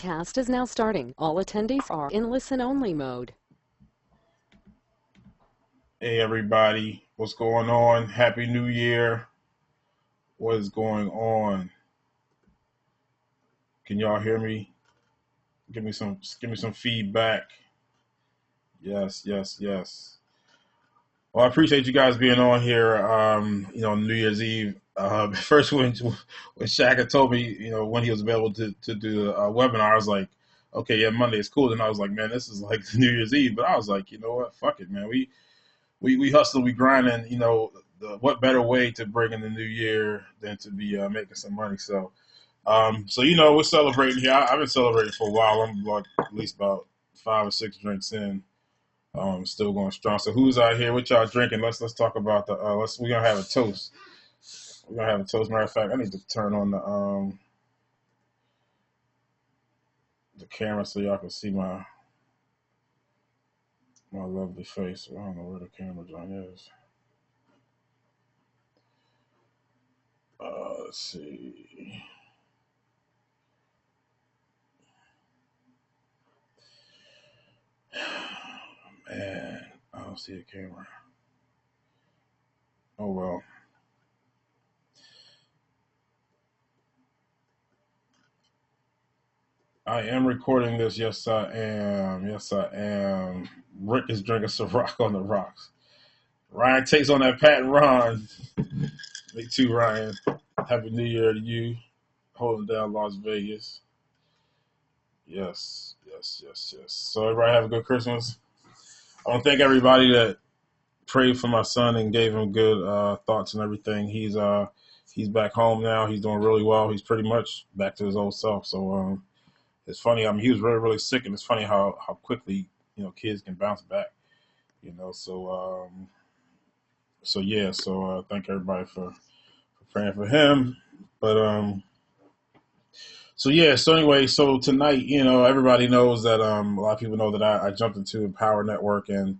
broadcast is now starting. All attendees are in listen-only mode. Hey everybody, what's going on? Happy New Year. What is going on? Can y'all hear me? Give me some feedback. Yes. Well, I appreciate you guys being on here. New Year's Eve. First, when Shaqir told me, when he was available to do a webinar, I was like, okay, yeah, Monday is cool. And I was like, man, this is like New Year's Eve. But I was like, you know what? Fuck it, man. We hustle, we grinding. What better way to bring in the new year than to be making some money? So we're celebrating here. I've been celebrating for a while. I'm like at least about 5 or 6 drinks in. Still going strong. So who's out here? What y'all drinking? Let's talk about we're gonna have a toast. We're gonna have a toast. Matter of fact, I need to turn on the camera so y'all can see my lovely face. I don't know where the camera joint is. Let's see. Man, I don't see a camera. Oh well. I am recording this. Yes, I am. Rick is drinking Ciroc on the rocks. Ryan takes on that Pat and Ron. Me too, Ryan. Happy New Year to you. Holding down Las Vegas. Yes. So everybody have a good Christmas. I want to thank everybody that prayed for my son and gave him good thoughts and everything. He's back home now. He's doing really well. He's pretty much back to his old self. So it's funny. I mean, he was really, really sick, and it's funny how quickly kids can bounce back. So thank everybody for praying for him. But so tonight, everybody knows that a lot of people know that I jumped into Empower Network and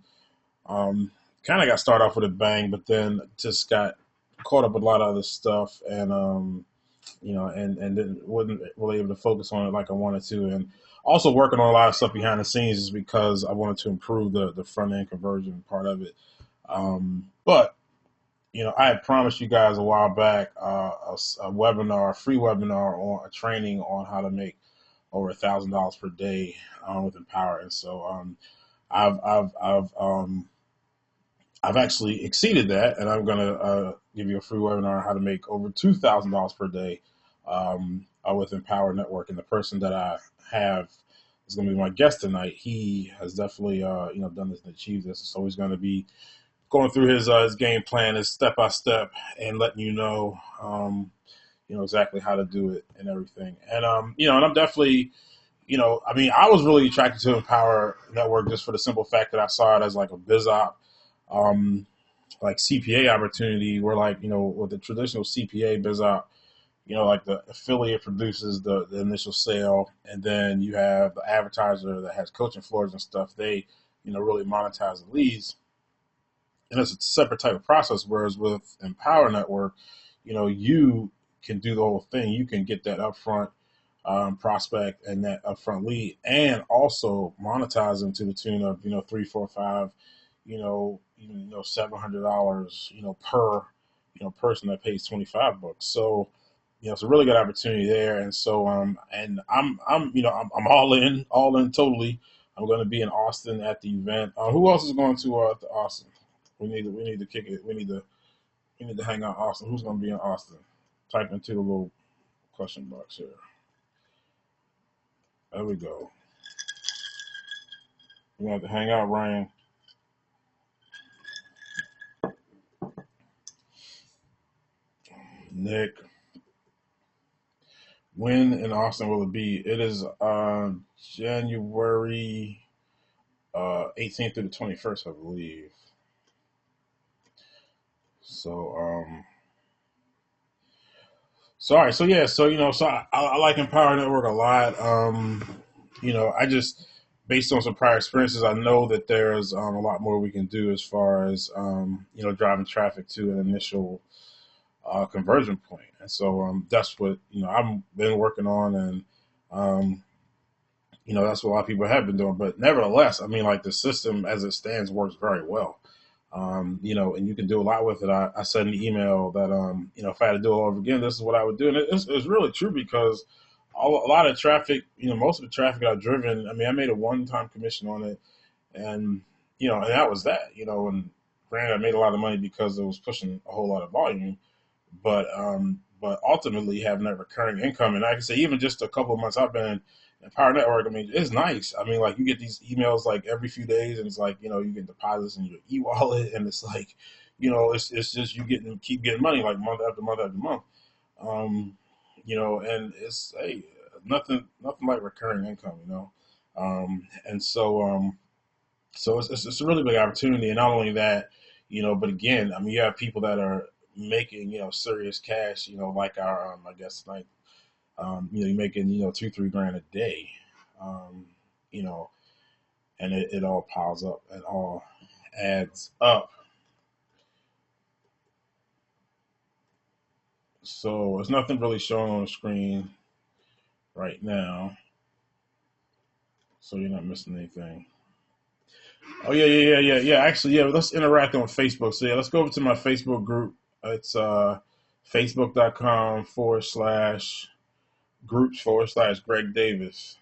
kind of got started off with a bang, but then just got caught up with a lot of other stuff and wasn't really able to focus on it like I wanted to. And also working on a lot of stuff behind the scenes is because I wanted to improve the front end conversion part of it. But I had promised you guys a while back a free webinar on a training on how to make over $1,000 per day with Empower. And so I've actually exceeded that, and I'm going to give you a free webinar on how to make over $2,000 per day with Empower Network. And the person that I have is going to be my guest tonight. He has definitely done this and achieved this. So he's going to be going through his game plan, his step by step, and letting you know exactly how to do it and everything. And and I'm definitely. I was really attracted to Empower Network just for the simple fact that I saw it as like a biz op, like CPA opportunity where with the traditional CPA biz op, like the affiliate produces the initial sale, and then you have the advertiser that has coaching floors and stuff. They, really monetize the leads. And it's a separate type of process. Whereas with Empower Network, you can do the whole thing. You can get that upfront prospect and that upfront lead, and also monetize them to the tune of $3, $4, $5, even $700 per person that pays $25. So it's a really good opportunity there. And so and I'm all in totally. I'm going to be in Austin at the event. Who else is going to Austin? We need to kick it. We need to hang out Austin. Who's going to be in Austin? Type into the little question box here. There we go. We're going to have to hang out, Ryan. Nick. When in Austin will it be? It is January 18th through the 21st, I believe. So, all right. So I like Empower Network a lot. I just, based on some prior experiences, I know that there's a lot more we can do as far as driving traffic to an initial conversion point. And so that's what I've been working on, and That's what a lot of people have been doing. But nevertheless, I mean, like the system as it stands works very well. And you can do a lot with it. I sent an email that, if I had to do it all over again, this is what I would do. And it's really true because a lot of traffic, most of the traffic I've driven, I mean, I made a one-time commission on it, and, and that was that, and granted, I made a lot of money because it was pushing a whole lot of volume, but ultimately having that recurring income, and like I can say, even just a couple of months I've been in Power Network, I mean, it's nice. I mean, like you get these emails like every few days, and it's like you get deposits in your e-wallet, and it's like, it's just you keep getting money like month after month after month, um, and it's nothing like recurring income, and so it's a really big opportunity, and not only that, but again, I mean, you have people that are making serious cash, like our I guess like you're making 2-3 grand a day, um, you know, and it all piles up and all adds up. So there's nothing really showing on the screen right now, so you're not missing anything. Oh yeah. Actually, yeah. Let's interact on Facebook. So yeah, let's go over to my Facebook group. It's facebook.com/groups/ Greg Davis.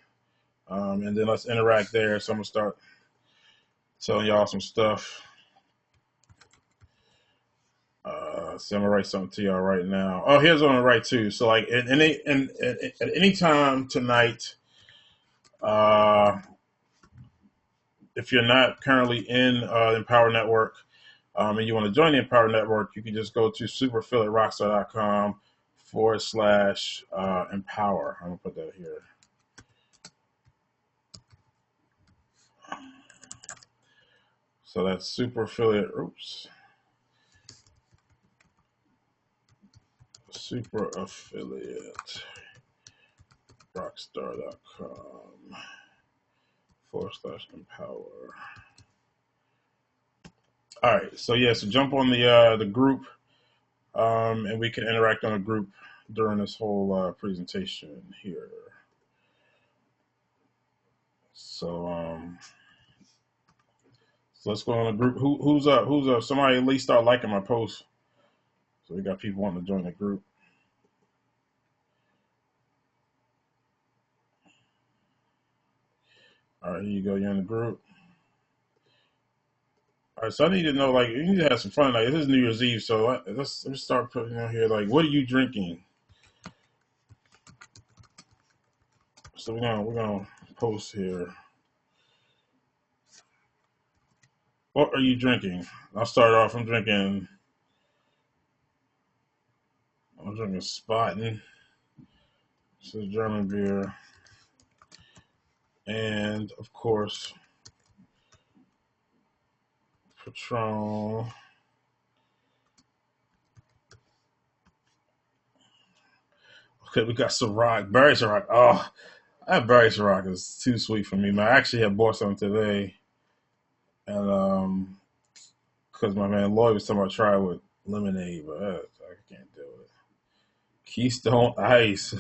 And then let's interact there. So I'm gonna start telling y'all some stuff. So I'm gonna write something to y'all right now. Oh, here's what I'm gonna write too. So like at any time tonight, uh, if you're not currently in Empower Network, and you want to join the Empower Network, you can just go to superaffiliaterockstar.com/empower. I'm gonna put that here. So that's super affiliate. Oops. Super affiliate rockstar.com/empower. All right. So yeah, so jump on the group, and we can interact on a group during this whole presentation here. So so let's go on a group. Who's up? Who's up? Somebody at least start liking my post. So we got people wanting to join the group. All right, here you go. You're in the group. All right, so I need to know, like, you need to have some fun. Like, this is New Year's Eve, so let's start putting on here, like, what are you drinking? So we're gonna post here. What are you drinking? I'll start off. I'm drinking Spaten. This is German beer, and of course, Patron. Okay, we got Ciroc, berry Ciroc. Oh, that berry Ciroc is too sweet for me, man. I actually had bought some today, and because my man Lloyd was talking about try with lemonade, but I can't do it. Keystone Ice.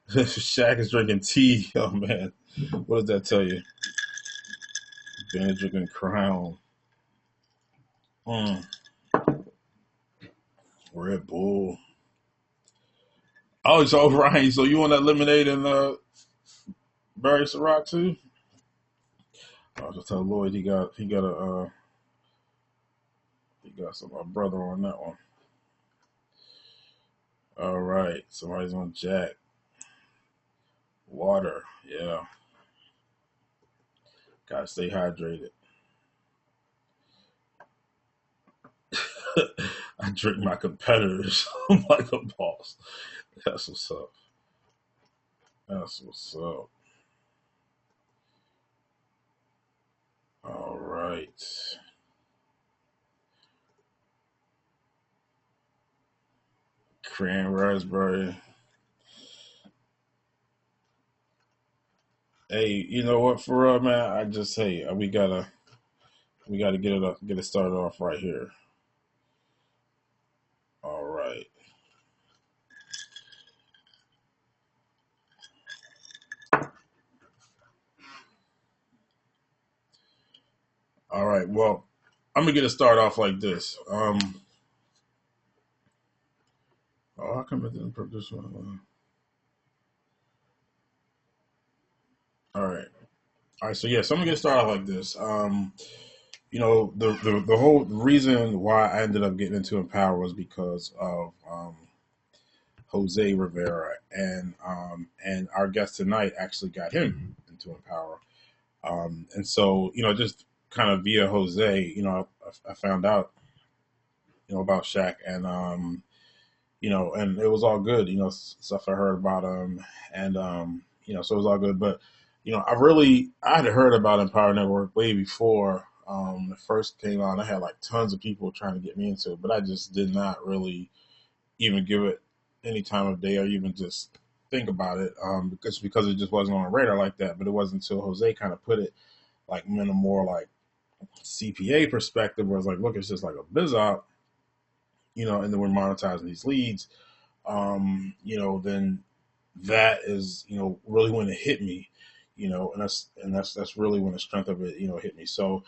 Shaq is drinking tea. Oh man, what does that tell you? Ben drinking Crown. Mm. Red Bull. Oh, so Ryan, so you want that lemonade and berry Ciroc too? I'll just tell Lloyd he got some brother on that one. All right, somebody's on Jack. Water, yeah. Gotta stay hydrated. I drink my competitors. I'm like a boss. That's what's up. That's what's up. All right. Cran raspberry. Hey, you know what? For real, man. I just we gotta get it started off right here. All right. All right. Well, I'm gonna get it started off like this. Oh, how come it didn't put this one? All right. All right. So yeah, so I'm gonna get started off like this. The whole reason why I ended up getting into Empower was because of Jose Rivera, and our guest tonight actually got him into Empower. And so, just kind of via Jose, I found out, about Shaq, and it was all good, stuff I heard about him, and so it was all good. But I had heard about Empower Network way before it first came on. I had like tons of people trying to get me into it, but I just did not really even give it any time of day or even just think about it, because it just wasn't on the radar like that. But it wasn't until Jose kind of put it like in a more like CPA perspective, where it's like, look, it's just like a biz op, and then we're monetizing these leads, then that is, really when it hit me, and that's really when the strength of it, hit me. So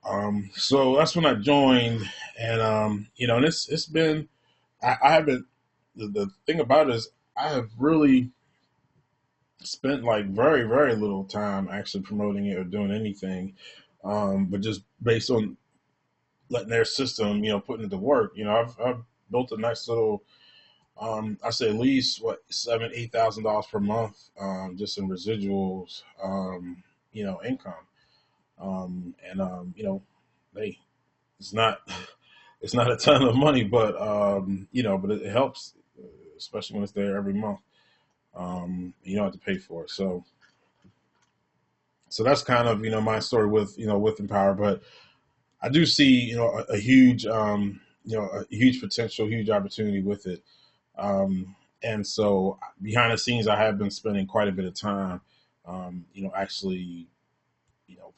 that's when I joined, and it's been, I haven't, the thing about it is I have really spent like very, very little time actually promoting it or doing anything, but just based on letting their system, putting it to work. I've built a nice little, I say at least what, $7,000-8,000 per month, just in residuals, income. Hey, it's not it's not a ton of money, but it helps, especially when it's there every month. You don't have to pay for it. So that's kind of, my story with Empower. But I do see, a huge, a huge potential, huge opportunity with it. And so behind the scenes, I have been spending quite a bit of time, actually,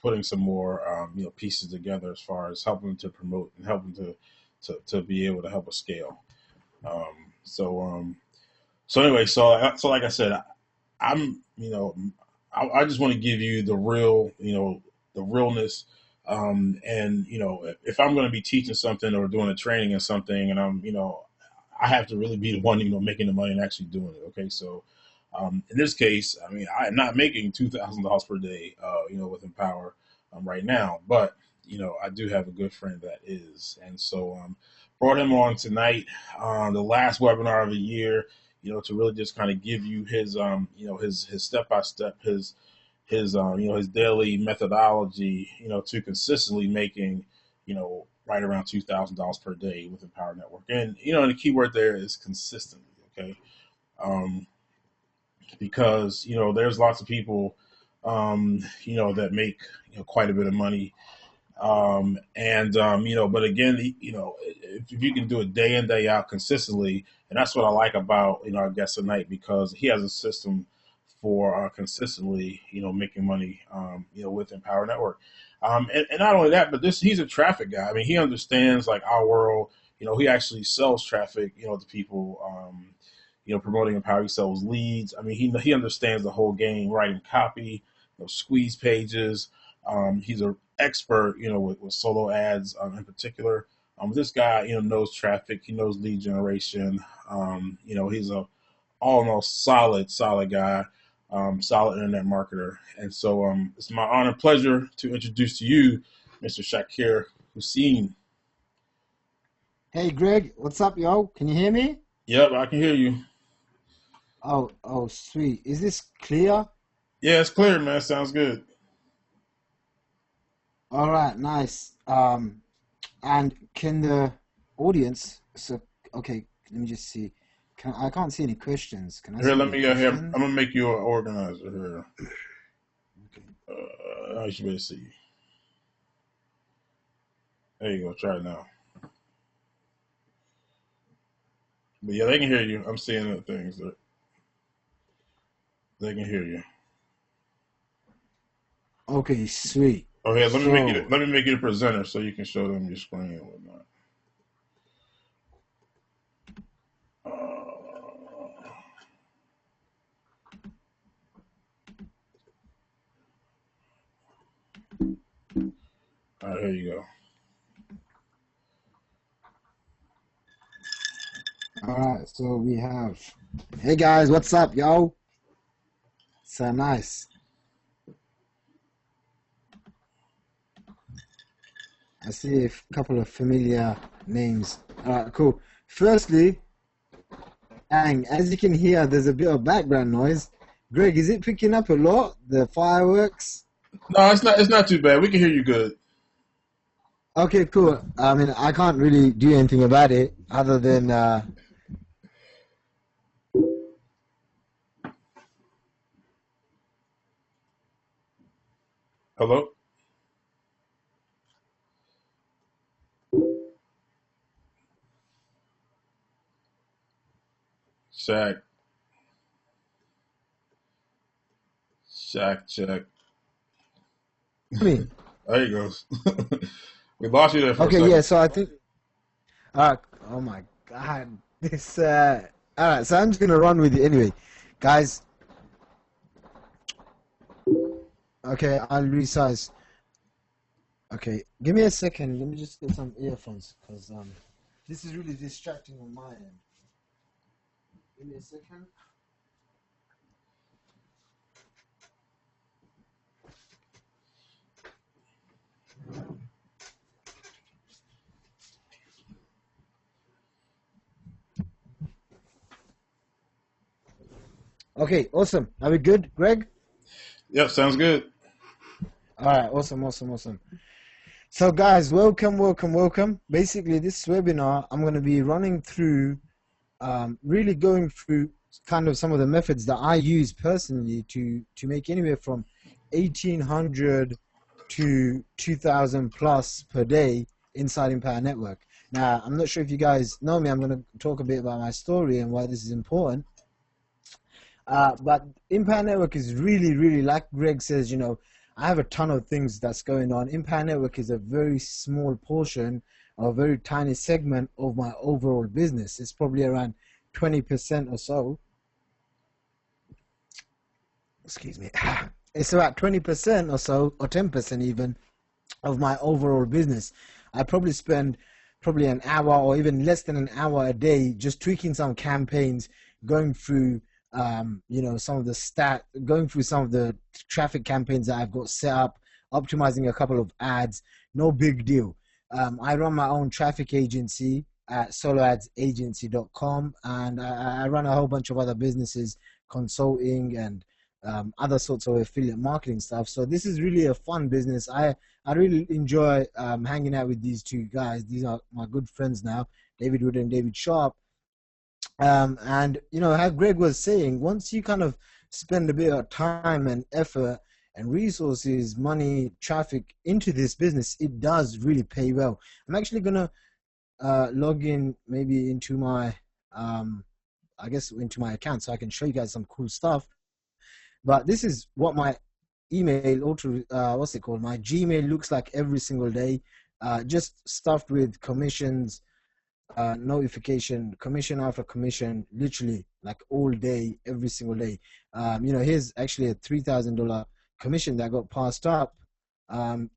putting some more, pieces together as far as helping to promote and helping to be able to help us scale. Um, so, um, so anyway, so like I said, I'm, I just want to give you the real, the realness. And if I'm going to be teaching something or doing a training or something, and I have to really be the one, making the money and actually doing it. Okay, so in this case, I mean, I am not making $2,000 per day, with Empower, right now, but I do have a good friend that is, and so brought him on tonight, the last webinar of the year, to really just kind of give you his, his step by step, his daily methodology, to consistently making, right around $2,000 per day with Empower Network, and the key word there is consistently. Okay. Um, because there's lots of people, that make, quite a bit of money, but again, if you can do it day in day out consistently, and that's what I like about our guest tonight, because he has a system for consistently making money, with Empower Network, and not only that, but this he's a traffic guy. I mean, he understands like our world. He actually sells traffic, to people. Promoting Empower, he sells leads. I mean, he understands the whole game, writing copy, squeeze pages. He's an expert, with solo ads, in particular. This guy, knows traffic. He knows lead generation. He's a almost solid guy, solid internet marketer. And so it's my honor and pleasure to introduce to you Mr. Shaqir Hussyin. Hey Greg, what's up, yo? Can you hear me? Yep, I can hear you. Oh, sweet. Is this clear? Yeah, it's clear, man. Sounds good. All right, nice. And can the audience, so okay, let me just see. I can't see any questions. Can I Here, see let any me. Here, I'm questions? gonna make you an organizer here. Okay. I should be able to see. There you go. Try it now. But yeah, they can hear you. I'm seeing the things that they can hear you. Okay, sweet. Okay, So, let me make you the presenter so you can show them your screen and whatnot. Uh, All right, here you go. All right, so we have. Hey guys, what's up, yo? So nice. I see a couple of familiar names. All right, cool. Firstly, as you can hear, there's a bit of background noise. Greg, is it picking up a lot? The fireworks? No, it's not. It's not too bad. We can hear you good. Okay, cool. I mean, I can't really do anything about it other than Hello, Shaq. Shaq, check. me. There he goes. We lost you there for a Okay, second. yeah. So I think. Oh my God, this. All right, so I'm just gonna run with it anyway, guys. Okay, I'll resize. Okay, give me a second. Let me just get some earphones because this is really distracting on my end. Give me a second. Okay, awesome. Are we good, Greg? Yep, sounds good. All right, awesome. So, guys, welcome. Basically, this webinar, I'm going to be running through, really going through kind of some of the methods that I use personally to make anywhere from 1,800 to 2,000 plus per day inside Empower Network. Now, I'm not sure if you guys know me. I'm going to talk a bit about my story and why this is important. But Empower Network is really, like Greg says, I have a ton of things that's going on. Empower Network is a very small portion, a very tiny segment of my overall business. It's probably around 20% or so. Excuse me. It's about 20% or so, or 10% even, of my overall business. I probably spend an hour or even less than an hour a day just tweaking some campaigns, going through some of the going through some of the traffic campaigns that I've got set up, optimizing a couple of ads. No big deal. I run my own traffic agency at soloadsagency.com, and I run a whole bunch of other businesses, consulting and other sorts of affiliate marketing stuff. So this is really a fun business. I really enjoy hanging out with these two guys. These are my good friends now, David Wood and David Sharp. And how Greg was saying, once you kind of spend a bit of time and effort and resources, money, traffic into this business, it does really pay well. I'm actually gonna log in maybe into my into my account so I can show you guys some cool stuff. But this is what my email my Gmail looks like every single day, just stuffed with commissions, notification, commission after commission, literally like all day, every single day. Here's actually a $3,000 commission that got passed up, by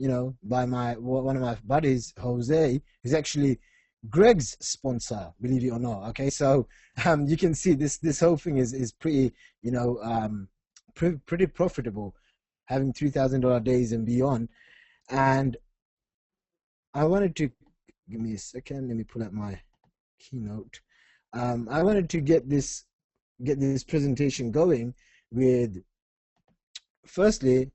one of my buddies, Jose, who's actually Greg's sponsor, believe it or not. Okay, so you can see this whole thing is pretty, pretty profitable, having $3,000 days and beyond. And I wanted to give me a second. Let me pull up my keynote. I wanted to get this presentation going with, firstly,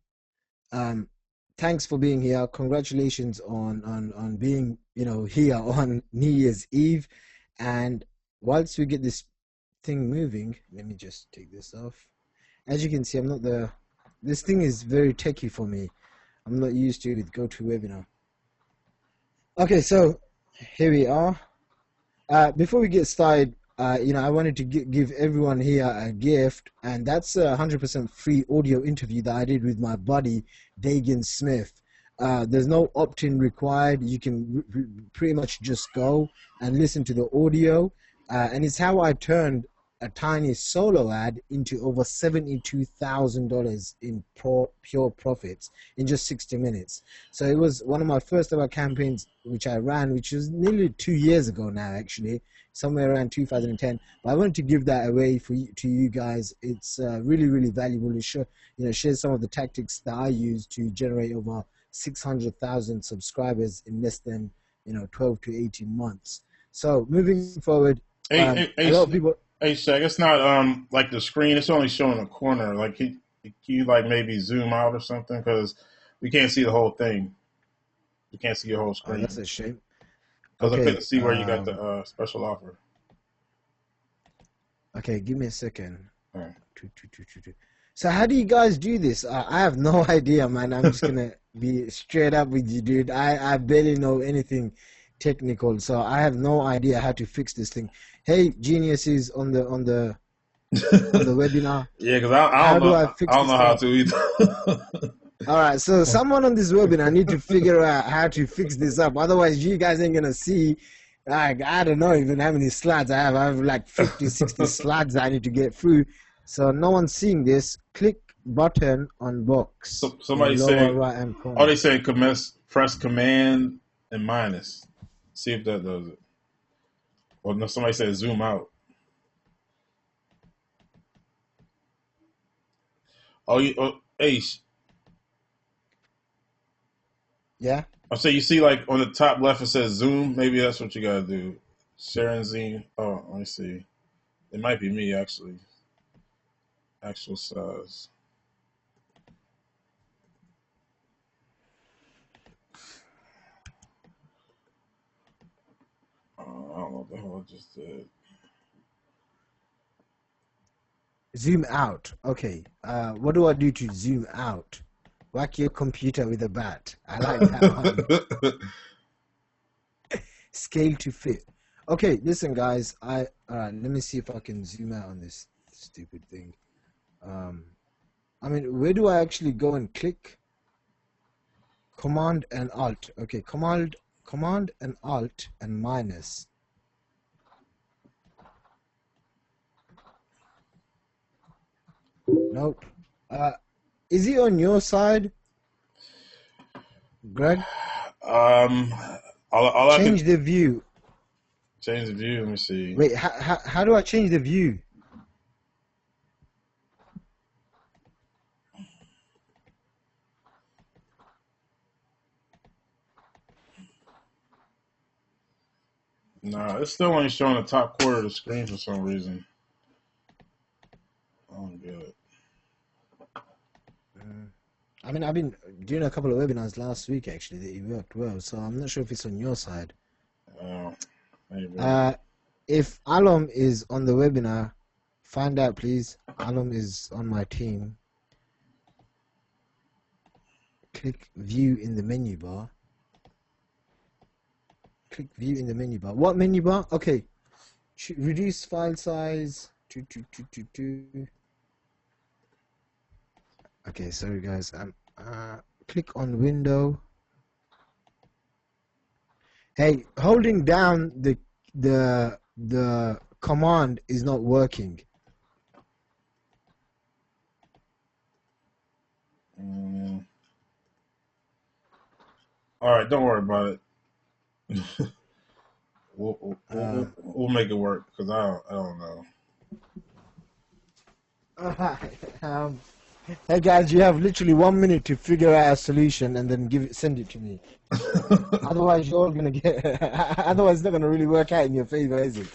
thanks for being here. Congratulations on being here on New Year's Eve. And whilst we get this thing moving, let me just take this off. As you can see, this thing is very techy for me. I'm not used to it with GoToWebinar. Okay, so here we are. Before we get started, I wanted to give everyone here a gift, and that's a 100% free audio interview that I did with my buddy, Dagan Smith. There's no opt-in required. You can pretty much just go and listen to the audio, and it's how I turned a tiny solo ad into over $72,000 in pure profits in just 60 minutes. So it was one of my first ever campaigns which I ran, which was nearly 2 years ago now, actually, somewhere around 2010. But I wanted to give that away to you guys. It's really, really valuable to share some of the tactics that I use to generate over 600,000 subscribers in less than 12 to 18 months. So moving forward, a lot of people. Hey, Shaq, it's not like the screen. It's only showing a corner. Like, can you like maybe zoom out or something? Because we can't see the whole thing. We can't see your whole Oh, screen. that's a shame. Because I Okay. couldn't see where you got the special offer. Okay, give me a second. Right. So how do you guys do this? I have no idea, man. I'm just gonna be straight up with you, dude. I barely know anything technical, so I have no idea how to fix this thing. Hey, geniuses on the webinar. Yeah, because I don't know how to either. All right, so someone on this webinar need to figure out how to fix this up. Otherwise, you guys ain't gonna see. Like, I don't know even how many slides I have. I have like 50, 60 slides I need to get through. So no one's seeing this. Click button on box. So, somebody saying, right-hand corner. oh, they saying press command and minus. See if that does it. Or no, somebody said zoom out. Ace. Yeah. I say you see like on the top left it says zoom. Maybe that's what you gotta do. Sharing zoom. Oh, let me see. It might be me actually. Actual size. I don't know what the hell I just did. Zoom out. Okay. What do I do to zoom out? Whack your computer with a bat. I like that one. Scale to fit. Okay, listen, guys. Let me see if I can zoom out on this stupid thing. I mean, where do I actually go and click? Command and Alt. Okay, Command and Alt and minus. Nope. Is he on your side, Greg? Change the view. Change the view. Let me see. Wait, how do I change the view? Nah, it's still only showing the top quarter of the screen for some reason. I don't get it. I mean, I've been doing a couple of webinars last week, actually, that it worked well, so I'm not sure if it's on your side. Maybe. If Alom is on the webinar, find out, please. Alom is on my team. Click view in the menu bar. Click view in the menu bar. What menu bar? Okay. Reduce file size. Okay, sorry guys. Click on window. Hey, holding down the command is not working. All right, don't worry about it. We'll make it work because I don't know. All right. Hey guys, you have literally 1 minute to figure out a solution and then send it to me. Otherwise, you're all gonna get. Otherwise, it's not gonna really work out in your favor, is it?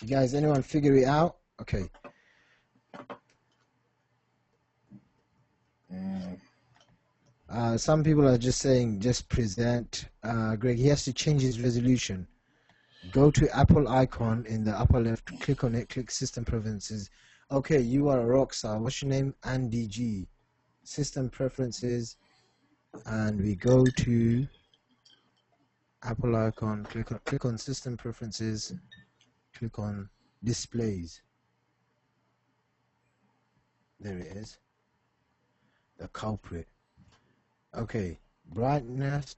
You guys, anyone figure it out? Okay. Some people are just saying, just present. Greg, he has to change his resolution. Go to Apple icon in the upper left, click on it, click System Preferences. Okay, you are a rock star. What's your name? Andy G. System Preferences. And we go to Apple icon, click on System Preferences, click on Displays. There it is. The culprit. Okay, brightness.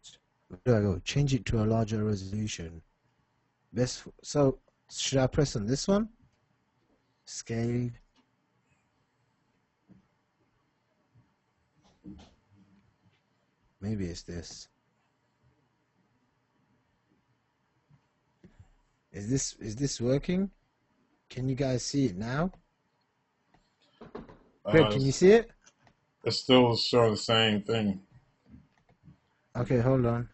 Where do I go? Change it to a larger resolution. So should I press on this one? Scale. Maybe it's this. Is this working? Can you guys see it now? Greg, can you see it? It's still showing the same thing. Okay, hold on.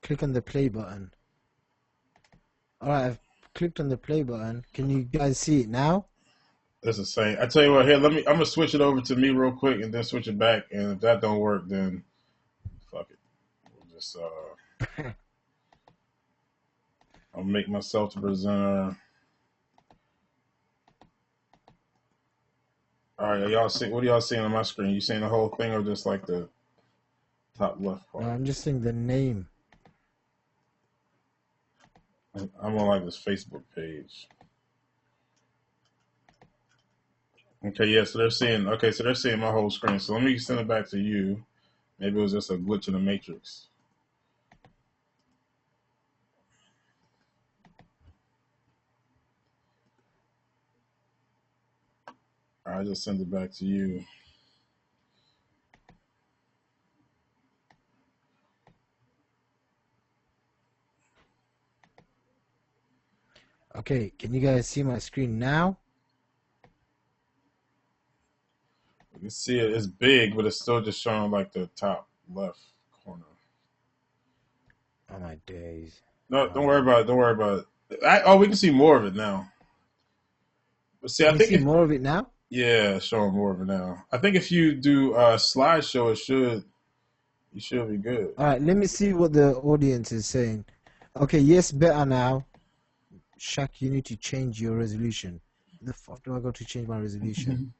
Click on the play button. Alright, I've clicked on the play button. Can you guys see it now? It's the same. I tell you what, here, I'm gonna switch it over to me real quick and then switch it back. And if that don't work, then fuck it. We'll just I'll make myself the presenter. All right, y'all see? What are y'all seeing on my screen? You seeing the whole thing or just like the top left part? I'm just seeing the name. I'm on like this Facebook page. Okay, yeah, so they're seeing my whole screen. So let me send it back to you. Maybe it was just a glitch in the matrix. I just send it back to you. Okay, can you guys see my screen now? You can see it. It's big, but it's still just showing like the top left corner. Oh my days. No, don't worry about it. Don't worry about it. We can see more of it now. But see, Can you see more of it now? Yeah, showing more of it now. I think if you do a slideshow, you should be good. All right, let me see what the audience is saying. Okay, yes, better now. Shaq, you need to change your resolution. The fuck do I go to change my resolution?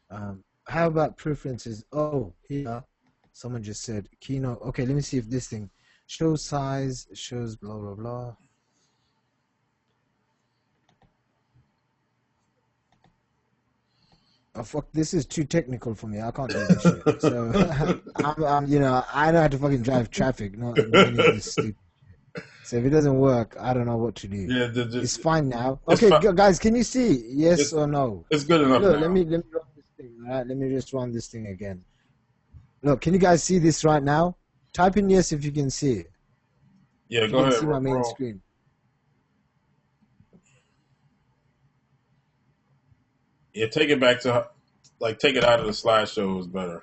How about preferences? Oh, here, someone just said keynote. Okay, let me see if this thing shows size, shows blah blah blah. Oh fuck! This is too technical for me. I can't do this shit. So I'm, I know how to fucking drive traffic, not any of this stupid shit. So if it doesn't work, I don't know what to do. Yeah, it's fine now. Okay, guys, can you see? Yes or no? It's good enough. Look, now. let me run this thing. All right, let me just run this thing again. Look, can you guys see this right now? Type in yes if you can see it. Yeah, if go you ahead. can see my main screen. Yeah, take it back to take it out of the slideshow is better.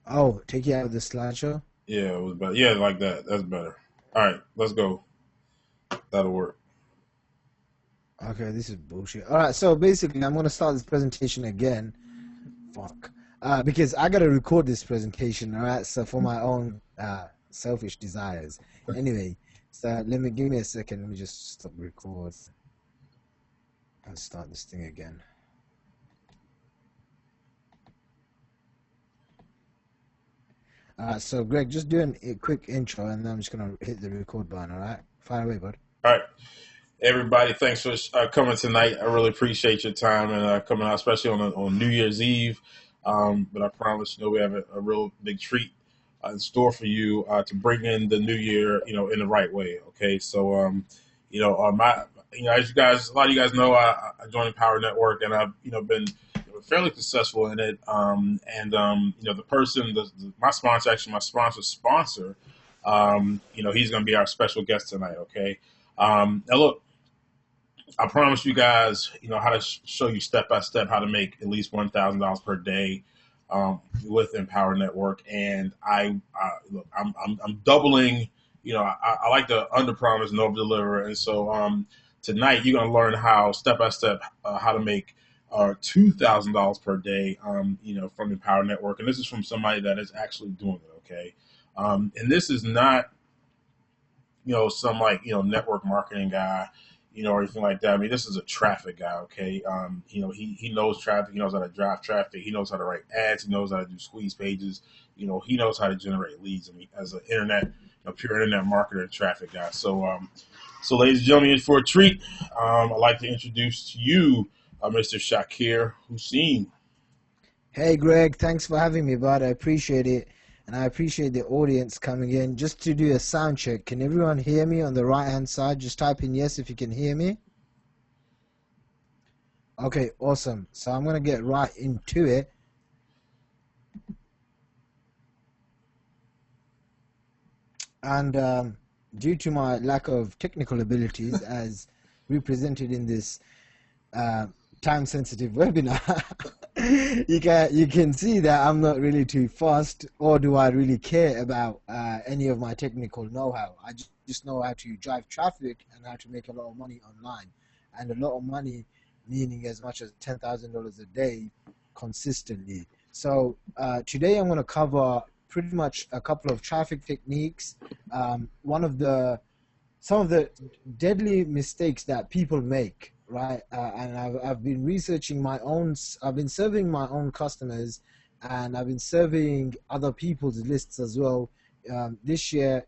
Oh, take it out of the slideshow? Yeah, it was better. Yeah, like that. That's better. All right, let's go. That'll work. Okay, this is bullshit. All right, so basically, I'm gonna start this presentation again. Fuck. Because I gotta record this presentation. All right, so for my own selfish desires. Anyway, so give me a second. Let me just stop record and start this thing again. So Greg, just doing a quick intro, and then I'm just gonna hit the record button. All right, fire away, bud. All right, everybody, thanks for coming tonight. I really appreciate your time and coming out, especially on New Year's Eve. But I promise, we have a real big treat in store for you to bring in the new year, in the right way. Okay, so as you guys, a lot of you guys know, I joined Power Network, and I've been fairly successful in it. The person, my sponsor, actually my sponsor's sponsor, he's going to be our special guest tonight. Okay. Now look, I promise you guys, how to show you step by step how to make at least $1,000 per day with Empower Network, and I'm doubling. I like to under promise and over deliver, and so tonight you're going to learn how step by step how to make $2,000 per day, from Empower Network, and this is from somebody that is actually doing it. Okay, and this is not some network marketing guy, or anything like that. I mean, this is a traffic guy, okay? He knows traffic. He knows how to drive traffic. He knows how to write ads. He knows how to do squeeze pages. He knows how to generate leads. I mean, as an pure internet marketer and traffic guy. So ladies and gentlemen, for a treat, I'd like to introduce to you Mr. Shaqir Hussyin. Hey Greg, thanks for having me, bud. I appreciate it. And I appreciate the audience coming in. Just to do a sound check, can everyone hear me on the right hand side? Just type in yes if you can hear me. Okay, awesome. So I'm going to get right into it. And due to my lack of technical abilities as represented in this time sensitive webinar, you can see that I'm not really too fast, or do I really care about any of my technical know-how. I just know how to drive traffic and how to make a lot of money online, and a lot of money meaning as much as $10,000 a day consistently. So today I'm going to cover pretty much a couple of traffic techniques. Some of the deadly mistakes that people make, right? And I've been researching my own. I've been serving my own customers, and I've been serving other people's lists as well. This year,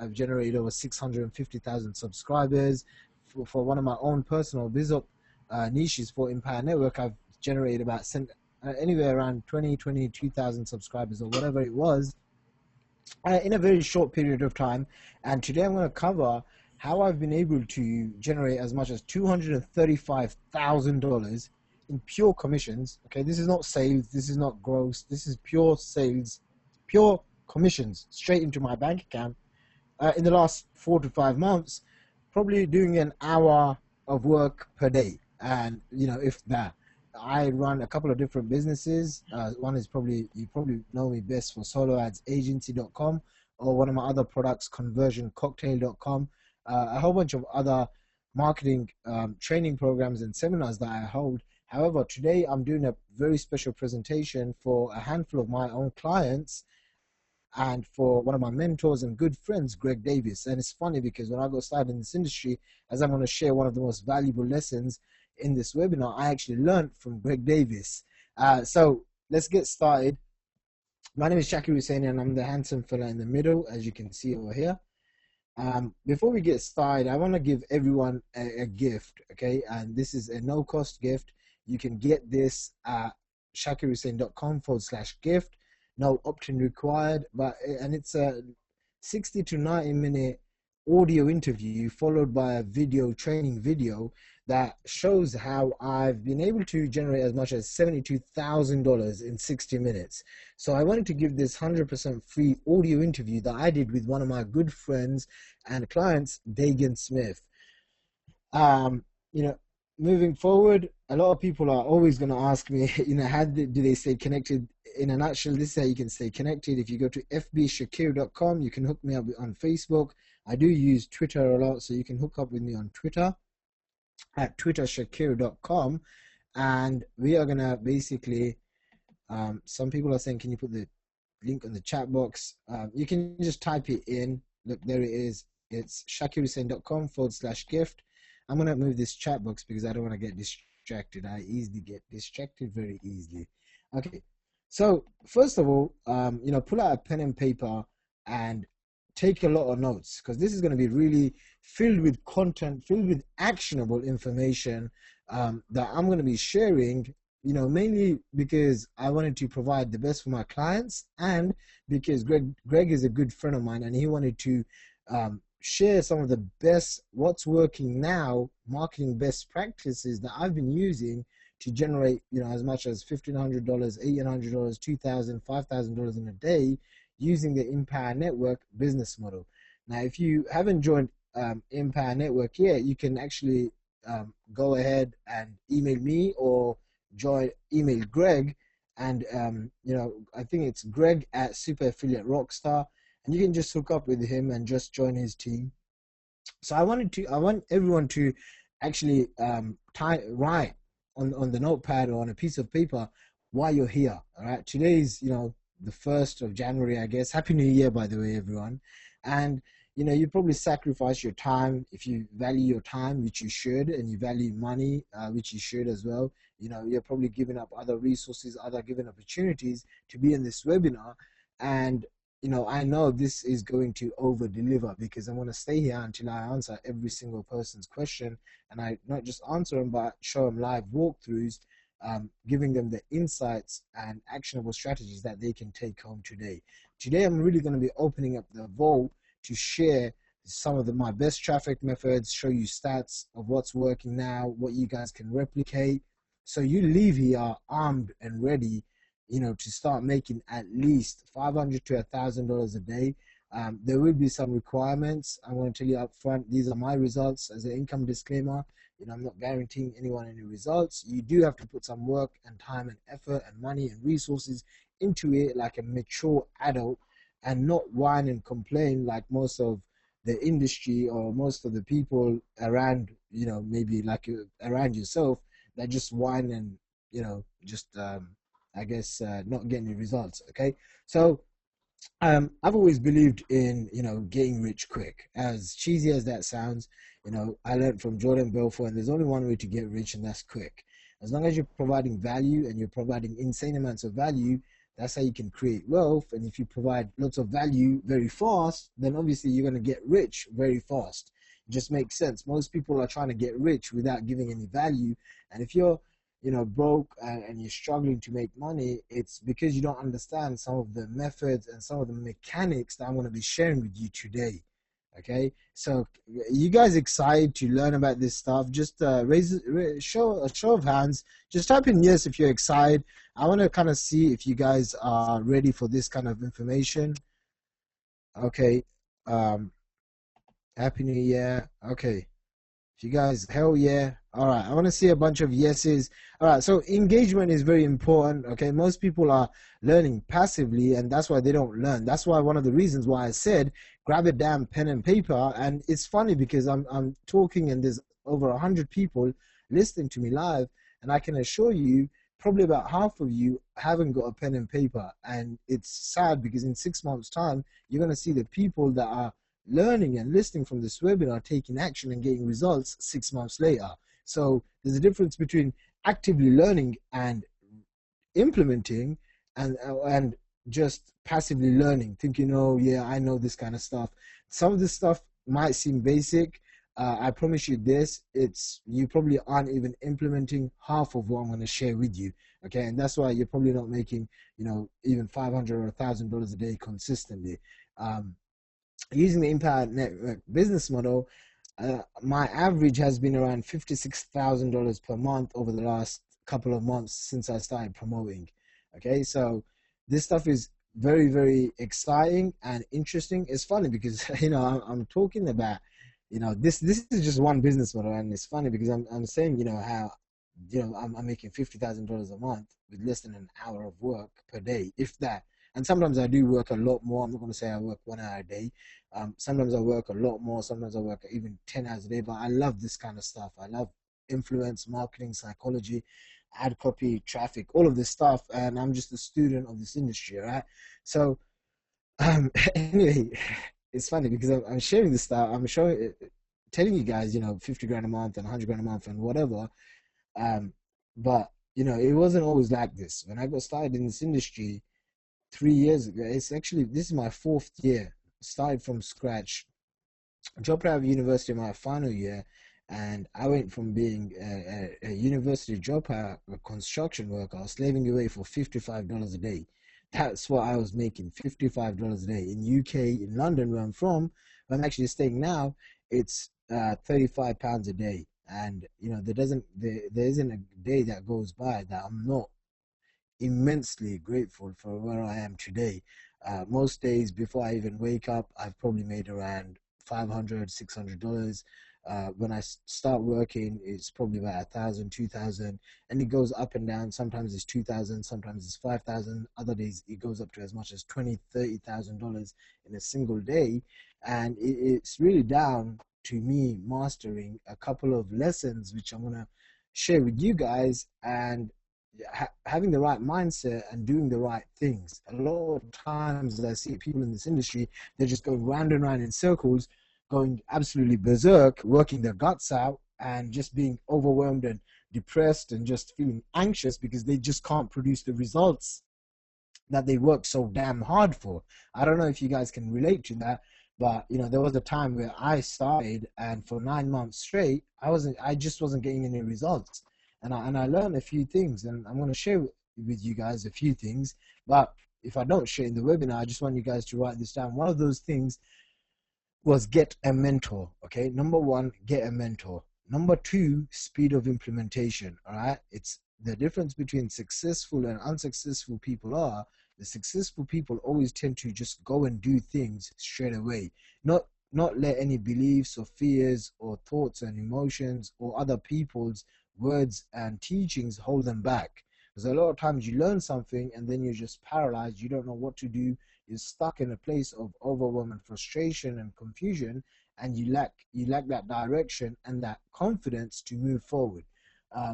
I've generated over 650,000 subscribers for one of my own personal business niches for Empire Network. I've generated about anywhere around 22,000 subscribers or whatever it was in a very short period of time. And today I'm going to cover how I've been able to generate as much as $235,000 in pure commissions. Okay, this is not sales, this is not gross, this is pure sales, pure commissions straight into my bank account in the last 4 to 5 months, probably doing an hour of work per day. And if that, I run a couple of different businesses. One is you probably know me best for soloadsagency.com, or one of my other products, conversioncocktail.com, a whole bunch of other marketing training programs and seminars that I hold. However, today I'm doing a very special presentation for a handful of my own clients and for one of my mentors and good friends, Greg Davis. And it's funny because when I got started in this industry, as I'm going to share one of the most valuable lessons in this webinar, I actually learned from Greg Davis. So let's get started. My name is Shaqir Hussyin, and I'm the handsome fella in the middle, as you can see over here. Before we get started, I want to give everyone a gift, okay? And this is a no-cost gift. You can get this at shakirhussain.com/gift. No opt-in required, and it's a 60 to 90 minute audio interview followed by a training video that shows how I've been able to generate as much as $72,000 in 60 minutes. So I wanted to give this 100% free audio interview that I did with one of my good friends and clients, Dagan Smith. Moving forward, a lot of people are always going to ask me, how do they stay connected? In a nutshell, this is how you can stay connected. If you go to fbshakir.com, you can hook me up on Facebook. I do use Twitter a lot, so you can hook up with me on Twitter at twittershakir.com. And we are going to basically, some people are saying, can you put the link on the chat box? You can just type it in. Look, there it is. It's shakirhussain.com/gift. I'm going to move this chat box because I don't want to get distracted. I easily get distracted very easily. Okay. So first of all, pull out a pen and paper and take a lot of notes, because this is going to be really filled with content, filled with actionable information that I'm going to be sharing, mainly because I wanted to provide the best for my clients, and because Greg is a good friend of mine and he wanted to share some of the best, what's working now, marketing best practices that I've been using to generate, as much as $1,500, $1,800, $2,000, $5,000 in a day using the Empire Network business model. Now, if you haven't joined Empire Network yet, you can actually go ahead and email me or email Greg, and I think it's Greg at Super Affiliate Rockstar, and you can just hook up with him and just join his team. So I want everyone to actually write on the notepad or on a piece of paper why you're here. All right, today's the 1st of January, I guess. Happy New Year, by the way, everyone. And you probably sacrifice your time if you value your time, which you should, and you value money, which you should as well. You're probably giving up other resources, other given opportunities to be in this webinar. And I know this is going to over deliver because I'm going to stay here until I answer every single person's question, and I not just answer them but show them live walkthroughs, giving them the insights and actionable strategies that they can take home today. Today I'm really going to be opening up the vault to share some of my best traffic methods, show you stats of what's working now, what you guys can replicate, so you leave here armed and ready, to start making at least $500 to $1,000 a day. There will be some requirements. I want to tell you up front, these are my results as an income disclaimer. I'm not guaranteeing anyone any results. You do have to put some work and time and effort and money and resources into it like a mature adult, and not whine and complain like most of the industry or most of the people around, maybe like around yourself, that just whine and, just I guess not getting the results. Okay, so I've always believed in getting rich quick. As cheesy as that sounds, I learned from Jordan Belfort, and there's only one way to get rich, and that's quick. As long as you're providing value and you're providing insane amounts of value, that's how you can create wealth. And if you provide lots of value very fast, then obviously you're going to get rich very fast. It just makes sense. Most people are trying to get rich without giving any value, and if you're broke and you're struggling to make money, it's because you don't understand some of the methods and some of the mechanics that I'm going to be sharing with you today. Okay, so you guys excited to learn about this stuff? Just show a show of hands. Just type in yes if you're excited. I want to kind of see if you guys are ready for this kind of information. Okay, Happy New Year. Okay, if you guys, hell yeah. All right, I want to see a bunch of yeses. All right, so engagement is very important. Okay, most people are learning passively, and that's why they don't learn. That's why one of the reasons why I said grab a damn pen and paper. And it's funny because I'm talking and there's over 100 people listening to me live, and I can assure you probably about half of you haven't got a pen and paper. And it's sad because in 6 months' time, you're going to see the people that are learning and listening from this webinar taking action and getting results 6 months later. So there's a difference between actively learning and implementing and just passively learning, thinking, oh yeah, I know this kind of stuff. Some of this stuff might seem basic. I promise you this, you probably aren't even implementing half of what I'm going to share with you. Okay, and that's why you're probably not making even $500 or $1,000 a day consistently. Using the Impact Network business model, my average has been around $56,000 per month over the last couple of months since I started promoting. Okay, so this stuff is very, very exciting and interesting. It's funny because I'm talking about this is just one business model, and it's funny because I'm saying how I'm making $50,000 a month with less than an hour of work per day, if that. And sometimes I do work a lot more. I'm not going to say I work 1 hour a day. Sometimes I work a lot more. Sometimes I work even 10 hours a day. But I love this kind of stuff. I love influence, marketing, psychology, ad copy, traffic, all of this stuff. And I'm just a student of this industry, right? So anyway, it's funny because I'm sharing this stuff. I'm telling you guys, 50 grand a month and 100 grand a month and whatever. But, it wasn't always like this. When I got started in this industry, 3 years ago, this is my 4th year. Started from scratch, dropped out of university in my final year, and I went from being a university dropout, a construction worker, slaving away for $55 a day. That's what I was making, $55 a day in UK, in London, where I'm from. Where I'm actually staying now, it's £35 a day, and there isn't a day that goes by that I'm not immensely grateful for where I am today. Most days before I even wake up, I've probably made around $500, $600. When I start working, it's probably about 1,000, 2,000, and it goes up and down. Sometimes it's 2,000, sometimes it's 5,000. Other days it goes up to as much as $20,000, $30,000 in a single day, and it's really down to me mastering a couple of lessons, which I'm gonna share with you guys, and having the right mindset and doing the right things. A lot of times I see people in this industry, they just go round and round in circles, going absolutely berserk, working their guts out, and just being overwhelmed and depressed and just feeling anxious because they just can't produce the results that they work so damn hard for. I don't know if you guys can relate to that, but there was a time where I started, and for 9 months straight, I just wasn't getting any results, and I learned a few things, and I'm going to share with you guys a few things. But if I don't share in the webinar, I just want you guys to write this down. One of those things was get a mentor. Okay, number one, get a mentor. Number two, speed of implementation. All right, it's the difference between successful and unsuccessful people are the successful people always tend to just go and do things straight away, not let any beliefs or fears or thoughts and emotions or other people's words and teachings hold them back. Because a lot of times you learn something and then you're just paralyzed, you don't know what to do, you're stuck in a place of overwhelm and frustration and confusion, and you lack that direction and that confidence to move forward.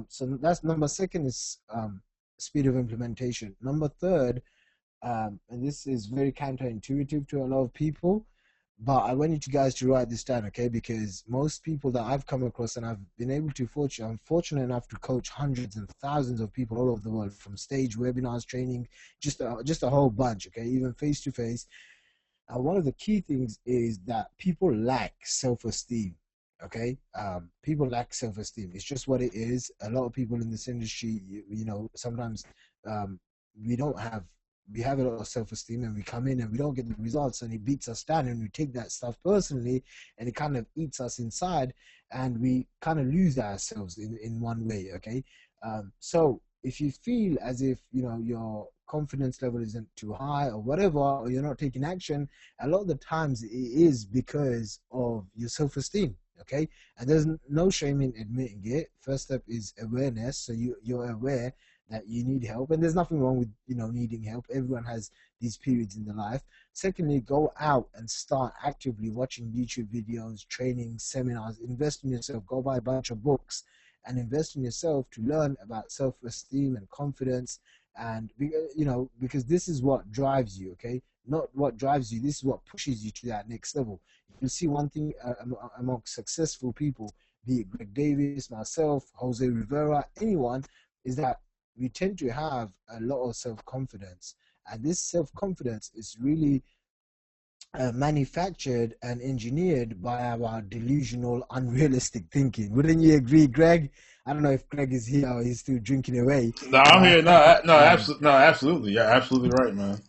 So that's number second is speed of implementation. Number third, and this is very counterintuitive to a lot of people, but I want you guys to write this down, okay? Because most people that I've come across, and I've been able to I'm fortunate enough to coach hundreds and thousands of people all over the world, from stage, webinars, training, just a whole bunch, okay? Even face to face. And one of the key things is that people lack self-esteem. Okay, people lack self-esteem. It's just what it is. A lot of people in this industry, sometimes we don't have we have a lot of self-esteem, and we come in and we don't get the results, and it beats us down, and we take that stuff personally, and it kind of eats us inside, and we kind of lose ourselves in one way. Okay, so if you feel as if your confidence level isn't too high or whatever, or you're not taking action, a lot of the times it is because of your self-esteem. Okay, and there's no shame in admitting it. First step is awareness, so you're aware that you need help, and there's nothing wrong with needing help. Everyone has these periods in their life. Secondly, go out and start actively watching YouTube videos, training, seminars. Invest in yourself. Go buy a bunch of books and invest in yourself to learn about self-esteem and confidence, and because this is what drives you. Okay, not what drives you, this is what pushes you to that next level. You'll see one thing among successful people, be it Greg Davis, myself, Jose Rivera, anyone, is that we tend to have a lot of self-confidence, and this self-confidence is really manufactured and engineered by our delusional, unrealistic thinking. Wouldn't you agree, Greg? I don't know if Greg is here or he's still drinking away. No, I'm here. No, no, Um, absolutely, no, absolutely. Yeah, absolutely right, man.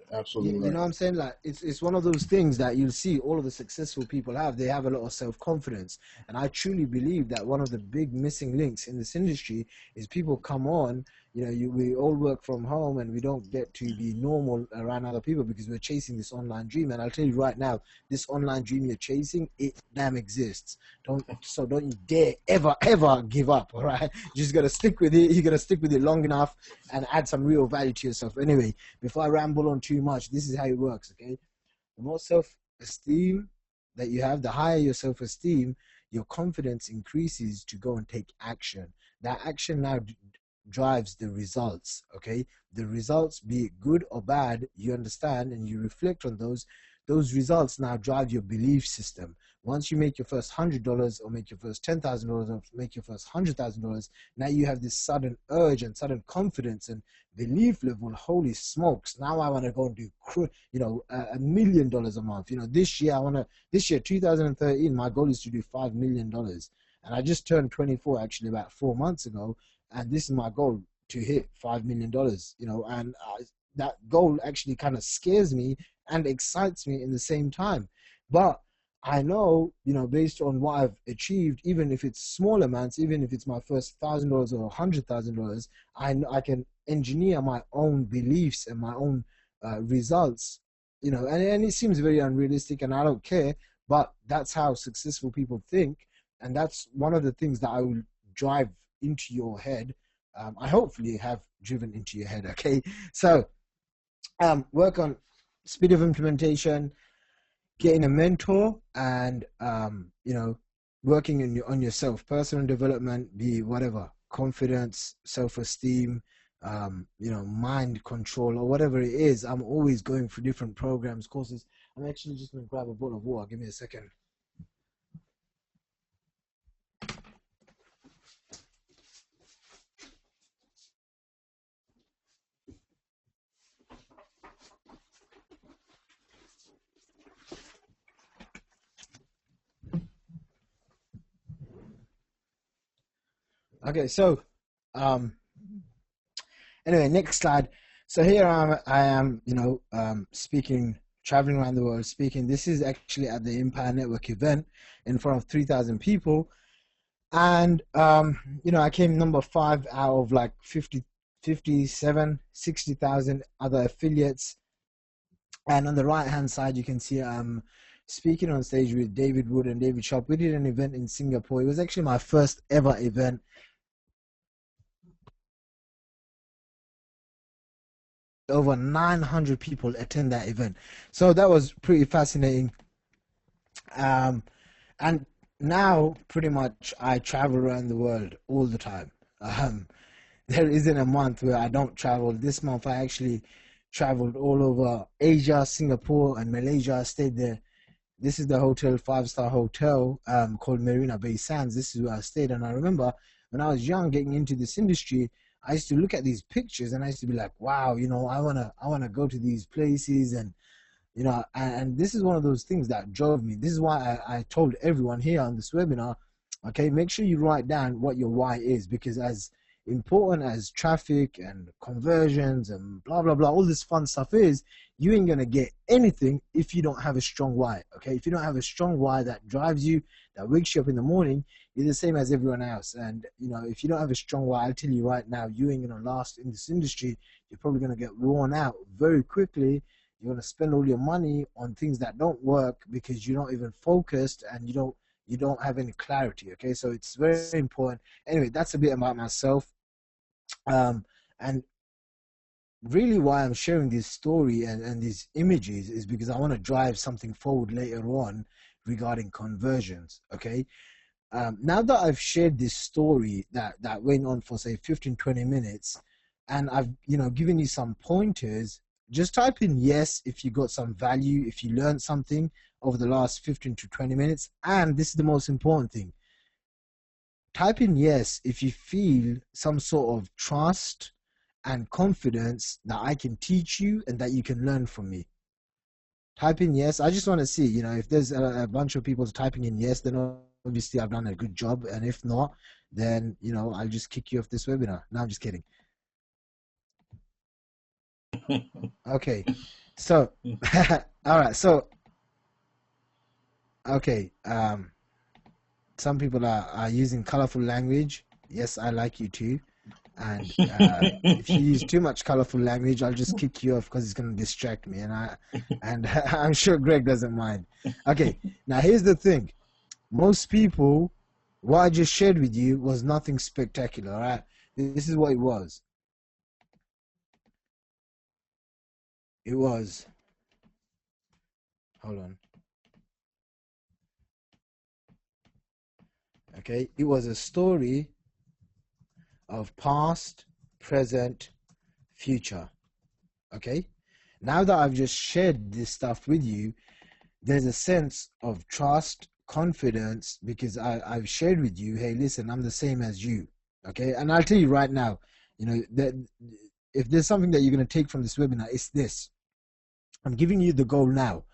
Absolutely you right. know what I'm saying? Like it's one of those things that you'll see all of the successful people have. They have a lot of self-confidence, and I truly believe that one of the big missing links in this industry is people come on. We all work from home, and we don't get to be normal around other people because we're chasing this online dream. And I'll tell you right now, this online dream you're chasing, it damn exists. Don't you dare ever give up. All right, you just gotta stick with it. You gotta stick with it long enough and add some real value to yourself. Anyway, before I ramble on too much, this is how it works, okay? The more self-esteem that you have, the higher your self-esteem, your confidence increases to go and take action. That action now drives the results, okay? The results, be it good or bad, you understand and you reflect on those results now drive your belief system. Once you make your first $100 or make your first $10,000 or make your first $100,000, now you have this sudden urge and sudden confidence and belief level. Holy smokes! Now I want to go and do, $1 million a month. This year, 2013, my goal is to do $5 million, and I just turned 24 actually about 4 months ago, and this is my goal to hit $5 million. And that goal actually kind of scares me and excites me in the same time. But I know, based on what I've achieved, even if it's small amounts, even if it's my first $1,000 or $100,000, I can engineer my own beliefs and my own results, and it seems very unrealistic, and I don't care, but that's how successful people think, and that's one of the things that I will drive into your head. I hopefully have driven into your head. Okay, so work on speed of implementation, getting a mentor, and working on yourself, personal development, be whatever, confidence, self-esteem, mind control, or whatever it is. I'm always going through different programs, courses. I'm actually just going to grab a bottle of water. Give me a second. Okay, so um, anyway, next slide. So here I am, speaking, traveling around the world, speaking. This is actually at the Empire Network event in front of 3,000 people. And, I came number 5 out of like 50, 57, 60,000 other affiliates. And on the right-hand side, you can see I'm speaking on stage with David Wood and David Sharp. We did an event in Singapore. It was actually my first ever event. Over 900 people attend that event, so that was pretty fascinating. And now pretty much I travel around the world all the time. There isn't a month where I don't travel. This month I actually traveled all over Asia, Singapore, and Malaysia. I stayed there. This is the hotel, 5-star hotel, called Marina Bay Sands. This is where I stayed. And I remember when I was young, getting into this industry, I used to look at these pictures and I used to be like, wow, I wanna go to these places. And and this is one of those things that drove me. This is why I told everyone here on this webinar, okay, make sure you write down what your why is, because as important as traffic and conversions and blah blah blah, all this fun stuff is, you ain't gonna get anything if you don't have a strong why. Okay, if you don't have a strong why that drives you, that wakes you up in the morning, you're the same as everyone else. And if you don't have a strong why, I'll tell you right now, you ain't gonna last in this industry. You're probably gonna get worn out very quickly. You're gonna spend all your money on things that don't work because you're not even focused and you don't have any clarity. Okay, so it's very important. Anyway, that's a bit about myself. And really why I'm sharing this story and these images is because I want to drive something forward later on regarding conversions. Okay, now that I've shared this story that went on for say 15-20 minutes, and I've given you some pointers, just type in yes if you got some value, if you learned something over the last 15 to 20 minutes. And this is the most important thing, type in yes if you feel some sort of trust and confidence that I can teach you and that you can learn from me. Type in yes. I just want to see, if there's a bunch of people typing in yes, then obviously I've done a good job. And if not, then, I'll just kick you off this webinar. No, I'm just kidding. Okay. So, all right. So, okay. Some people are using colorful language. Yes, I like you too. And if you use too much colorful language, I'll just kick you off because it's going to distract me. And I'm sure Greg doesn't mind. Okay, now here's the thing. Most people, what I just shared with you was nothing spectacular, all right? This is what it was. It was, hold on. Okay, it was a story of past, present, future. Okay, now that I've just shared this stuff with you, there's a sense of trust, confidence, because I've shared with you, hey, listen, I'm the same as you. Okay, and I'll tell you right now, that if there's something that you're going to take from this webinar, it's this. I'm giving you the goal now.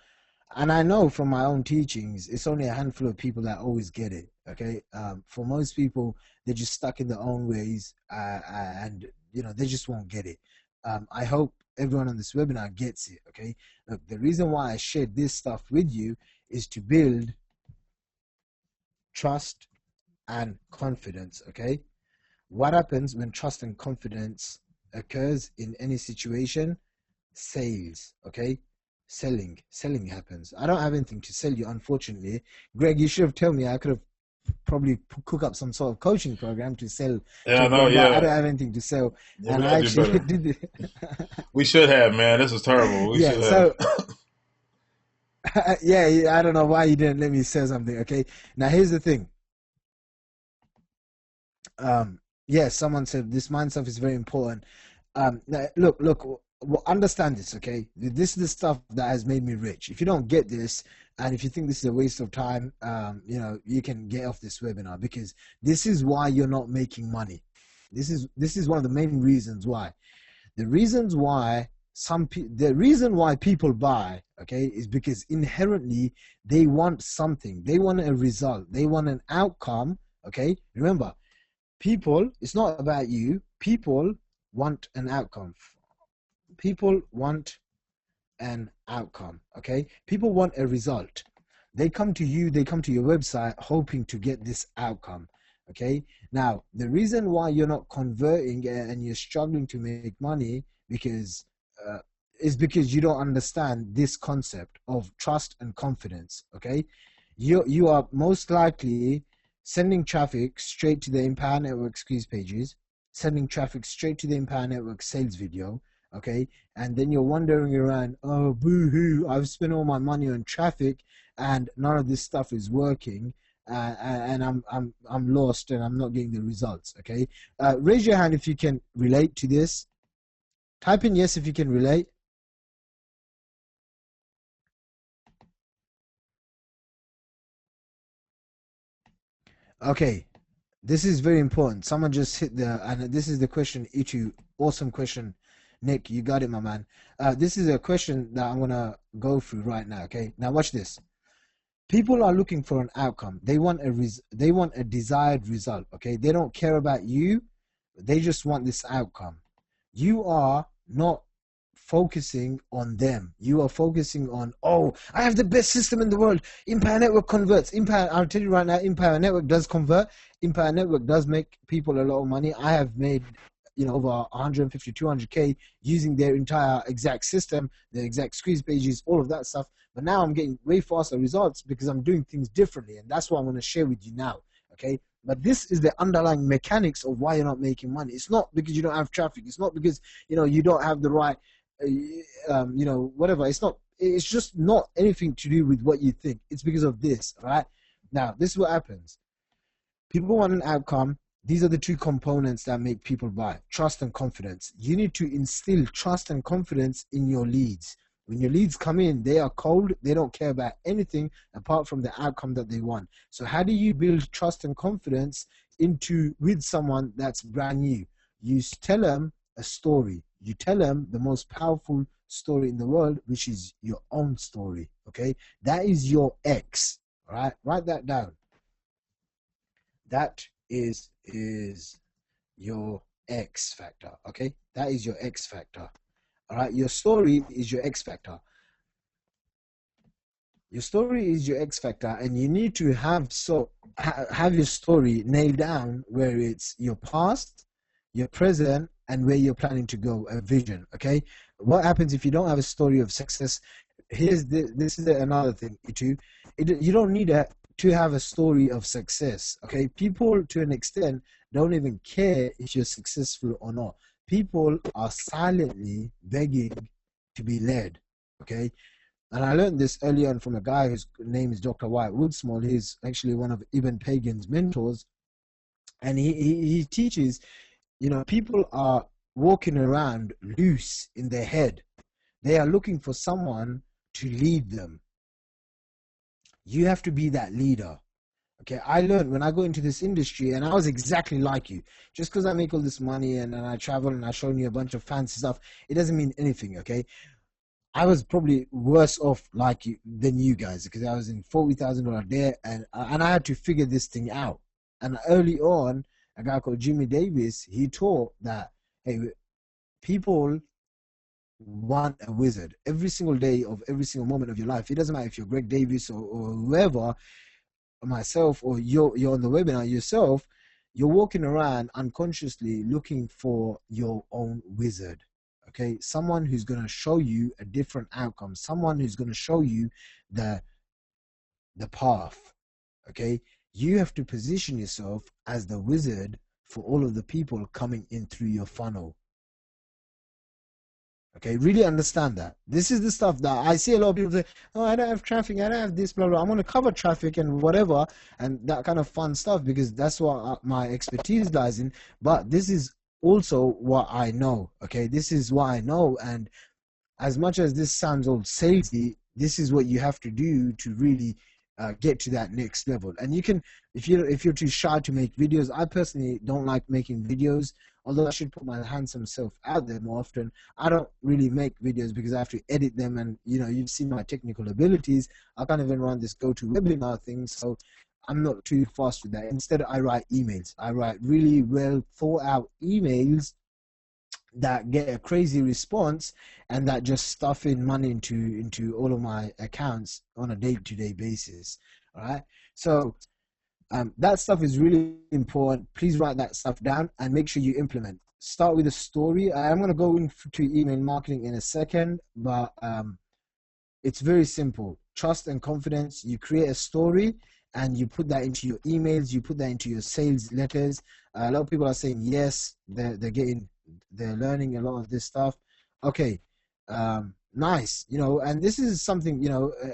And I know from my own teachings, it's only a handful of people that always get it. Okay, for most people, they're just stuck in their own ways, and they just won't get it. I hope everyone on this webinar gets it. Okay, look, the reason why I shared this stuff with you is to build trust and confidence. Okay, what happens when trust and confidence occurs in any situation? Sales. Okay, selling happens. I don't have anything to sell you, unfortunately. Greg, you should have told me. I could have probably cook up some sort of coaching program to sell. Yeah, no, yeah. I don't have anything to sell, yeah, and I actually did it. We should have, man. This is terrible. We should have. Yeah, I don't know why you didn't let me say something. Okay, now here's the thing. Someone said this mind stuff is very important. Now, look. Well, understand this, okay? This is the stuff that has made me rich. If you don't get this, and if you think this is a waste of time, you can get off this webinar, because this is why you're not making money. This is one of the main reasons why. The reasons why the reason why people buy, okay, is because inherently they want something. They want a result. They want an outcome, okay? Remember, people, it's not about you. People want an outcome. People want an outcome. Okay, people want a result. They come to you, they come to your website hoping to get this outcome. Okay, now the reason why you're not converting and you're struggling to make money because is because you don't understand this concept of trust and confidence. Okay, you are most likely sending traffic straight to the Empower Network squeeze pages, sending traffic straight to the Empower Network sales video. Okay, and then you're wandering around, oh boo hoo, I've spent all my money on traffic and none of this stuff is working, and I'm lost and I'm not getting the results. Okay, raise your hand if you can relate to this. Type in yes if you can relate. Okay, this is very important. Someone just hit and this is the question, Itu. Awesome question, Nick. You got it, my man. This is a question that I'm gonna go through right now. Okay, now watch this. People are looking for an outcome. They want a desired result. Okay, they don't care about you. They just want this outcome. You are not focusing on them. You are focusing on, oh, I have the best system in the world. Empower Network converts. I'll tell you right now, Empower Network does convert. Empower Network does make people a lot of money. I have made, over 150, 200K using their entire exact system, their exact squeeze pages, all of that stuff. But now I'm getting way faster results because I'm doing things differently. And that's what I'm going to share with you now. Okay. But this is the underlying mechanics of why you're not making money. It's not because you don't have traffic. It's not because, you don't have the right, whatever. It's just not anything to do with what you think. It's because of this, all right? Now, this is what happens. People want an outcome. These are the two components that make people buy: trust and confidence. You need to instill trust and confidence in your leads. When your leads come in, they are cold. They don't care about anything apart from the outcome that they want. So how do you build trust and confidence with someone that's brand new? You tell them a story. You tell them the most powerful story in the world, which is your own story. Okay, that is your X. All right, write that down. That is your X factor. Okay, that is your X factor. All right, your story is your X factor. Your story is your X factor, and you need to have your story nailed down, where it's your past, your present, and where you're planning to go, a vision. Okay, what happens if you don't have a story of success? This is another thing too. You don't need to have a story of success. Okay, people to an extent don't even care if you're successful or not. People are silently begging to be led. Okay, and I learned this early on from a guy whose name is Dr. Wyatt Woodsmall. He's actually one of Ibn Pagan's mentors, and he teaches, people are walking around loose in their head. They are looking for someone to lead them. You have to be that leader. Okay, I learned when I go into this industry, and I was exactly like you. Just because I make all this money and I travel and I've shown you a bunch of fancy stuff, it doesn't mean anything. Okay, I was probably worse off like you than you guys, because I was in $40,000 debt, and I had to figure this thing out. And early on, a guy called Jimmy Davis, he taught that, hey, people want a wizard every single day of every single moment of your life. It doesn't matter if you're Greg Davis or whoever, myself, or you're on the webinar yourself. You're walking around unconsciously looking for your own wizard. Okay, someone who's going to show you a different outcome, someone who's going to show you the path. Okay, you have to position yourself as the wizard for all of the people coming in through your funnel. Okay, really understand that. This is the stuff that I see a lot of people say, oh, I don't have traffic, I don't have this, blah, blah. I'm going to cover traffic and whatever, and that kind of fun stuff, because that's what my expertise lies in. But this is also what I know. Okay, this is what I know. And as much as this sounds all salesy, this is what you have to do to really get to that next level. And you can, if you're too shy to make videos, I personally don't like making videos, although I should put my handsome self out there more often. I don't really make videos because I have to edit them, and you've seen my technical abilities. I can't even run this GoToWebinar thing, so I'm not too fast with that. Instead, I write emails. I write really well thought out emails that get a crazy response and that just stuff in money into all of my accounts on a day-to-day basis. All right. So that stuff is really important. Please write that stuff down and make sure you implement. Start with a story. I'm going to go into email marketing in a second, but it's very simple. Trust and confidence. You create a story and you put that into your emails. You put that into your sales letters. A lot of people are saying yes. They're learning a lot of this stuff. Okay, nice. And this is something.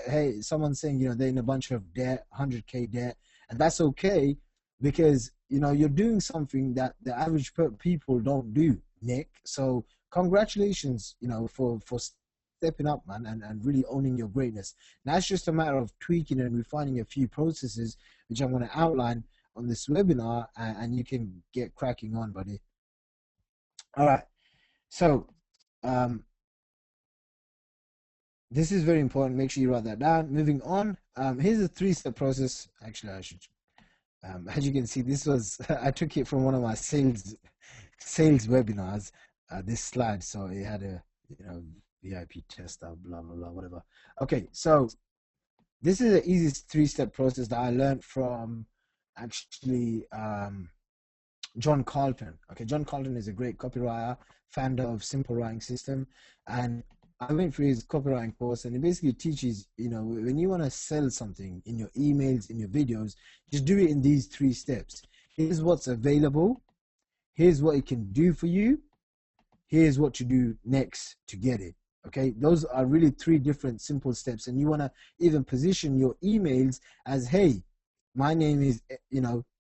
Hey, someone's saying they're in a bunch of debt, 100K debt, and that's okay because you're doing something that the average people don't do, Nick. So congratulations, for stepping up, man, and really owning your greatness. Now it's just a matter of tweaking and refining a few processes, which I'm going to outline on this webinar, and you can get cracking on, buddy. All right. So this is very important. Make sure you write that down. Moving on. Here's a 3-step process. Actually, I should. As you can see, this was I took it from one of my sales webinars. This slide, so it had a VIP tester, blah blah blah, whatever. Okay, so this is the easiest 3-step process that I learned from actually John Carlton. Okay, John Carlton is a great copywriter, founder of Simple Writing System, and I went through his copywriting course, and it basically teaches, when you want to sell something in your emails, in your videos, just do it in these 3 steps. Here's what's available. Here's what it can do for you. Here's what to do next to get it. Okay, those are really 3 different simple steps, and you want to even position your emails as, hey, my name is,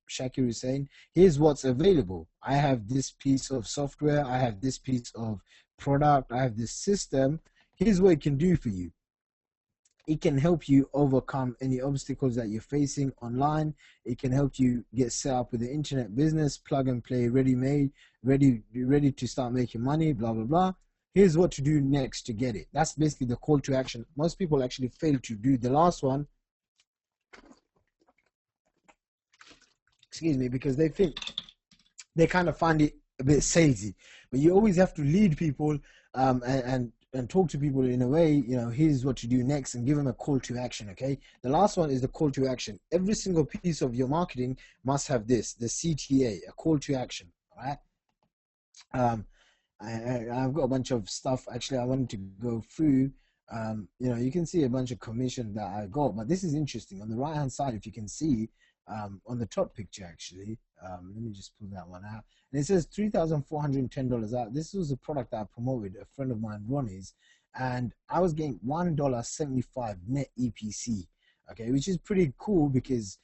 Shaqir Hussyin. Here's what's available. I have this piece of software. I have this piece of product. I have this system. Here's what it can do for you. It can help you overcome any obstacles that you're facing online. It can help you get set up with the internet business, plug and play, ready-made, ready to start making money, blah, blah, blah. Here's what to do next to get it. That's basically the call to action. Most people actually fail to do the last one. Excuse me, because they kind of find it a bit salesy. But you always have to lead people and talk to people in a way, here's what to do next, and give them a call to action. Okay, the last one is the call to action. Every single piece of your marketing must have this, the CTA, a call to action. All right. I've got a bunch of stuff actually I wanted to go through. You can see a bunch of commission that I got, but this is interesting. On the right hand side, if you can see, on the top picture actually, let me just pull that one out, and it says $3,410 out. This was a product that I promoted, a friend of mine, Ronnie's, and I was getting $1.75 net EPC, okay, which is pretty cool because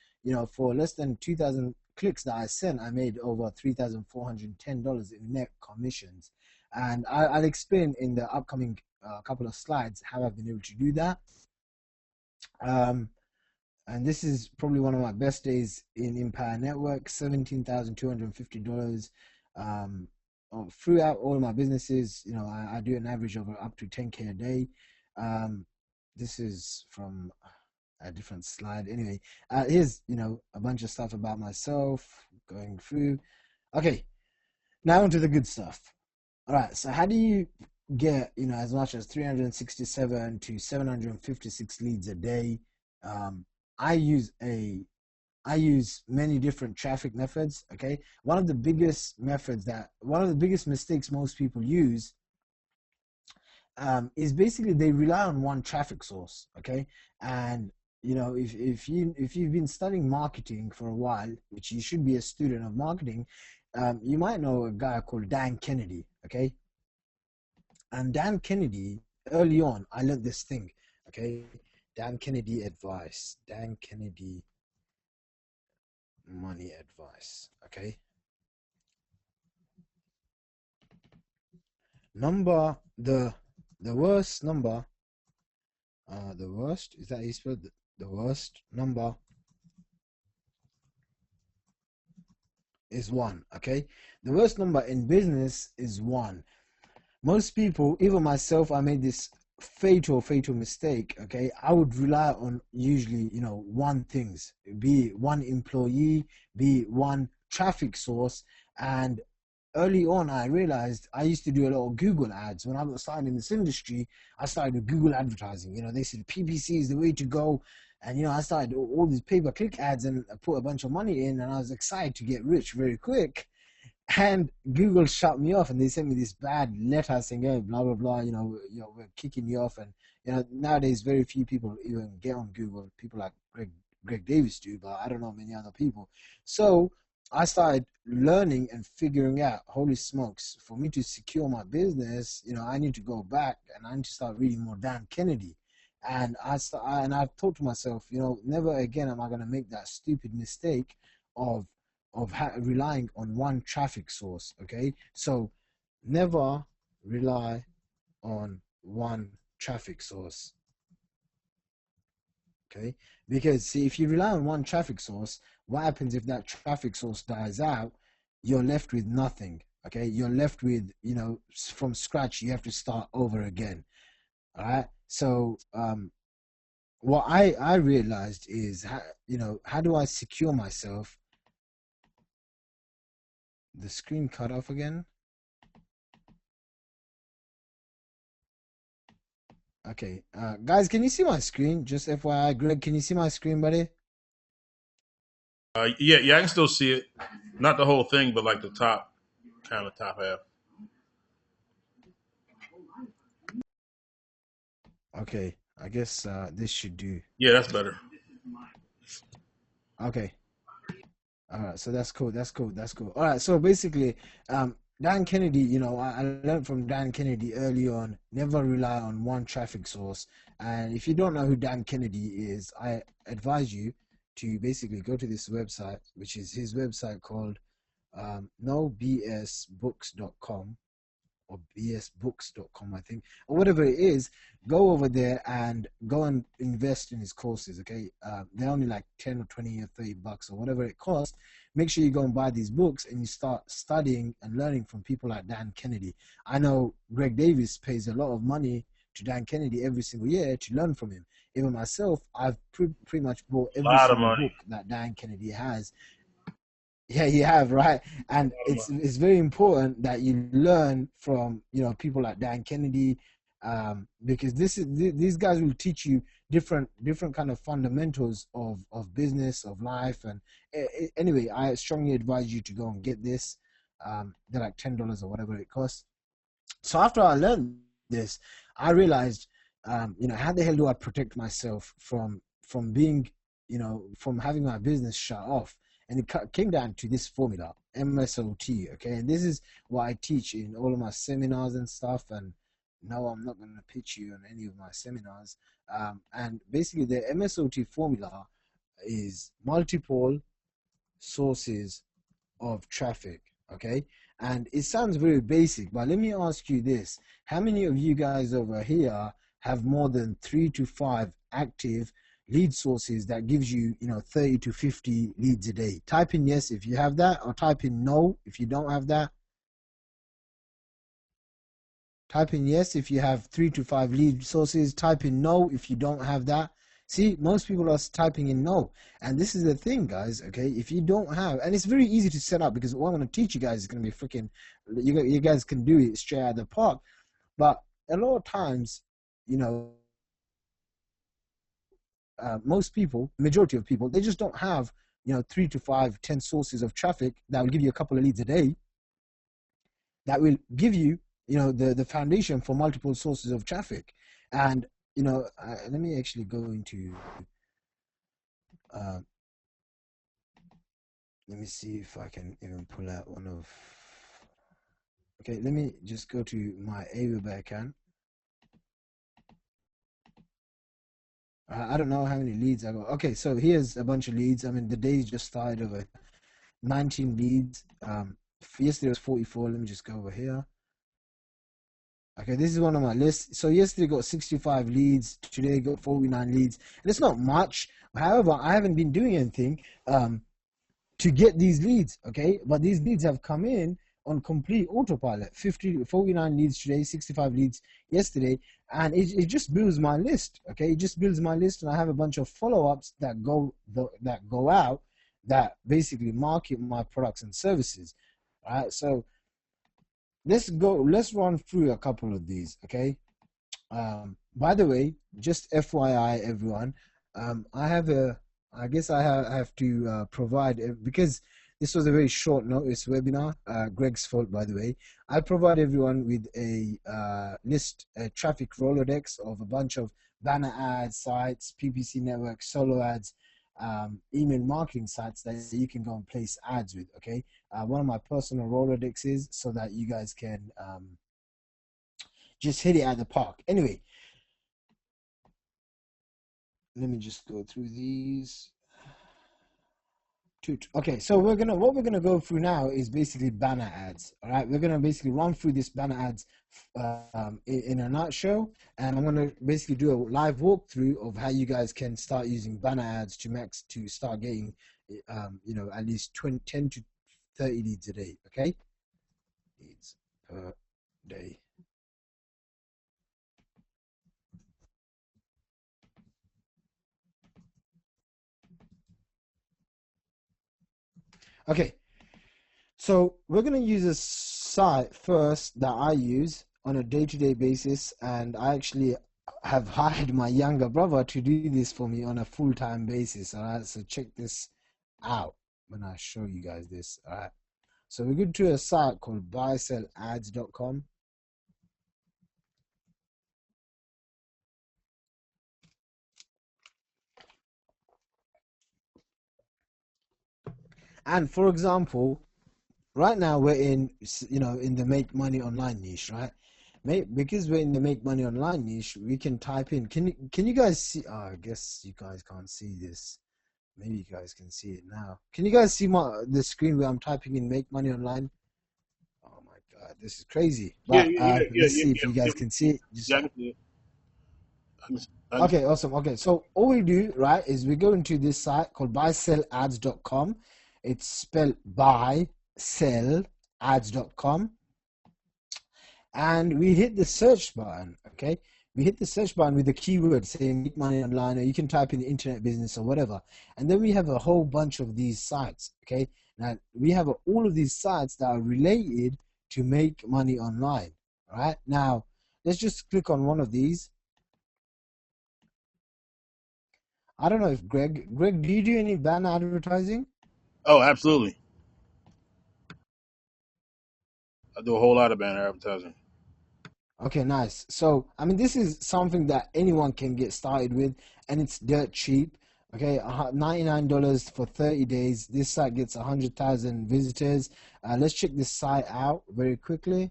for less than 2,000 clicks that I sent, I made over $3,410 in net commissions. And I'll explain in the upcoming couple of slides how I've been able to do that. And this is probably one of my best days in Empire Network, $17,250. Throughout all of my businesses, I do an average of up to 10K a day. This is from a different slide. Anyway, here's, a bunch of stuff about myself going through. Okay, now onto the good stuff. All right, so how do you get, as much as 367 to 756 leads a day? I use many different traffic methods. Okay, one of the biggest mistakes most people use is basically they rely on one traffic source. Okay, and if you've been studying marketing for a while, which you should be a student of marketing, you might know a guy called Dan Kennedy. Okay, and Dan Kennedy, early on, I learned this thing. Okay, Dan Kennedy advice. Dan Kennedy money advice. Okay. The worst number. The worst, is that how you spell it? The worst number is 1. Okay. The worst number in business is 1. Most people, even myself, I made this fatal mistake, okay, I would rely on usually, one things, be it one employee, be it one traffic source. And early on, I realized I used to do a lot of Google ads. When I got started in this industry, I started with Google advertising. They said PPC is the way to go. And, I started all these pay-per-click ads, and I put a bunch of money in, and I was excited to get rich very quick. And Google shut me off, and they sent me this bad letter saying, "Hey, blah blah blah, we're kicking you off." And nowadays, very few people even get on Google. People like Greg Davis do, but I don't know many other people. So I started learning and figuring out, holy smokes, for me to secure my business, I need to go back and I need to start reading more Dan Kennedy. And I've thought to myself, never again am I going to make that stupid mistake of relying on one traffic source. Okay, so never rely on one traffic source. Okay, because see, if you rely on one traffic source, what happens if that traffic source dies out? You're left with nothing. Okay, you're left with, from scratch. You have to start over again. All right. So what I realized is, how do I secure myself? The screen cut off again. Okay, guys, can you see my screen? Just FYI, Greg, can you see my screen, buddy? Yeah, I can still see it. Not the whole thing, but like the top, kind of top half. Okay, I guess this should do. Yeah, that's better. Okay, all right, so that's cool. That's cool. That's cool. All right, so basically, Dan Kennedy, I learned from Dan Kennedy early on, never rely on one traffic source. And if you don't know who Dan Kennedy is, I advise you to basically go to this website, which is his website called nobsbooks.com or bsbooks.com, I think, or whatever it is. Go over there and go and invest in his courses. Okay, they're only like 10 or 20 or $30 or whatever it costs. Make sure you go and buy these books and you start studying and learning from people like Dan Kennedy. I know Greg Davis pays a lot of money to Dan Kennedy every single year to learn from him. Even myself, I've pretty much bought A every lot of single money. book that Dan Kennedy has. Yeah, you have, right? And it's very important that you learn from, people like Dan Kennedy, because these guys will teach you different kind of fundamentals of business, of life. And anyway, I strongly advise you to go and get this. They're like $10 or whatever it costs. So after I learned this, I realized, how the hell do I protect myself from being, from having my business shut off? And it came down to this formula, MSOT. Okay, and this is what I teach in all of my seminars and stuff. And no, I'm not going to pitch you on any of my seminars. And basically, the MSOT formula is multiple sources of traffic. Okay, and it sounds very basic, but let me ask you this: how many of you guys over here have more than 3 to 5 active lead sources that gives you 30 to 50 leads a day? Type in yes if you have that, or type in no if you don't have that. Type in yes if you have 3 to 5 lead sources. Type in no if you don't have that. See, most people are typing in no. And this is the thing, guys, okay? If you don't have, and it's very easy to set up, because what I'm going to teach you guys is going to be freaking, you guys can do it straight out of the park. But a lot of times, most people, majority of people, they just don't have 3 to 5, 10 sources of traffic that will give you a couple of leads a day, that will give you the foundation for multiple sources of traffic. And let me actually go into let me see if I can even pull out one of, okay, let me just go to my Aweber account. I don't know how many leads I got. Okay, so here's a bunch of leads. I mean, the day just started over 19 leads. Yesterday was 44. Let me just go over here. Okay, this is one of my lists. So yesterday got 65 leads. Today got 49 leads. And it's not much. However, I haven't been doing anything to get these leads, okay? But these leads have come in on complete autopilot. 49 leads today, 65 leads yesterday, and it just builds my list. Okay, it just builds my list, and I have a bunch of follow-ups that go out that basically market my products and services. All right, so let's run through a couple of these. Okay, by the way, just FYI, everyone, I guess I have to provide, because this was a very short notice webinar. Greg's fault, by the way. I provide everyone with a list, a traffic Rolodex of a bunch of banner ads, sites, PPC network, solo ads, email marketing sites that you can go and place ads with. Okay, one of my personal Rolodexes, so that you guys can just hit it at the park. Anyway, let me just go through these. Okay, so what we're gonna go through now is basically banner ads. All right, we're gonna basically run through this banner ads in a nutshell, and I'm gonna basically do a live walkthrough of how you guys can start using banner ads to start getting, at least 10 to 30 leads a day. Okay, leads per day. Okay, so we're going to use a site first that I use on a day-to-day basis, and I actually have hired my younger brother to do this for me on a full-time basis. All right, so check this out when I show you guys this. All right, so we go to a site called buysellads.com. And for example, right now we're in the make money online niche, right? Because we're in the make money online niche, we can type in, can you guys see? I guess you guys can't see this. Maybe you guys can see it now. Can you guys see the screen where I'm typing in make money online? Oh my god, this is crazy. But let's see if you guys can see it. Yeah, I can see it. Okay, awesome. Okay, so all we do, right, is we go into this site called buysellads.com. It's spelled buysellads.com, and we hit the search button. Okay, we hit the search button with the keyword saying make money online, or you can type in internet business or whatever, and then we have a whole bunch of these sites. Okay, now we have all of these sites that are related to make money online. All right, now let's just click on one of these. I don't know if Greg, do you do any banner advertising? Oh, absolutely. I do a whole lot of banner advertising. Okay, nice. So, I mean, this is something that anyone can get started with, and it's dirt cheap. Okay, $99 for 30 days. This site gets 100,000 visitors. Let's check this site out very quickly.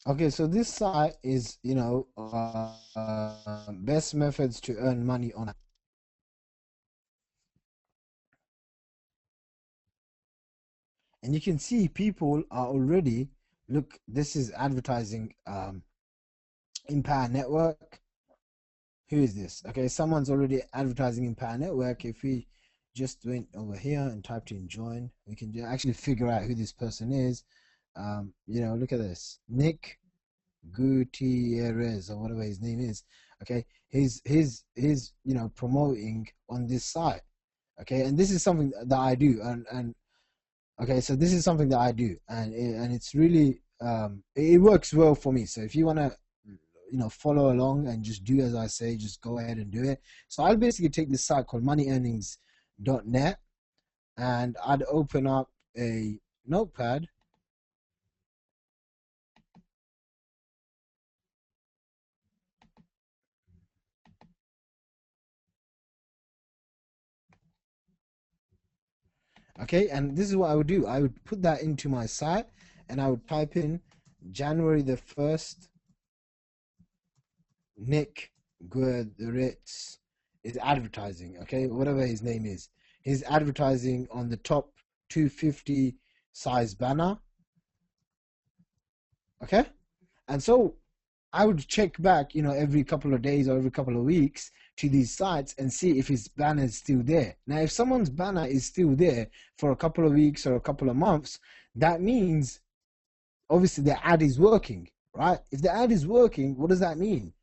Okay, so this site is, best methods to earn money on. And you can see people are already, look, this is advertising Empower Network. Who is this? Okay, someone's already advertising Empower Network. If we just went over here and typed in join, we can actually figure out who this person is. Look at this. Nick Gutierrez, or whatever his name is. Okay, he's promoting on this site. Okay, and this is something that I do, and okay, so this is something that I do, and it's really it works well for me. So if you want to follow along and just do as I say, just go ahead and do it. So I'll basically take this site called moneyearnings.net, and I'd open up a notepad. Okay, and this is what I would do. I would put that into my site, and I would type in January the 1st, Nick Gutierrez is advertising, okay, whatever his name is. He's advertising on the top 250 size banner. Okay, and so I would check back, every couple of days or every couple of weeks to these sites and see if his banner is still there. Now, if someone's banner is still there for a couple of weeks or a couple of months, that means obviously the ad is working, right? If the ad is working, what does that mean?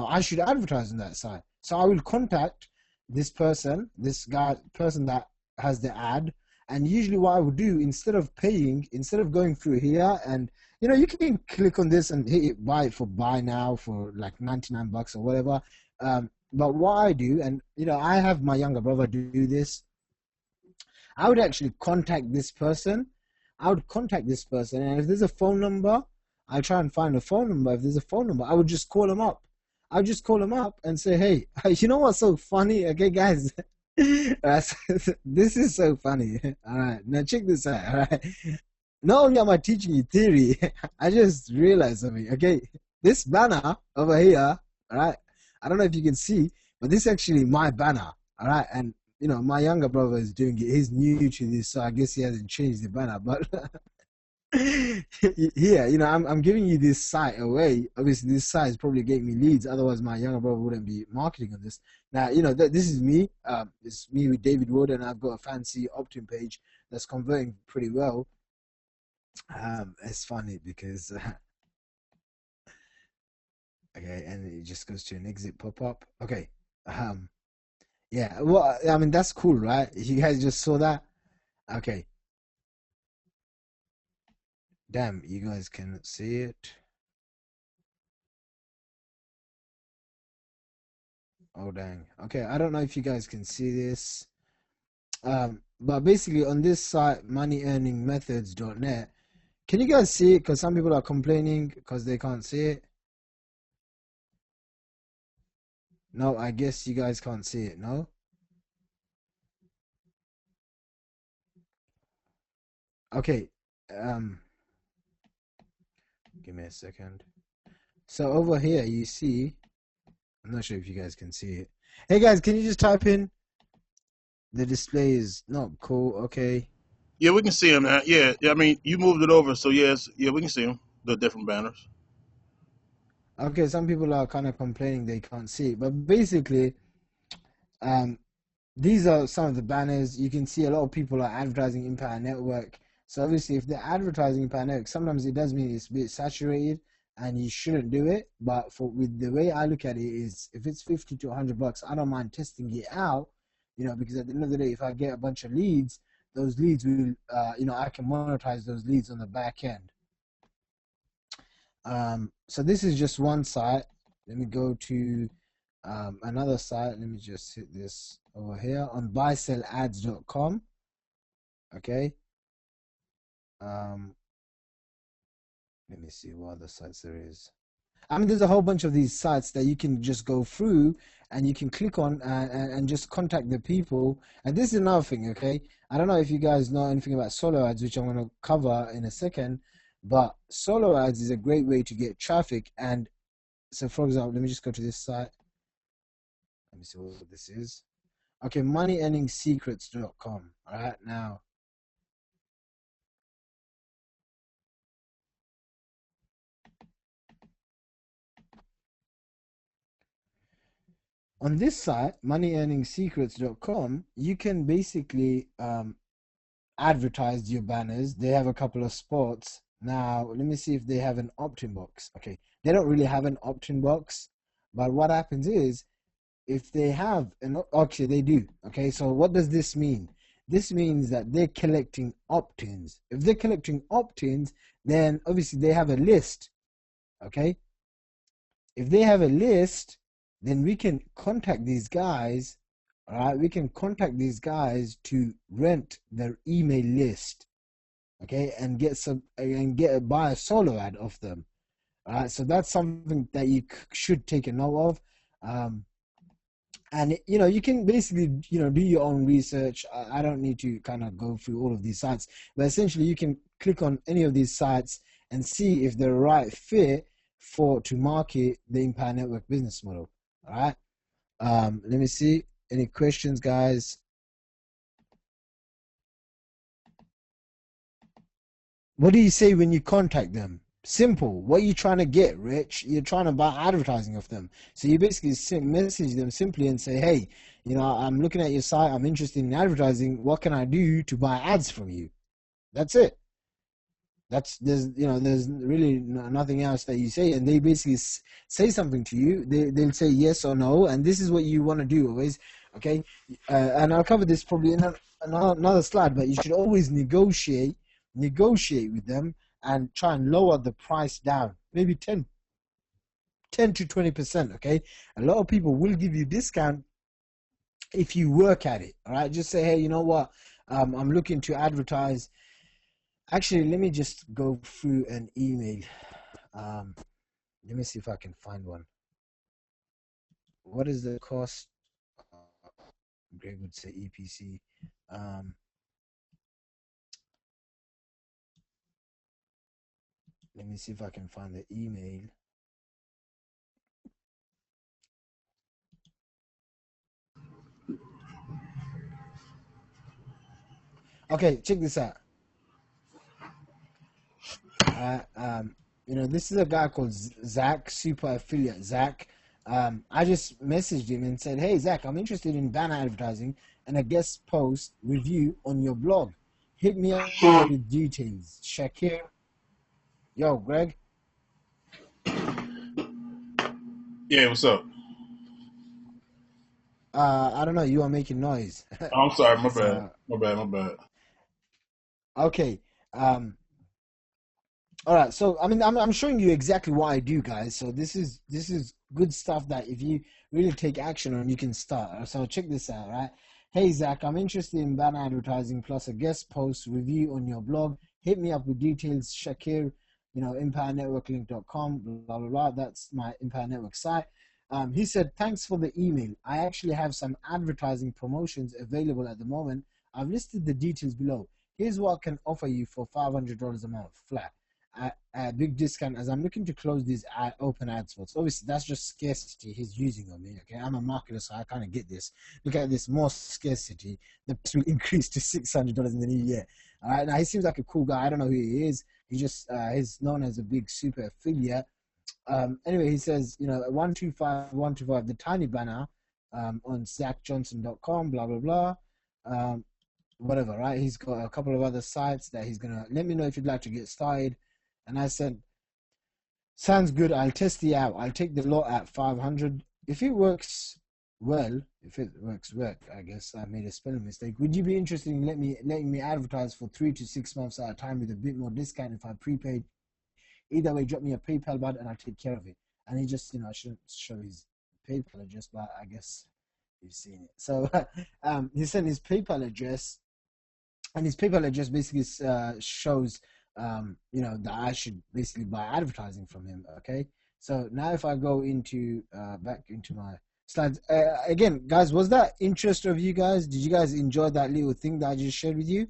I should advertise on that site. So I will contact this person, person that has the ad. And usually what I would do, instead of going through here and, you can click on this and hit it, buy now for like 99 bucks or whatever. But what I do, and, I have my younger brother do this, I would actually contact this person. And if there's a phone number, I try and find a phone number. If there's a phone number, I would just call them up. I would just call them up and say, hey, you know what's so funny? Okay, guys, this is so funny. All right, now check this out. All right, not only am I teaching you theory, I just realized something. Okay, this banner over here, all right, I don't know if you can see, but this is actually my banner. All right, and my younger brother is doing it. He's new to this, so I guess he hasn't changed the banner. But yeah, I'm giving you this site away. Obviously, this site is probably getting me leads. Otherwise, my younger brother wouldn't be marketing on this. Now, this is me. It's me with David Wood, and I've got a fancy opt-in page that's converting pretty well. It's funny because okay, and it just goes to an exit pop-up. Okay, yeah. Well, I mean that's cool, right? You guys just saw that. Okay. Damn, you guys can see it. Oh dang. Okay, I don't know if you guys can see this. But basically on this site, moneyearningmethods.net, can you guys see it? Because some people are complaining because they can't see it. No, I guess you guys can't see it, no? Okay. Give me a second. So over here you see, I'm not sure if you guys can see it. Hey guys, can you just type in the display is not cool, okay? Yeah, we can see them now. Yeah, I mean, you moved it over, so yes, yeah, we can see them. The different banners. Okay, some people are kind of complaining they can't see it, but basically, um, these are some of the banners. You can see a lot of people are advertising Impact Network. So obviously, if they're advertising Impact Network, sometimes it does mean it's a bit saturated, and you shouldn't do it. But with the way I look at it is, if it's 50 to 100 bucks, I don't mind testing it out. Because at the end of the day, if I get a bunch of leads, those leads will, I can monetize those leads on the back end. So this is just one site. Let me go to another site. Let me just hit this over here on buysellads.com. Okay. Let me see what other sites there is. I mean, there's a whole bunch of these sites that you can just go through and you can click on and just contact the people. And this is another thing, okay? I don't know if you guys know anything about solo ads, which I'm going to cover in a second, but solo ads is a great way to get traffic. And so, for example, let me just go to this site. Let me see what this is. Okay, moneyearningsecrets.com. All right, now. On this site, moneyearningsecrets.com, you can basically advertise your banners. They have a couple of spots. Now, let me see if they have an opt-in box. Okay, they don't really have an opt-in box, but what happens is, if they have an, actually they do. Okay, so what does this mean? This means that they're collecting opt-ins. If they're collecting opt-ins, then obviously they have a list. Okay, if they have a list, then we can contact these guys. All right, we can contact these guys to rent their email list. Okay, and buy a solo ad of them. All right, so that's something that you should take a note of. And you can basically do your own research. I don't need to kind of go through all of these sites, but essentially you can click on any of these sites and see if they're the right fit to market the Impact Network business model. All right, let me see any questions, guys. What do you say when you contact them? Simple. What are you trying to get, Rich? You're trying to buy advertising of them. So you basically message them simply and say, hey, I'm looking at your site. I'm interested in advertising. What can I do to buy ads from you? That's it. There's really nothing else that you say, and they basically say something to you. They'll say yes or no, and this is what you want to do always. Okay, and I'll cover this probably in another slide, but you should always negotiate with them and try and lower the price down, maybe 10 to 20%. Okay, a lot of people will give you discount if you work at it. All right, just say, hey, you know what, I'm looking to advertise. Actually, let me just go through an email. Let me see if I can find one. What is the cost? Greg would say EPC. Let me see if I can find the email. Okay, check this out. This is a guy called Zach, super affiliate Zach. I just messaged him and said, hey, Zach, I'm interested in banner advertising and a guest post review on your blog. Hit me up with details. Shaqir. Yo, Greg. Yeah, what's up? I don't know. You are making noise. Oh, I'm sorry, my So, bad. My bad. okay. All right. So, I mean, I'm showing you exactly what I do, guys. So this is good stuff that if you really take action on, you can start. So check this out, right? Hey, Zach, I'm interested in banner advertising plus a guest post review on your blog. Hit me up with details. Shaqir, empowernetworklink.com, blah, blah, blah. That's my Empower Network site. He said, thanks for the email. I actually have some advertising promotions available at the moment. I've listed the details below. Here's what I can offer you for $500 a month flat. A big discount as I'm looking to close these open ad spots. Obviously, that's just scarcity he's using on me. Okay, I'm a marketer, so I kind of get this. Look at this, more scarcity. The price will increase to $600 in the new year. All right, now he seems like a cool guy. I don't know who he is. He just he's known as a big super affiliate. Anyway, he says, 125, the tiny banner on zachjohnson.com, blah blah blah. Whatever, right? He's got a couple of other sites that he's gonna let me know if you'd like to get started. And I said, sounds good. I'll test the out. I'll take the lot at 500. If it works well, I guess I made a spelling mistake. Would you be interested in letting me advertise for 3 to 6 months at a time with a bit more discount if I prepaid? Either way, drop me a PayPal button and I'll take care of it. And he just, I shouldn't show his PayPal address, but I guess you've seen it. So he sent his PayPal address, and his PayPal address basically shows that I should basically buy advertising from him. Okay, so now if I go into back into my slides again, guys, was that interest of you guys? Did you guys enjoy that little thing that I just shared with you?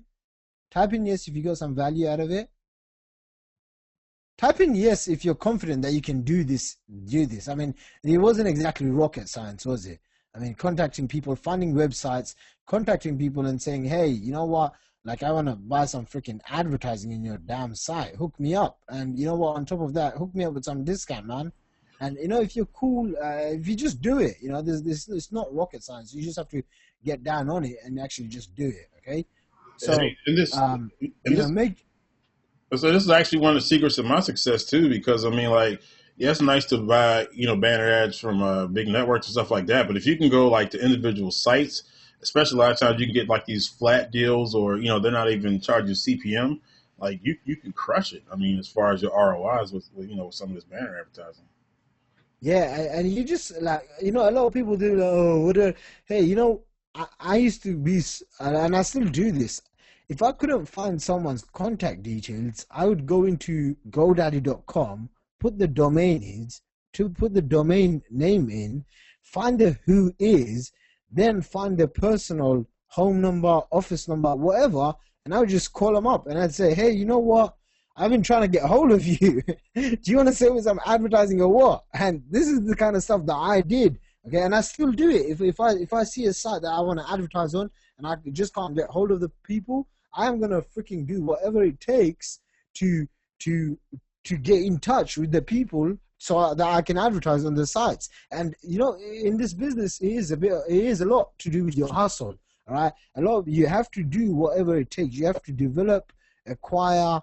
Type in yes if you got some value out of it. Type in yes if you're confident that you can do this. I mean, it wasn't exactly rocket science, was it? I mean, contacting people, finding websites, contacting people and saying, hey, you know what? Like, I want to buy some freaking advertising in your damn site. Hook me up. And you know what? On top of that, hook me up with some discount, man. And, if you're cool, if you just do it, it's not rocket science. You just have to get down on it and actually just do it, okay? So, make... So this is actually one of the secrets of my success too, because I mean, like, yeah, it's nice to buy, banner ads from big networks and stuff like that. But if you can go like to individual sites, especially a lot of times you can get like these flat deals, or they're not even charging CPM. Like you can crush it. I mean, as far as your ROIs with with some of this banner advertising. Yeah, and you just like a lot of people do. Hey, I used to be, and I still do this. If I couldn't find someone's contact details, I would go into GoDaddy.com, put the domain name in, find the who is, then find the personal home number, office number, whatever, and I would just call them up and I'd say, hey, you know what? I've been trying to get hold of you. Do you want to say with some advertising or what? And this is the kind of stuff that I did. Okay, and I still do it. If I see a site that I want to advertise on and I just can't get hold of the people, I'm gonna freaking do whatever it takes to to to get in touch with the people so that I can advertise on the sites. And in this business, it is a lot to do with your hustle. All right, you have to do whatever it takes. You have to develop, acquire,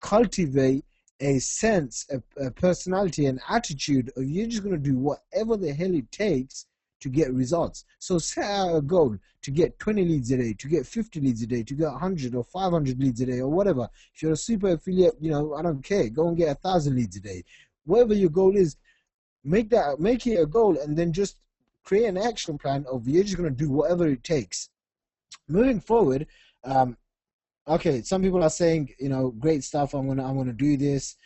cultivate a sense, a personality, an attitude of you're just going to do whatever the hell it takes to get results. So set out a goal to get 20 leads a day, to get 50 leads a day, to get 100 or 500 leads a day, or whatever. If you're a super affiliate, I don't care. Go and get 1,000 leads a day. Whatever your goal is, make it a goal, and then just create an action plan of you're just going to do whatever it takes. Moving forward, okay, some people are saying, great stuff. I'm gonna do this.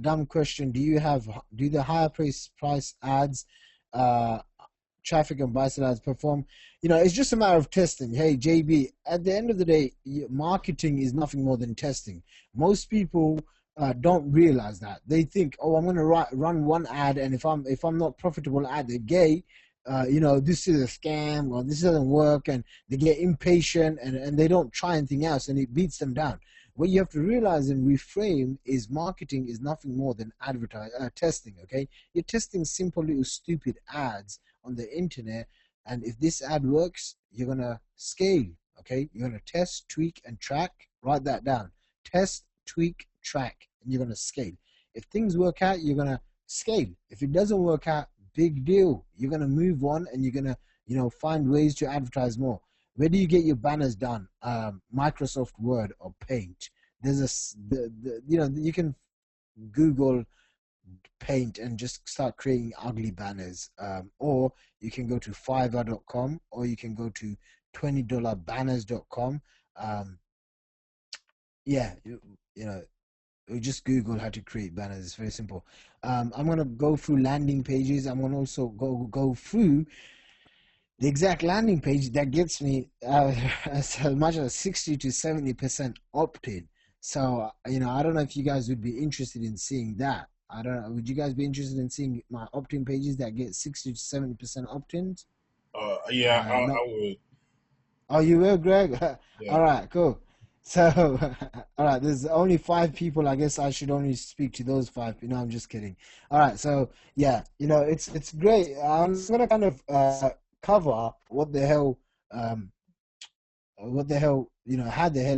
Dumb question: do the higher price ads, traffic and buy side ads perform? It's just a matter of testing. Hey, JB, at the end of the day, marketing is nothing more than testing. Most people don't realize that. They think, oh, I'm gonna run one ad, and if I'm not profitable at the gate, this is a scam, or this doesn't work, and they get impatient and they don't try anything else, and it beats them down. What you have to realize and reframe is marketing is nothing more than testing. Okay, you're testing simple little stupid ads on the internet, and if this ad works, you're gonna scale. Okay, you're gonna test, tweak, and track. Write that down: test, tweak, track, and you're gonna scale. If things work out, you're gonna scale. If it doesn't work out, big deal. You're gonna move on, and you're gonna find ways to advertise more. Where do you get your banners done? Microsoft Word or Paint. There's you can Google Paint and just start creating ugly banners, or you can go to Fiverr.com, or you can go to $20banners.com. Just Google how to create banners. It's very simple. I'm going to go through landing pages. I'm going to also go through the exact landing page that gets me as much as 60 to 70% opt-in. So, I don't know if you guys would be interested in seeing that. I don't know. Would you guys be interested in seeing my opt-in pages that get 60 to 70% opt-ins? Yeah, No. I would. Oh, you will, Greg? Yeah. All right, cool. So, all right, there's only 5 people. I guess I should only speak to those 5. I'm just kidding. All right, so yeah, it's great. I'm just gonna kind of cover what the hell, how the hell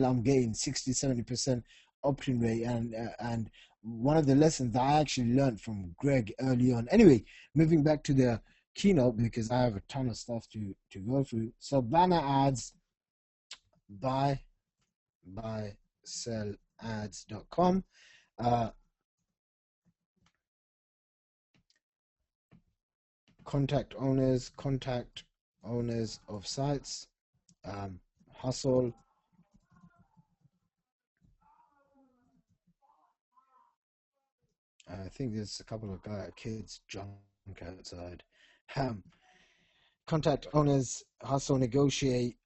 I'm getting 60-70% opt-in rate, and one of the lessons that I actually learned from Greg early on. Anyway, moving back to the keynote, because I have a ton of stuff to go through. So banner ads, buy-sell-ads.com. Contact owners of sites, hustle. I think there's a couple of kids junk outside. Contact owners, hustle, negotiate.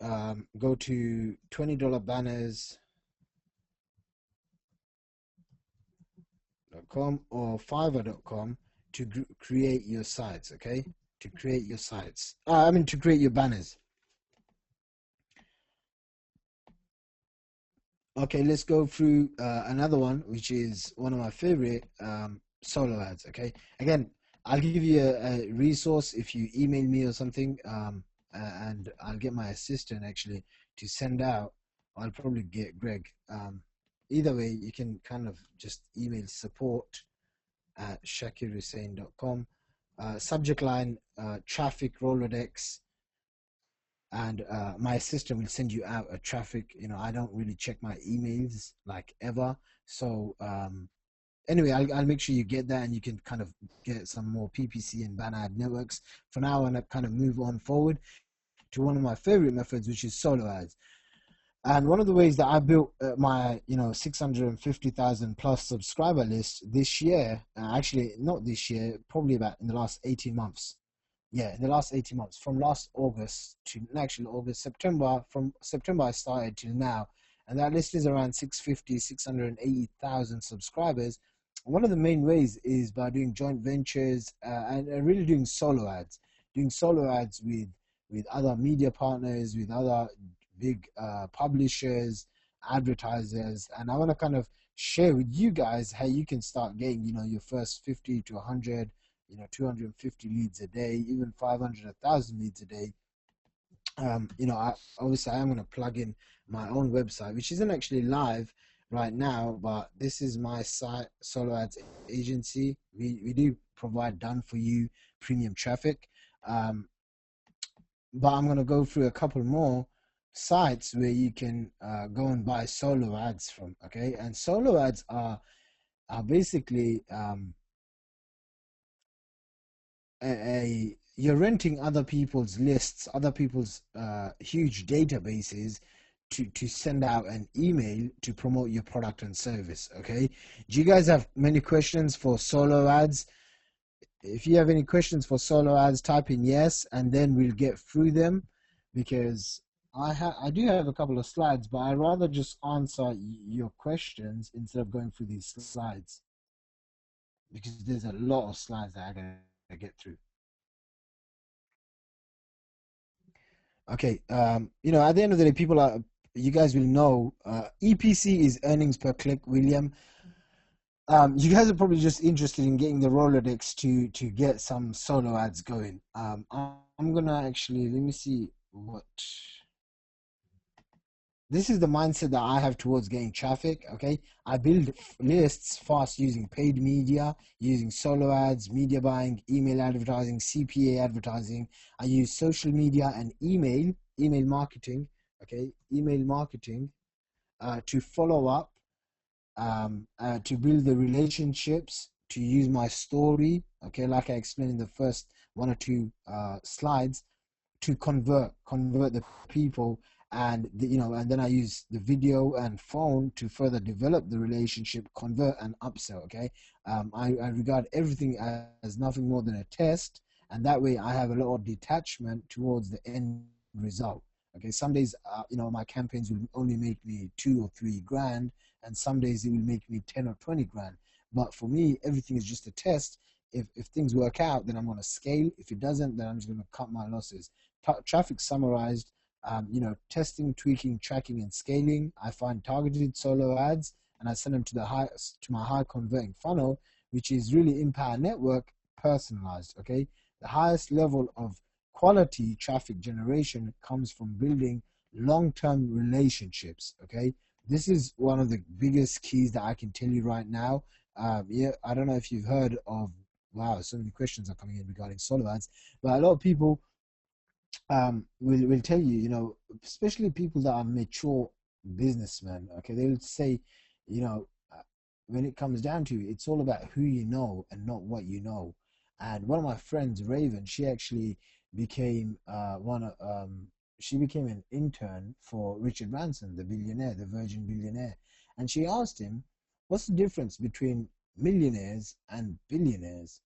Go to $20banners.com or Fiverr.com to create your sites. Okay, to create your sites. To create your banners. Okay, let's go through another one, which is one of my favorite, solo ads. Okay, again, I'll give you a resource if you email me or something, and I'll get my assistant actually to send out. I'll probably get Greg. Either way, you can kind of just email support@shaqirhusyin.com. Subject line, traffic Rolodex, and my assistant will send you out a traffic. I don't really check my emails like ever. So anyway, I'll make sure you get that, and you can kind of get some more PPC and banner ad networks. For now, I want to kind of move on forward to one of my favorite methods, which is solo ads. And one of the ways that I built my 650,000 plus subscriber list this year, actually not this year, probably about in the last 18 months. Yeah, in the last 18 months, from last August to September, from September I started till now, and that list is around 680,000 subscribers. One of the main ways is by doing joint ventures and really doing solo ads with other media partners, with other big publishers, advertisers, and I want to kind of share with you guys how you can start getting, your first 50 to 100, 250 leads a day, even 500, 1,000 leads a day. I obviously I am going to plug in my own website, which isn't actually live right now, but this is my site, Solo Ads Agency. We do provide done for you premium traffic. Um, but I'm going to go through a couple more sites where you can go and buy solo ads from. Okay, and solo ads are basically you're renting other people's lists, other people's huge databases to send out an email to promote your product and service. Okay, do you guys have many questions for solo ads? If you have any questions for solo ads, type in yes, and then we'll get through them, because I do have a couple of slides, but I'd rather just answer your questions instead of going through these slides, because there's a lot of slides that I gotta get through. Okay, at the end of the day, you guys will know, EPC is earnings per click, William. You guys are probably just interested in getting the Rolodex to get some solo ads going. I'm gonna actually, let me see what. This is the mindset that I have towards getting traffic. Okay, I build lists fast using paid media, using solo ads, media buying, email advertising, CPA advertising. I use social media and email marketing. Okay, email marketing to follow up, to build the relationships, to use my story. Okay, like I explained in the first one or two slides, to convert the people, and and then I use the video and phone to further develop the relationship, convert and upsell. Okay, I regard everything as nothing more than a test, and that way I have a lot of detachment towards the end result. Okay, some days my campaigns will only make me 2 or 3 grand, and some days it will make me 10 or 20 grand. But for me, everything is just a test. If things work out, then I'm going to scale. If it doesn't, then I'm just going to cut my losses. Traffic summarized, testing, tweaking, tracking, and scaling. I find targeted solo ads, and I send them to my high converting funnel, which is really Empower Network personalized. Okay, the highest level of quality traffic generation comes from building long-term relationships. Okay, this is one of the biggest keys that I can tell you right now. I don't know if you've heard of. Wow, so many questions are coming in regarding solo ads, but a lot of people will tell you, especially people that are mature businessmen. Okay, they'll say, you know, uh, when it comes down to it, it's all about who you know and not what you know. And one of my friends, Raven, she actually became she became an intern for Richard Branson, the billionaire, the Virgin billionaire, and she asked him, "What's the difference between millionaires and billionaires?"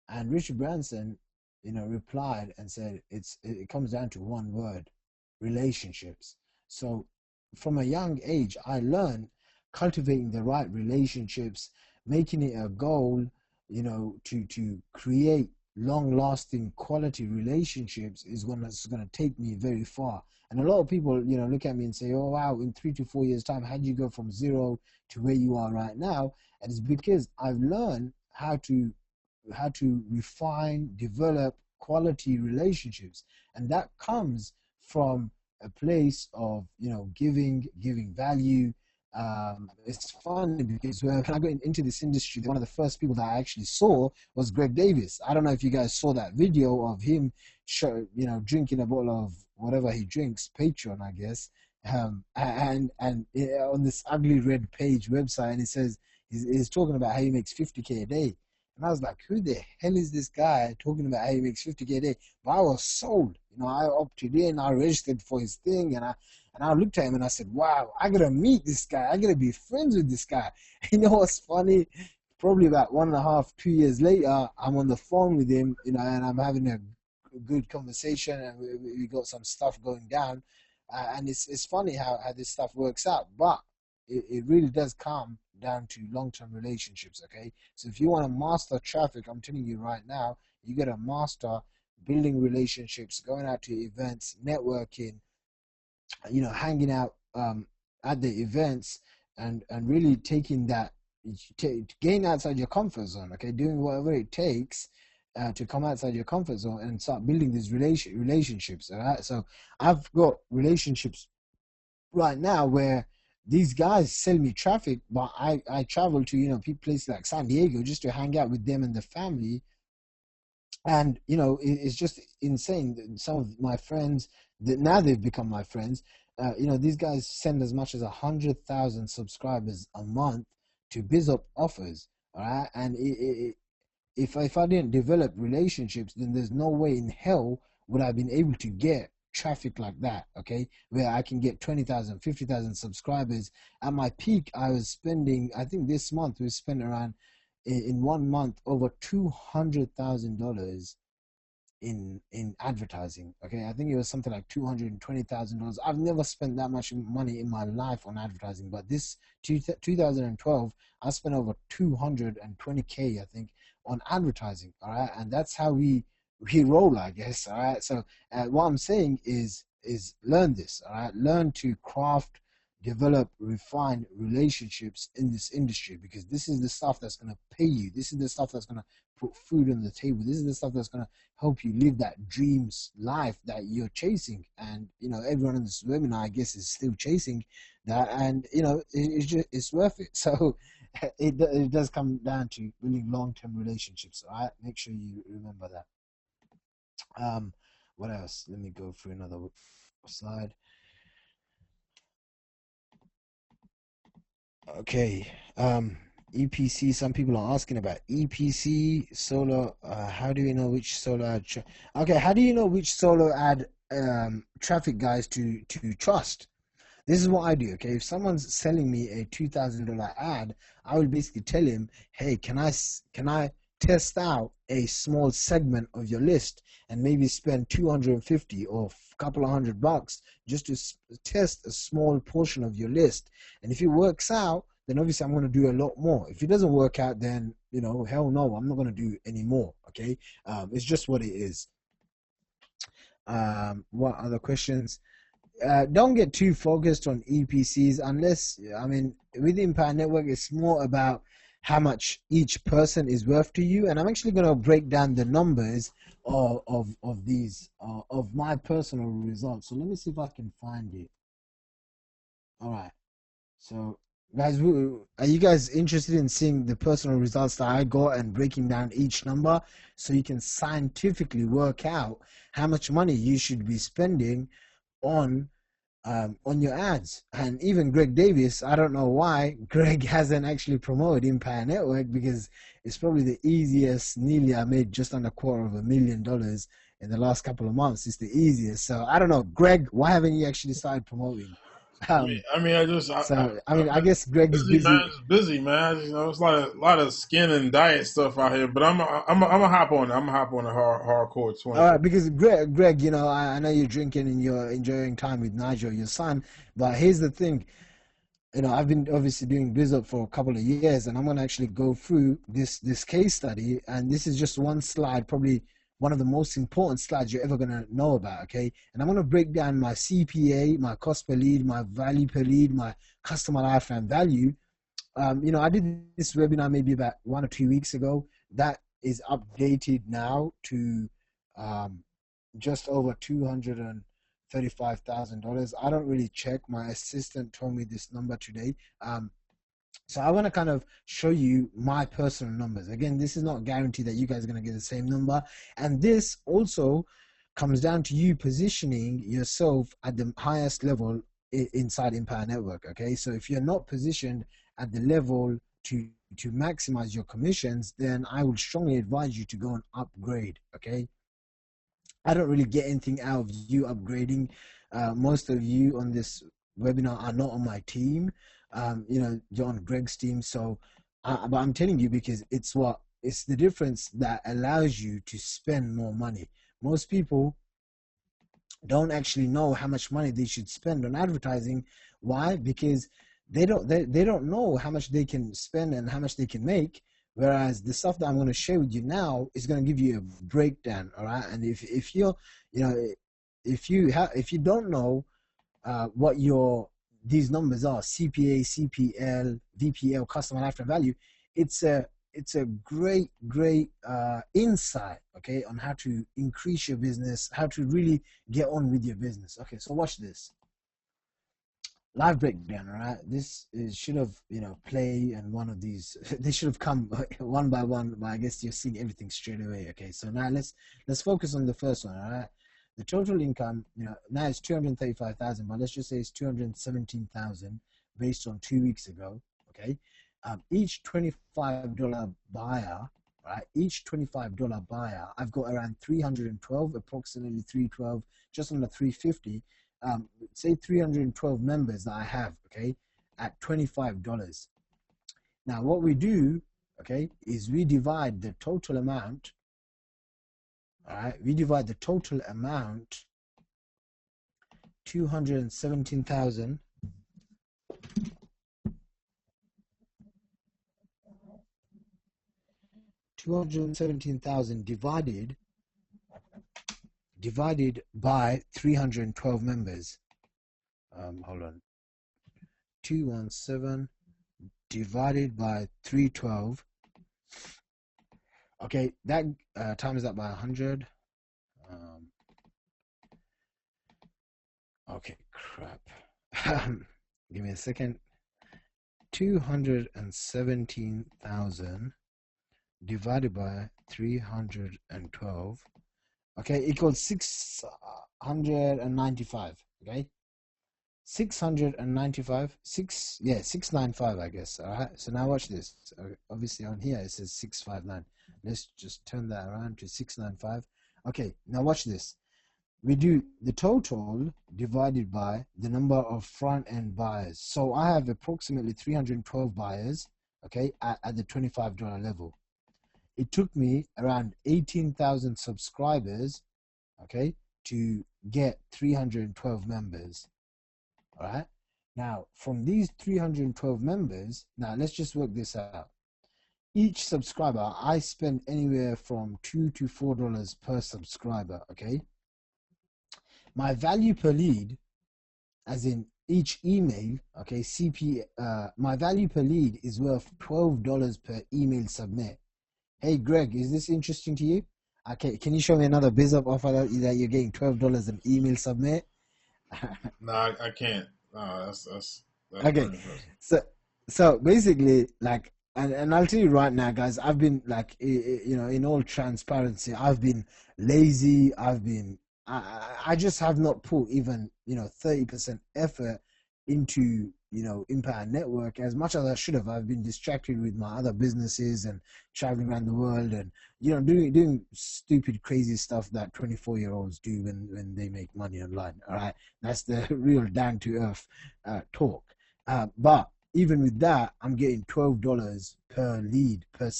And Richard Branson, replied and said, it comes down to one word: relationships. So from a young age, I learned cultivating the right relationships, making it a goal, to create long-lasting quality relationships is gonna take me very far. And a lot of people, look at me and say, "Oh wow, in 3 to 4 years' time, how do you go from zero to where you are right now?" And it's because I've learned how to refine, develop quality relationships, and that comes from a place of giving value. It's funny because when I got into this industry, one of the first people that I actually saw was Greg Davis. I don't know if you guys saw that video of him, drinking a bottle of whatever he drinks, Patreon, I guess, and on this ugly red page website, and he says he's talking about how he makes 50K a day. And I was like, who the hell is this guy talking about how he makes 50K a day? But I was sold. I opted in, I registered for his thing, and I looked at him and I said, wow, I gotta meet this guy. I gotta be friends with this guy. You know what's funny? Probably about 1.5, 2 years later, I'm on the phone with him, and I'm having a good conversation, and we got some stuff going down. And it's funny how this stuff works out. But it really does come down to long-term relationships. Okay, so if you want to master traffic, I'm telling you right now, you got to master building relationships, going out to events, networking, hanging out at the events, and really taking that, gain outside your comfort zone, okay, doing whatever it takes to come outside your comfort zone and start building these relationships. All right, so I've got relationships right now where these guys sell me traffic, but I travel to, you know, places like San Diego just to hang out with them and the family. And you know, it's just insane. Some of my friends that now they've become my friends, you know, these guys send as much as 100,000 subscribers a month to biz up offers. All right, and if I didn't develop relationships, then there's no way in hell would I have been able to get traffic like that, okay, where I can get 20,000, 50,000 subscribers. At my peak, I was spending, I think this month we spent around, in 1 month, over $200,000 in advertising. Okay, I think it was something like $220,000. I've never spent that much money in my life on advertising, but this 2012, I spent over 220K, I think, on advertising. All right, and that's how we roll, I guess. All right, so what I'm saying is learn this. All right, learn to craft, develop, refine relationships in this industry, because this is the stuff that's going to pay you. This is the stuff that's going to put food on the table. This is the stuff that's going to help you live that dreams life that you're chasing. And you know, everyone in this webinar, I guess, is still chasing that, and you know, it's worth it. So it does come down to building long-term relationships. All right, make sure you remember that. What else? Let me go through another slide. Okay. EPC, some people are asking about EPC solo. How do you know which solo ad okay, how do you know which solo ad traffic guys to trust? This is what I do, okay? If someone's selling me a $2,000 ad, I will basically tell him, hey, can I test out a small segment of your list and maybe spend 250 or a couple of $100 just to test a small portion of your list? And if it works out, then obviously I'm going to do a lot more. If it doesn't work out, then, you know, hell no, I'm not going to do any more, okay? It's just what it is. What other questions? Don't get too focused on EPCs unless, I mean, with Empire Network, it's more about how much each person is worth to you. And I'm actually going to break down the numbers of these, of my personal results. So let me see if I can find it. All right. So guys, are you guys interested in seeing the personal results that I got and breaking down each number so you can scientifically work out how much money you should be spending on your ads? And even Greg Davis, I don't know why Greg hasn't actually promoted Empire Network, because it's probably the easiest. Nearly, I made just under $250,000 in the last couple of months. It's the easiest. So I don't know, Greg, why haven't you actually started promoting? I guess Greg is busy. Man, it's busy, man. You know, it's a lot of skin and diet stuff out here. But I'm gonna hop on. I'm gonna hop on the hardcore 20. All right, because Greg, you know, I know you're drinking and you're enjoying time with Nigel, your son. But here's the thing, you know, I've been obviously doing BizUp for a couple of years, and I'm gonna actually go through this case study, and this is just one slide, probably one of the most important slides you're ever gonna know about, okay? And I'm gonna break down my CPA, my cost per lead, my value per lead, my customer lifetime value. You know, I did this webinar maybe about 1 or 2 weeks ago. That is updated now to just over $235,000. I don't really check. My assistant told me this number today. So I want to kind of show you my personal numbers. Again, this is not guaranteed that you guys are going to get the same number. And this also comes down to you positioning yourself at the highest level inside Empire Network, okay? So if you're not positioned at the level to maximize your commissions, then I would strongly advise you to go and upgrade, okay? I don't really get anything out of you upgrading. Most of you on this webinar are not on my team. You know, you're on Greg's team. So, but I'm telling you because it's the difference that allows you to spend more money. Most people don't actually know how much money they should spend on advertising. Why? Because they don't know how much they can spend and how much they can make. Whereas the stuff that I'm going to share with you now is going to give you a breakdown, all right? And if you're, you know, if you don't know what your these numbers are CPA, CPL, VPL, customer lifetime value. It's a great insight, okay, on how to increase your business, how to really get on with your business. Okay, so watch this live breakdown. All right, this should have, play, and one of these they should have come one by one, but I guess you're seeing everything straight away. Okay, so now let's focus on the first one. All right, the total income, now it's 235,000, but let's just say it's 217,000 based on 2 weeks ago. Okay, each $25 buyer, right? Each $25 buyer, I've got around 312, approximately 312, just under 350. Say 312 members that I have, okay, at $25. Now what we do, okay, is we divide the total amount. All right, we divide the total amount, 217,000, divided by 312 members. Hold on. 217 divided by 312. Okay, that times that by 100. Okay, crap. Give me a second. 217,000 divided by 312. Okay, equals 695. Okay, 695. 695, I guess. All right. So now watch this. Obviously on here it says 659. Let's just turn that around to 695. Okay, now watch this. We do the total divided by the number of front end buyers. So I have approximately 312 buyers. Okay, at the $25 level. It took me around 18,000 subscribers, okay, to get 312 members. All right. Now, from these 312 members, now let's just work this out. Each subscriber, I spend anywhere from $2 to $4 per subscriber, okay? My value per lead, as in each email, okay, my value per lead is worth $12 per email submit. Hey, Greg, is this interesting to you? Okay, can you show me another biz up offer that you're getting $12 an email submit? No, I can't. No, that's Okay, so basically, like, and I'll tell you right now, guys, I've been like, in all transparency, I've been lazy. I just have not put even 30% effort into Impact Network as much as I should have. I've been distracted with my other businesses and traveling around the world and doing stupid crazy stuff that 24-year-olds do when they make money online. All right, that's the real down to earth talk. But even with that, I'm getting $12 per lead per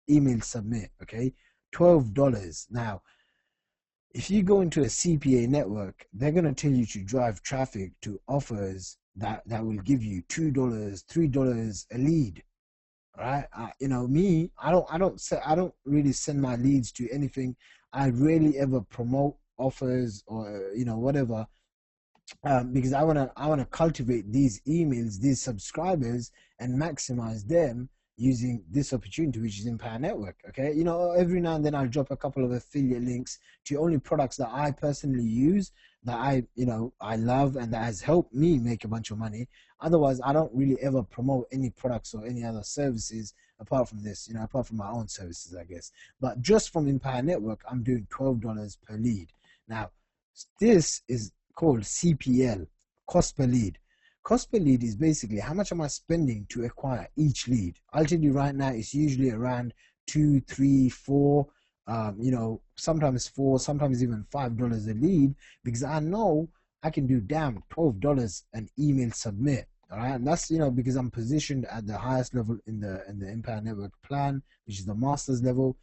email submit. Okay, $12. Now, if you go into a CPA network, they're going to tell you to drive traffic to offers that will give you $2, $3 a lead. Right? Me, I don't really send my leads to anything. I rarely ever promote offers or whatever, because I wanna cultivate these emails, these subscribers, and maximize them using this opportunity, which is Empower Network. Okay, every now and then I'll drop a couple of affiliate links to only products that I personally use, that I love, and that has helped me make a bunch of money. Otherwise, I don't really ever promote any products or any other services apart from this, apart from my own services, I guess. But just from Empower Network, I'm doing $12 per lead. Now, this is called CPL, cost per lead. Cost per lead is basically how much am I spending to acquire each lead. I'll tell you right now, it's usually around $2, $3, $4, sometimes $4, sometimes even $5 a lead, because I know I can do $12 an email submit. All right, and that's because I'm positioned at the highest level in the Empire Network plan, which is the master's level.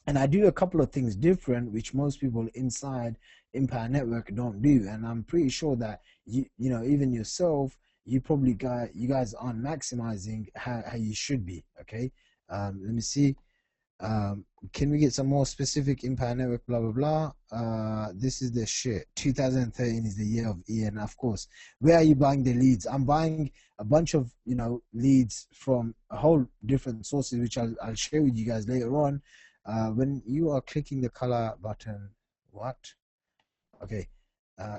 And I do a couple of things different, which most people inside Empire Network don't do. And I'm pretty sure that even yourself, you guys aren't maximizing how you should be. Okay, let me see. Can we get some more specific? Empire Network, blah blah blah. This is the shit. 2013 is the year of Ian, of course. Where are you buying the leads? I'm buying a bunch of leads from a whole different sources, which I'll share with you guys later on. When you are clicking the color button, what? Okay.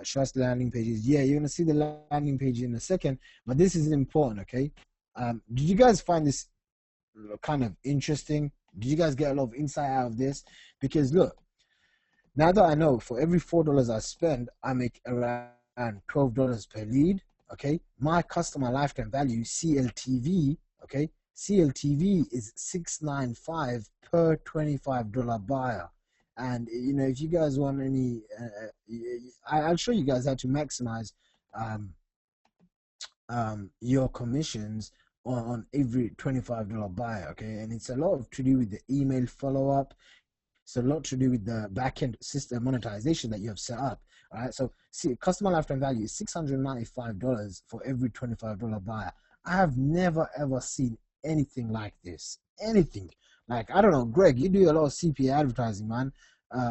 Trust landing pages. Yeah, you're gonna see the landing page in a second, but this is important. Okay. Did you guys find this kind of interesting? Did you guys get a lot of insight out of this? Because look, now that I know for every $4 I spend, I make around $12 per lead. Okay, my customer lifetime value, CLTV, okay, CLTV is $695 per $25 buyer. And if you guys want any, I'll show you guys how to maximize your commissions on every $25 buyer. Okay, and it's a lot to do with the email follow-up. It's a lot to do with the back-end system monetization that you have set up. All right, so see, customer lifetime value is $695 for every $25 buyer. I have never ever seen anything like this. Anything like, I don't know, Greg, you do a lot of CPA advertising, man.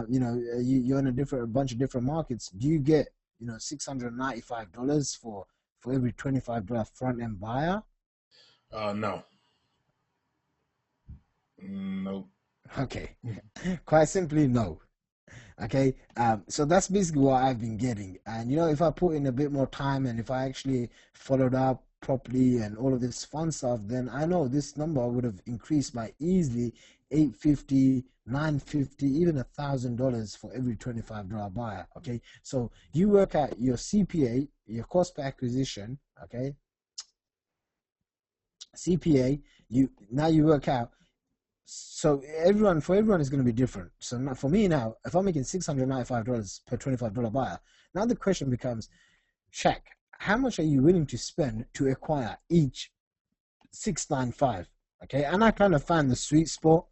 You're in a bunch of different markets. Do you get $695 for every $25 front-end buyer? No. Nope. Okay. Quite simply, no. Okay. So that's basically what I've been getting. And if I put in a bit more time and if I actually followed up properly and all of this fun stuff, then I know this number would have increased by easily $850, $950, even $1,000 for every $25 buyer. Okay. So you work out your CPA, your cost per acquisition. Okay. CPA, you work out. So for everyone is going to be different. So now, for me now, if I'm making $695 per $25 buyer, now the question becomes, Shaq, how much are you willing to spend to acquire each 695? Okay, and I kind of find the sweet spot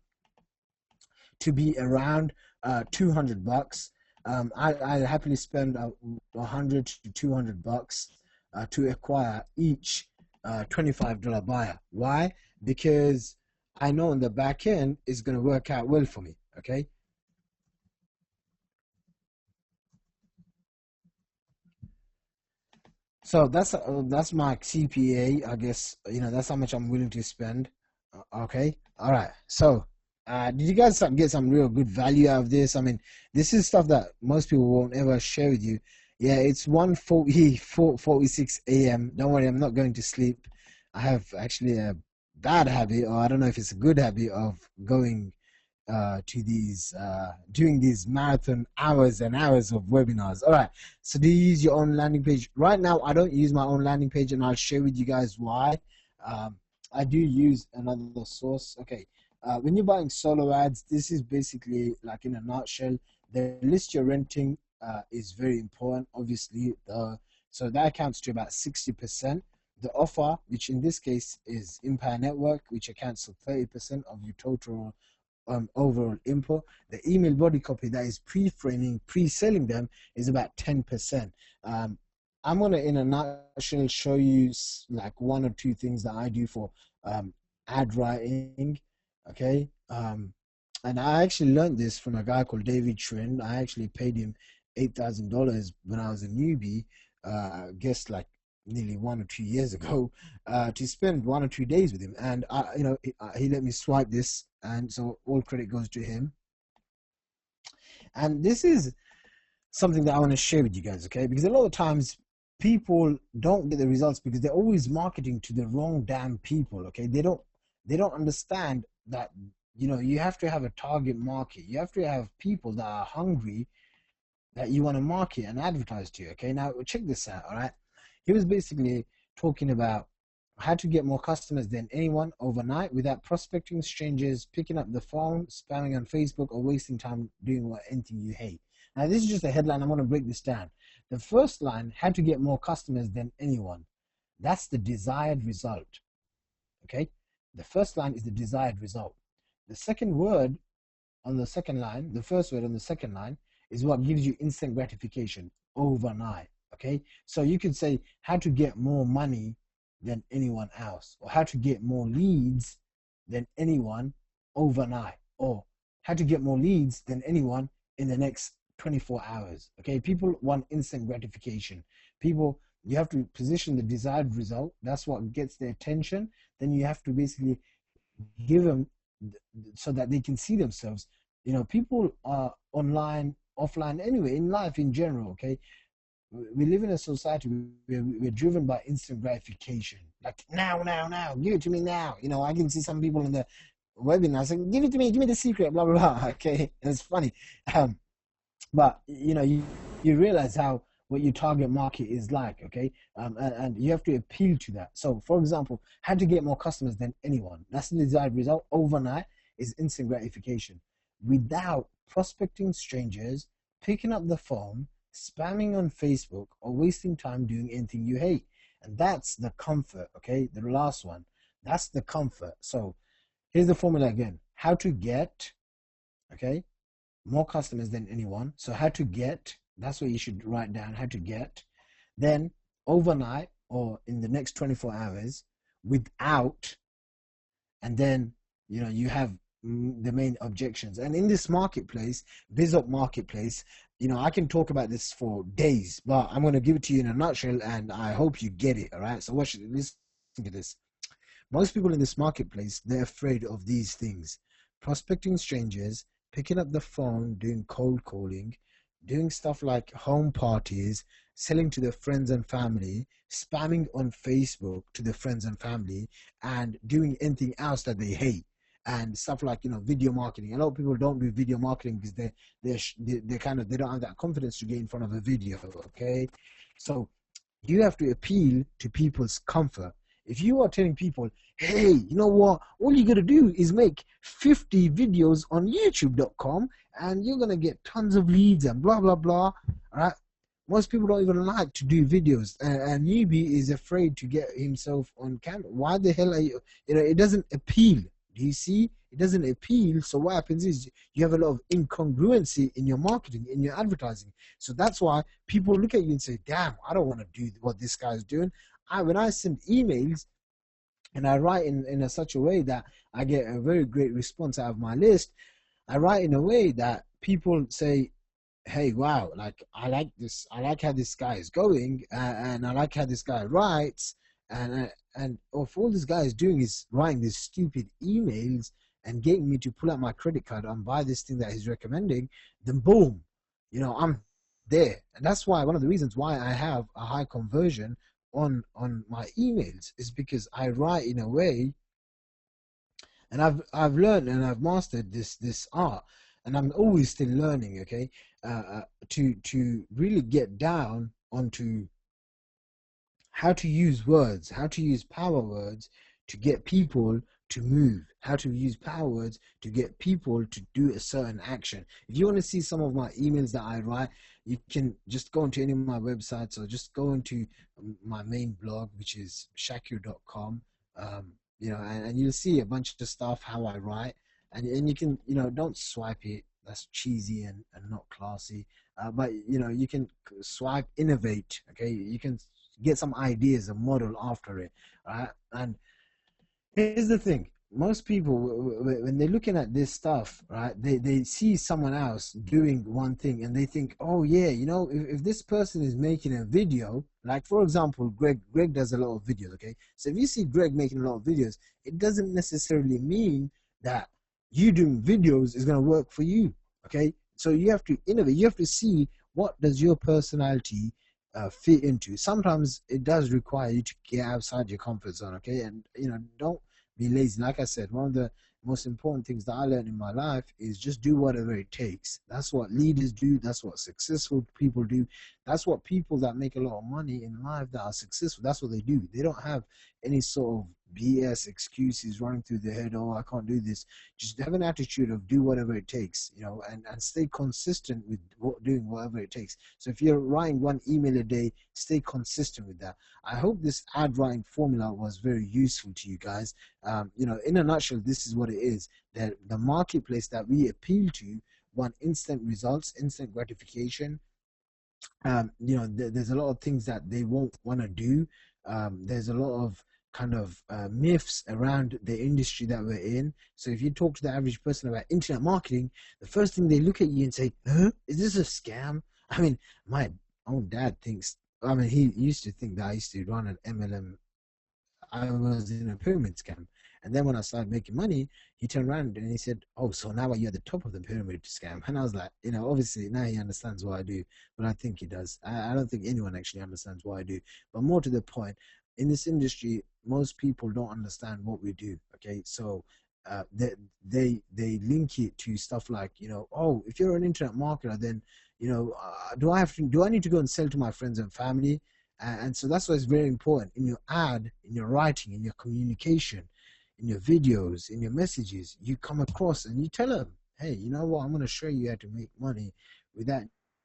to be around $200. I happily spend $100 to $200 to acquire each $25 buyer. Why? Because I know in the back end it's going to work out well for me. Okay. So that's my CPA. I guess that's how much I'm willing to spend. Okay. All right. So did you guys get some real good value out of this? I mean, this is stuff that most people won't ever share with you. Yeah, it's 1:46 a.m. Don't worry, I'm not going to sleep. I have actually a bad habit, or I don't know if it's a good habit, of going to these doing these marathon hours and hours of webinars. All right, so do you use your own landing page? Right now I don't use my own landing page, and I'll share with you guys why. I do use another source. Okay, when you're buying solo ads, this is basically, like, in a nutshell, the list you're renting is very important, obviously. So that accounts to about 60%. The offer, which in this case is Empire Network, which accounts for 30% of your total overall input. The email body copy that is pre-framing, pre-selling them, is about 10%. I'm gonna, in a nutshell, show you like one or two things that I do for ad writing. Okay, and I actually learned this from a guy called David Trent. I actually paid him $8,000 when I was a newbie. I guess like nearly 1 or 2 years ago, to spend 1 or 2 days with him, and he let me swipe this, and so all credit goes to him. And this is something that I want to share with you guys, okay? Because a lot of times people don't get the results because they're always marketing to the wrong damn people, okay? They don't understand that you have to have a target market. You have to have people that are hungry, that you want to market and advertise to. Okay, now check this out. All right, he was basically talking about how to get more customers than anyone overnight without prospecting strangers, picking up the phone, spamming on Facebook, or wasting time doing anything you hate. Now, this is just a headline. I'm going to break this down. The first line, how to get more customers than anyone. That's the desired result. Okay, the first line is the desired result. The second word on the second line, the first word on the second line, is what gives you instant gratification overnight. Okay, so you could say how to get more money than anyone else, or how to get more leads than anyone overnight. or how to get more leads than anyone in the next 24 hours. Okay, people want instant gratification. People, you have to position the desired result. That's what gets their attention. Then you have to basically give them so that they can see themselves. You know, people are online, offline, anyway, in life in general. Okay, we live in a society where we're driven by instant gratification. Like now, give it to me now. You know, I can see some people in the webinar saying, "Give it to me, give me the secret." Blah blah blah. Okay, it's funny, but you know, you realize how what your target market is like. Okay, and you have to appeal to that. So, for example, how to get more customers than anyone? That's the desired result overnight is instant gratification, without prospecting strangers, picking up the phone, spamming on Facebook, or wasting time doing anything you hate. And that's the comfort, okay? The last one. That's the comfort. So here's the formula again. How to get, okay, more customers than anyone. So how to get, that's what you should write down, how to get. Then overnight or in the next 24 hours without, and then, you know, you have the main objections. And in this marketplace, BizUp marketplace, you know, I can talk about this for days, but I'm going to give it to you in a nutshell, and I hope you get it. All right, so listen to this. Most people in this marketplace, they're afraid of these things: prospecting strangers, picking up the phone, doing cold calling, doing stuff like home parties, selling to their friends and family, spamming on Facebook to their friends and family, and doing anything else that they hate. And stuff like, you know, video marketing. A lot of people don't do video marketing because they kind of, they don't have that confidence to get in front of a video. Okay, so you have to appeal to people's comfort. If you are telling people, hey, you know what, all you gotta do is make 50 videos on youtube.com and you're gonna get tons of leads and blah blah blah. All right, most people don't even like to do videos, and a newbie is afraid to get himself on camera. Why the hell are you, you know, it doesn't appeal. Do you see? It doesn't appeal. So what happens is you have a lot of incongruency in your marketing, in your advertising. So that's why people look at you and say, damn, I don't want to do what this guy's doing. When I send emails and I write in a such a way that I get a very great response out of my list, I write in a way that people say, hey, wow, like I like this, I like how this guy is going, and I like how this guy writes, and if all this guy is doing is writing these stupid emails and getting me to pull out my credit card and buy this thing that he's recommending, then boom, you know, I'm there. And that's why one of the reasons why I have a high conversion on my emails is because I write in a way, and I've learned and I've mastered this art, and I'm always still learning. Okay, to really get down onto how to use words, how to use power words to get people to move, how to use power words to get people to do a certain action. If you want to see some of my emails that I write, you can just go into any of my websites or just go into my main blog, which is shaqir.com. You know, and you'll see a bunch of stuff, how I write, and you can, you know, don't swipe it. That's cheesy and not classy. But, you know, you can swipe, innovate. Okay, you can get some ideas, a model after it, right? And here's the thing: most people, when they're looking at this stuff, right, they see someone else doing one thing and they think, oh yeah, you know, if this person is making a video, like for example, Greg does a lot of videos. Okay, so if you see Greg making a lot of videos, it doesn't necessarily mean that you doing videos is going to work for you. Okay, so you have to innovate. You have to see what does your personality fit into. Sometimes it does require you to get outside your comfort zone. Okay, and you know, don't be lazy. Like I said, one of the most important things that I learned in my life is just do whatever it takes. That's what leaders do. That's what successful people do. That's what people that make a lot of money in life that are successful, that's what they do. They don't have any sort of BS excuses running through their head. Oh, I can't do this. Just have an attitude of do whatever it takes, you know, and stay consistent with doing whatever it takes. So if you're writing one email a day, stay consistent with that. I hope this ad writing formula was very useful to you guys. You know, in a nutshell, this is what it is: that the marketplace that we appeal to want instant results, instant gratification. You know, there's a lot of things that they won't want to do. There's a lot of kind of myths around the industry that we're in. So if you talk to the average person about internet marketing, the first thing they look at you and say, huh? Is this a scam? I mean, my own dad thinks, I mean, he used to think that I used to run an MLM. I was in a pyramid scam. And then when I started making money, he turned around and he said, "Oh, so now you're at the top of the pyramid scam." And I was like, obviously now he understands what I do, but I think he does. I don't think anyone actually understands what I do. But more to the point, in this industry, most people don't understand what we do. Okay, so they link it to stuff like, oh, if you're an internet marketer, then do I need to go and sell to my friends and family? And so that's why it's very important in your ad, in your writing, in your communication, in your videos, in your messages, you come across and you tell them, hey, you know what, I'm going to show you how to make money without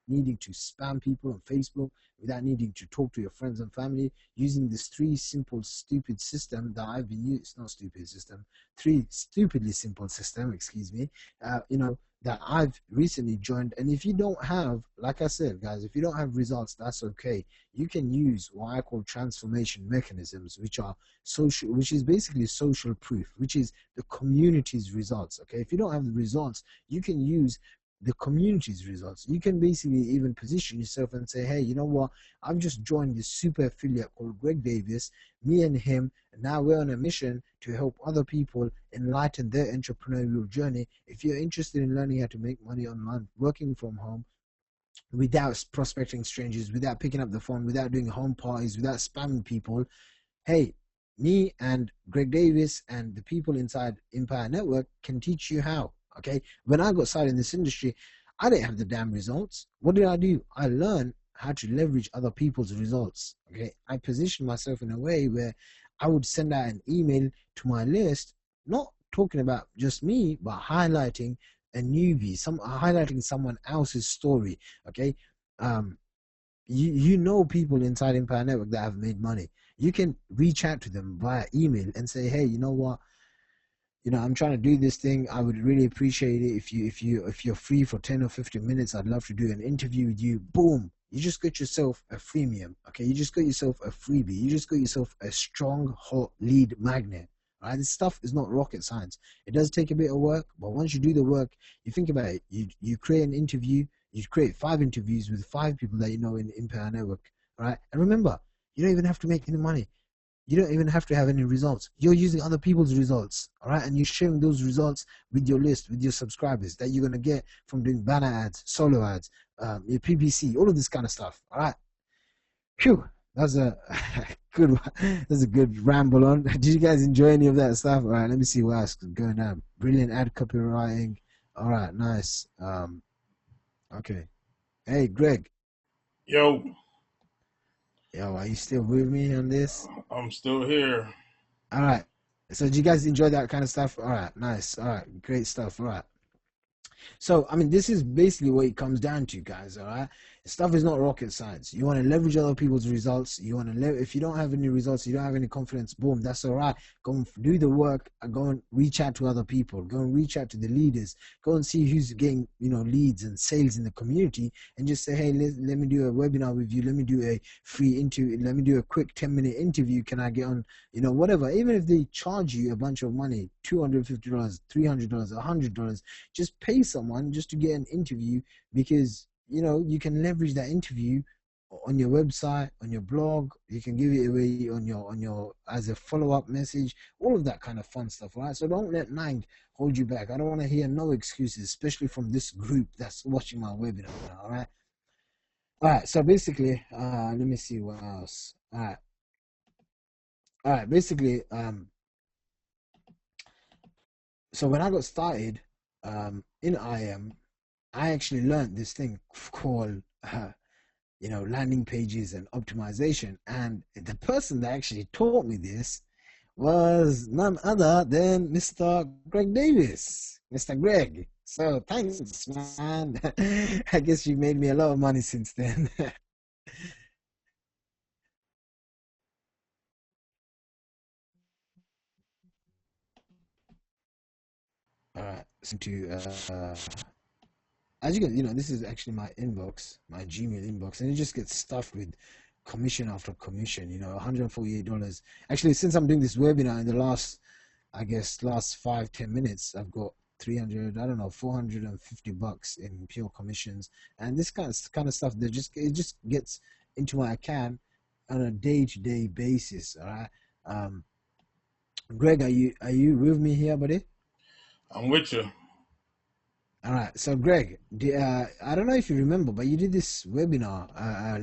needing to spam people on Facebook, without needing to talk to your friends and family, using this three simple, stupid system that I've been using. It's not stupid system, three stupidly simple system, excuse me, that I've recently joined. And if you don't have, like I said, guys, if you don't have results, that's okay. You can use what I call transformation mechanisms, which are social, which is basically social proof, which is the community's results. Okay, if you don't have the results, you can use the community's results. You can basically even position yourself and say, hey, you know what, I've just joined this super affiliate called Greg Davis, me and him, and now we're on a mission to help other people enlighten their entrepreneurial journey. If you're interested in learning how to make money online, working from home, without prospecting strangers, without picking up the phone, without doing home parties, without spamming people, hey, me and Greg Davis and the people inside Empire Network can teach you how. Okay, when I got started in this industry, I didn't have the damn results. What did I do? I learned how to leverage other people's results. Okay, I positioned myself in a way where I would send out an email to my list, not talking about just me, but highlighting a newbie, highlighting someone else's story. Okay, you know people inside Empire Network that have made money. You can reach out to them via email and say, hey, you know what? I'm trying to do this thing. I would really appreciate it if you're free for 10 or 15 minutes. I'd love to do an interview with you. Boom. You just got yourself a freemium. Okay. You just got yourself a freebie. You just got yourself a strong, hot lead magnet. All right. This stuff is not rocket science. It does take a bit of work, but once you do the work, you think about it. You create an interview. You create 5 interviews with 5 people that you know in Empire Network. All right. And remember, you don't even have to make any money. You don't even have to have any results. You're using other people's results, all right? And you're sharing those results with your list, with your subscribers that you're going to get from doing banner ads, solo ads, your PPC, all of this kind of stuff, all right? Phew, that's a good one. That's a good ramble on. Did you guys enjoy any of that stuff? All right, let me see what else is going on. Brilliant ad copywriting. All right, nice. Okay. Hey, Greg. Yo, Yo, are you still with me on this? I'm still here. All right. So did you guys enjoy that kind of stuff? All right, nice. All right, great stuff. All right. So, I mean, this is basically what it comes down to, guys, all right? Stuff is not rocket science. You want to leverage other people's results. You want to if you don't have any results, you don't have any confidence, boom, that's all right. Go and do the work and go and reach out to other people. Go and reach out to the leaders. Go and see who's getting, leads and sales in the community and just say, hey, let me do a webinar with you. Let me do a free interview. Let me do a quick 10-minute interview. Can I get on, whatever. Even if they charge you a bunch of money, $250, $300, $100, just pay someone just to get an interview because you can leverage that interview on your website, on your blog. You can give it away on your as a follow-up message, all of that kind of fun stuff, right? So don't let mind hold you back. I don't want to hear no excuses, especially from this group that's watching my webinar. All right, so basically let me see what else. All right, basically so when I got started in IM, I actually learned this thing called landing pages and optimization. And the person that actually taught me this was none other than Mr. Greg Davis. Mr. Greg. So thanks, man. I guess you made me a lot of money since then. All right. So as you can, this is actually my inbox, my Gmail inbox, and it just gets stuffed with commission after commission, $148. Actually, since I'm doing this webinar in the last, I guess, last 5-10 minutes, I've got 300, I don't know, $450 in pure commissions. And this kind of stuff that it just gets into my account on a day-to-day basis. All right. Greg, are you with me here, buddy? I'm with you. All right. So, Greg, I don't know if you remember, but you did this webinar. I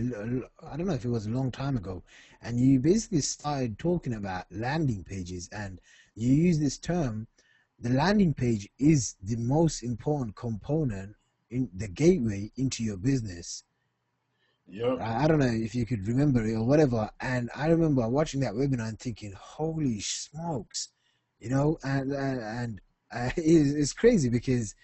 don't know if it was a long time ago, and you basically started talking about landing pages, and you use this term. The landing page is the most important component in the gateway into your business. Yep. I don't know if you could remember it or whatever. And I remember watching that webinar and thinking, "Holy smokes," and it's crazy because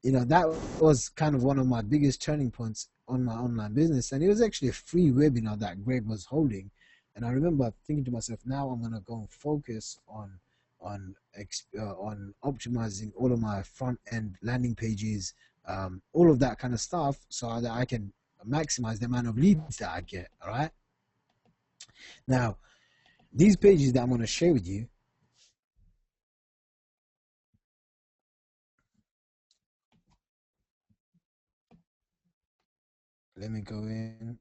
that was kind of one of my biggest turning points on my online business. And it was actually a free webinar that Greg was holding. And I remember thinking to myself, now I'm going to go and focus on optimizing all of my front end landing pages, all of that kind of stuff, so that I can maximize the amount of leads that I get. All right. Now, these pages that I'm going to share with you, let me go in.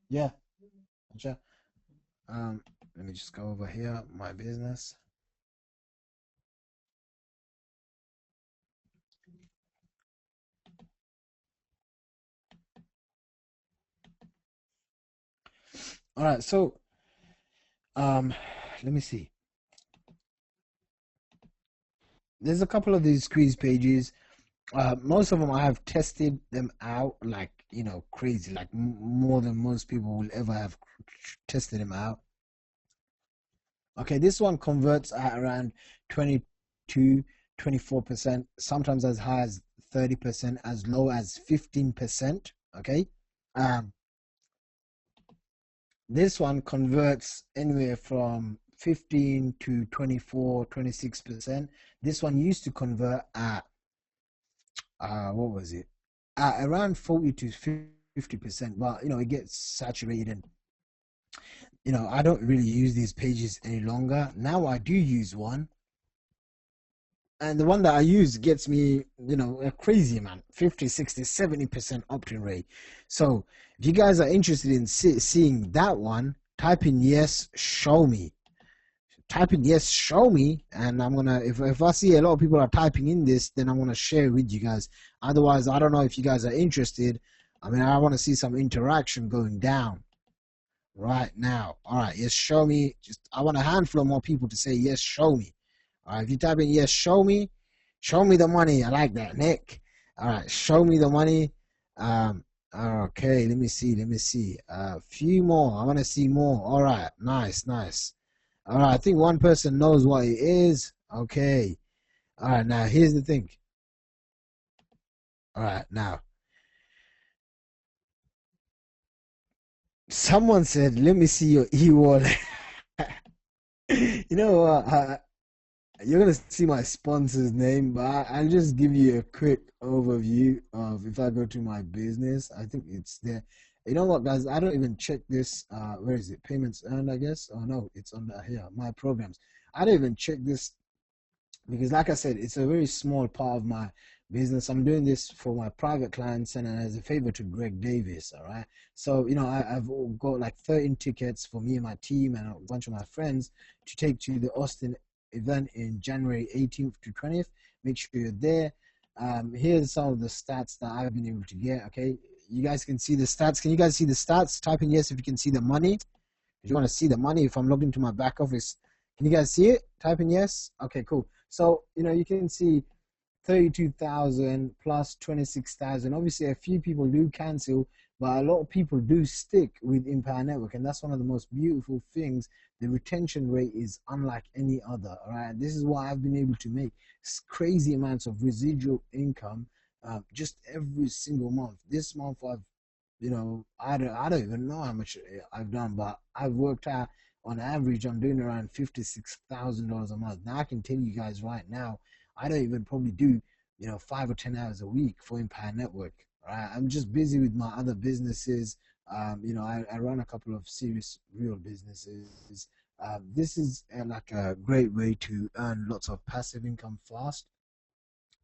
Yeah, sure. Let me just go over here, my business. All right, so let me see. There's a couple of these squeeze pages. Most of them I have tested them out like crazy, like more than most people will ever have tested them out. Okay, this one converts at around 22, 24%, sometimes as high as 30%, as low as 15%. Okay. Um, this one converts anywhere from 15 to 24, 26%. This one used to convert at what was it? Around 40 to 50%, but it gets saturated, and I don't really use these pages any longer. Now I do use one, and the one that I use gets me, a crazy amount, 50, 60, 70% opt-in rate. So if you guys are interested in seeing that one, type in yes, show me. Type in yes, show me, and I'm gonna, if I see a lot of people are typing in this, then I'm gonna share it with you guys. Otherwise, I don't know if you guys are interested. I mean, I want to see some interaction going down right now. All right, yes, show me. I want a handful of more people to say yes, show me. All right, if you type in yes, show me the money. I like that, Nick. All right, show me the money. Okay, let me see. A few more. I want to see more. All right, nice. All right, I think one person knows what it is. Okay. All right, now here's the thing. All right, now someone said, "Let me see your e-wallet." You know what? You're gonna see my sponsor's name, but I'll just give you a quick overview of, if I go to my business, I think it's there. You know what, guys? I don't even check this. Where is it? Payments earned, I guess. Oh no, it's under here. My programs. I don't even check this because, like I said, it's a very small part of my business. I'm doing this for my private clients and as a favor to Greg Davis. All right. So I've got like 13 tickets for me and my team and a bunch of my friends to take to the Austin event in January 18th to 20th. Make sure you're there. Here's some of the stats that I've been able to get. Okay, you guys can see the stats. Can you guys see the stats? Type in yes if you can see the money. If you want to see the money, if I'm logged into my back office, can you guys see it? Type in yes. Okay, cool. So you can see 32,000 plus 26,000. Obviously, a few people do cancel, but a lot of people do stick with Empower Network, and that's one of the most beautiful things. The retention rate is unlike any other. All right, this is why I've been able to make crazy amounts of residual income just every single month. This month, I don't even know how much I've done, but I've worked out on average I'm doing around $56,000 a month. Now I can tell you guys right now, I don't even probably do 5 or 10 hours a week for Empire Network. Right, I'm just busy with my other businesses, I run a couple of serious real businesses. This is like a great way to earn lots of passive income fast.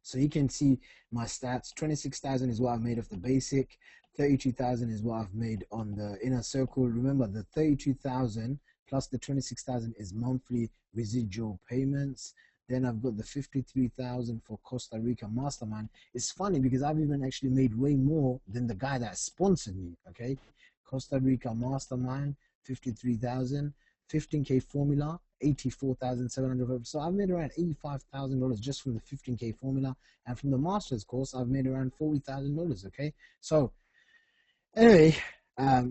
So you can see my stats. 26,000 is what I've made of the basic. 32,000 is what I've made on the inner circle. Remember, the 32,000 plus the 26,000 is monthly residual payments. Then I've got the 53,000 for Costa Rica Mastermind. It's funny because I've even actually made way more than the guy that sponsored me. Okay, Costa Rica Mastermind, 53,000. 15K formula, 84,700. So I've made around $85,000 just from the 15K formula, and from the master's course I've made around $40,000. Okay, so anyway,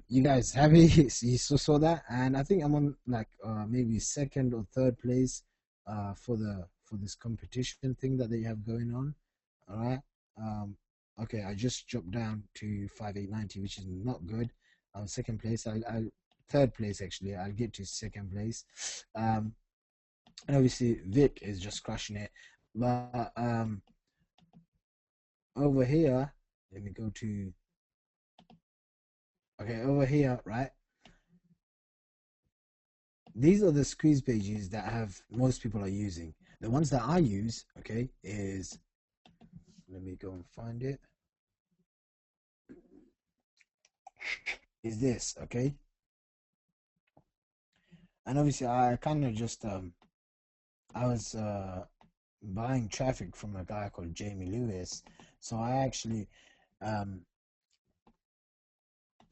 you guys happy? You saw that, and I think I'm on like maybe second or third place for this competition thing that they have going on. All right. Okay, I just dropped down to 5890, which is not good. Second place. I third place actually. I'll get to second place. And obviously Vic is just crushing it. But over here, let me go to over here, right? These are the squeeze pages that most people are using. The ones that I use, okay, is, let me go and find it. Is this, okay? And obviously I kind of just I was buying traffic from a guy called Jamie Lewis, so I actually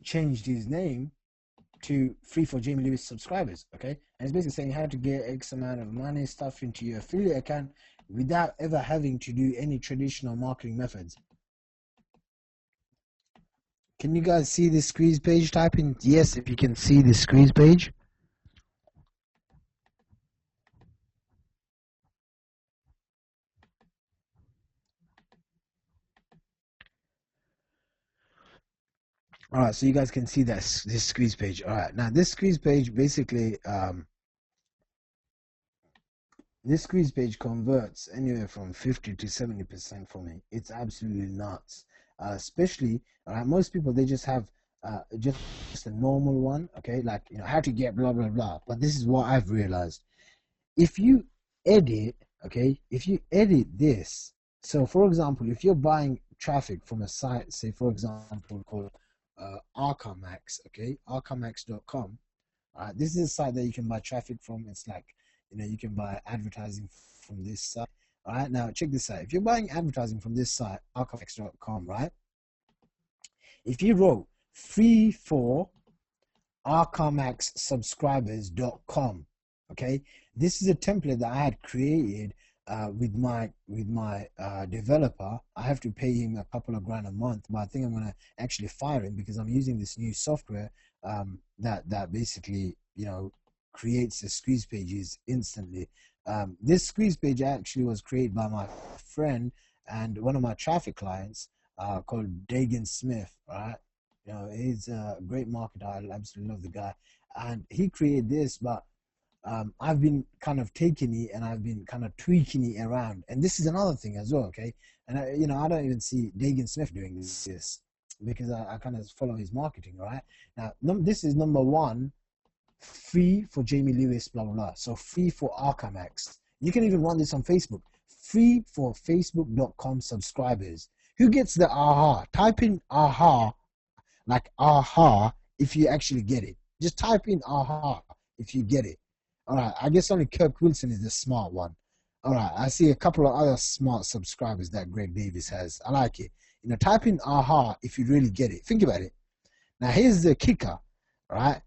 changed his name to free for Jamie Lewis subscribers. Okay, and it's basically saying how to get X amount of money stuff into your affiliate account without ever having to do any traditional marketing methods. Can you guys see this squeeze page? Type in yes if you can see the squeeze page. All right, so you guys can see that this squeeze page. All right, now this squeeze page basically this squeeze page converts anywhere from 50 to 70% for me. It's absolutely nuts. Especially, most people, they just have just a normal one, okay, like, how to get blah blah blah. But this is what I've realized: if you edit, okay, if you edit this, so for example, if you're buying traffic from a site, say for example called Arcamax, okay, arcamax.com. This is a site that you can buy traffic from. It's like, you can buy advertising from this site. All right, now check this out. If you're buying advertising from this site, arcamax.com, right? If you wrote free for arcamaxsubscribers.com, okay, this is a template that I had created with my developer. I have to pay him a couple of grand a month, but I think I'm gonna actually fire him because I'm using this new software that basically creates the squeeze pages instantly. This squeeze page actually was created by my friend and one of my traffic clients called Dagan Smith. Right, he's a great marketer. I absolutely love the guy, and he created this, but I've been kind of taking it and I've been kind of tweaking it around. And this is another thing as well, okay? And I don't even see Dagan Smith doing this because I kind of follow his marketing, right? Now, this is number one, free for Jamie Lewis, blah blah blah. So free for Arcamax. You can even run this on Facebook. Free for Facebook.com subscribers. Who gets the aha? Type in aha, like aha, if you actually get it. Just type in aha if you get it. All right, I guess only Kirk Wilson is the smart one. All right, I see a couple of other smart subscribers that Greg Davis has. I like it. Type in aha if you really get it. Think about it. Now, here's the kicker, right?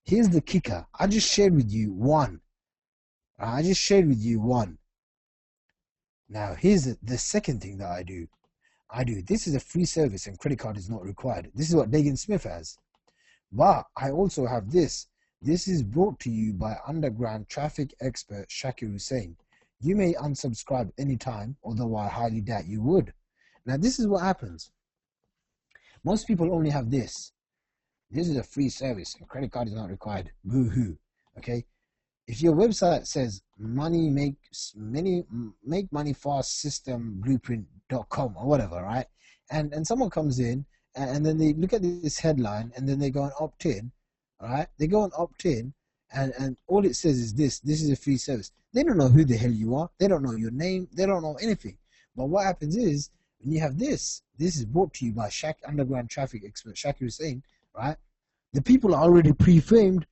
Here's the kicker. I just shared with you one. I just shared with you one. Now, here's the second thing that I do. This is a free service and credit card is not required. This is what Dagan Smith has. But I also have this. This is brought to you by underground traffic expert Shaqir Hussyin. You may unsubscribe anytime, although I highly doubt you would. Now, this is what happens. Most people only have this. This is a free service. A credit card is not required. Boo-hoo. Okay? If your website says make money fast system blueprint.com or whatever, right? And someone comes in and then they look at this headline, and then they go and opt in. All right, they go and opt in, and all it says is this is a free service. They don't know who the hell you are. They don't know your name. They don't know anything. But what happens is, when you have this is brought to you by underground traffic expert Shaqir Hussyin, right? The people are already pre-framed.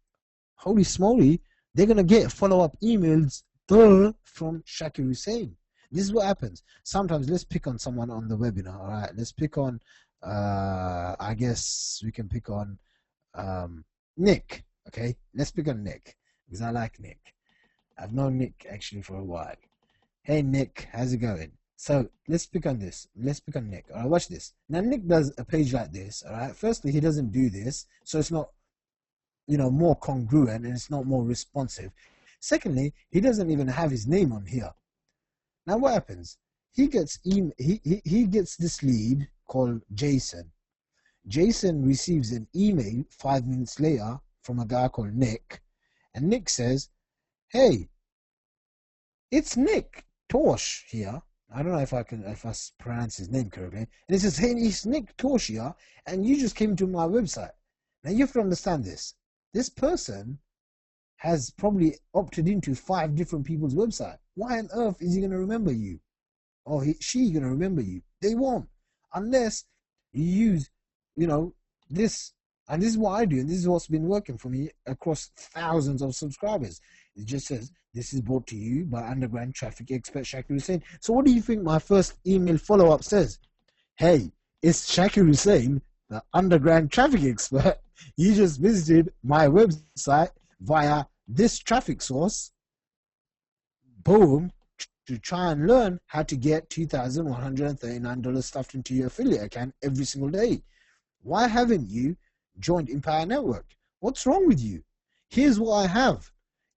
Holy smoly, they're going to get follow-up emails from Shaqir Hussyin. This is what happens. Sometimes let's pick on someone on the webinar, all right? Let's pick on, I guess we can pick on Nick, okay? Let's pick on Nick, because I like Nick. I've known Nick actually for a while. Hey, Nick, how's it going? So let's pick on this. Let's pick on Nick. All right, watch this. Now, Nick does a page like this, all right? Firstly, he doesn't do this, so it's not, more congruent, and it's not more responsive. Secondly, he doesn't even have his name on here. Now, what happens? He gets he gets this lead called Jason. Jason receives an email 5 minutes later from a guy called Nick, and Nick says, "Hey, it's Nick Torsh here." I don't know if I pronounce his name correctly. And he says, "Hey, it's Nick Torsh here, and you just came to my website." Now you have to understand this. This person has probably opted into 5 different people's website. Why on earth is he going to remember you? Or she going to remember you? They won't. Unless you use, this. And this is what I do. And this is what's been working for me across thousands of subscribers. It just says, "This is brought to you by underground traffic expert Shaqir Hussyin." So what do you think my first email follow-up says? "Hey, it's Shaqir Hussyin, the underground traffic expert. You just visited my website via this traffic source, boom, to try and learn how to get $2,139 stuffed into your affiliate account every single day. Why haven't you joined Empower Network? What's wrong with you? Here's what I have.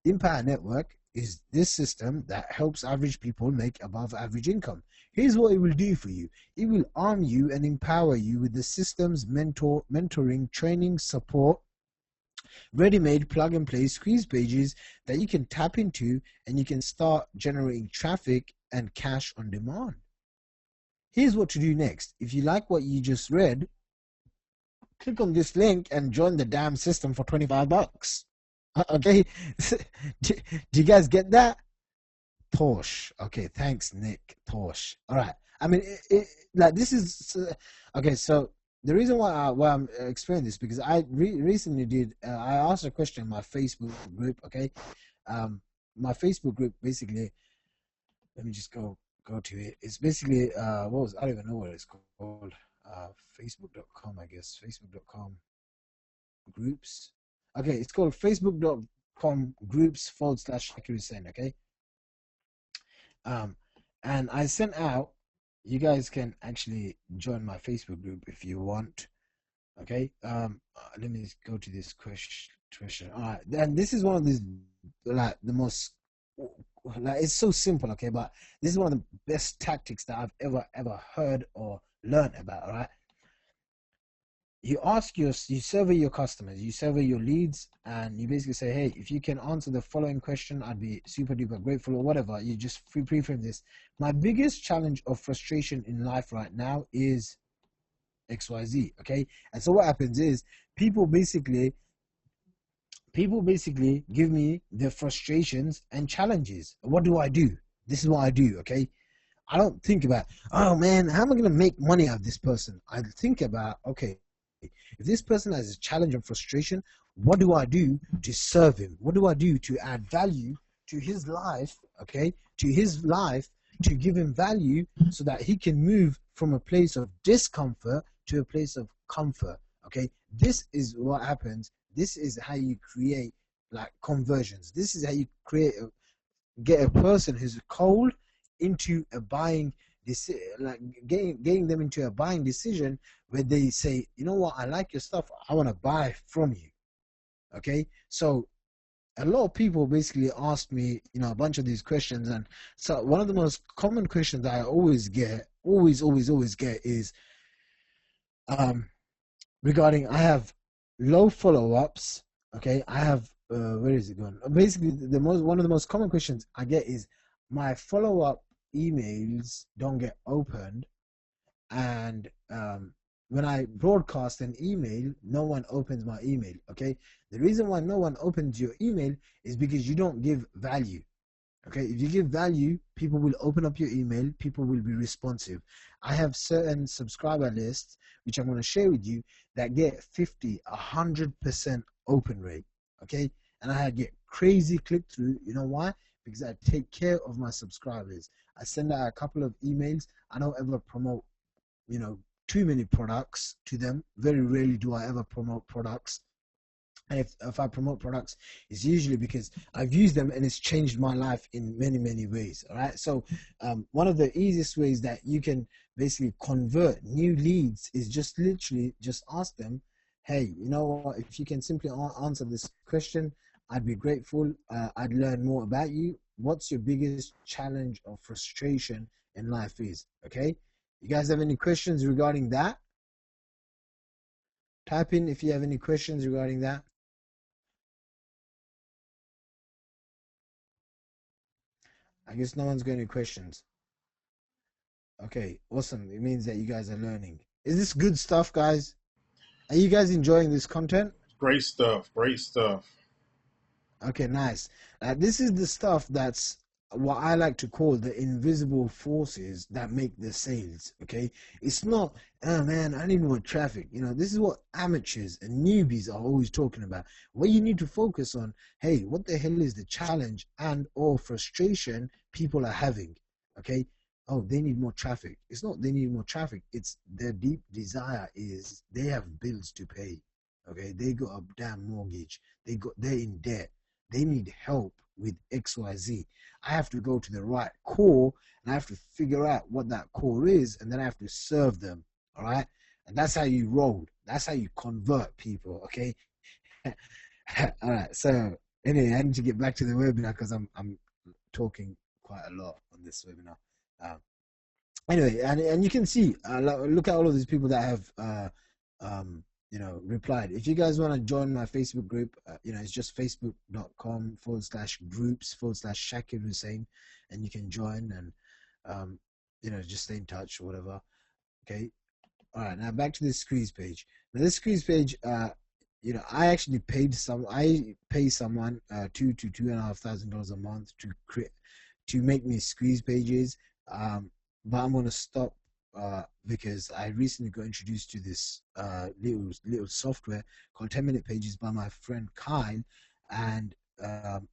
Empower Network is this system that helps average people make above average income. Here's what it will do for you. It will arm you and empower you with the system's mentoring, training, support, ready-made plug-and-play squeeze pages that you can tap into, and you can start generating traffic and cash on demand. Here's what to do next. If you like what you just read, click on this link and join the damn system for $25. Okay, do you guys get that? Tosh. Okay, thanks, Nick. Tosh. All right. I mean, like this is okay. So the reason why I'm explaining this, because I recently did. I asked a question in my Facebook group. Okay, my Facebook group basically. Let me just go to it. It's basically I don't even know what it's called. Facebook.com, I guess. Facebook.com groups. Okay, it's called Facebook.com groups/Shaqir Hussyin. Okay. And I sent out. You guys can actually join my Facebook group if you want. Okay. Let me go to this question. All right. And this is one of these, like, the most, like, it's so simple. Okay, but this is one of the best tactics that I've ever heard or learned about. All right. You survey your customers, you survey your leads, and you basically say, "Hey, if you can answer the following question, I'd be super duper grateful," or whatever. You just pre-frame this. My biggest challenge of frustration in life right now is XYZ. Okay, and so what happens is people basically give me their frustrations and challenges. What do I do? This is what I do. Okay, I don't think about, "Oh man, how am I going to make money out of this person?" I think about, okay, if this person has a challenge and frustration, what do I do to serve him? What do I do to add value to his life? Okay, to his life, to give him value so that he can move from a place of discomfort to a place of comfort. Okay, this is what happens. This is how you create, like, conversions. This is how you get a person who's cold into a buying, like getting them into a buying decision where they say, "You know what, I like your stuff, I want to buy from you." Okay, so a lot of people basically ask me, a bunch of these questions, and so one of the most common questions that I always get is regarding, I have low follow-ups. Okay, I have where is it going? Basically, one of the most common questions I get is, my follow-up emails don't get opened, and when I broadcast an email, no one opens my email. Okay, the reason why no one opens your email is because you don't give value. Okay, if you give value, people will open up your email, people will be responsive. I have certain subscriber lists which I'm going to share with you that get 50, 100% open rate. Okay, and I get crazy click through. You know why? Because I take care of my subscribers. I send out a couple of emails. I don't ever promote, you know, too many products to them. Very rarely do I ever promote products. And if I promote products, it's usually because I've used them and it's changed my life in many, many ways. All right. So one of the easiest ways that you can basically convert new leads is just literally just ask them, hey, you know what, if you can simply answer this question, I'd be grateful. I'd learn more about you. What's your biggest challenge or frustration in life is? Okay. You guys have any questions regarding that? Type in if you have any questions regarding that. I guess no one's got any questions. Okay, awesome. It means that you guys are learning. Is this good stuff, guys? Are you guys enjoying this content? Great stuff. Great stuff. Okay, nice. This is the stuff that's what I like to call the invisible forces that make the sales. Okay, it's not, oh man, I need more traffic. You know, this is what amateurs and newbies are always talking about. What you need to focus on, hey, what the hell is the challenge and or frustration people are having? Okay, oh, they need more traffic. It's not they need more traffic. It's their deep desire is they have bills to pay. Okay, they got a damn mortgage. They're in debt. They need help with XYZ. I have to go to the right core and I have to figure out what that core is, and then I have to serve them. All right. And that's how you roll. That's how you convert people. Okay. All right. So anyway, I need to get back to the webinar because I'm talking quite a lot on this webinar. Anyway, and you can see, look at all of these people that have replied. If you guys want to join my Facebook group, it's just facebook.com/groups/Shaqir Hussyin, and you can join and just stay in touch or whatever. Okay. All right. Now back to this squeeze page. Now this squeeze page, I actually pay someone $2,000 to $2,500 a month to make me squeeze pages. But I'm gonna stop because I recently got introduced to this little software called 10-minute pages by my friend Kyle, and I'm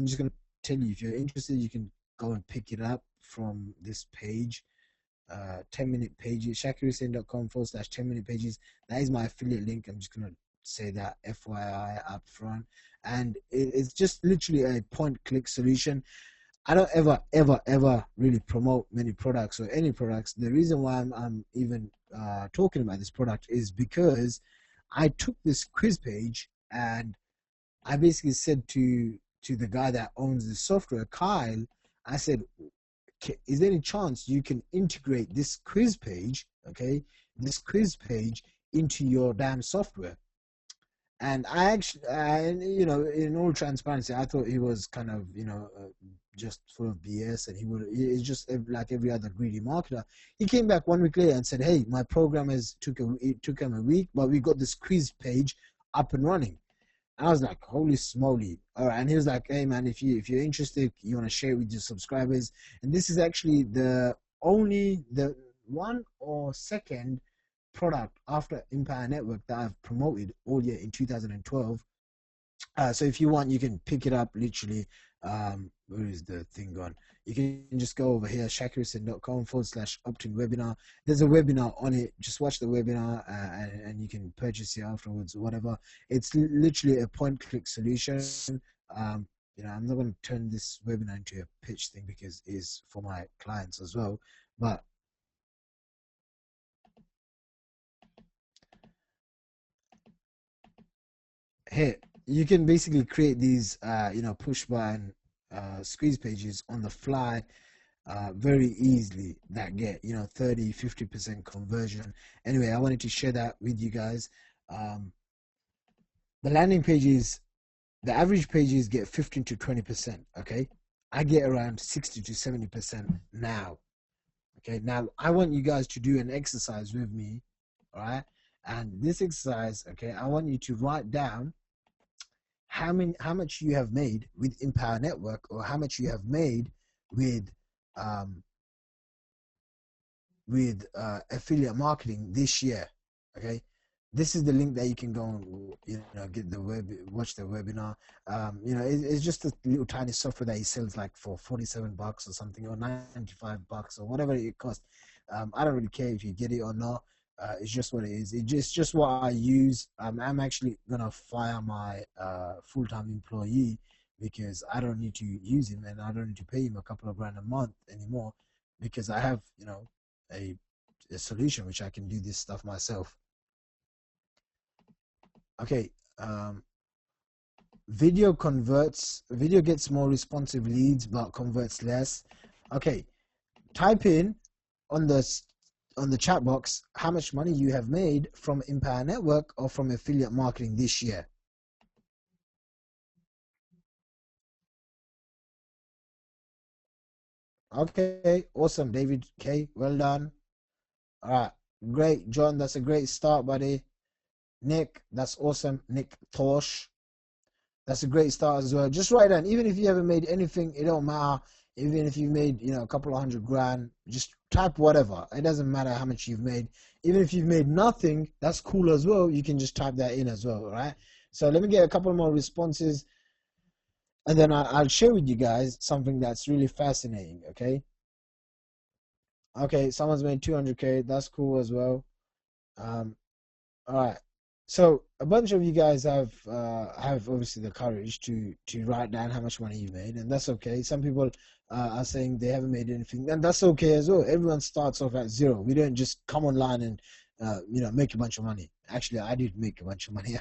just gonna tell you, if you're interested, you can go and pick it up from this page. 10-minute pages, shakirhussain.com/10-minute pages. That is my affiliate link. I'm just gonna say that FYI up front, and it's just literally a point-click solution. I don't ever really promote many products or any products. The reason why I'm even talking about this product is because I took this quiz page and I basically said to the guy that owns the software, Kyle, I said, is there any chance you can integrate this quiz page, into your damn software? And I actually, in all transparency, I thought he was kind of, just full of BS, and it's just like every other greedy marketer. He came back 1 week later and said, hey, my program it took him a week, but we got this quiz page up and running. And I was like, holy smoly. All right. And he was like, hey man, if you're interested, you want to share it with your subscribers. And this is actually the one or second product after Empire Network that I've promoted all year in 2012. So if you want, you can pick it up literally. Where is the thing gone? You can just go over here, shakirhussain.com/opt-in webinar. There's a webinar on it. Just watch the webinar and you can purchase it afterwards or whatever. It's literally a point-click solution. I'm not going to turn this webinar into a pitch thing because it's for my clients as well. But here, you can basically create these, push button squeeze pages on the fly very easily that get 30-50% conversion. Anyway, I wanted to share that with you guys. The landing pages, the average pages get 15 to 20%. Okay, I get around 60 to 70% now. Okay, now I want you guys to do an exercise with me, all right? And this exercise, okay, I want you to write down how much you have made with Empower Network, or how much you have made with um, affiliate marketing this year. Okay, this is the link that you can go and get the watch the webinar. It's just a little tiny software that he sells like for $47 or something, or $95 or whatever it costs. I don't really care if you get it or not. It's just what it is. It's just what I use. I'm actually gonna fire my full-time employee because I don't need to use him, and I don't need to pay him a couple of grand a month anymore, because I have a solution which I can do this stuff myself. Okay, video gets more responsive leads but converts less. Okay, type in on the chat box how much money you have made from Empower Network or from affiliate marketing this year. Okay, awesome, David K, well done. All right, great, John, that's a great start, buddy. Nick, that's awesome. Nick Tosh, that's a great start as well. Just write down, even if you haven't made anything, it don't matter. Even if you made a couple of $100 grand, just type whatever. It doesn't matter how much you've made. Even if you've made nothing, that's cool as well. You can just type that in as well, right? So let me get a couple more responses, and then I'll share with you guys something that's really fascinating. Okay, someone's made 200K. That's cool as well. All right. So a bunch of you guys have obviously the courage to write down how much money you made, and that's okay. Some people are saying they haven't made anything, and that's okay as well. Everyone starts off at zero. We don't just come online and make a bunch of money. Actually, I did make a bunch of money.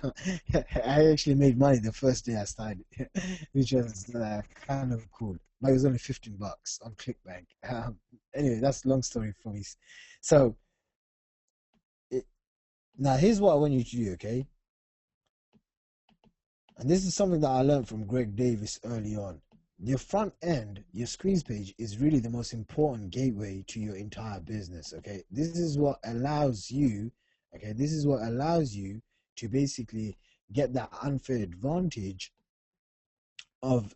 I actually made money the first day I started, which was kind of cool. But it was only $15 on ClickBank. Anyway, that's a long story for me. So now here's what I want you to do, okay? And this is something that I learned from Greg Davis early on. Your front end, your squeeze page, is really the most important gateway to your entire business, okay? This is what allows you, to basically get that unfair advantage of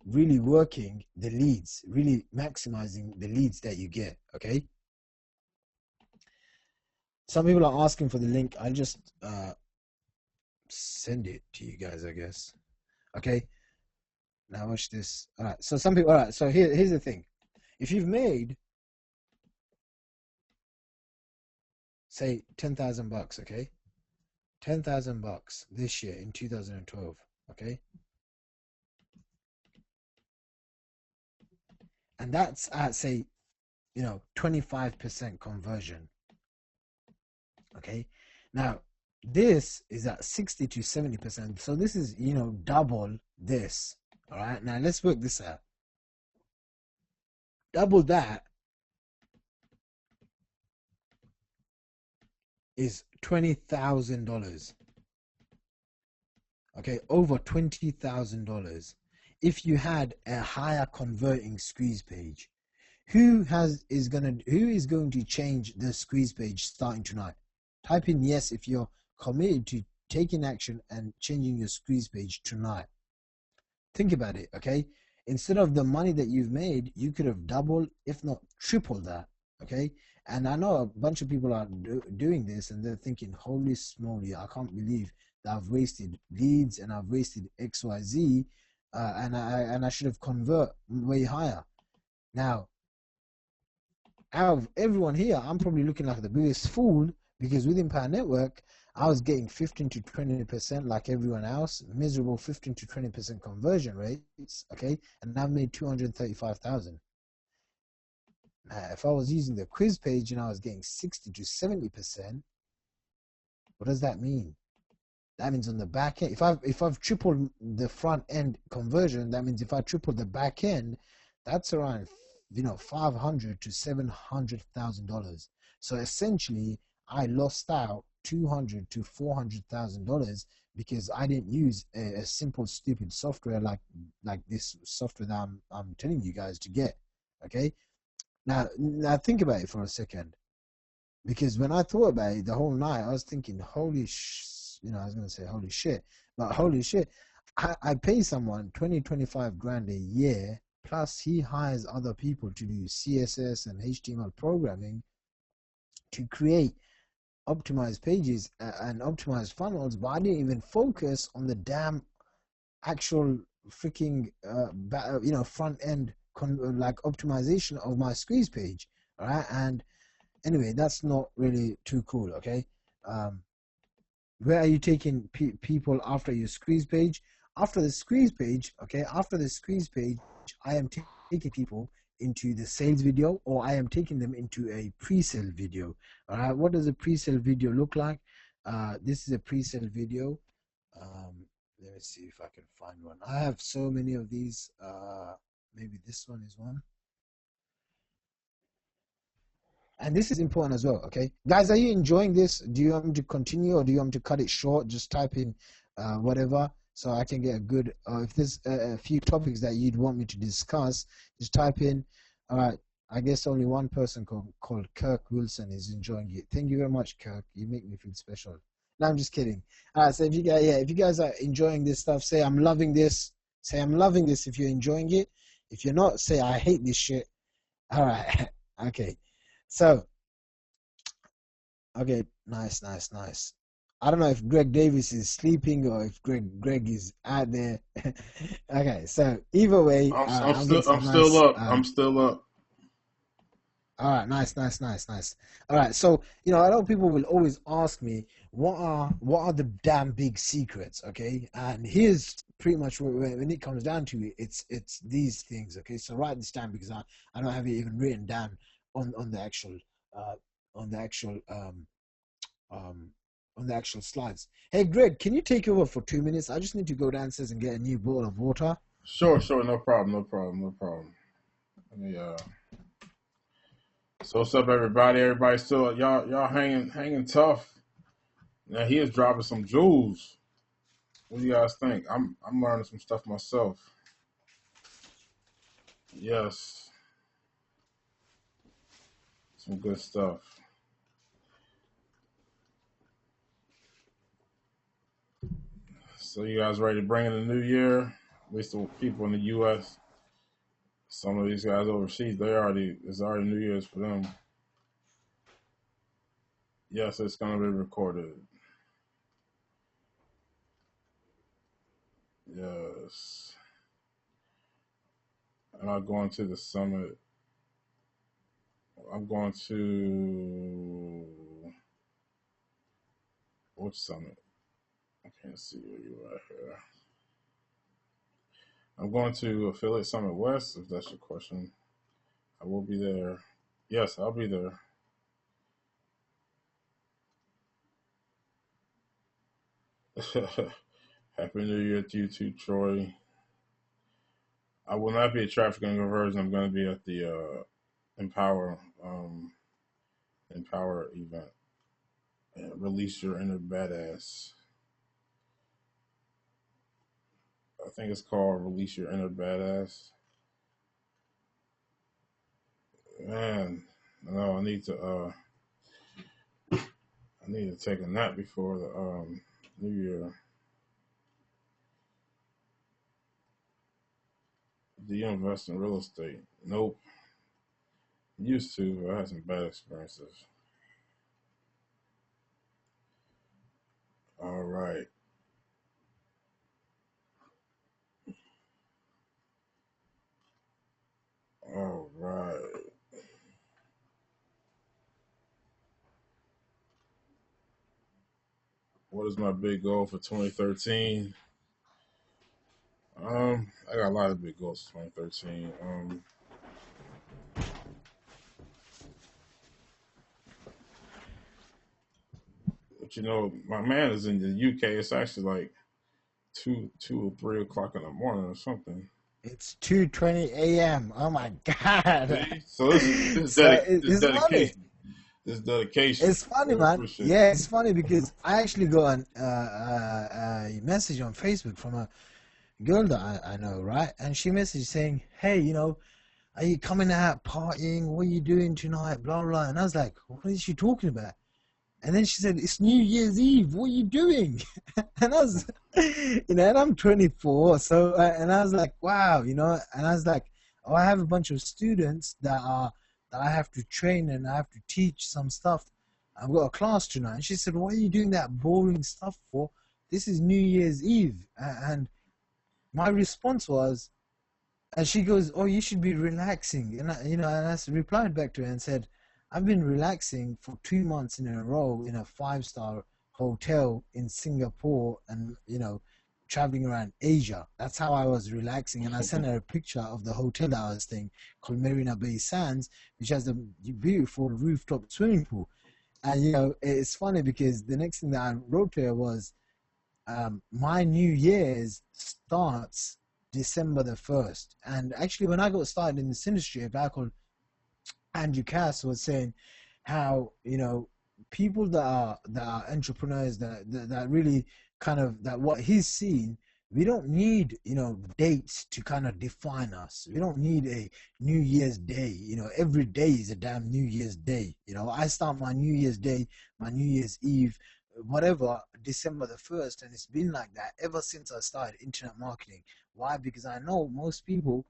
really working the leads, really maximizing the leads that you get, okay? Some people are asking for the link. I'll just send it to you guys, I guess. Okay, now watch this. All right, so some people, all right, so here's the thing. If you've made, say, $10,000, okay, $10,000 this year in 2012, okay, and that's at, say, 25% conversion, okay. Now this is at 60 to 70%, so this is double this. All right, now let's work this out. Double that is $20,000. Okay, over $20,000. If you had a higher converting squeeze page, who is going to change the squeeze page starting tonight? Type in yes if you're committed to taking action and changing your squeeze page tonight. Think about it, okay? Instead of the money that you've made, you could have doubled, if not tripled that, okay? And I know a bunch of people are doing this, and they're thinking, holy smoly, I can't believe that I've wasted leads and I've wasted XYZ, and I should have convert way higher. Now, out of everyone here, I'm probably looking like the biggest fool, because with Empower Network, I was getting 15 to 20% like everyone else, miserable 15 to 20% conversion rates, okay? And I've made 235,000. Now, if I was using the quiz page and I was getting 60 to 70%, what does that mean? That means on the back end, if I've tripled the front end conversion, that means if I triple the back end, that's around $500 to $700,000. So essentially, I lost out $200 to $400,000 because I didn't use a simple stupid software like this software that I'm telling you guys to get. Okay, Now think about it for a second, because when I thought about it the whole night, I was thinking, I was gonna say holy shit, but holy shit, I pay someone 25 grand a year, plus he hires other people to do CSS and HTML programming to create optimized pages and optimized funnels, but I didn't even focus on the damn actual freaking front end like optimization of my squeeze page. All right, and anyway, that's not really too cool. Okay, where are you taking people after your squeeze page? After the squeeze page, okay, after the squeeze page, I am taking people into the sales video, or I am taking them into a pre-sale video. All right, what does a pre-sale video look like? This is a pre-sale video. Let me see if I can find one. I have so many of these. Maybe this one is one. And this is important as well, okay? Guys, are you enjoying this? Do you want me to continue, or do you want me to cut it short? Just type in whatever, so I can get a good, if there's a few topics that you'd want me to discuss, just type in. All right, I guess only one person called Kirk Wilson is enjoying it. Thank you very much, Kirk. You make me feel special. No, I'm just kidding. All right, so if you guys are enjoying this stuff, say I'm loving this. Say I'm loving this if you're enjoying it. If you're not, say I hate this shit. All right, okay. So, okay, nice. I don't know if Greg Davis is sleeping or if Greg is out there. Okay, so either way, I'm still up. I'm still up. All right, nice. All right, so a lot of people will always ask me, what are the damn big secrets? Okay, and here's pretty much when it comes down to it, it's these things. Okay, so write this down, because I don't have it even written down on the actual slides. Hey Greg, can you take over for 2 minutes? I just need to go downstairs and get a new bottle of water. Sure, no problem. Let me So what's up, everybody? Everybody still y'all hanging tough. Now he is dropping some jewels. What do you guys think? I'm learning some stuff myself. Yes. Some good stuff. So you guys ready to bring in the new year? At least the people in the U.S. Some of these guys overseas, it's already New Year's for them. Yes, it's gonna be recorded. Yes. I'm not going to the summit. I'm going to which summit? I can't see where you are here. I'm going to Affiliate Summit West, if that's your question. I will be there. Yes, I'll be there. Happy New Year to you too, Troy. I will not be at Traffic and Conversion. I'm going to be at the Empower event. Release Your Inner Badass. I think it's called Release Your Inner Badass. Man, no, I need to take a nap before the New Year. Do you invest in real estate? Nope. Used to. I had some bad experiences. All right. All right. What is my big goal for 2013? I got a lot of big goals for 2013. But my man is in the UK. It's actually like 2 or 3 o'clock in the morning or something. It's 2:20 a.m. Oh my God! So this dedication. This dedication. It's funny, man. Yeah, it's funny because I actually got a message on Facebook from a girl that I know, right? And she messaged saying, "Hey, are you coming out partying? What are you doing tonight? Blah, blah. And I was like, what is she talking about? And then she said, it's New Year's Eve. What are you doing? And I was, and I'm 24. So, and I was like, wow, and I was like, oh, I have a bunch of students that I have to train and I have to teach some stuff. I've got a class tonight. And she said, what are you doing that boring stuff for? This is New Year's Eve. And my response was, and she goes, oh, you should be relaxing. And and I replied back to her and said, I've been relaxing for 2 months in a row in a 5-star hotel in Singapore and, traveling around Asia. That's how I was relaxing. And I sent her a picture of the hotel that I was staying called Marina Bay Sands, which has a beautiful rooftop swimming pool. And, it's funny because the next thing that I wrote to her was, my New Year's starts December the 1st. And actually, when I got started in this industry, a guy called Andrew Cass was saying how, people that are entrepreneurs that really kind of, that what he's seen, we don't need, dates to kind of define us. We don't need a New Year's Day. Every day is a damn New Year's Day. I start my New Year's Day, my New Year's Eve, whatever, December the 1st. And it's been like that ever since I started internet marketing. Why? Because I know most people,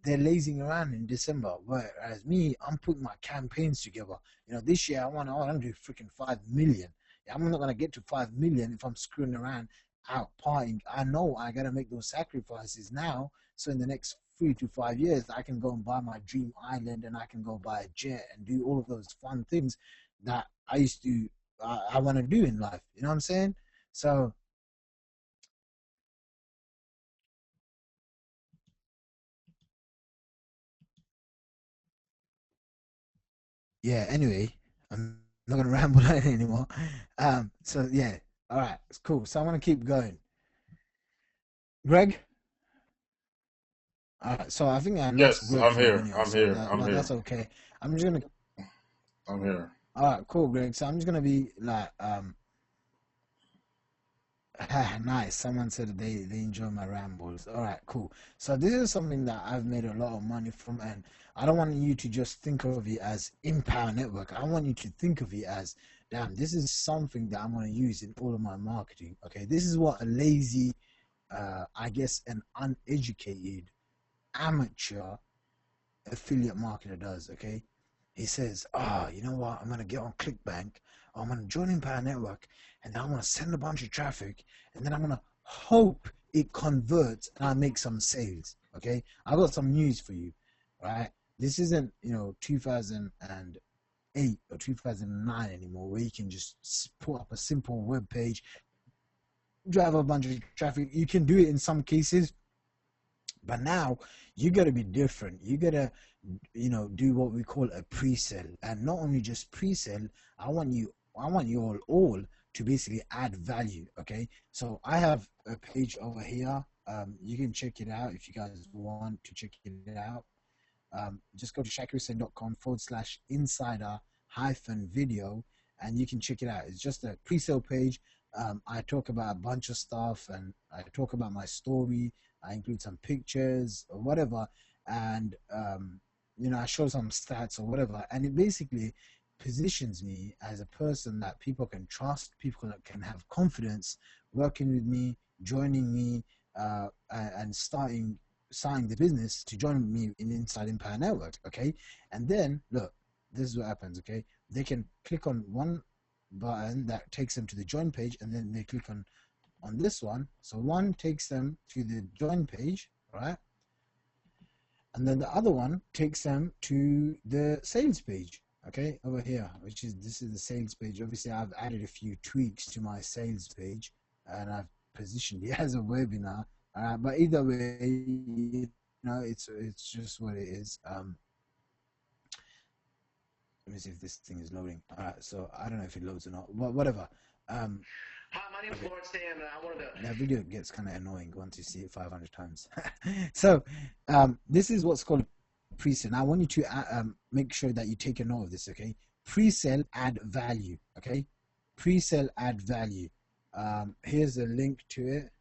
they're lazing around in December, whereas me, I'm putting my campaigns together. This year I want to do freaking 5 million. I'm not going to get to 5 million if I'm screwing around out partying. I know I got to make those sacrifices now. So in the next 3 to 5 years, I can go and buy my dream island and I can go buy a jet and do all of those fun things that I want to do in life. You know what I'm saying? So yeah, anyway, I'm not gonna ramble on anymore. So yeah, all right, it's cool. So I'm gonna keep going. Greg, all right. So I think I lost Yes, Greg I'm for a here. minute or I'm so. here. That, I'm but here. that's okay. I'm just gonna. I'm here. All right, cool, Greg. So I'm just gonna be like, nice. Someone said they enjoy my rambles. All right, cool. So this is something that I've made a lot of money from, and I don't want you to just think of it as Empower Network. I want you to think of it as, damn, this is something that I'm going to use in all of my marketing. Okay, this is what a lazy, I guess, an uneducated amateur affiliate marketer does. Okay, he says, you know what, I'm going to get on ClickBank, I'm going to join Empower Network, and then I'm going to send a bunch of traffic, and then I'm going to hope it converts and I make some sales. Okay, I got some news for you, right? This isn't 2008 or 2009 anymore, where you can just put up a simple web page, drive a bunch of traffic. You can do it in some cases, but now you got to be different. You got to do what we call a pre-sale. And not only just pre-sale, I want you all to basically add value. Okay, so I have a page over here. You can check it out if you guys want to check it out. Just go to shakirhusyin.com/insider hyphen video, and you can check it out. It's just a pre-sale page. I talk about a bunch of stuff, and I talk about my story. I include some pictures or whatever, and I show some stats or whatever, and it basically positions me as a person that people can trust, people that can have confidence working with me, joining me, and starting the business to join me in Inside Empire Network. Okay, and then look, this is what happens. Okay, they can click on one button that takes them to the join page, and then they click on this one. So one takes them to the join page, right? And then the other one takes them to the sales page, okay, over here, this is the sales page. Obviously, I've added a few tweaks to my sales page, and I've positioned it as a webinar. But either way, it's just what it is. Let me see if this thing is loading. So I don't know if it loads or not, but whatever. Hi, my name is Lawrence Stan, and I wanted to. That video gets kind of annoying once you see it 500 times. So this is what's called pre-sale. Now I want you to make sure that you take a note of this, okay? Pre-sale, add value, okay? Pre-sale, add value. Here's a link to it.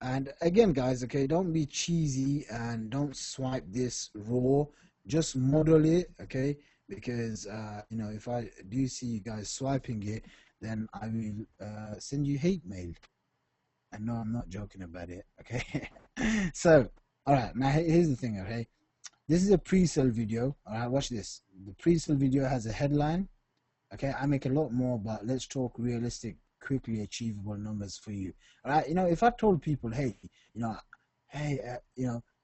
And again, guys, okay, don't be cheesy and don't swipe this raw. Just model it, okay? Because you know, if I do see you guys swiping it, then I will send you hate mail. And no, I'm not joking about it, okay? So, all right, now here's the thing, okay? This is a pre-sale video. All right, watch this. The pre-sale video has a headline. Okay, I make a lot more, but let's talk realistic, quickly achievable numbers for you. All right, you know, if I told people, hey, you know, hey,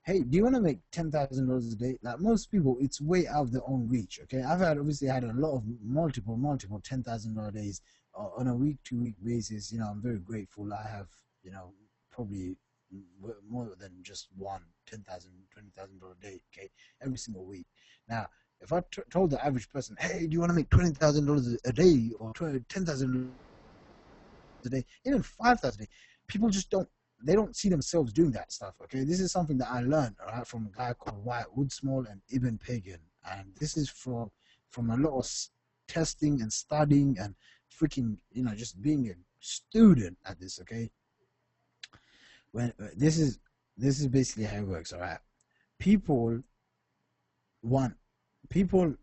hey, do you want to make $10,000 a day? Like most people, it's way out of their own reach. Okay, I've obviously had a lot of multiple $10,000 days on a week-to-week basis. You know, I'm very grateful. I have, you know, probably more than just one $20,000 day. Okay, every single week. Now, if I told the average person, hey, do you want to make $20,000 a day or $10,000 a day, even $5,000 a day, people just don't see themselves doing that stuff. Okay, this is something that I learned, all right, from a guy called Wyatt Woodsmall and Ibn Pagan, and this is from a lot of testing and studying and freaking, you know, just being a student at this. Okay, when this is basically how it works. All right, people want people.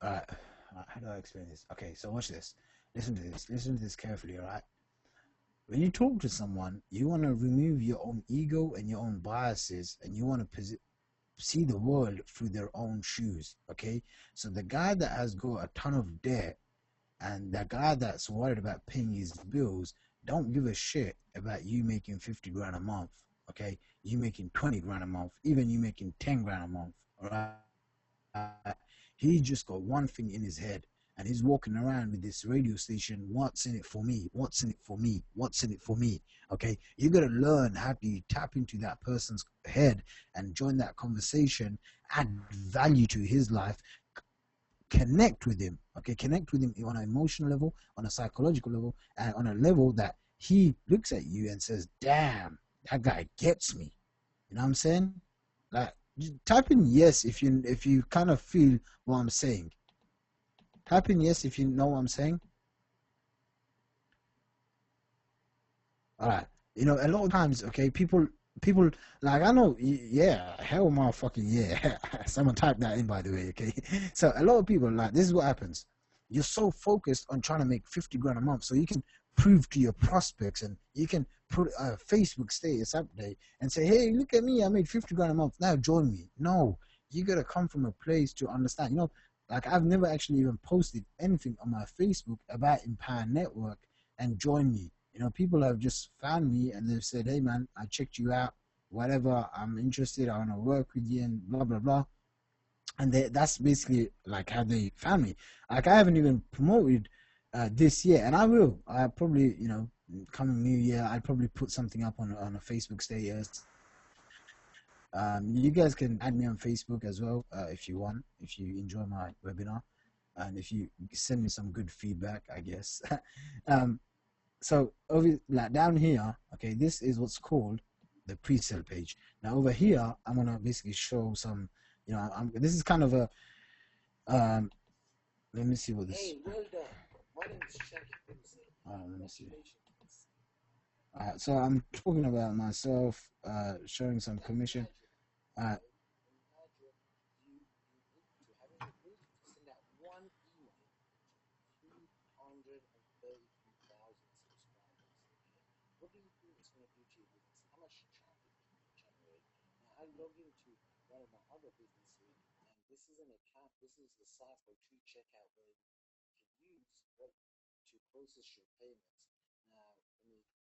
How do I explain this? Okay, so watch this. Listen to this. Listen to this carefully, all right? When you talk to someone, you want to remove your own ego and your own biases, and you want to see the world through their own shoes, okay? So the guy that has got a ton of debt and the guy that's worried about paying his bills don't give a shit about you making 50 grand a month, okay? You making 20 grand a month, even you making 10 grand a month, all right? He just got one thing in his head, and he's walking around with this radio station. What's in it for me? What's in it for me? What's in it for me? Okay, you got to learn how to tap into that person's head and join that conversation, add value to his life, connect with him. Okay, connect with him on an emotional level, on a psychological level, and on a level that he looks at you and says, "Damn, that guy gets me." You know what I'm saying? Like, type in yes if you kind of feel what I'm saying. Type in yes if you know what I'm saying. All right. You know, a lot of times, okay, people like, I know, yeah, hell motherfucking yeah. Someone type that in, by the way, okay? So a lot of people, like, this is what happens. You're so focused on trying to make 50 grand a month so you can prove to your prospects, and you can put a Facebook status update and say, hey, look at me, I made 50 grand a month, now join me. No, you gotta come from a place to understand. You know, like, I've never actually even posted anything on my Facebook about Empower Network and join me. You know, people have just found me and they've said, hey man, I checked you out, whatever, I'm interested, I want to work with you, and blah blah blah. And that's basically like how they found me. Like, I haven't even promoted this year, and I will. I probably, you know, coming new year, I'll probably put something up on a Facebook status. You guys can add me on Facebook as well, if you want, if you enjoy my webinar, and if you send me some good feedback, I guess. So over, like, down here, okay, this is what's called the pre-sale page. Now over here, I'm gonna basically show some, you know, this is kind of a let me see what this. Hey, well done. My name is Shaqir Hussyin. Let me see. So I'm talking about myself, showing some commission. What do you think it's going to do to your business? How much traffic can you generate? Now, I log into one of my other businesses, and this is an account, this is the site for true checkout where you can use what to process your payments. Now, let me go with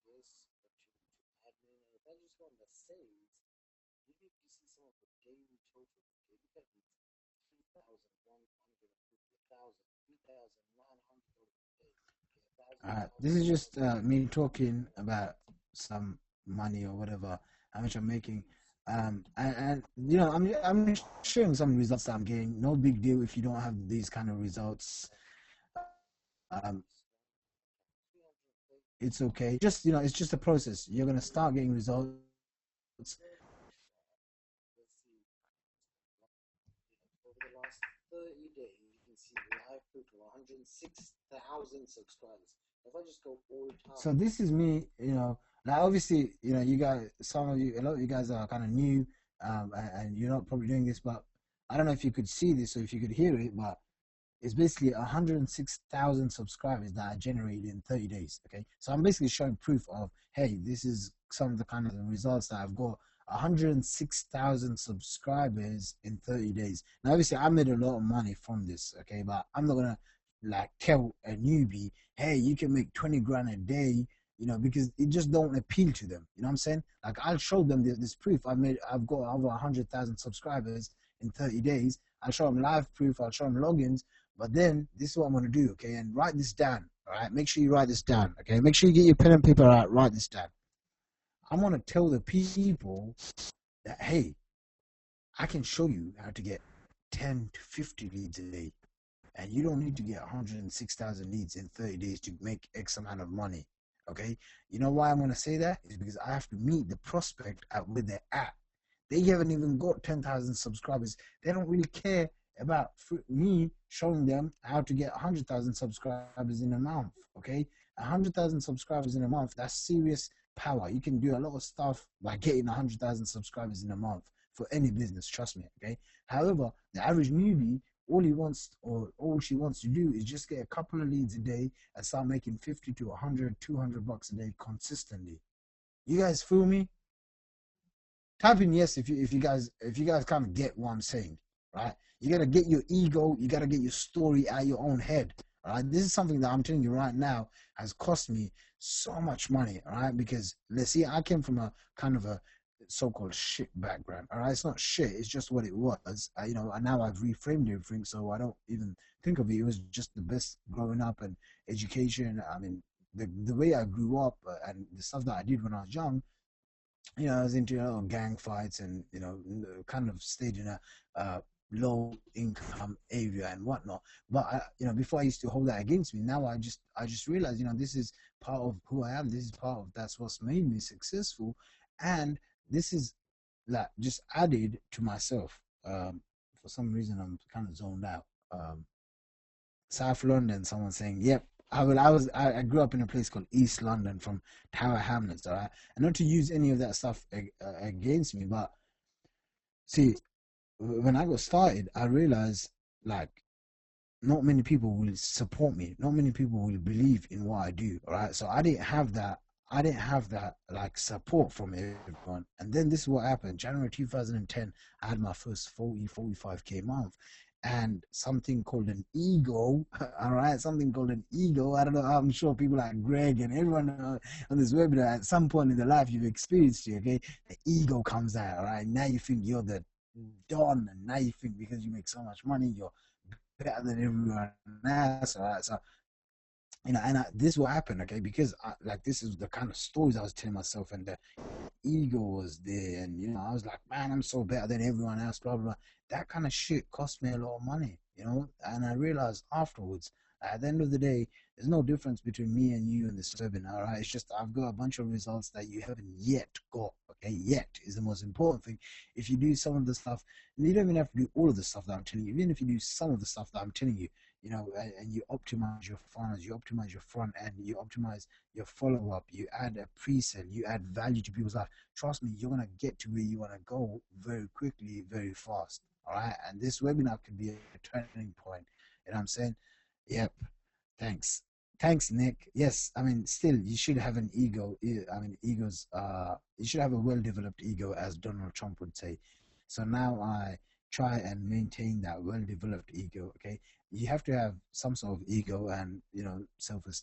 this, go to admin, and if I just go on the saves, you see some of the daily totals. Okay, look at these 3,900 a day. This is just me talking about some money or whatever, how much I'm making. And you know, I'm sharing some results that I'm getting. No big deal if you don't have these kind of results. It's okay. Just, you know, it's just a process. You're gonna start getting results. Over the last 30 days, you can see live proof of 106,000 subscribers. If I just go all time. So this is me, you know, Now, obviously, you guys, some of you, a lot of you guys are kind of new, and you're not probably doing this, but I don't know if you could see this or if you could hear it, but it's basically 106,000 subscribers that I generated in 30 days. Okay, so I'm basically showing proof of, hey, this is some of the kind of the results that I've got. 106,000 subscribers in 30 days. Now, obviously, I made a lot of money from this. Okay, but I'm not gonna like tell a newbie, hey, you can make 20 grand a day. Because it just don't appeal to them. You know what I'm saying? Like, I'll show them this proof. I've got over 100,000 subscribers in 30 days. I'll show them live proof. I'll show them logins. But then this is what I'm going to do, okay? And write this down, all right? Make sure you write this down, okay? Make sure you get your pen and paper out, write this down. I'm going to tell the people that, hey, I can show you how to get 10 to 50 leads a day. And you don't need to get 106,000 leads in 30 days to make X amount of money, okay? You know why I'm going to say that? Is because I have to meet the prospect at where they're at. They haven't even got 10,000 subscribers. They don't really care about me showing them how to get 100,000 subscribers in a month, okay? 100,000 subscribers in a month, that's serious power. You can do a lot of stuff by getting 100,000 subscribers in a month for any business, trust me, okay? However, the average newbie, all he wants or all she wants to do is just get a couple of leads a day and start making 50 to 100, 200 bucks a day consistently. You guys feel me? Type in yes if you guys kind of get what I'm saying, right? You gotta get your ego, you gotta get your story out of your own head. All right. This is something that I'm telling you right now has cost me so much money, all right? Because let's see, I came from a kind of a so-called shit background. All right, it's not shit, it's just what it was. And now I've reframed everything, so I don't even think of it. It was just the best growing up and education. I mean, the way I grew up and the stuff that I did when I was young, I was into gang fights and kind of stayed in a low income area and whatnot. But before I used to hold that against me. Now I just realized, this is part of who I am. This is part of that's what's made me successful, and this is like just added to myself. For some reason, I'm kind of zoned out. South London, someone saying, "Yep." I grew up in a place called East London from Tower Hamlets, all right? And not to use any of that stuff against me, but see, when I got started, I realized like not many people will support me. Not many people will believe in what I do. All right. So I didn't have that. I didn't have that like support from everyone. And then this is what happened. January 2010, I had my first 45K month. And something called an ego, all right, something called an ego. I don't know. I'm sure people like Greg and everyone on this webinar at some point in their life you've experienced it. Okay, the ego comes out. All right, now you think you're the don, and now you think because you make so much money, you're better than everyone else. All right, so this will happen, okay? Because this is the kind of stories I was telling myself, and the ego was there, and I was like, man, I'm so better than everyone else, blah blah blah. That kind of shit cost me a lot of money, and I realized afterwards, at the end of the day, there's no difference between me and you in this webinar, right? It's just I've got a bunch of results that you haven't yet got. Okay, yet is the most important thing. If you do some of the stuff, you don't even have to do all of the stuff that I'm telling you. Even if you do some of the stuff that I'm telling you, and you optimize your funnels, you optimize your front end, you optimize your follow-up, you add a pre-sale, you add value to people's life. Trust me, you're gonna get to where you want to go very quickly, very fast. All right, and this webinar could be a turning point. You know what I'm saying? Yep. Thanks, Nick. Yes, I mean, still, you should have an ego. I mean, you should have a well-developed ego, as Donald Trump would say. So now I try and maintain that well-developed ego. Okay, you have to have some sort of ego and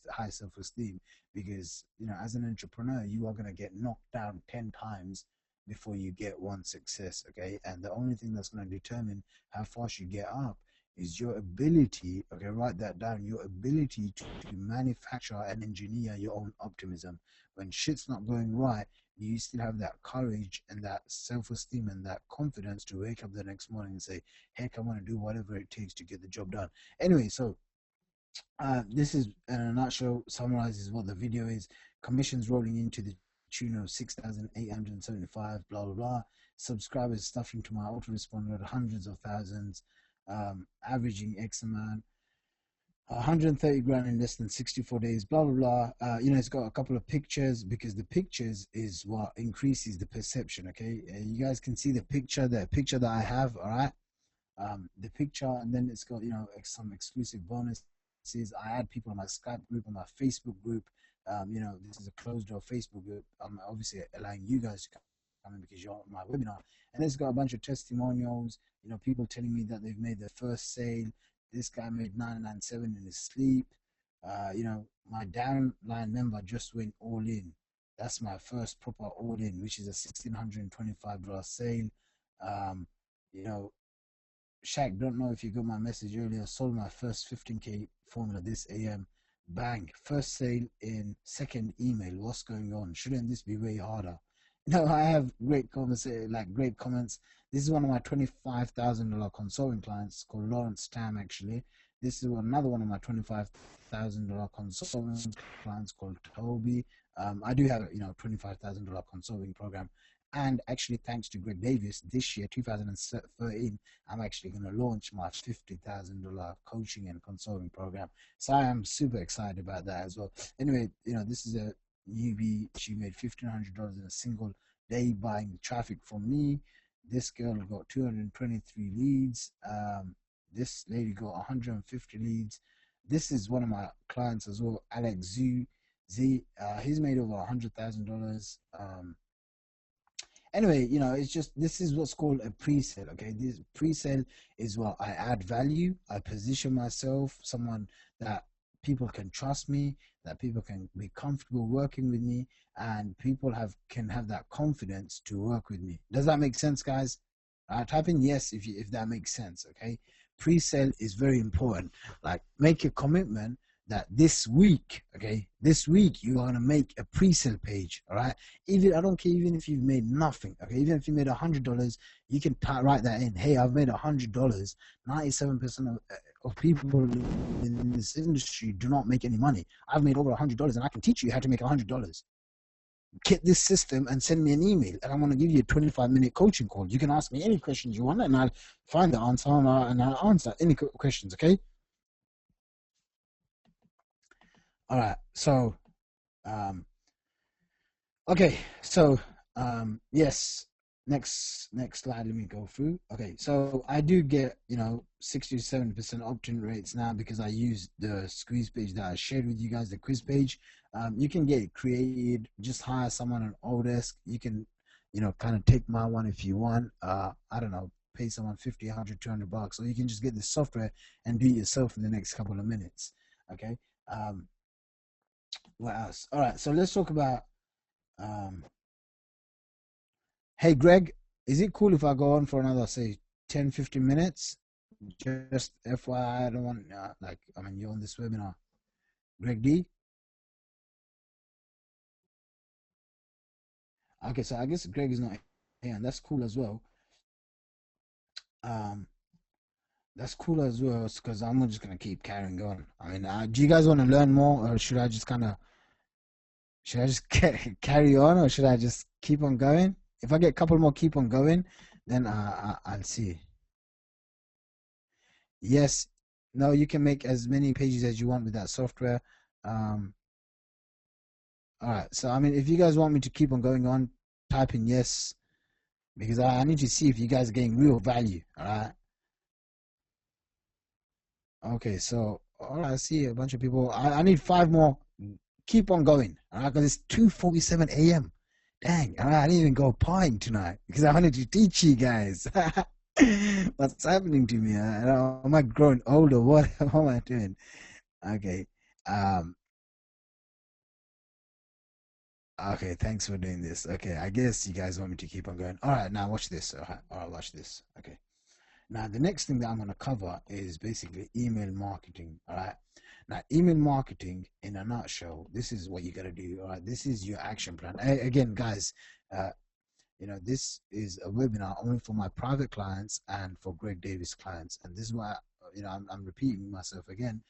high self-esteem, because as an entrepreneur you are going to get knocked down 10 times before you get one success. Okay, and the only thing that's going to determine how fast you get up is your ability, okay, write that down, your ability to manufacture and engineer your own optimism. When shit's not going right, you still have that courage and that self-esteem and that confidence to wake up the next morning and say, heck, I want to do whatever it takes to get the job done. Anyway, so this is in a nutshell summarizes what the video is. Commissions rolling into the tune of 6,875, blah blah blah. Subscribers stuffing to my autoresponder, hundreds of thousands, averaging X amount. 130 grand in less than 64 days, blah blah blah. It's got a couple of pictures because the pictures is what increases the perception. Okay, you guys can see the picture that I have. All right, the picture, and then it's got some exclusive bonuses. I add people on my Skype group, on my Facebook group. This is a closed door Facebook group. I'm obviously allowing you guys to come in because you're on my webinar, and it's got a bunch of testimonials. People telling me that they've made their first sale. This guy made 997 in his sleep. My downline member just went all in. That's my first proper all in, which is a $1,625 sale. You know, Shaq, don't know if you got my message earlier. Sold my first 15K formula this AM. Bang. First sale in second email. What's going on? Shouldn't this be way harder? I have great comments, great comments. This is one of my $25,000 consulting clients called Lawrence Tam, actually. This is another one of my $25,000 consulting clients called Toby. I do have a $25,000 consulting program. And actually, thanks to Greg Davis, this year, 2013, I'm actually going to launch my $50,000 coaching and consulting program. So I am super excited about that as well. Anyway, this is a newbie. She made $1,500 in a single day buying traffic from me. This girl got 223 leads. This lady got 150 leads. This is one of my clients as well, Alex Z. He's made over $100,000. Anyway, it's just, this is what's called a pre-sale. Okay, this pre-sale is what I add value. I position myself, someone that people can trust me, that people can be comfortable working with me, and people can have that confidence to work with me. Does that make sense, guys? Type in yes if that makes sense. Okay, pre-sale is very important. Like, make a commitment that this week you're gonna make a pre-sale page. All right, I don't care even if you've made nothing. Okay, even if you made $100, you can write that in. Hey, I've made $100. 97% of people in this industry do not make any money. I've made over $100, and I can teach you how to make $100. Get this system and send me an email, and I'm going to give you a 25-minute coaching call. You can ask me any questions you want, and I'll find the answer, and I'll answer any questions. Okay. All right. So, okay. So, yes. Next slide. Let me go through. Okay. So I do get 60 to 70% opt-in rates now because I use the squeeze page that I shared with you guys, the quiz page. You can get it created. Just hire someone on Odesk. You can, kind of take my one if you want. I don't know, pay someone $50, $100, $200, or you can just get the software and do it yourself in the next couple of minutes. Okay. What else? All right, so let's talk about hey Greg, is it cool if I go on for another, say, 10-15 minutes? Just FYI, I don't want you're on this webinar. Greg D. Okay, so I guess Greg is not here, and that's cool as well. That's cool as well, because I'm just gonna keep carrying on. Do you guys want to learn more, or should I just carry on, or should I just keep on going? If I get a couple more keep on going, then I'll see. Yes. No, you can make as many pages as you want with that software. All right. So, if you guys want me to keep on going on, type in yes, because I need to see if you guys are getting real value. All right. Okay. So, all right, I see a bunch of people. I need 5 more. Keep on going. All right. Because it's 2:47 a.m. Dang, all right, I didn't even go partying tonight because I wanted to teach you guys. What's happening to me? Am I growing older? What am I doing? Okay. Okay, thanks for doing this. Okay, I guess you guys want me to keep on going. All right, now watch this. All right, watch this. Okay. Now, the next thing that I'm going to cover is basically email marketing. All right. Now, email marketing in a nutshell, this is what you got to do. All right. This is your action plan. Again, guys, this is a webinar only for my private clients and for Greg Davis clients. And this is why, I'm repeating myself again.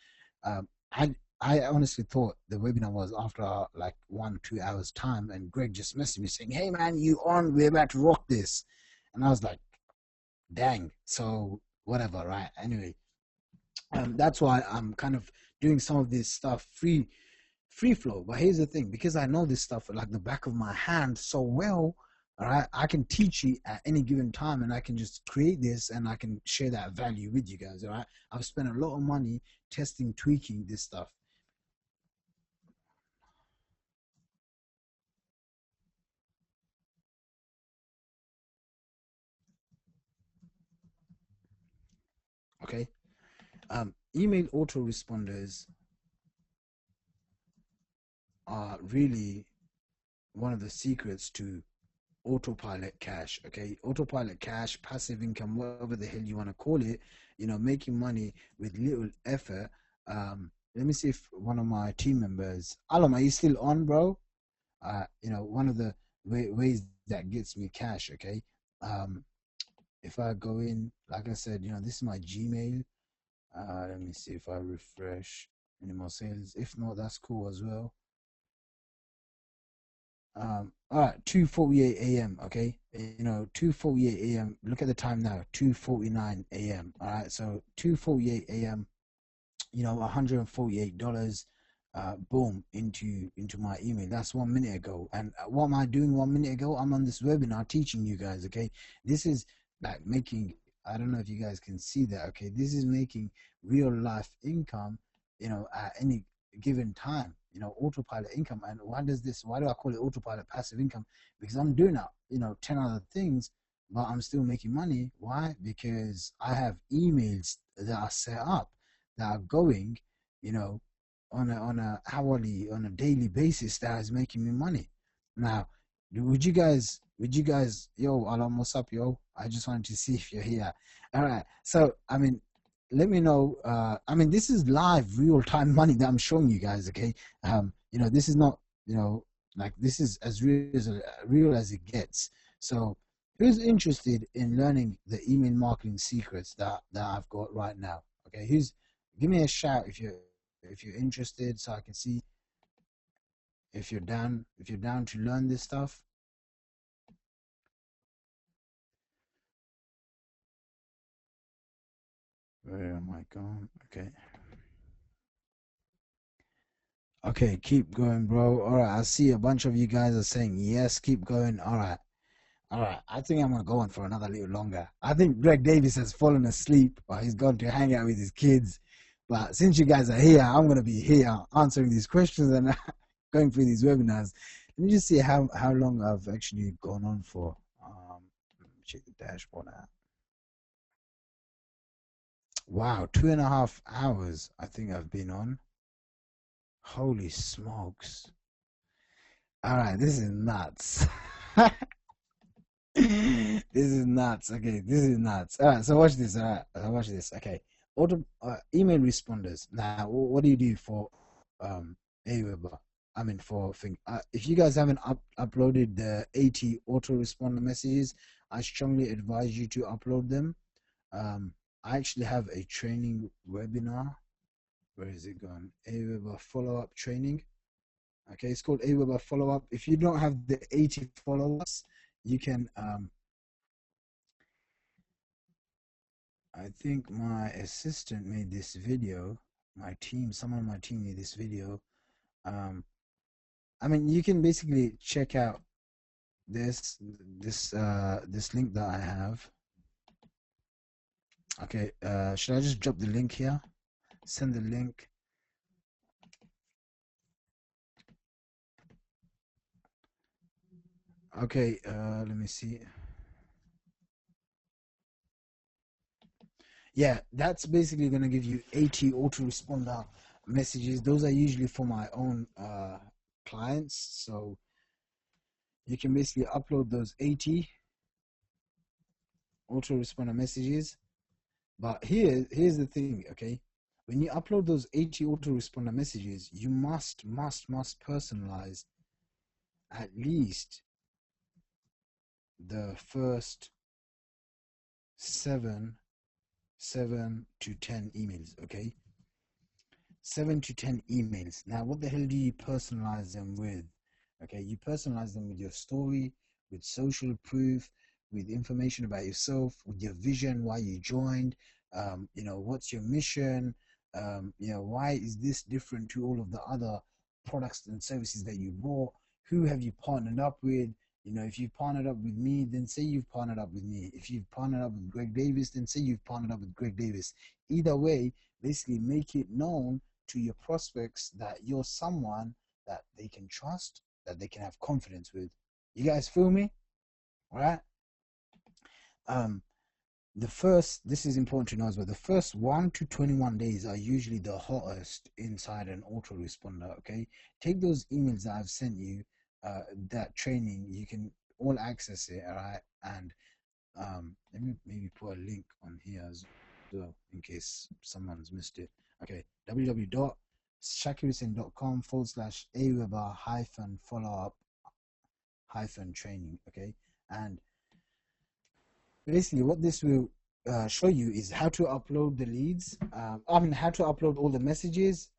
I honestly thought the webinar was after like 1-2 hours time, and Greg just messaged me saying, "Hey man, we're about to rock this." And I was like, dang. So whatever, right? Anyway, That's why I'm kind of doing some of this stuff free flow. But here's the thing, because I know this stuff like the back of my hand so well, all right, I can teach you at any given time, and I can just create this and I can share that value with you guys. All right, I've spent a lot of money testing, tweaking this stuff. Okay, email autoresponders are really one of the secrets to autopilot cash. Okay, autopilot cash, passive income, whatever the hell you want to call it, making money with little effort. Let me see if one of my team members, Alam, are you still on, bro? One of the ways that gets me cash. Okay, um if I go in, like I said, this is my Gmail. Let me see if I refresh any more sales. If not, that's cool as well. All right, 2:48 a.m. Okay, 2:48 a.m. Look at the time now, 2:49 a.m. All right, so 2:48 a.m. $148, boom, into my email. That's 1 minute ago. And what am I doing 1 minute ago? I'm on this webinar teaching you guys. Okay, this is like making, I don't know if you guys can see that. Okay, this is making real life income, at any given time, autopilot income. And why do I call it autopilot passive income? Because I'm doing 10 other things, but I'm still making money. Why? Because I have emails that are set up that are going, on a hourly, on a daily basis, that is making me money. Now, would you guys, yo, Alam, what's up, yo? I just wanted to see if you're here. All right. So, let me know. This is live, real time money that I'm showing you guys. Okay. This is not, like, this is as real as it gets. So, who's interested in learning the email marketing secrets that I've got right now? Okay. Give me a shout if you're interested, so I can see if you're down to learn this stuff. Where am I going? Okay, keep going, bro. All right, I see a bunch of you guys are saying yes, keep going. All right. I think I'm gonna go on for another little longer. I think Greg Davis has fallen asleep, or he's gone to hang out with his kids. But since you guys are here, I'm gonna be here answering these questions and going through these webinars. Let me just see how long I've actually gone on for. Check the dashboard out. Wow, 2.5 hours I think I've been on. Holy smokes. All right, this is nuts. This is nuts. Okay, this is nuts. All right, so watch this. All right, watch this. Okay, email responders. Now, what do you do for Aweber? For thing. If you guys haven't uploaded the 80 autoresponder messages, I strongly advise you to upload them. I actually have a training webinar. Where is it gone? Aweber follow-up training. Okay, it's called Aweber follow-up. If you don't have the 80 follow-ups, you can I think my assistant made this video. Someone on my team made this video. You can basically check out this link that I have. Okay, should I just drop the link here? Send the link. Okay, let me see. Yeah, that's basically going to give you 80 autoresponder messages. Those are usually for my own clients. So you can basically upload those 80 autoresponder messages. But here's the thing, okay? When you upload those 80 autoresponder messages, you must personalize at least the first 7 to 10 emails, okay? 7 to 10 emails. Now, what the hell do you personalize them with? Okay, you personalize them with your story, with social proof, with information about yourself, with your vision, why you joined, What's your mission? Why is this different to all of the other products and services that you bought? Who have you partnered up with? If you've partnered up with me, then say you've partnered up with me. If you've partnered up with Greg Davis, then say you've partnered up with Greg Davis. Either way, basically make it known to your prospects that you're someone that they can trust, that they can have confidence with. You guys feel me? All right. This is important to know as well. The first 1 to 21 days are usually the hottest inside an autoresponder. Okay, take those emails that I've sent you, that training. You can all access it. All right, and let me maybe put a link on here as well in case someone's missed it. Okay, www.shakirhussyin.com/aweber-follow-up-training. Okay, and basically what this will show you is how to upload the leads. How to upload all the messages,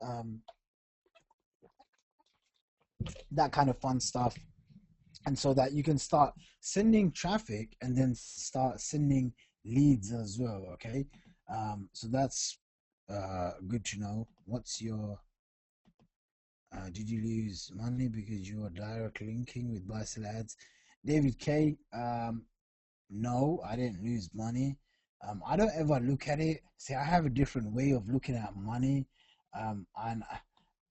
that kind of fun stuff, and so that you can start sending traffic and then start sending leads as well. Okay, so that's good to know. What's your did you lose money because you are direct linking with buy-sell ads? David K, no, I didn't lose money. I don't ever look at it. See, I have a different way of looking at money. And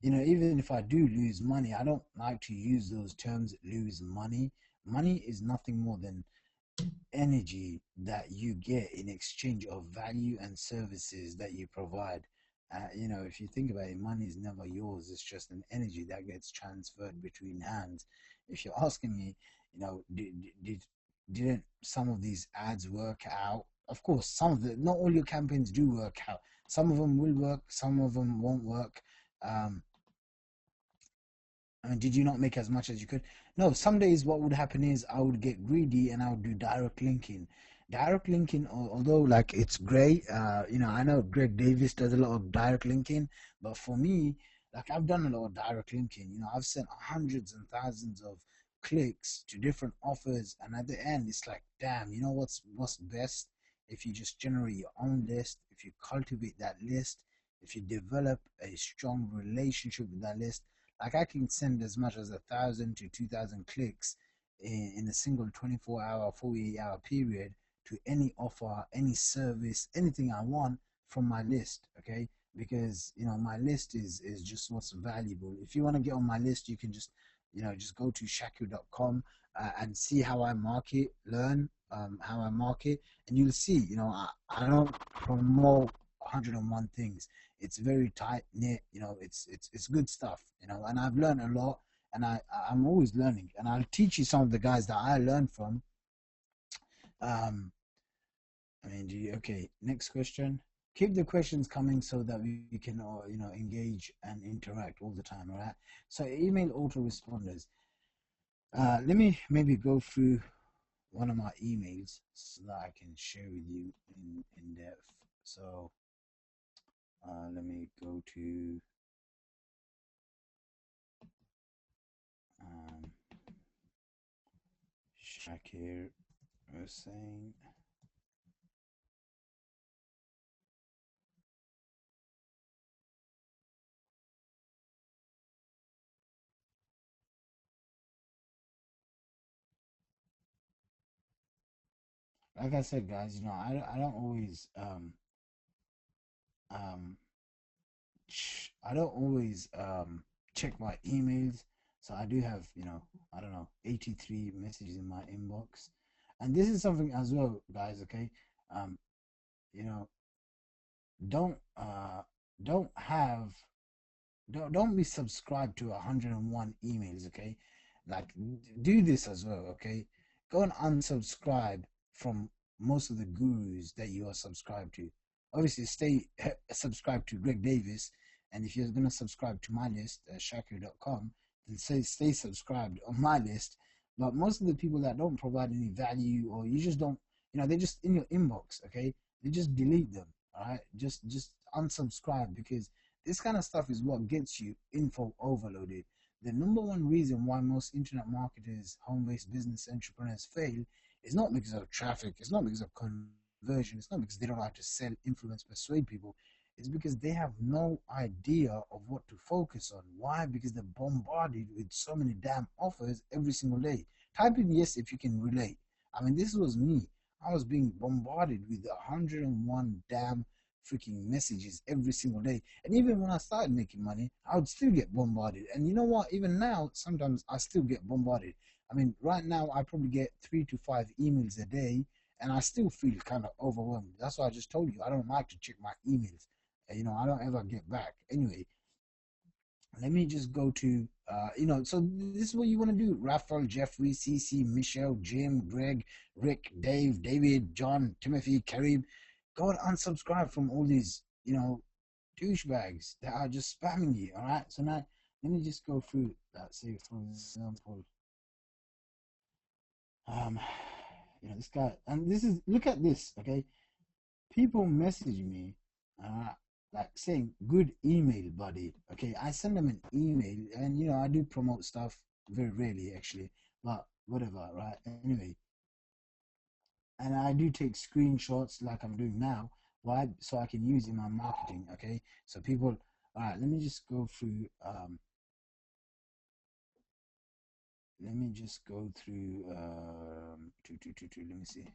even if I do lose money, I don't like to use those terms, lose money. Money is nothing more than energy that you get in exchange of value and services that you provide. If you think about it, money is never yours. It's just an energy that gets transferred between hands. If you're asking me, didn't some of these ads work out? Of course, not all your campaigns do work out. Some of them will work, some of them won't work. Did you not make as much as you could? No, some days what would happen is I would get greedy and I would do direct linking. Direct linking, although like it's great, I know Greg Davis does a lot of direct linking, but for me, like I've done a lot of direct linking. I've sent hundreds and thousands of clicks to different offers, and at the end, it's like, damn, what's best? If you just generate your own list, if you cultivate that list, if you develop a strong relationship with that list. Like I can send as much as 1,000 to 2,000 clicks in a single 24-hour, 48-hour period to any offer, any service, anything I want from my list. Okay, because my list is just what's valuable. If you want to get on my list, you can just go to shakir.com and see how I market, learn how I market, and you'll see. I don't promote 101 things. It's very tight knit. It's good stuff. And I've learned a lot, and I'm always learning, and I'll teach you some of the guys that I learned from. Okay, next question. Keep the questions coming so that we can engage and interact all the time. All right, so email autoresponders. Let me maybe go through one of my emails so that I can share with you in depth. So let me go to Shaqir Hussyin. Like I said, guys, I don't always check my emails. So I do have, 83 messages in my inbox. And this is something as well, guys, okay? You know, don't don't have don't be subscribed to 101 emails, okay? Like do this as well, okay? Go and unsubscribe from most of the gurus that you are subscribed to. Obviously stay subscribed to Greg Davis, and if you're going to subscribe to my list, shakir.com, then stay subscribed on my list. But most of the people that don't provide any value, or you just don't, they're just in your inbox, okay? You just delete them, all right? Just unsubscribe, because this kind of stuff is what gets you info overloaded. The number one reason why most internet marketers, home-based business entrepreneurs fail is not because of traffic, it's not because of version. It's not because they don't know how to sell, influence, persuade people. It's because they have no idea of what to focus on. Why? Because they're bombarded with so many damn offers every single day. Type in yes if you can relate. I mean, this was me. I was being bombarded with 101 damn freaking messages every single day. And even when I started making money, I would still get bombarded. And you know what? Even now, sometimes I still get bombarded. I mean, right now, I probably get 3 to 5 emails a day, and I still feel kind of overwhelmed. That's why I just told you I don't like to check my emails. I don't ever get back. Anyway, let me just go to, so this is what you want to do. Raphael, Jeffrey, CC, Michelle, Jim, Greg, Rick, Dave, David, John, Timothy, Karim. Go and unsubscribe from all these, douchebags that are just spamming you. All right. So now let me just go through that. Say, for example, um, this guy, and look at this, okay? People message me, like saying good email, buddy. Okay, I send them an email, and I do promote stuff very rarely actually, but whatever, right? Anyway, and I do take screenshots like I'm doing now. Why? So I can use in my marketing. Okay, so people, all right, let me just go through. Let me just go through. Let me see.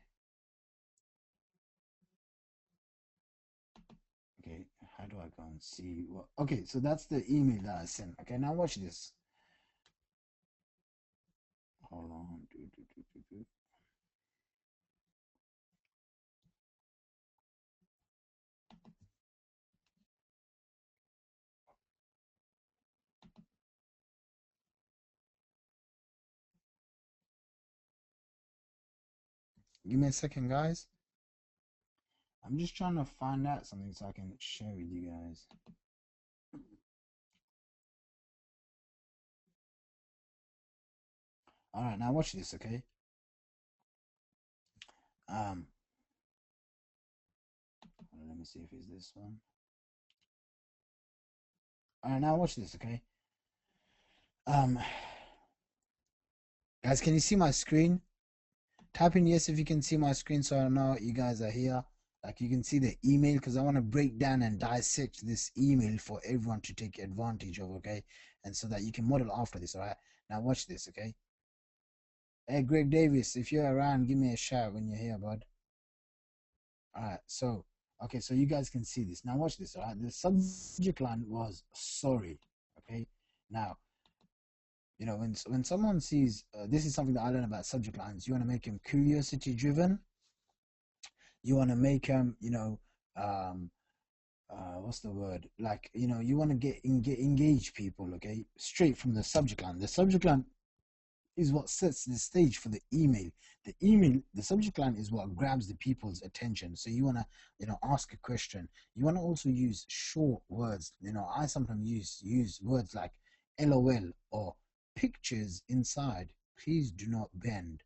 Okay, how do I go and see what? Okay, so that's the email that I sent. Okay, now watch this. Hold on. Give me a second, guys. I'm just trying to find out something so I can share with you guys. All right, now watch this, okay? Let me see if it's this one. All right, now watch this, okay? Guys, can you see my screen? Type in yes if you can see my screen so I know you guys are here. Like you can see the email because I want to break down and dissect this email for everyone to take advantage of, okay? And so that you can model after this, all right? Now watch this, okay? Hey, Greg Davis, if you're around, give me a shout when you're here, bud. All right, so you guys can see this. Now watch this, all right? The subject line was sorry, okay? Now, when someone sees, this is something that I learned about subject lines. You want to make them curiosity driven. You want to make them, what's the word? Like, you want to get engage people, okay? Straight from the subject line. The subject line is what sets the stage for the email. The subject line is what grabs the people's attention. So you want to, ask a question. You want to also use short words. I sometimes use words like LOL or pictures inside. Please do not bend.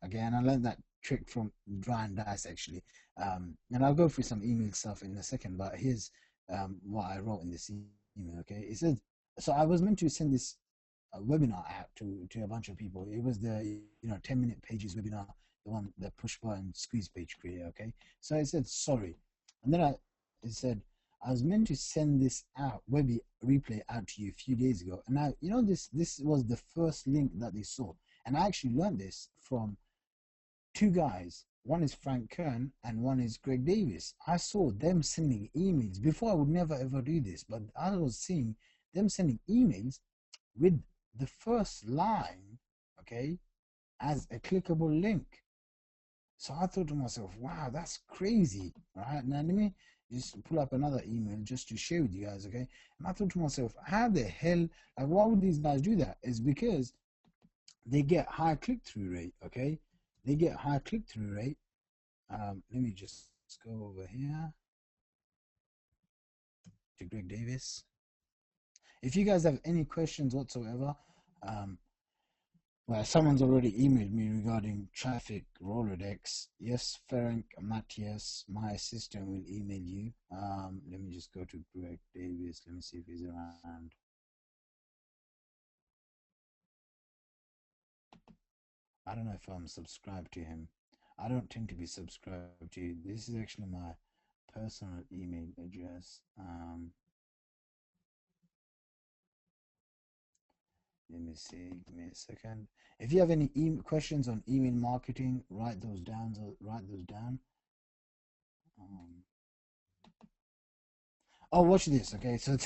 Again, I learned that trick from Brian Dice actually. And I'll go through some email stuff in a second, but here's what I wrote in this email. Okay, it says, so I was meant to send this webinar out to a bunch of people. It was the 10-minute pages webinar, the one, the push button squeeze page creator. Okay, so it said sorry, and then it said I was meant to send this out webby replay out to you a few days ago, and now this was the first link that they saw, and I actually learned this from two guys. One is Frank Kern and one is Greg Davis. I saw them sending emails before. I would never ever do this, but I was seeing them sending emails with the first line, okay, as a clickable link. So I thought to myself, wow, that's crazy. All right, now let me just pull up another email just to share with you guys, okay? And I thought to myself, how the hell, like, why would these guys do that? It's because they get high click-through rate, okay? They get high click-through rate. Let me just go over here to Greg Davis. If you guys have any questions whatsoever, well, someone's already emailed me regarding traffic Rolodex. Yes, Ferenc Matthias, my assistant will email you. Let me just go to Greg Davis. Let me see if he's around. I don't know if I'm subscribed to him. I don't tend to be subscribed to. This is actually my personal email address. Let me see. Give me a second. If you have any questions on email marketing, write those down. Um, oh, watch this. Okay, so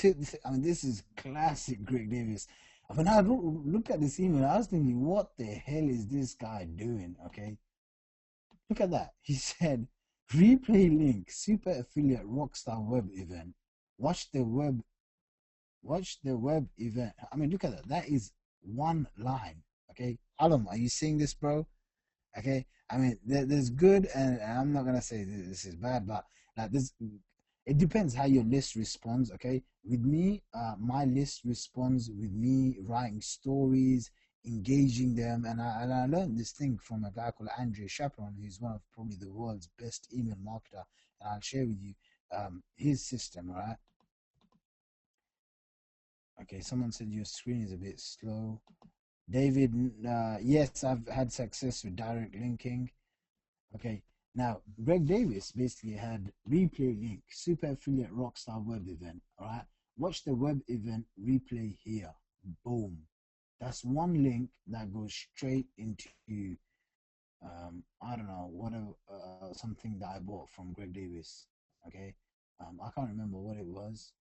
I mean, this is classic Greg Davis. When I looked at this email, I was thinking, what the hell is this guy doing? Okay, look at that. He said, replay link, super affiliate rockstar web event. Watch the web event. I mean, look at that. That is one line. Okay, Alam, are you seeing this, bro? Okay, I mean, there's good, and I'm not gonna say this is bad, but like this, it depends how your list responds. Okay, with me, my list responds with me writing stories, engaging them, and I learned this thing from a guy called Andre Chaperon, who's one of probably the world's best email marketer, and I'll share with you his system. All right. Okay, someone said your screen is a bit slow. David, yes, I've had success with direct linking. Okay, now Greg Davis basically had replay link, super affiliate rockstar web event. All right, watch the web event replay here. Boom. That's one link that goes straight into I don't know what something that I bought from Greg Davis. Okay, I can't remember what it was.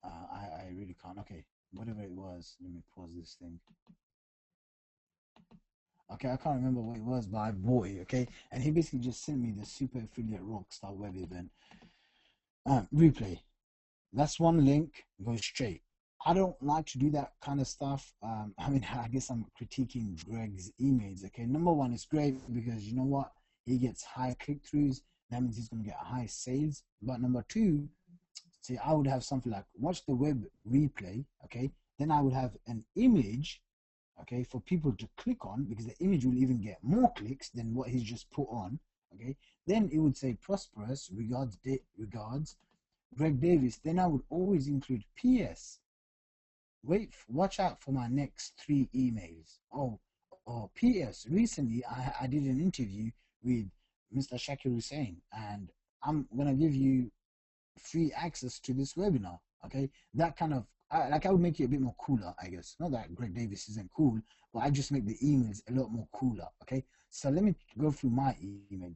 I really can't. Okay, whatever it was. Let me pause this thing. Okay, I can't remember what it was, but I bought it. Okay, and he basically just sent me the super affiliate rockstar web event replay. That's one link, goes straight. I don't like to do that kind of stuff. I mean, I guess I'm critiquing Greg's emails. Okay, number one, it's great because you know what? He gets high click throughs. That means he's going to get high sales. But number two, see, I would have something like watch the web replay. Okay, then I would have an image, okay, for people to click on because the image will even get more clicks than what he's just put on. Okay, then it would say prosperous regards Greg Davis. Then I would always include PS. Watch out for my next 3 emails. Oh, PS. Recently, I did an interview with Mr. Shaqir Hussyin, and I'm gonna give you free access to this webinar. Okay, that kind of I would make it a bit more cooler, I guess. Not that Greg Davis isn't cool, but I just make the emails a lot more cooler. Okay, so let me go through my email.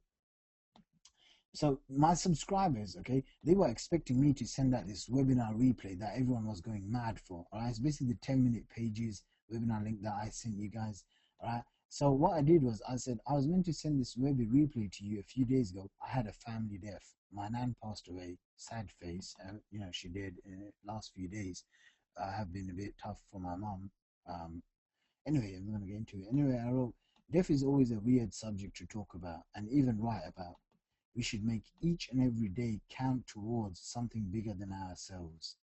So my subscribers, okay, they were expecting me to send out this webinar replay that everyone was going mad for. All right, it's basically the 10-minute pages webinar link that I sent you guys. All right. So what I did was I said I was meant to send this webinar replay to you a few days ago. I had a family death. My nan passed away. Sad face. You know, she did in the last few days. Have been a bit tough for my mom. Anyway, I'm gonna get into it. Anyway, I wrote, death is always a weird subject to talk about and even write about. We should make each and every day count towards something bigger than ourselves.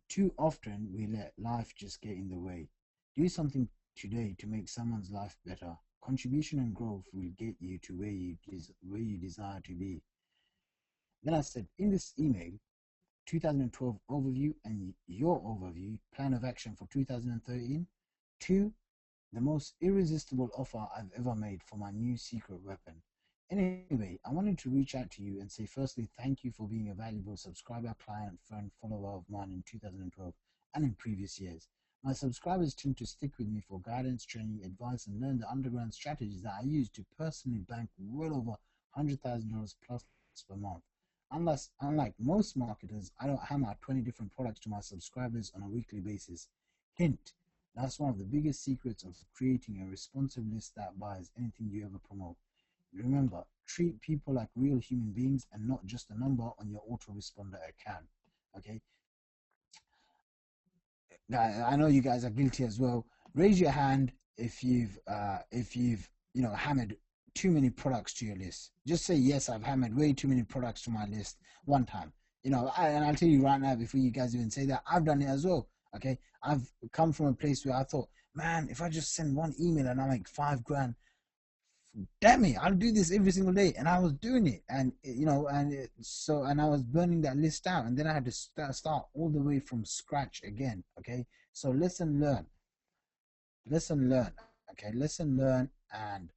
Too often we let life just get in the way. Do something today to make someone's life better. Contribution and growth will get you to where you desire to be. Then I said, in this email, 2012 overview and your overview, plan of action for 2013. 2, the most irresistible offer I've ever made for my new secret weapon. Anyway, I wanted to reach out to you and say firstly, thank you for being a valuable subscriber, client, friend, follower of mine in 2012 and in previous years. My subscribers tend to stick with me for guidance, training, advice, and learn the underground strategies that I use to personally bank well over $100,000 plus per month. Unlike most marketers, I don't hammer out 20 different products to my subscribers on a weekly basis. Hint, that's one of the biggest secrets of creating a responsive list that buys anything you ever promote. Remember, treat people like real human beings and not just a number on your autoresponder account. Okay? I know you guys are guilty as well. Raise your hand if you've hammered too many products to your list. Just say yes, I've hammered way too many products to my list one time. And I'll tell you right now, before you guys even say that, I've done it as well. Okay, I've come from a place where I thought, man, if I just send one email and I make $5,000, damn it, I'll do this every single day. And I was doing it, and and I was burning that list out, and then I had to start all the way from scratch again. Okay, so listen, learn. Okay, listen, learn, and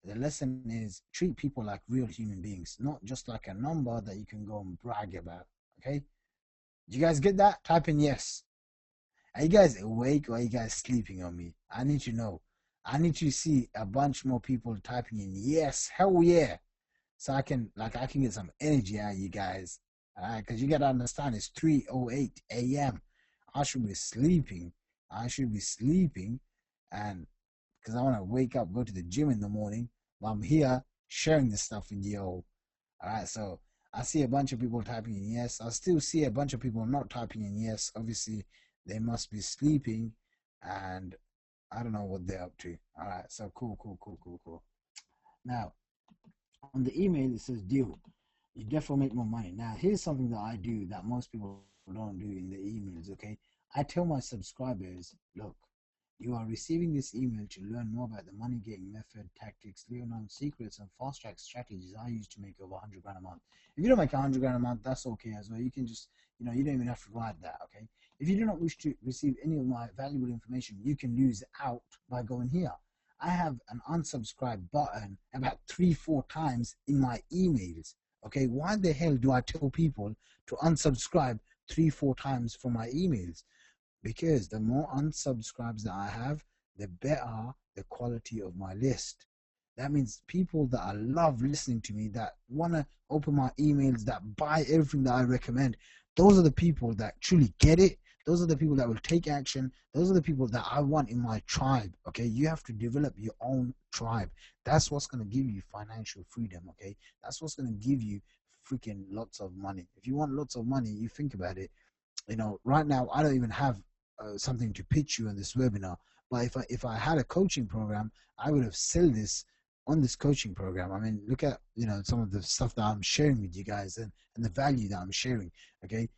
The lesson is treat people like real human beings, not just like a number that you can go and brag about. Okay? Do you guys get that? Type in yes. Are you guys awake or are you guys sleeping on me? I need to know. I need to see a bunch more people typing in yes, hell yeah. So I can get some energy out of you guys. Alright, because you gotta understand it's 3:08 a.m. I should be sleeping. And because I want to wake up, go to the gym in the morning. But I'm here sharing this stuff with you all. Alright, so I see a bunch of people typing in yes. I still see a bunch of people not typing in yes. Obviously, they must be sleeping, and I don't know what they're up to. Alright, so cool. Now, on the email, it says deal. You definitely make more money. Now, here's something that I do that most people don't do in the emails, okay? I tell my subscribers, look, you are receiving this email to learn more about the money getting method, tactics, little known secrets, and fast track strategies I use to make over 100 grand a month. If you don't make 100 grand a month, that's okay as well. You can just, you don't even have to write that, okay? If you do not wish to receive any of my valuable information, you can lose out by going here. I have an unsubscribe button about 3-4 times in my emails. Okay, why the hell do I tell people to unsubscribe 3-4 times from my emails? Because the more unsubscribes that I have, the better the quality of my list. That means people that I love listening to me, that want to open my emails, that buy everything that I recommend, those are the people that truly get it. Those are the people that will take action. Those are the people that I want in my tribe. Okay, you have to develop your own tribe. That's what's going to give you financial freedom. Okay, that's what's going to give you freaking lots of money. If you want lots of money, you think about it. Right now I don't even have something to pitch you in this webinar. But if I had a coaching program, I would have sold this on this coaching program. I mean, look at some of the stuff that I'm sharing with you guys, and the value that I'm sharing. Okay,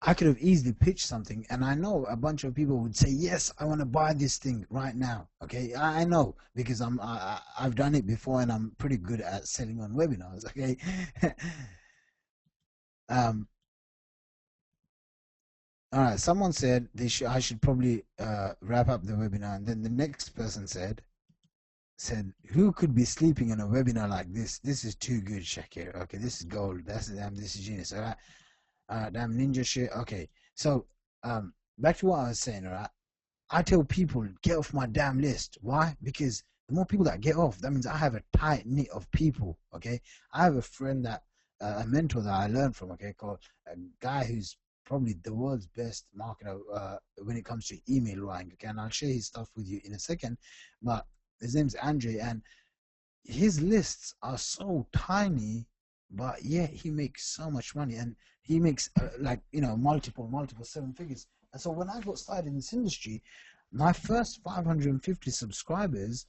I could have easily pitched something, and I know a bunch of people would say, yes, I want to buy this thing right now. Okay, I know, because I've done it before, and I'm pretty good at selling on webinars. Okay. All right, someone said I should probably wrap up the webinar, and then the next person said, who could be sleeping in a webinar like this? This is too good, Shaqir. Okay, this is gold. This is genius. All right. Damn ninja shit. Okay, so back to what I was saying. All right, I tell people, get off my damn list. Why? Because the more people that get off, that means I have a tight knit of people. Okay, I have a friend that a mentor that I learned from. Okay, called a guy who's probably the world's best marketer when it comes to email writing. Okay, and I'll share his stuff with you in a second. But his name's Andre, and his lists are so tiny, but yet he makes so much money, and he makes multiple 7 figures. And so when I got started in this industry, my first 550 subscribers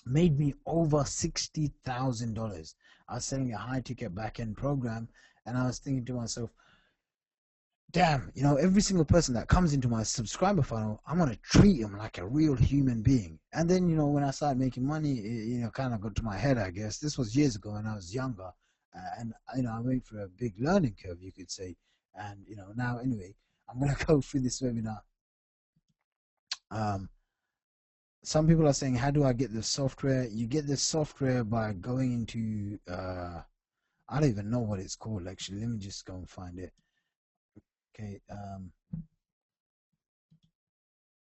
made me over $60,000. I was selling a high ticket back end program, and I was thinking to myself, damn, every single person that comes into my subscriber funnel, I'm going to treat them like a real human being. And then, when I started making money, it kind of got to my head, I guess. This was years ago when I was younger. And I went through a big learning curve, you could say. And, now, anyway, I'm going to go through this webinar. Some people are saying, how do I get the software? You get the software by going into, I don't even know what it's called, actually. Let me just go and find it. Okay,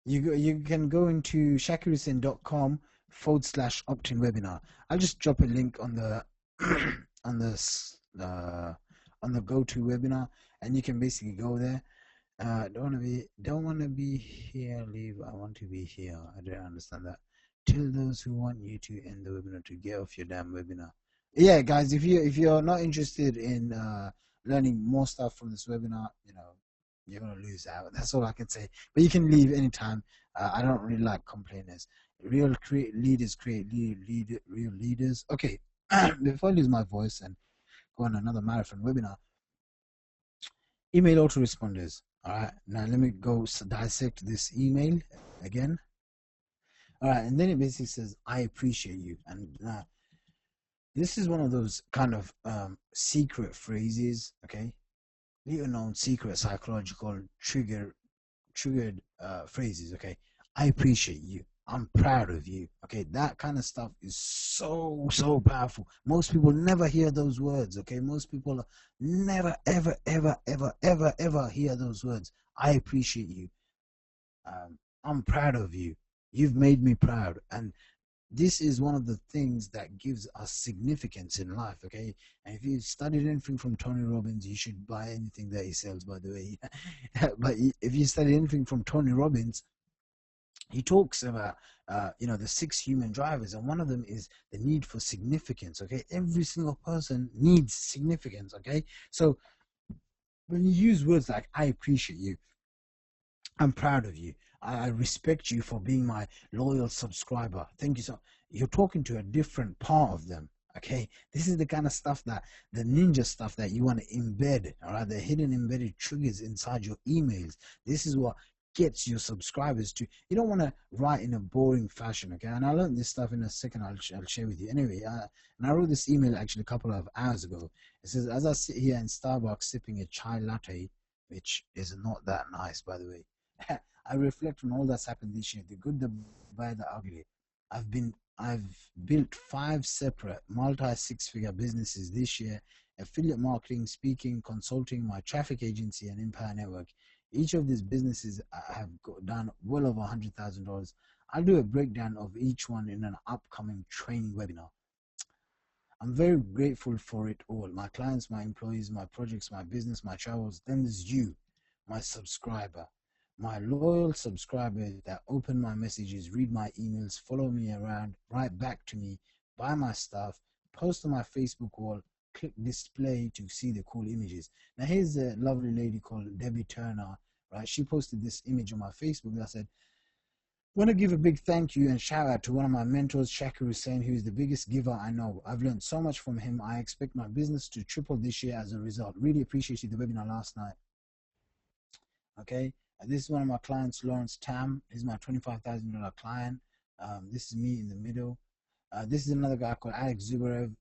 you can go into shakirhussin.com/opt-in webinar. I'll just drop a link on the on the go-to webinar, and you can basically go there. Don't want to be here, leave. I want to be here. I don't understand that. Tell those who want you to end the webinar to get off your damn webinar. Yeah, guys, if you're not interested in learning more stuff from this webinar, you're gonna lose out. That's all I can say. But you can leave anytime. I don't really like complainers. Real leaders create real leaders. Okay, before I lose my voice and go on another marathon webinar, email autoresponders. All right, now let me go dissect this email again. All right, and then it basically says, I appreciate you. And this is one of those kind of secret phrases, okay? Little known secret psychological triggered phrases, okay? I appreciate you. I'm proud of you. Okay, that kind of stuff is so powerful. Most people never hear those words. Okay, most people never ever hear those words. I appreciate you. I'm proud of you. You've made me proud, and this is one of the things that gives us significance in life. Okay, and if you studied anything from Tony Robbins, you should buy anything that he sells, by the way. But if you study anything from Tony Robbins, he talks about the 6 human drivers, and one of them is the need for significance. Okay, every single person needs significance. Okay, so when you use words like "I appreciate you," "I'm proud of you," "I respect you for being my loyal subscriber," "thank you," so you're talking to a different part of them. Okay, this is the kind of stuff, that the ninja stuff that you want to embed, all right, the hidden embedded triggers inside your emails. This is what gets your subscribers to. You don't want to write in a boring fashion. Okay, and I learned this stuff in a second. I'll share with you. Anyway, and I wrote this email actually a couple of hours ago. It says, "As I sit here in Starbucks sipping a chai latte," which is not that nice, by the way, "I reflect on all that's happened this year, the good, the bad, the ugly. I've built 5 separate multi-6-figure businesses this year: affiliate marketing, speaking, consulting, my traffic agency, and Empire Network. Each of these businesses have done well over $100,000. I'll do a breakdown of each one in an upcoming training webinar. I'm very grateful for it all. My clients, my employees, my projects, my business, my travels. Then there's you, my subscriber. My loyal subscribers that open my messages, read my emails, follow me around, write back to me, buy my stuff, post on my Facebook wall, click display to see the cool images." Now here's a lovely lady called Debbie Turner, right? She posted this image on my Facebook that said, "Want to give a big thank you and shout out to one of my mentors, Shaqir Hussyin, who is the biggest giver I know. I've learned so much from him. I expect my business to triple this year as a result. Really appreciated the webinar last night." Okay, this is one of my clients, Lawrence Tam. He's my $25,000 client. This is me in the middle. This is another guy called Alex Zubarev.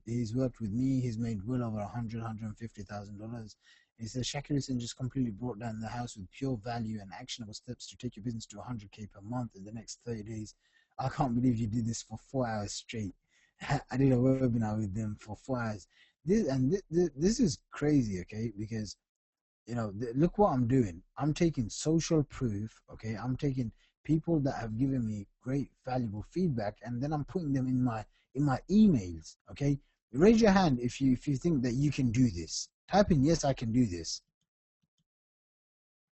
He's worked with me. He's made well over $150,000. He says, "Shaqir Hussyin just completely brought down the house with pure value and actionable steps to take your business to 100K per month in the next 30 days. I can't believe you did this for 4 hours straight." I did a webinar with them for 4 hours. This is crazy, okay? Because look what I'm doing. I'm taking social proof. Okay, I'm taking people that have given me great valuable feedback, and then I'm putting them in my emails. Okay, raise your hand if you think that you can do this. Type in "yes, I can do this."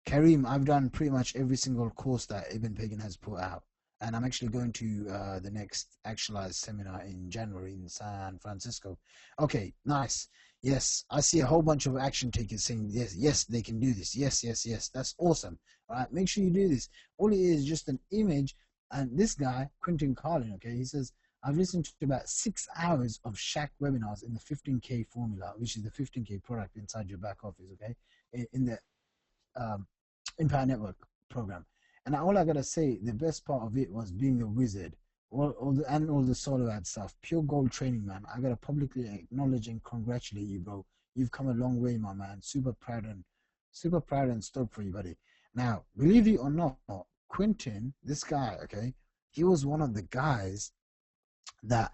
Kareem, I've done pretty much every single course that Ibn Pagan has put out, and I'm actually going to the next Actualize seminar in January in San Francisco. Okay, nice. Yes, I see a whole bunch of action takers saying yes, they can do this. Yes. That's awesome. All right, make sure you do this. All it is just an image. And this guy, Quentin Carlin, okay, he says, "I've listened to about 6 hours of Shaq webinars in the 15K formula," which is the 15K product inside your back office, okay, in the Empire Network program. And all I gotta say, the best part of it was being a wizard. All the solo ad stuff, pure gold training, man. I gotta publicly acknowledge and congratulate you, bro. You've come a long way, my man. Super proud and stoked for you, buddy. Now, believe it or not, Quentin, this guy, okay, he was one of the guys that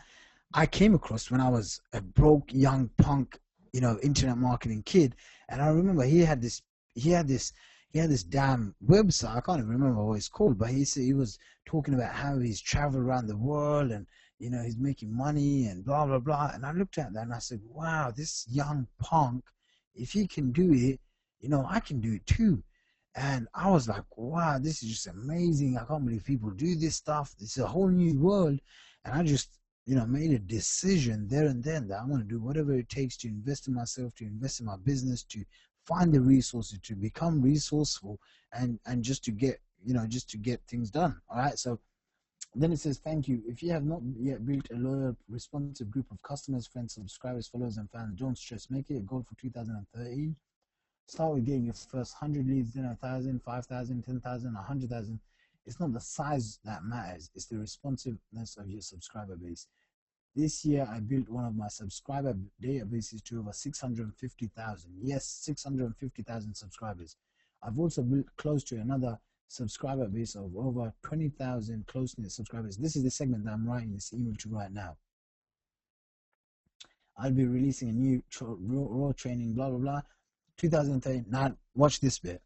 I came across when I was a broke young punk, internet marketing kid. And I remember he had this damn website. I can't even remember what it's called, but he said he was talking about how he's traveled around the world and he's making money and blah blah blah. And I looked at that and I said, wow, this young punk, if he can do it, I can do it too. And I was like, wow, this is just amazing. I can't believe people do this stuff. It's a whole new world. And I just made a decision there and then that I want to do whatever it takes to invest in myself, to invest in my business, to find the resources, to become resourceful, and just to get things done. All right. So then it says, "Thank you. If you have not yet built a loyal, responsive group of customers, friends, subscribers, followers, and fans, don't stress. Make it a goal for 2013. Start with getting your first 100 leads, then 1,000, 5,000, 10,000, 100,000. It's not the size that matters. It's the responsiveness of your subscriber base. This year, I built one of my subscriber databases to over 650,000. Yes, 650,000 subscribers. I've also built close to another subscriber base of over 20,000 close-knit subscribers. This is the segment that I'm writing this email to right now. I'll be releasing a new raw training, blah, blah, blah. 2030. Now, watch this bit.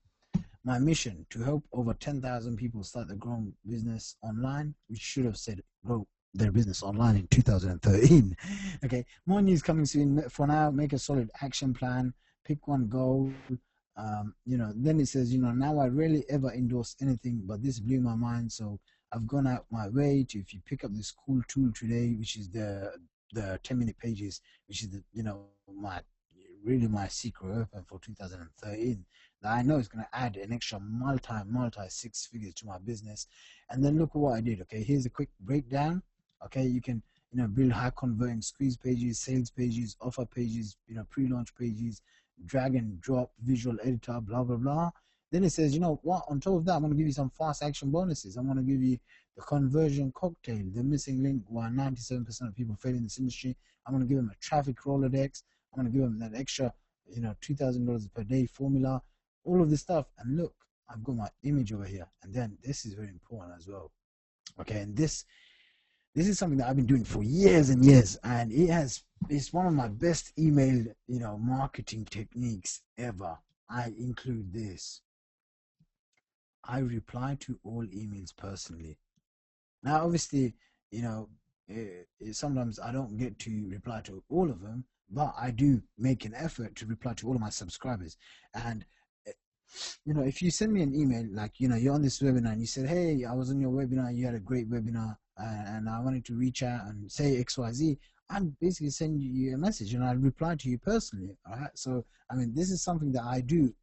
My mission to help over 10,000 people start their growing business online. We should have said grow their business online in 2013. Okay, more news coming soon. For now, make a solid action plan. Pick one goal. Then it says, now I rarely ever endorse anything, but this blew my mind. So I've gone out my way to, if you pick up this cool tool today, which is the 10-minute pages, which is my secret weapon for 2013, that I know is going to add an extra multi 6 figures to my business. And then look at what I did. Okay, here's a quick breakdown. Okay, you can build high converting squeeze pages, sales pages, offer pages, pre-launch pages, drag and drop visual editor, blah blah blah. Then it says, what, on top of that, I'm going to give you some fast action bonuses. I'm going to give you the conversion cocktail, the missing link why 97% of people fail in this industry. I'm going to give them a traffic Rolodex. I'm going to give them that extra $2,000 per day formula, all of this stuff. And look, I've got my image over here. And then this is very important as well. Okay, and this is something that I've been doing for years and years, and it's one of my best email marketing techniques ever. I include this. I reply to all emails personally. Now, obviously, sometimes I don't get to reply to all of them, but I do make an effort to reply to all of my subscribers. And if you send me an email, like you're on this webinar and you said, hey, I was on your webinar, you had a great webinar, and I wanted to reach out and say XYZ, I'm basically sending you a message and I'll reply to you personally. All right, so this is something that I do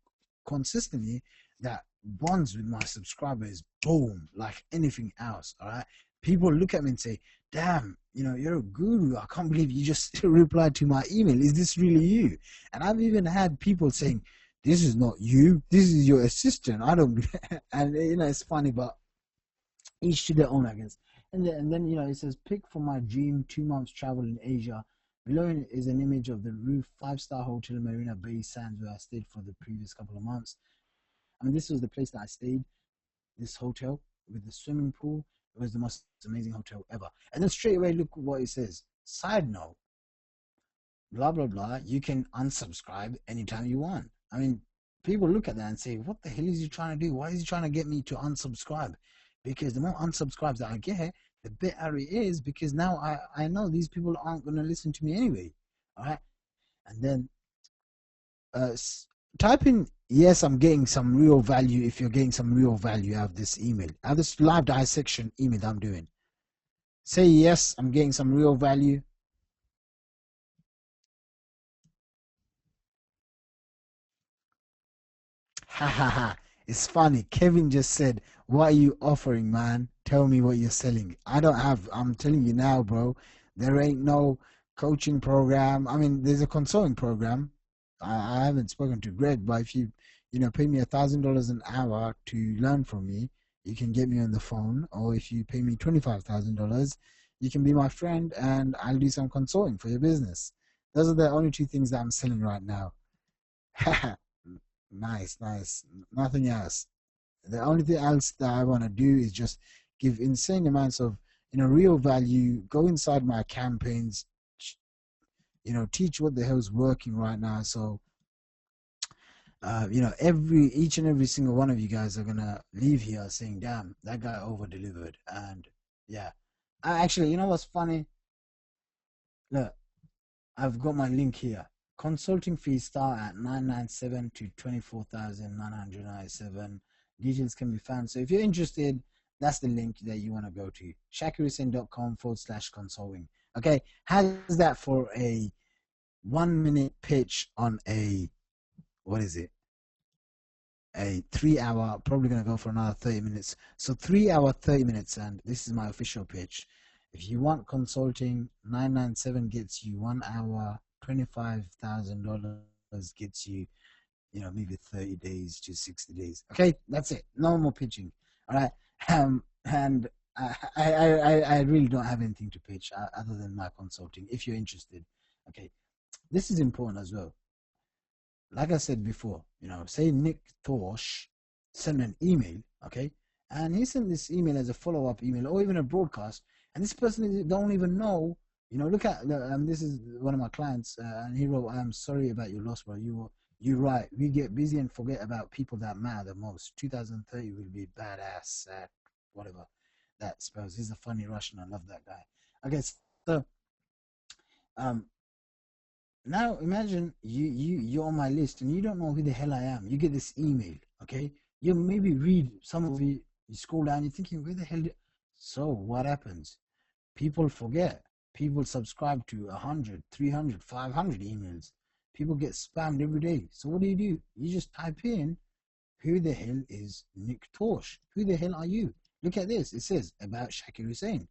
consistently that bonds with my subscribers, boom, like anything else. All right, people look at me and say, damn, you're a guru. I can't believe you just replied to my email. Is this really you? And I've even had people saying, this is not you, this is your assistant. I don't and it's funny, but each to their own, I guess. And then it says, pick from my dream 2 months travel in Asia. Below is an image of the roof 5-star hotel in Marina Bay Sands, where I stayed for the previous couple of months. This was the place that I stayed, this hotel with the swimming pool. It was the most amazing hotel ever. And then straight away, look what it says. Side note, blah, blah, blah. You can unsubscribe anytime you want. People look at that and say, what the hell is he trying to do? Why is he trying to get me to unsubscribe? Because the more unsubscribes that I get, the better it is, because now I know these people aren't going to listen to me anyway. All right. And then type in, yes, I'm getting some real value, if you're getting some real value out of this email, out of this live dissection email that I'm doing. Say, yes, I'm getting some real value. Ha ha ha. It's funny. Kevin just said, what are you offering, man? Tell me what you're selling. I'm telling you now, bro, there ain't no coaching program. There's a consulting program. I haven't spoken to Greg, but if you pay me $1,000 an hour to learn from me, you can get me on the phone. Or if you pay me $25,000, you can be my friend and I'll do some consulting for your business. Those are the only two things that I'm selling right now. Nice. Nothing else. The only thing else that I want to do is just give insane amounts of real value, go inside my campaigns, teach what the hell's working right now. So each and every single one of you guys are gonna leave here saying, damn, that guy over delivered. And yeah, actually, what's funny, look, I've got my link here. Consulting fees start at $997 to $24,997. Details can be found. So if you're interested, that's the link that you want to go to. shaqirhusyin.com/consulting. Okay, how's that for a 1-minute pitch on a 3-hour, probably going to go for another 30 minutes. So 3-hour, 30 minutes, and this is my official pitch. If you want consulting, $997 gets you 1 hour, $25,000 gets you, maybe 30 days to 60 days. Okay, that's it. No more pitching. All right. And I really don't have anything to pitch other than my consulting, if you're interested. Okay, this is important as well. Like I said before, say Nick Thorsh send an email, okay? And he sent this email as a follow-up email or even a broadcast, and this person don't even know. Look at this is one of my clients, and he wrote, "I'm sorry about your loss, bro. You're right. We get busy and forget about people that matter the most. 2030 will be badass, sad, whatever that spells." He's a funny Russian. I love that guy. Okay, so um, now imagine you're on my list and you don't know who the hell I am. You get this email, okay? You maybe read some of it, you scroll down, you're thinking, where the hell? So what happens? People forget. People subscribe to 100, 300, 500 emails. People get spammed every day. So what do? You just type in, who the hell is Nick Torsh? Who the hell are you? Look at this. It says about Shaqir Hussyin.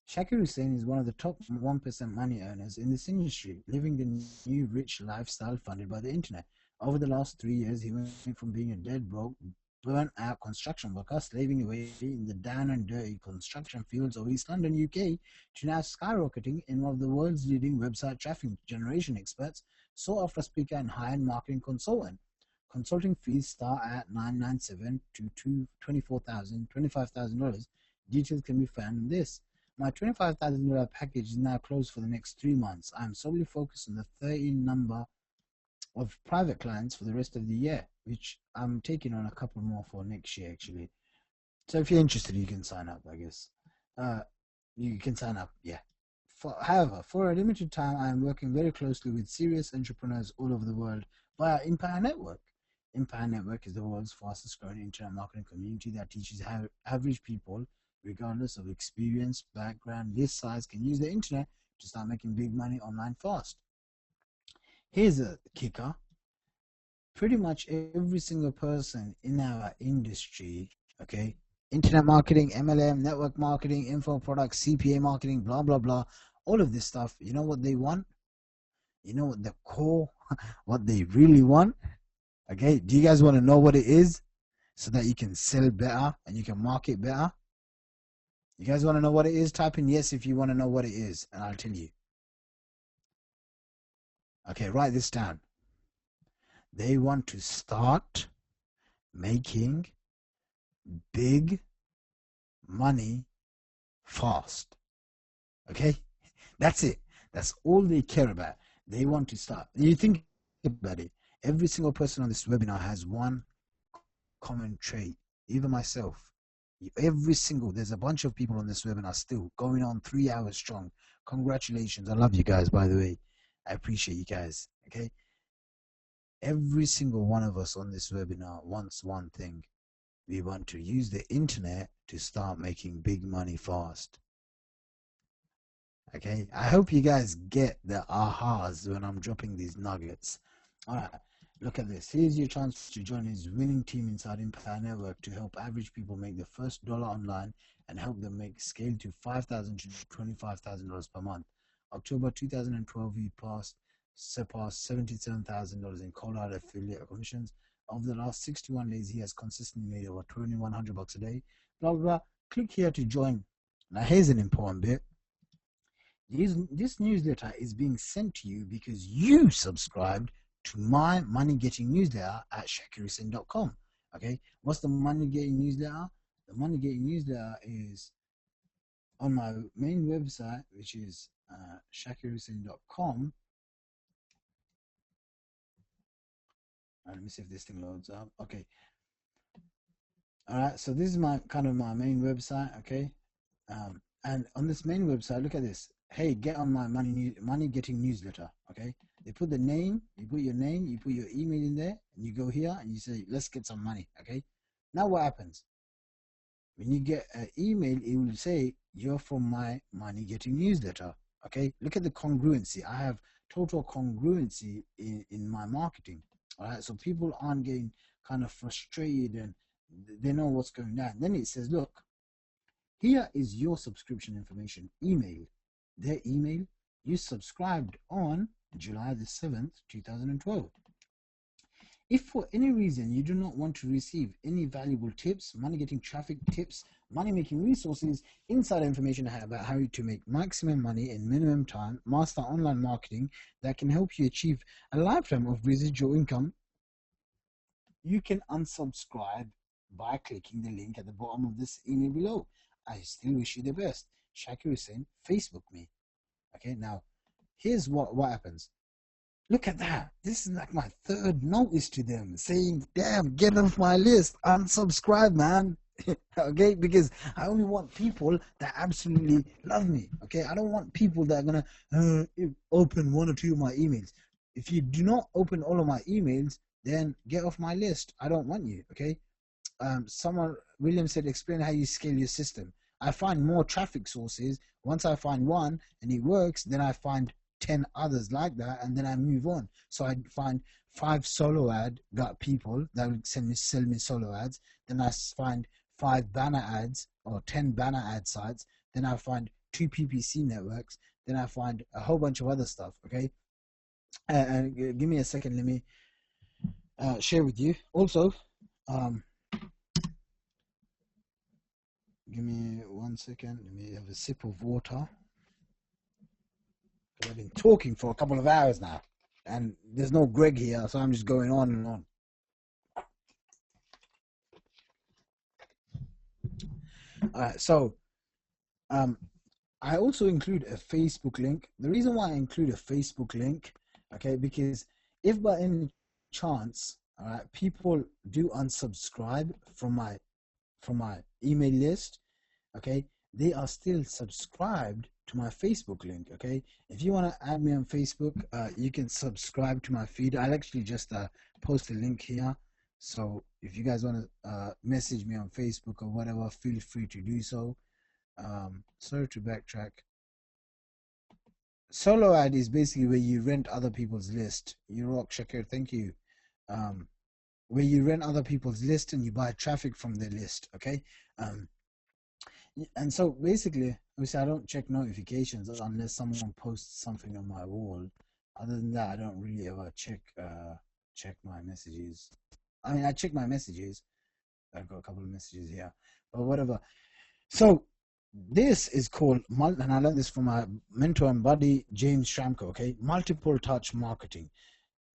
Shaqir Hussyin is one of the top 1% money earners in this industry, living the new rich lifestyle funded by the internet. Over the last 3 years, he went from being a dead broke, burnt out construction worker, slaving away in the down and dirty construction fields of East London, UK, to now skyrocketing in one of the world's leading website traffic generation experts, sought after speaker and high-end marketing consultant. Consulting fees start at $997 to $25,000. Details can be found in this. My $25,000 package is now closed for the next 3 months. I am solely focused on the 13 number of private clients for the rest of the year, which I'm taking on a couple more for next year, actually. So if you're interested, you can sign up, I guess. You can sign up, yeah. However, for a limited time, I am working very closely with serious entrepreneurs all over the world via Empire Network. Empire Network is the world's fastest growing internet marketing community that teaches how average people, regardless of experience, background, list size, can use the internet to start making big money online fast. Here's a kicker. Pretty much every single person in our industry, okay, internet marketing, MLM, network marketing, info products, CPA marketing, blah, blah, blah, all of this stuff, you know what they want? You know what the core, what they really want? Okay, do you guys want to know what it is so that you can sell better and you can market better? You guys want to know what it is? Type in yes if you want to know what it is, and I'll tell you. Okay, write this down. They want to start making big money fast. Okay, that's it. That's all they care about. They want to start. You think about it. Every single person on this webinar has one common trait. Even myself. There's a bunch of people on this webinar still going on 3 hours strong. Congratulations. I love you guys, by the way. I appreciate you guys. Okay. Every single one of us on this webinar wants one thing. We want to use the internet to start making big money fast. Okay. I hope you guys get the ahas when I'm dropping these nuggets. All right. Look at this. Here's your chance to join his winning team inside Empire Network to help average people make the first dollar online and help them make scale to $5,000 to $25,000 per month. October 2012, he surpassed $77,000 in cold hard affiliate commissions. Over the last 61 days, he has consistently made over $2,100 a day. Blah, blah, blah. Click here to join. Now, here's an important bit. This newsletter is being sent to you because you subscribed to my money getting newsletter at shaqirhussyin.com. Okay, what's the money getting newsletter? The money getting newsletter is on my main website, which is shaqirhussyin.com. Let me see if this thing loads up. Okay. All right, so this is my my main website. Okay, and on this main website, look at this. Hey, get on my money getting newsletter. Okay, they put the name, you put your name, you put your email in there, and you go here and you say, let's get some money. Okay, now what happens? When you get an email, it will say you're from my money getting newsletter. Okay, look at the congruency. I have total congruency in my marketing. All right, so people aren't getting kind of frustrated and they know what's going on. Then it says, look, here is your subscription information. Email. Their email. You subscribed on July the 7th, 2012. If for any reason you do not want to receive any valuable tips, money getting traffic tips, money making resources, insider information about how to make maximum money in minimum time, master online marketing that can help you achieve a lifetime of residual income, you can unsubscribe by clicking the link at the bottom of this email below. I still wish you the best. Shaqir Hussyin, Facebook me. Okay, now here's what happens. Look at that. This is like my third notice to them saying, damn, get off my list. Unsubscribe, man. Okay, because I only want people that absolutely love me. Okay, I don't want people that are going to open one or two of my emails. If you do not open all of my emails, then get off my list. I don't want you. Okay. William said, explain how you scale your system. I find more traffic sources. Once I find one and it works, then I find 10 others like that, and then I move on. So I find 5 solo ad got people that will sell me solo ads. Then I find 5 banner ads or 10 banner ad sites. Then I find 2 PPC networks. Then I find a whole bunch of other stuff. Okay, and give me a second. Let me share with you. Also, give me 1 second. Let me have a sip of water. I've been talking for a couple of hours now, and there's no Greg here, so I'm just going on and on. So I also include a Facebook link. The reason why I include a Facebook link, okay, because if by any chance, all right, people do unsubscribe from my email list, okay, they are still subscribed to my Facebook link. Okay, if you want to add me on Facebook, you can subscribe to my feed. I'll actually just post a link here, so if you guys want to message me on Facebook or whatever, feel free to do so. Sorry to backtrack. Solo ad is basically where you rent other people's list. You rock, Shaqir, thank you. Where you rent other people's list and you buy traffic from their list. Okay. And so basically, obviously, I don't check notifications unless someone posts something on my wall. Other than that, I don't really ever check my messages. I mean, I check my messages. I've got a couple of messages here, but whatever. So this is called, and I learned this from my mentor and buddy James Schramko. Okay, multiple touch marketing.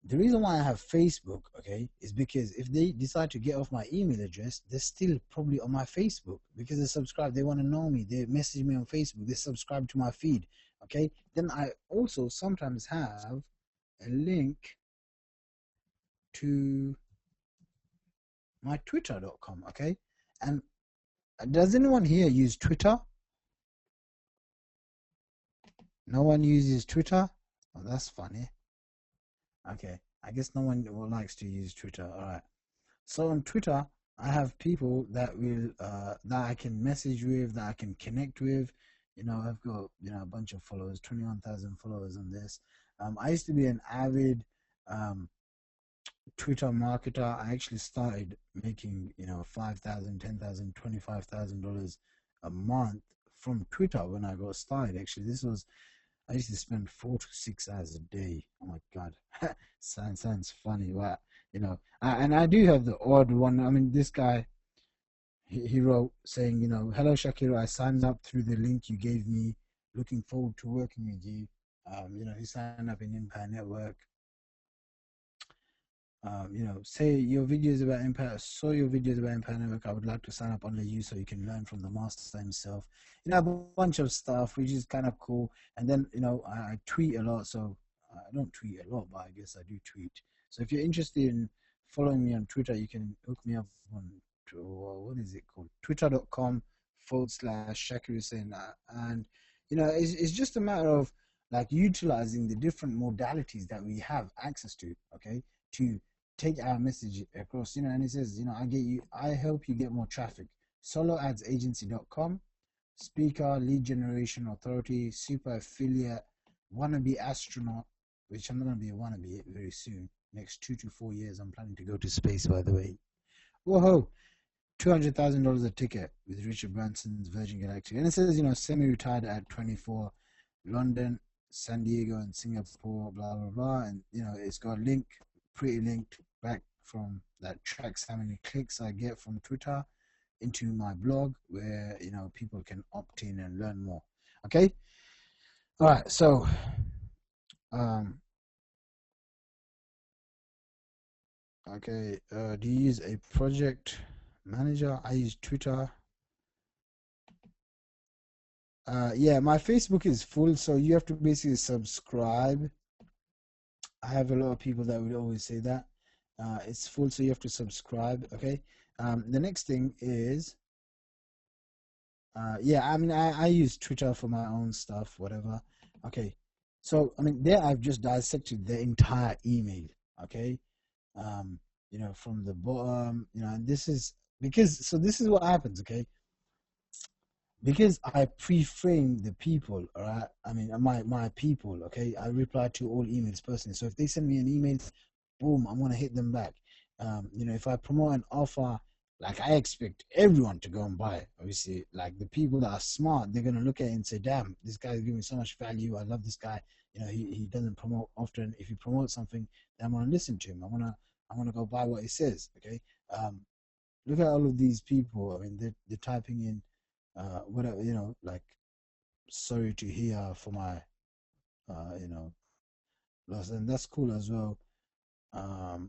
The reason why I have Facebook, okay, is because if they decide to get off my email address, they're still probably on my Facebook because they subscribe. They want to know me. They message me on Facebook. They subscribe to my feed, okay? Then I also sometimes have a link to my twitter.com, okay? And does anyone here use Twitter? No one uses Twitter? Oh, that's funny. Okay, I guess no one likes to use Twitter. All right. So on Twitter, I have people that will that I can message with, that I can connect with. You know, I've got a bunch of followers, 21,000 followers on this. I used to be an avid Twitter marketer. I actually started making $5,000, $10,000, $25,000 a month from Twitter when I got started. Actually, I used to spend 4 to 6 hours a day. Oh my God, sounds funny, but and I do have the odd one. I mean, this guy, he wrote saying, hello Shaqir, I signed up through the link you gave me. Looking forward to working with you. He signed up in Empire Network. Say your videos about Empire. Saw your videos about Empire Network. I would like to sign up under you so you can learn from the master himself. A bunch of stuff which is kind of cool. And then I tweet a lot, so I don't tweet a lot, but I guess I do tweet. So if you're interested in following me on Twitter, you can hook me up on what is it called? Twitter.com/Shaqir Hussyin. And it's just a matter of like utilizing the different modalities that we have access to. Okay, to take our message across, and it says, I help you get more traffic. Soloadsagency.com, speaker, lead generation authority, super affiliate, wannabe astronaut, which I'm not going to be a wannabe very soon. Next 2 to 4 years, I'm planning to go to space, by the way. Whoa, $200,000 a ticket with Richard Branson's Virgin Galactic. And it says, semi-retired at 24, London, San Diego, and Singapore, blah, blah, blah. And, it's got a link, pretty linked back from that tracks how many clicks I get from Twitter into my blog where people can opt in and learn more. Okay, all right. So okay, do you use a project manager. I use Twitter. Yeah, my Facebook is full, so you have to basically subscribe. I have a lot of people that would always say that. It's full, so you have to subscribe. Okay. The next thing is, yeah, I mean, I use Twitter for my own stuff, whatever. Okay. So, I mean, there I've just dissected the entire email. Okay. From the bottom, and this is so this is what happens. Okay. Because I pre-frame the people, all right? I mean, my people, okay? I reply to all emails personally. So if they send me an email, boom, I'm gonna hit them back. If I promote an offer, like I expect everyone to go and buy it. Obviously, like the people that are smart, they're gonna look at it and say, "Damn, this guy's giving me so much value. I love this guy. He doesn't promote often. If he promotes something, then I'm gonna listen to him. I'm gonna go buy what he says." Okay. Look at all of these people. I mean, they're typing in whatever, like, sorry to hear for my loss, and that's cool as well. Let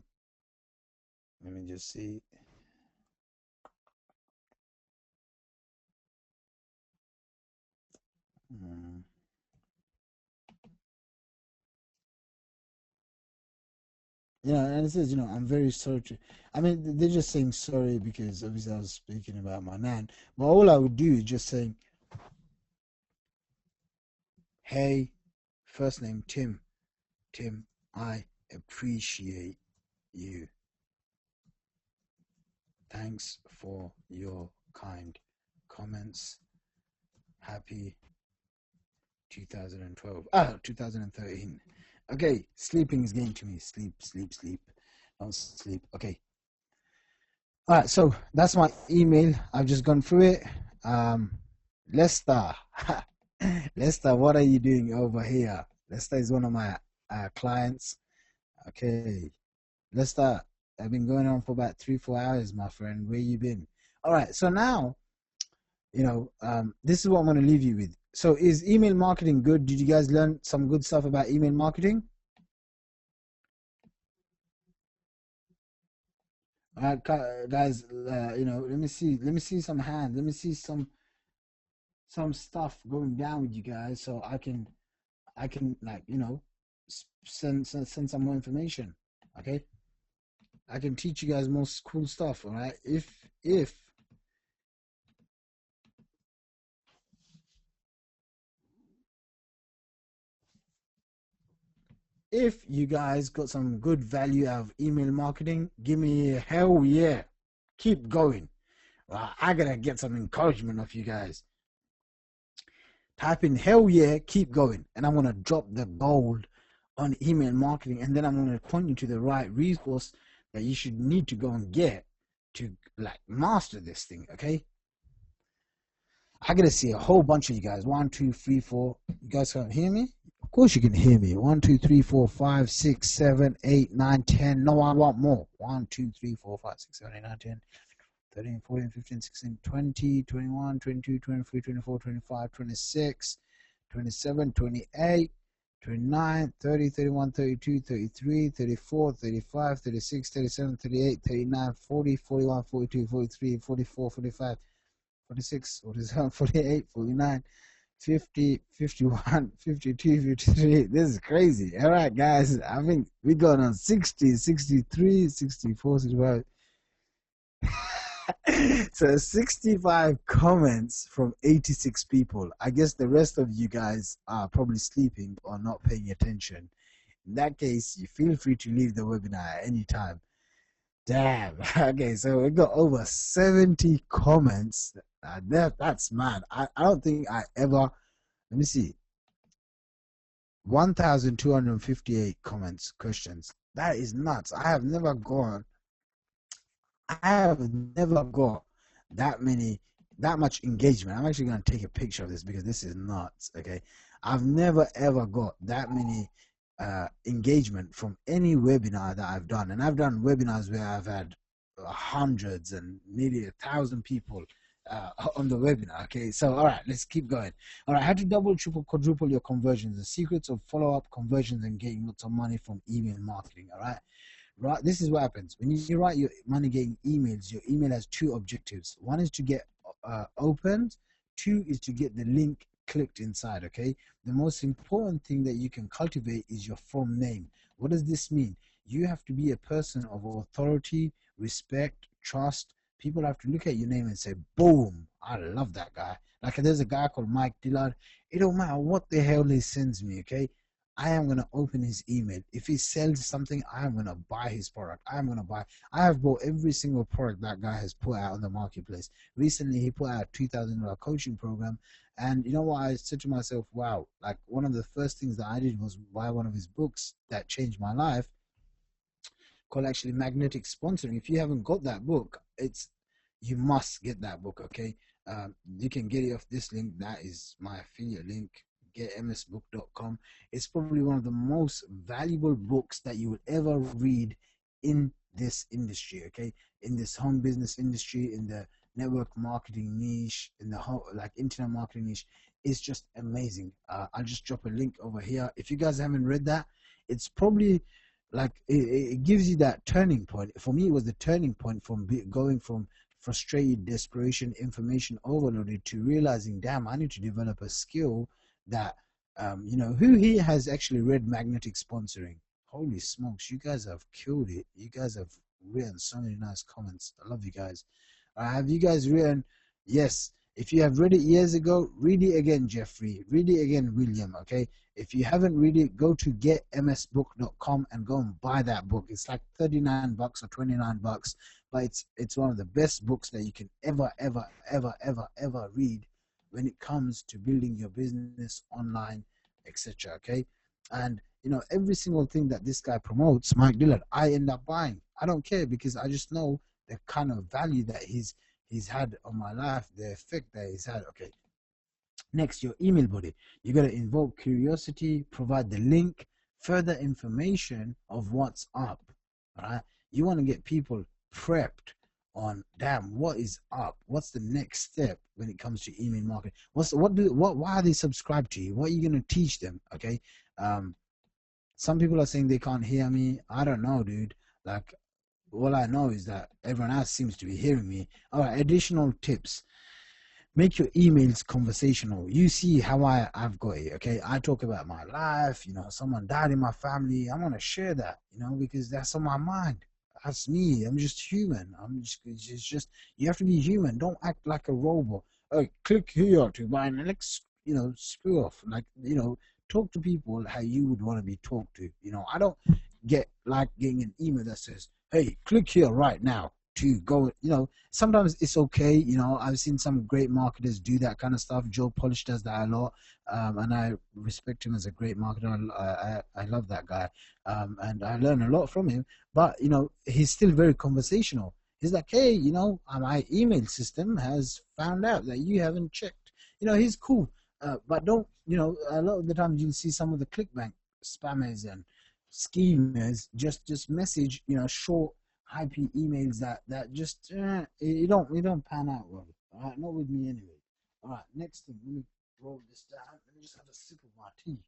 me just see. Mm. And it says, I'm very sorry to, I mean, they're just saying sorry because obviously I was speaking about my nan, but all I would do is just saying, hey, first name Tim, I appreciate you. Thanks for your kind comments. Happy 2012. 2013. Okay, sleeping is getting to me. Sleep. Don't sleep. Okay. All right, so that's my email. I've just gone through it. Lester. Lester, what are you doing over here? Lester is one of my clients. Okay. Lester, I've been going on for about 3-4 hours, my friend. Where you been? All right, so now, this is what I'm going to leave you with. So is email marketing good? Did you guys learn some good stuff about email marketing? All right, guys, let me see some hands. Let me see some stuff going down with you guys, so I can like send some more information. Okay, I can teach you guys more cool stuff. All right, if you guys got some good value out of email marketing, give me a hell yeah. Keep going. I gotta get some encouragement of you guys. Type in hell yeah, keep going. And I'm gonna drop the gold on email marketing, and then I'm gonna point you to the right resource that you should need to go and get to like master this thing, okay? I gotta see a whole bunch of you guys. 1, 2, 3, 4. You guys can't hear me? Of course you can hear me. 1, 2, 3, 4, 5, 6, 7, 8, 9, 10. No, I want more. 1, 2, 3, 4, 5, 6, 7, 8, 9, 10, 13, 14, 15, 16, 20, 21, 22, 23, 24, 25, 26, 27, 28, 29, 30, 31, 32, 33, 34, 35, 36, 37, 38, 39, 40, 41, 42, 43, 44, 45, 46, 47, 48, 49, 50, 51, 52, 53. This is crazy. All right, guys. I think we got on 60, 63, 64, 65. So 65 comments from 86 people. I guess the rest of you guys are probably sleeping or not paying attention. In that case, you feel free to leave the webinar at any time. Damn. Okay, so we got over 70 comments. That's mad. I don't think I ever, let me see, 1,258 comments, questions. That is nuts. I have never got that much engagement. I'm actually going to take a picture of this because this is nuts. Okay, I've never ever got that many engagement from any webinar that I've done, and I've done webinars where I've had hundreds and nearly 1,000 people on the webinar. Okay, so all right, let's keep going. All right, how to double, triple, quadruple your conversions, the secrets of follow-up conversions and getting lots of money from email marketing. All right, right? This is what happens when you write your money getting emails. Your email has two objectives. One is to get opened. Two is to get the link clicked inside. Okay. The most important thing that you can cultivate is your from name. What does this mean? You have to be a person of authority, respect, trust. People have to look at your name and say, boom, I love that guy. Like there's a guy called Mike Dillard. It don't matter what the hell he sends me, okay? I am going to open his email. If he sells something, I am going to buy his product. I am going to buy. I have bought every single product that guy has put out on the marketplace. Recently, he put out a $2,000 coaching program. And you know what? I said to myself, wow, like one of the first things that I did was buy one of his books that changed my life, called actually Magnetic Sponsoring. If you haven't got that book, you must get that book, okay? You can get it off this link. That is my affiliate link, getmsbook.com. It's probably one of the most valuable books that you will ever read in this industry, okay? In this home business industry, in the network marketing niche, in the whole like internet marketing niche. It's just amazing. I'll just drop a link over here. If you guys haven't read that, it's probably like it gives you that turning point. For me, it was the turning point from going from frustrated desperation, information overloaded, to realizing, damn, I need to develop a skill that who here has actually read Magnetic Sponsoring? Holy smokes, you guys have killed it. You guys have written so many nice comments. I love you guys. Have you guys written? Yes. If you have read it years ago, read it again, Jeffrey. Read it again, William. Okay. If you haven't read it, go to getmsbook.com and go and buy that book. It's like $39 or $29, but it's one of the best books that you can ever read when it comes to building your business online, etc. Okay. And every single thing that this guy promotes, Mike Dillard, I end up buying. I don't care, because I just know the kind of value that he's had on my life, the effect that he's had. Okay. Next, your email body. You got to invoke curiosity, provide the link, further information of what's up. All right. You want to get people prepped on, damn, what is up? What's the next step when it comes to email marketing? Why are they subscribed to you? What are you going to teach them? Okay. Some people are saying they can't hear me. I don't know, dude. Like, all I know is that everyone else seems to be hearing me. All right, additional tips. Make your emails conversational. You see how I've got it, okay? I talk about my life, someone died in my family. I want to share that, because that's on my mind. That's me. I'm just human. It's just, you have to be human. Don't act like a robot. Oh, click here to buy an Alex, screw off. Like, talk to people how you would want to be talked to. I don't get like getting an email that says, hey, click here right now to go. Sometimes it's okay. I've seen some great marketers do that kind of stuff. Joe Polish does that a lot, and I respect him as a great marketer. I love that guy, and I learn a lot from him. But he's still very conversational. He's like, hey, my email system has found out that you haven't checked. He's cool, but don't. A lot of the times you'll see some of the clickbank spammers and schemers just message short hypey emails that just you don't pan out well. All right, not with me anyway. All right, next thing, let me roll this down. Let me just have a sip of my tea.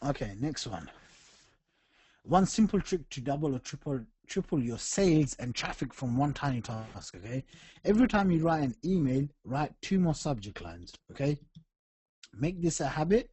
Okay, next one. One simple trick to double or triple your sales and traffic from one tiny task. Okay, every time you write an email, write 2 more subject lines. Okay, make this a habit.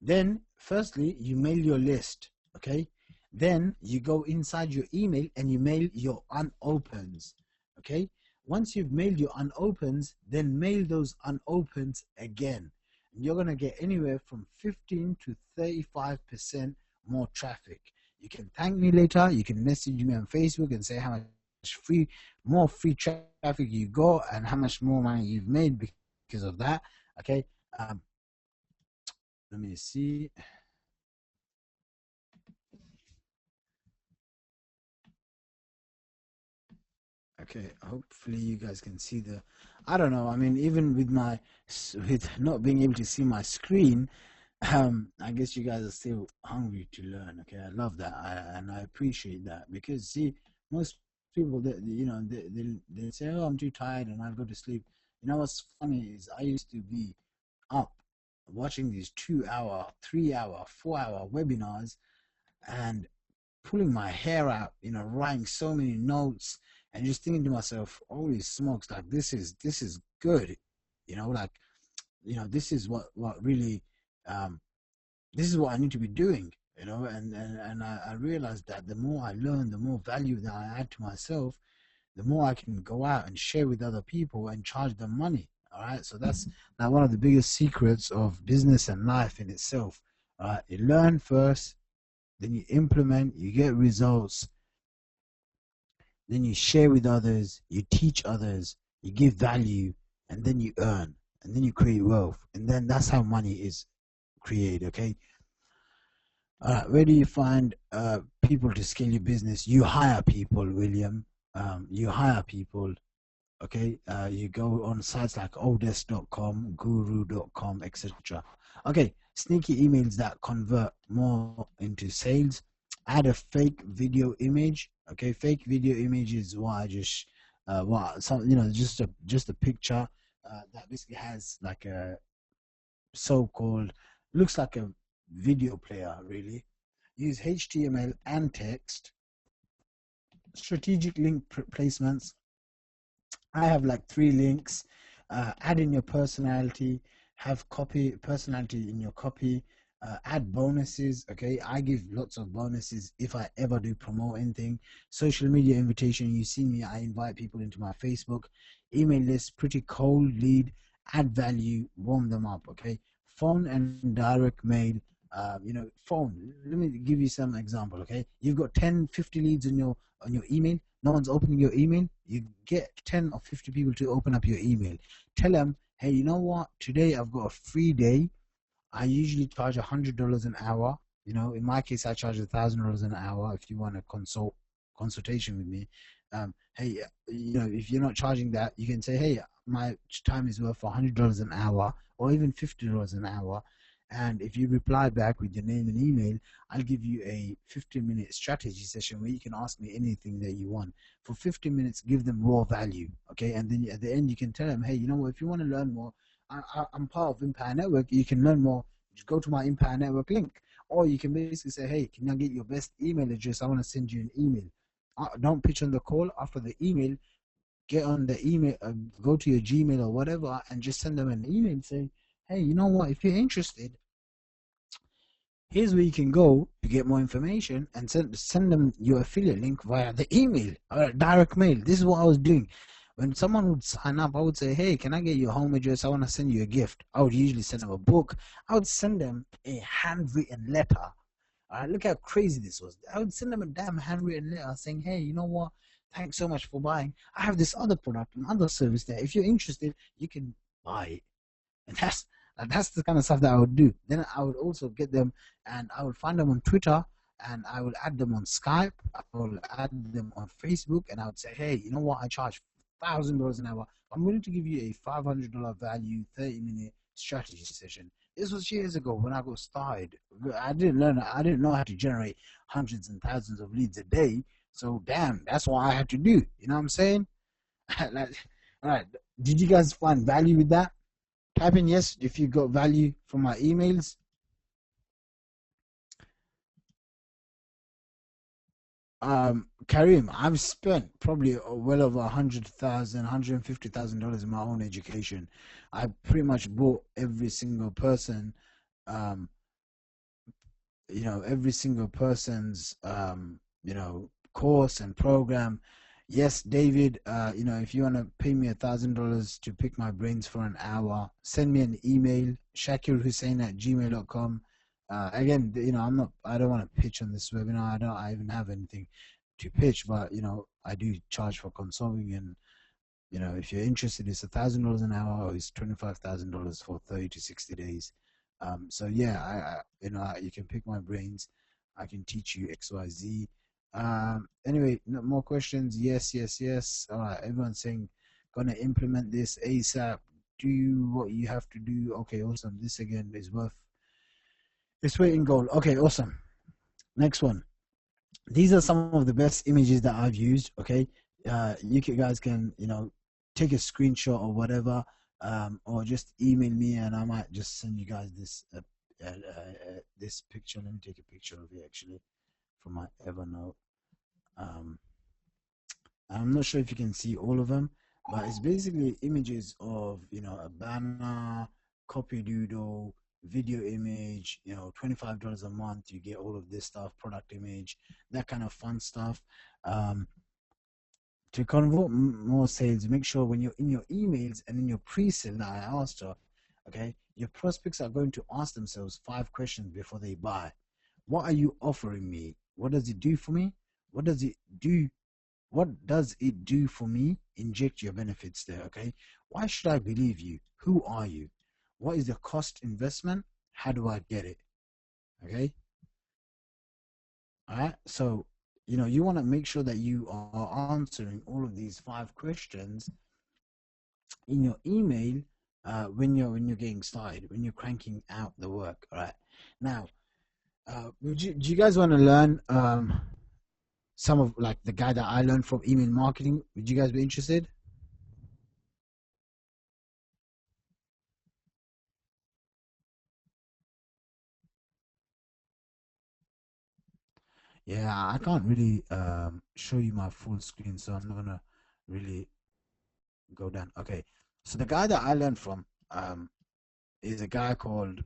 Then firstly, you mail your list. Okay, then you go inside your email and you mail your unopens. Okay, once you've mailed your unopens, then mail those unopens again. You're going to get anywhere from 15 to 35% more traffic. You can thank me later. You can message me on Facebook and say how much more free traffic you got and how much more money you've made because of that. Okay. Let me see. Okay, hopefully you guys can see I don't know. I mean, even with not being able to see my screen, I guess you guys are still hungry to learn. Okay, I love that, and I appreciate that, because see, most people that they say, oh, I'm too tired and I'll go to sleep. You know what's funny is I used to be up watching these 2 hour, 3 hour, 4 hour webinars and pulling my hair out, writing so many notes and just thinking to myself, holy smokes, like this is good, like this is what really this is what I need to be doing, and I realized that the more I learn, the more value that I add to myself, the more I can go out and share with other people and charge them money. All right. So that's like one of the biggest secrets of business and life in itself. All right. You learn first, then you implement, you get results, then you share with others, you teach others, you give value, and then you earn, and then you create wealth. And then that's how money is created. Okay. Where do you find people to scale your business? You hire people, William. You hire people. Okay, you go on sites like odesk.com, guru.com, etc. Okay, sneaky emails that convert more into sales. Add a fake video image. Okay, fake video image is what I just just a picture that basically has like a so-called, looks like a video player really. Use HTML and text. Strategic link placements. I have like 3 links. Add in your personality. Have personality in your copy. Add bonuses. Okay, I give lots of bonuses if I ever do promote anything. Social media invitation. You see me, I invite people into my Facebook email list. Pretty cold lead. Add value. Warm them up. Okay, phone and direct mail. Phone. Let me give you some example. Okay, you've got 10-50 leads on your email. No one's opening your email. You get 10 or 50 people to open up your email. Tell them, hey, you know what? Today I've got a free day. I usually charge $100 an hour. In my case, I charge $1,000 an hour if you want a consultation with me. Hey, if you're not charging that, you can say, hey, my time is worth $100 an hour or even $50 an hour. And if you reply back with your name and email, I'll give you a 15-minute strategy session where you can ask me anything that you want. For 15 minutes, give them raw value, okay? And then at the end, you can tell them, hey, you know what, if you want to learn more, I'm part of Empire Network. You can learn more. Just go to my Empire Network link. Or you can basically say, hey, can I get your best email address? I want to send you an email. Don't pitch on the call. After the email, get on the email, go to your Gmail or whatever, and just send them an email saying, hey, you know what, if you're interested, here's where you can go to get more information, and send them your affiliate link via the email or direct mail. This is what I was doing. When someone would sign up, I would say, hey, can I get your home address? I want to send you a gift. I would usually send them a book. I would send them a handwritten letter. All right, look how crazy this was. I would send them a damn handwritten letter saying, hey, you know what? Thanks so much for buying. I have this other product and other service there. If you're interested, you can buy it. And that's the kind of stuff that I would do. Then I would also get them, and I would find them on Twitter, and I will add them on Skype. I will add them on Facebook, and I would say, hey, you know what? I charge $1,000 an hour. I'm willing to give you a $500 value 30-minute strategy session. This was years ago when I got started. I didn't know how to generate hundreds and thousands of leads a day. So damn, that's what I had to do. You know what I'm saying? All right. Did you guys find value with that? Type in yes if you got value from my emails. Karim, I've spent probably well over $150,000 in my own education. I pretty much bought every single person, every single person's, course and program. Yes, David, if you want to pay me $1,000 to pick my brains for an hour, send me an email, shakirhussain@gmail.com. Again, I don't want to pitch on this webinar. I even have anything to pitch, but, I do charge for consulting, and, if you're interested, it's $1,000 an hour, or it's $25,000 for 30 to 60 days. So yeah, you can pick my brains. I can teach you XYZ. Anyway, no more questions. Yes. All right, everyone's saying gonna implement this ASAP. Do what you have to do. Okay, awesome. This again is worth its weight in gold. Okay, awesome. Next one. These are some of the best images that I've used. Okay, you guys can take a screenshot or whatever, or just email me, and I might just send you guys this picture. Let me take a picture of it actually from my Evernote. I'm not sure if you can see all of them, but it's basically images of, a banner, copy doodle, video image, $25 a month. You get all of this stuff, product image, that kind of fun stuff. To convert more sales, make sure when you're in your emails and in your pre-sale that I asked her, okay, your prospects are going to ask themselves 5 questions before they buy. What are you offering me? What does it do for me? What does it do? What does it do for me? Inject your benefits there, okay? Why should I believe you? Who are you? What is the cost investment? How do I get it? Okay? All right? So, you want to make sure that you are answering all of these 5 questions in your email when you're getting started, when you're cranking out the work, all right? Now, do you guys want to learn some of like the guy that I learned from email marketing? Would you guys be interested? Yeah, I can't really show you my full screen, so I'm not gonna really go down. Okay, so the guy that I learned from is a guy called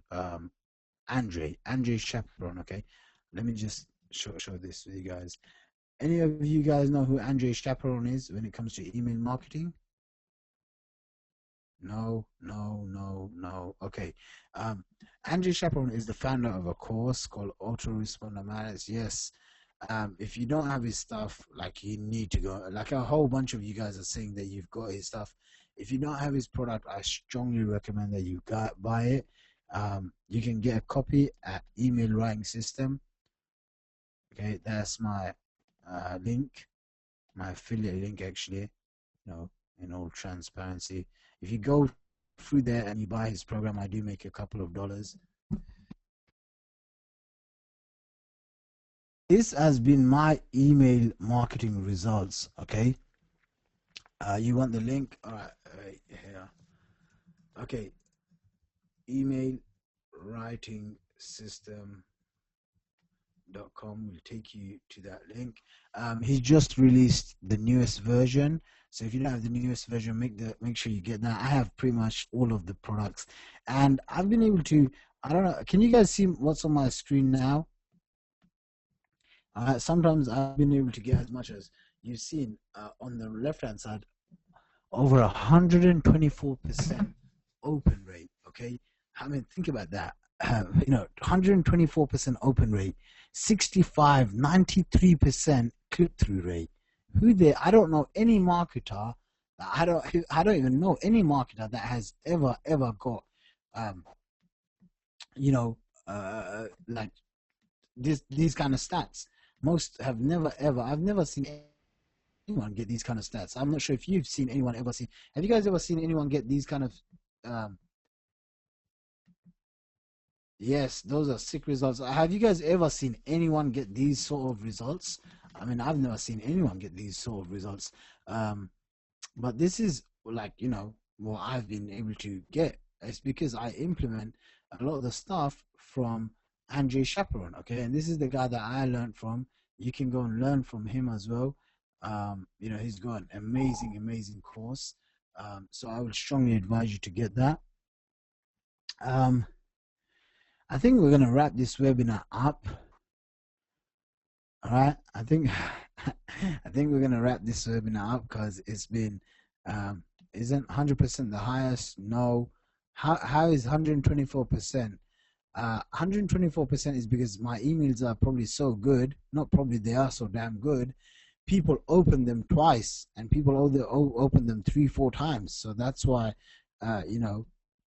Andre Chaperon. Okay, let me just show this with you guys. Any of you guys know who Andre Chaperon is when it comes to email marketing? No, no, no, no. Okay. Andre Chaperon is the founder of a course called Autoresponder Matters. Yes. If you don't have his stuff, like you need to go, like a whole bunch of you guys are saying that you've got his stuff. If you don't have his product, I strongly recommend that you buy it. You can get a copy at Email Writing System. Okay, that's my link, my affiliate link actually, in all transparency. If you go through there and you buy his program, I do make a couple of dollars. This has been my email marketing results. Okay, you want the link? All right, here. Okay, email writing system.com will take you to that link. He just released the newest version, so if you don't have the newest version, make sure you get that. I have pretty much all of the products, and I've been able to, I don't know, can you guys see what's on my screen now? Sometimes I've been able to get as much as you've seen on the left hand side, over 124% open rate. Okay, I mean, think about that. 124% open rate, 93% click-through rate. I don't know any marketer. I don't even know any marketer that has ever got like these kind of stats. Most have never ever. I've never seen anyone get these kind of stats. I'm not sure if you've seen anyone ever see. Have you guys ever seen anyone get these kind of? Yes, those are sick results. Have you guys ever seen anyone get these sort of results? I mean, I've never seen anyone get these sort of results. But this is like, what I've been able to get. It's because I implement a lot of the stuff from Andre Chaperon. Okay, and this is the guy that I learned from. You can go and learn from him as well. He's got an amazing course. So I would strongly advise you to get that. I think we're gonna wrap this webinar up. All right, I think we're gonna wrap this webinar up because it's been isn't 100% the highest? No. How is 124%? 124% is because my emails are probably so good. Not probably, they are so damn good. People open them twice, and people open them 3-4 times. So that's why,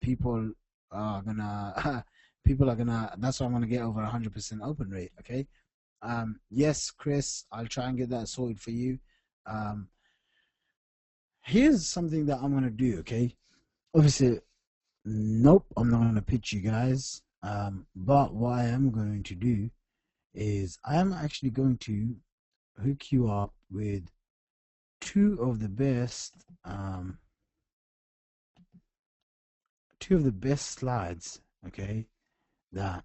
people are gonna That's why I'm gonna get over 100% open rate. Okay. Yes, Chris, I'll try and get that sorted for you. Here's something that I'm gonna do. Okay. Obviously, nope, I'm not gonna pitch you guys. But what I am going to do is I am actually going to hook you up with 2 of the best two of the best slides, okay, that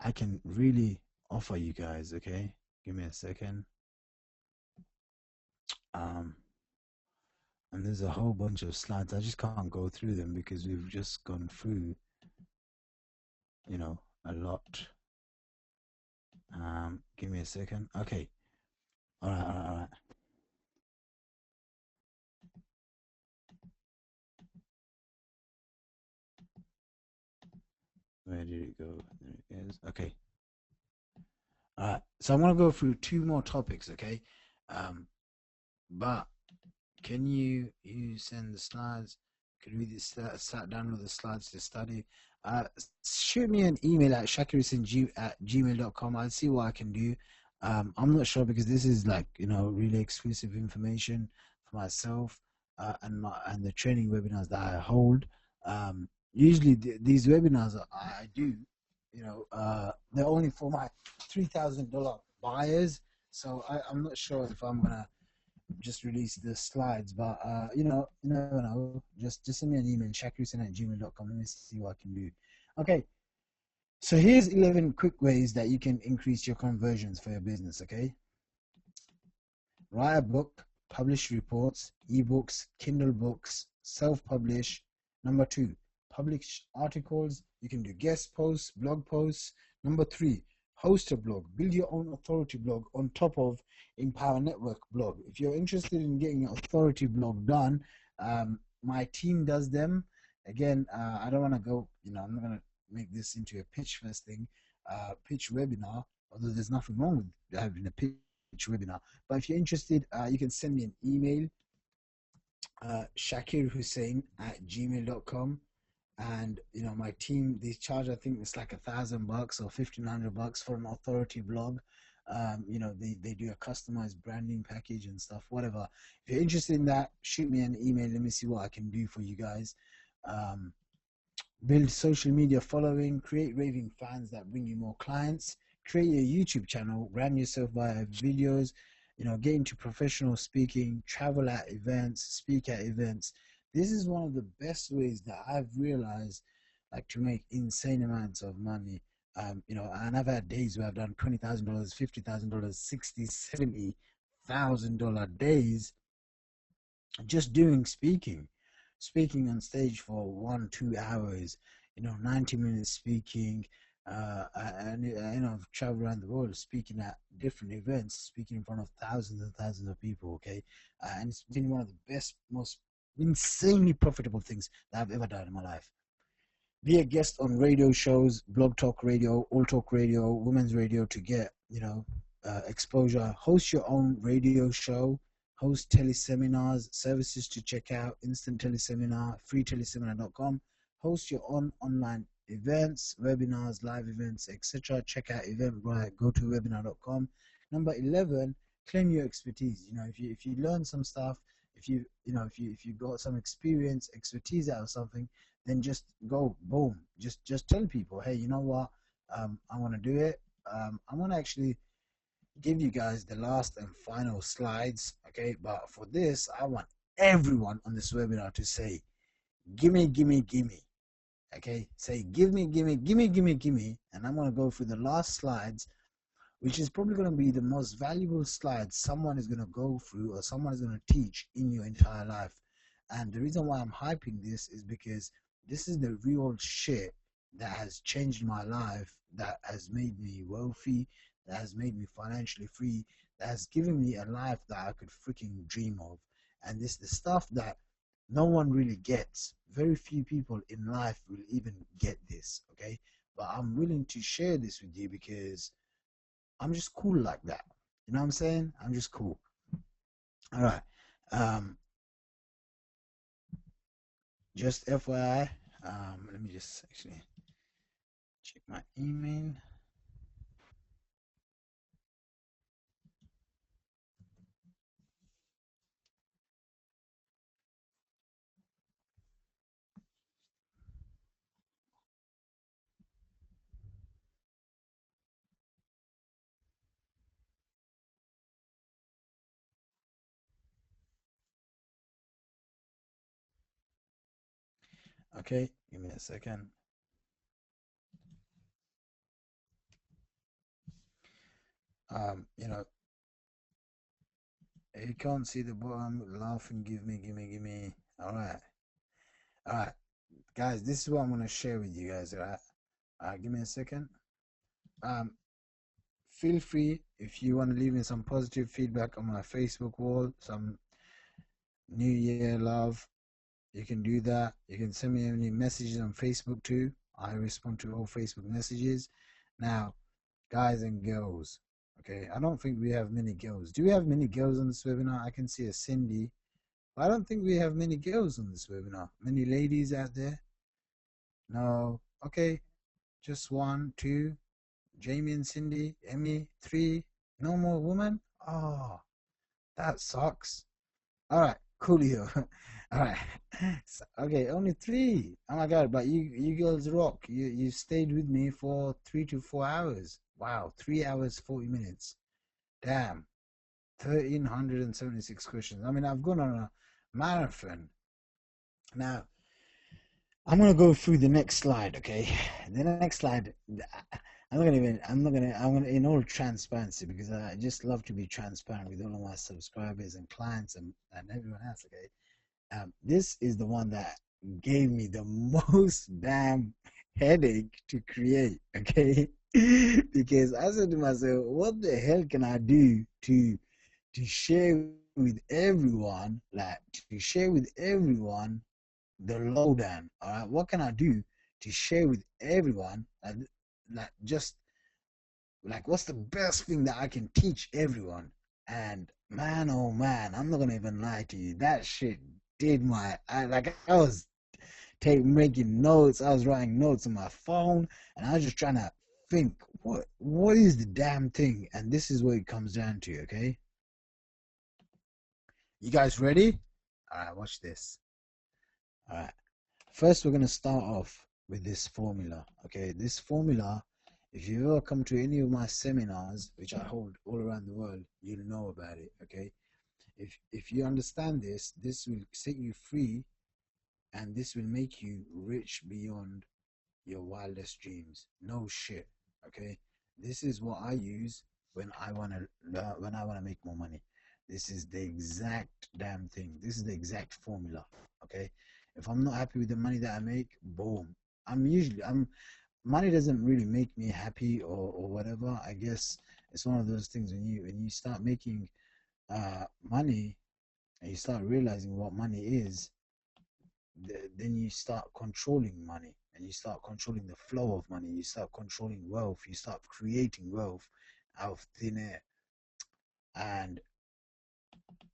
I can really offer you guys, okay? Give me a second. Um, and there's a whole bunch of slides. I just can't go through them because we've just gone through, you know, a lot. Give me a second. Okay. All right, all right, all right. Where did it go? There it is. Okay. All right. So I'm gonna go through two more topics, okay? But can you send the slides? Could we just start download the slides to study? Shoot me an email at shakirhussyin@gmail.com. I'll see what I can do. I'm not sure because this is like really exclusive information for myself and the training webinars that I hold. Usually these webinars I do, they're only for my $3,000 buyers. So I'm not sure if I'm gonna just release the slides, but you never know. Just send me an email, shakirhussyin@gmail.com. Let me see what I can do. Okay, so here's 11 quick ways that you can increase your conversions for your business. Okay, write a book, publish reports, ebooks, Kindle books, self-publish. Number 2, publish articles. You can do guest posts, blog posts. Number 3, host a blog. Build your own authority blog on top of Empower Network blog. If you're interested in getting your authority blog done, my team does them. Again, I don't want to go, I'm not going to make this into a pitch first thing, pitch webinar, although there's nothing wrong with having a pitch webinar. But if you're interested, you can send me an email, shakirhussein@gmail.com. And my team, they charge, I think it's like $1,000 or $1,500 for an authority blog. They do a customized branding package and stuff, whatever. If you're interested in that, shoot me an email. Let me see what I can do for you guys. Build social media following, create raving fans that bring you more clients, create a YouTube channel, brand yourself via videos, get into professional speaking, travel at events, speak at events. This is one of the best ways that I've realized like to make insane amounts of money. And I've had days where I've done $20,000, $50,000, $60,000, $70,000 days just doing speaking on stage for 1-2 hours, 90 minutes speaking. And I've traveled around the world speaking at different events, speaking in front of thousands and thousands of people. Okay, and it's been one of the best, most insanely profitable things that I've ever done in my life. Be a guest on radio shows, blog talk radio, all talk radio, women's radio to get exposure. Host your own radio show. Host teleseminars, services to check out, instant teleseminar, freeteleseminar.com. Host your own online events, webinars, live events, etc. Check out Eventbrite, go to webinar.com. Number 11, claim your expertise. If you learn some stuff, if you got some expertise out of something, then just go boom. Just tell people, hey, you know what? I want to do it. I'm gonna actually give you guys the last and final slides, okay? But for this, I want everyone on this webinar to say, gimme, gimme, gimme, okay? Say, give me, gimme, gimme, gimme, gimme, and I'm gonna go through the last slides, which is probably gonna be the most valuable slides someone is gonna go through or someone is gonna teach in your entire life. And the reason why I'm hyping this is because this is the real shit that has changed my life, that has made me wealthy, that has made me financially free, that has given me a life that I could freaking dream of. And this is the stuff that no one really gets. Very few people in life will even get this, okay? But I'm willing to share this with you because I'm just cool like that. You know what I'm saying? I'm just cool. All right. Just FYI, let me just actually check my email. Okay, give me a second. You know, you can't see the bottom. Laughing, give me. All right, guys. This is what I'm gonna share with you guys. All right. Give me a second. Um, feel free if you want to leave me some positive feedback on my Facebook wall, some New Year love. You can do that. You can send me any messages on Facebook too. I respond to all Facebook messages. Now, guys and girls, okay, I don't think we have many girls. Do we have many girls on this webinar? I can see a Cindy. I don't think we have many girls on this webinar. Many ladies out there? No. Okay, just one, two. Jamie and Cindy, Emmy, three. No more women? Oh, that sucks. All right, coolio. All right. Okay, only three. Oh my God! But you girls rock. You stayed with me for 3 to 4 hours. Wow, 3 hours 40 minutes. Damn, 1,376 questions. I mean, I've gone on a marathon. Now, I'm gonna go through the next slide. Okay, the next slide. I'm gonna, in all transparency, because I just love to be transparent with all of my subscribers and clients and everyone else. Okay. This is the one that gave me the most damn headache to create, okay? Because I said to myself, what the hell can I do to share with everyone, like to share with everyone the lowdown, all right? What can I do to share with everyone, like just like what's the best thing that I can teach everyone? And man, oh man, I'm not gonna even lie to you. That shit did I was making notes. I was writing notes on my phone, and I was just trying to think what is the damn thing. And this is what it comes down to. Okay, you guys ready? All right, watch this. All right, first we're gonna start off with this formula. Okay, this formula. If you ever come to any of my seminars, which I hold all around the world, you'll know about it. Okay, if you understand this, this will set you free, and this will make you rich beyond your wildest dreams. No shit. Okay, this is what I use when I wanna make more money. This is the exact damn thing. This is the exact formula. Okay, if I'm not happy with the money that I make, boom. I'm money doesn't really make me happy or whatever. I guess it's one of those things when you start making money and you start realizing what money is, then you start controlling money and you start controlling the flow of money. You start controlling wealth. You start creating wealth out of thin air. And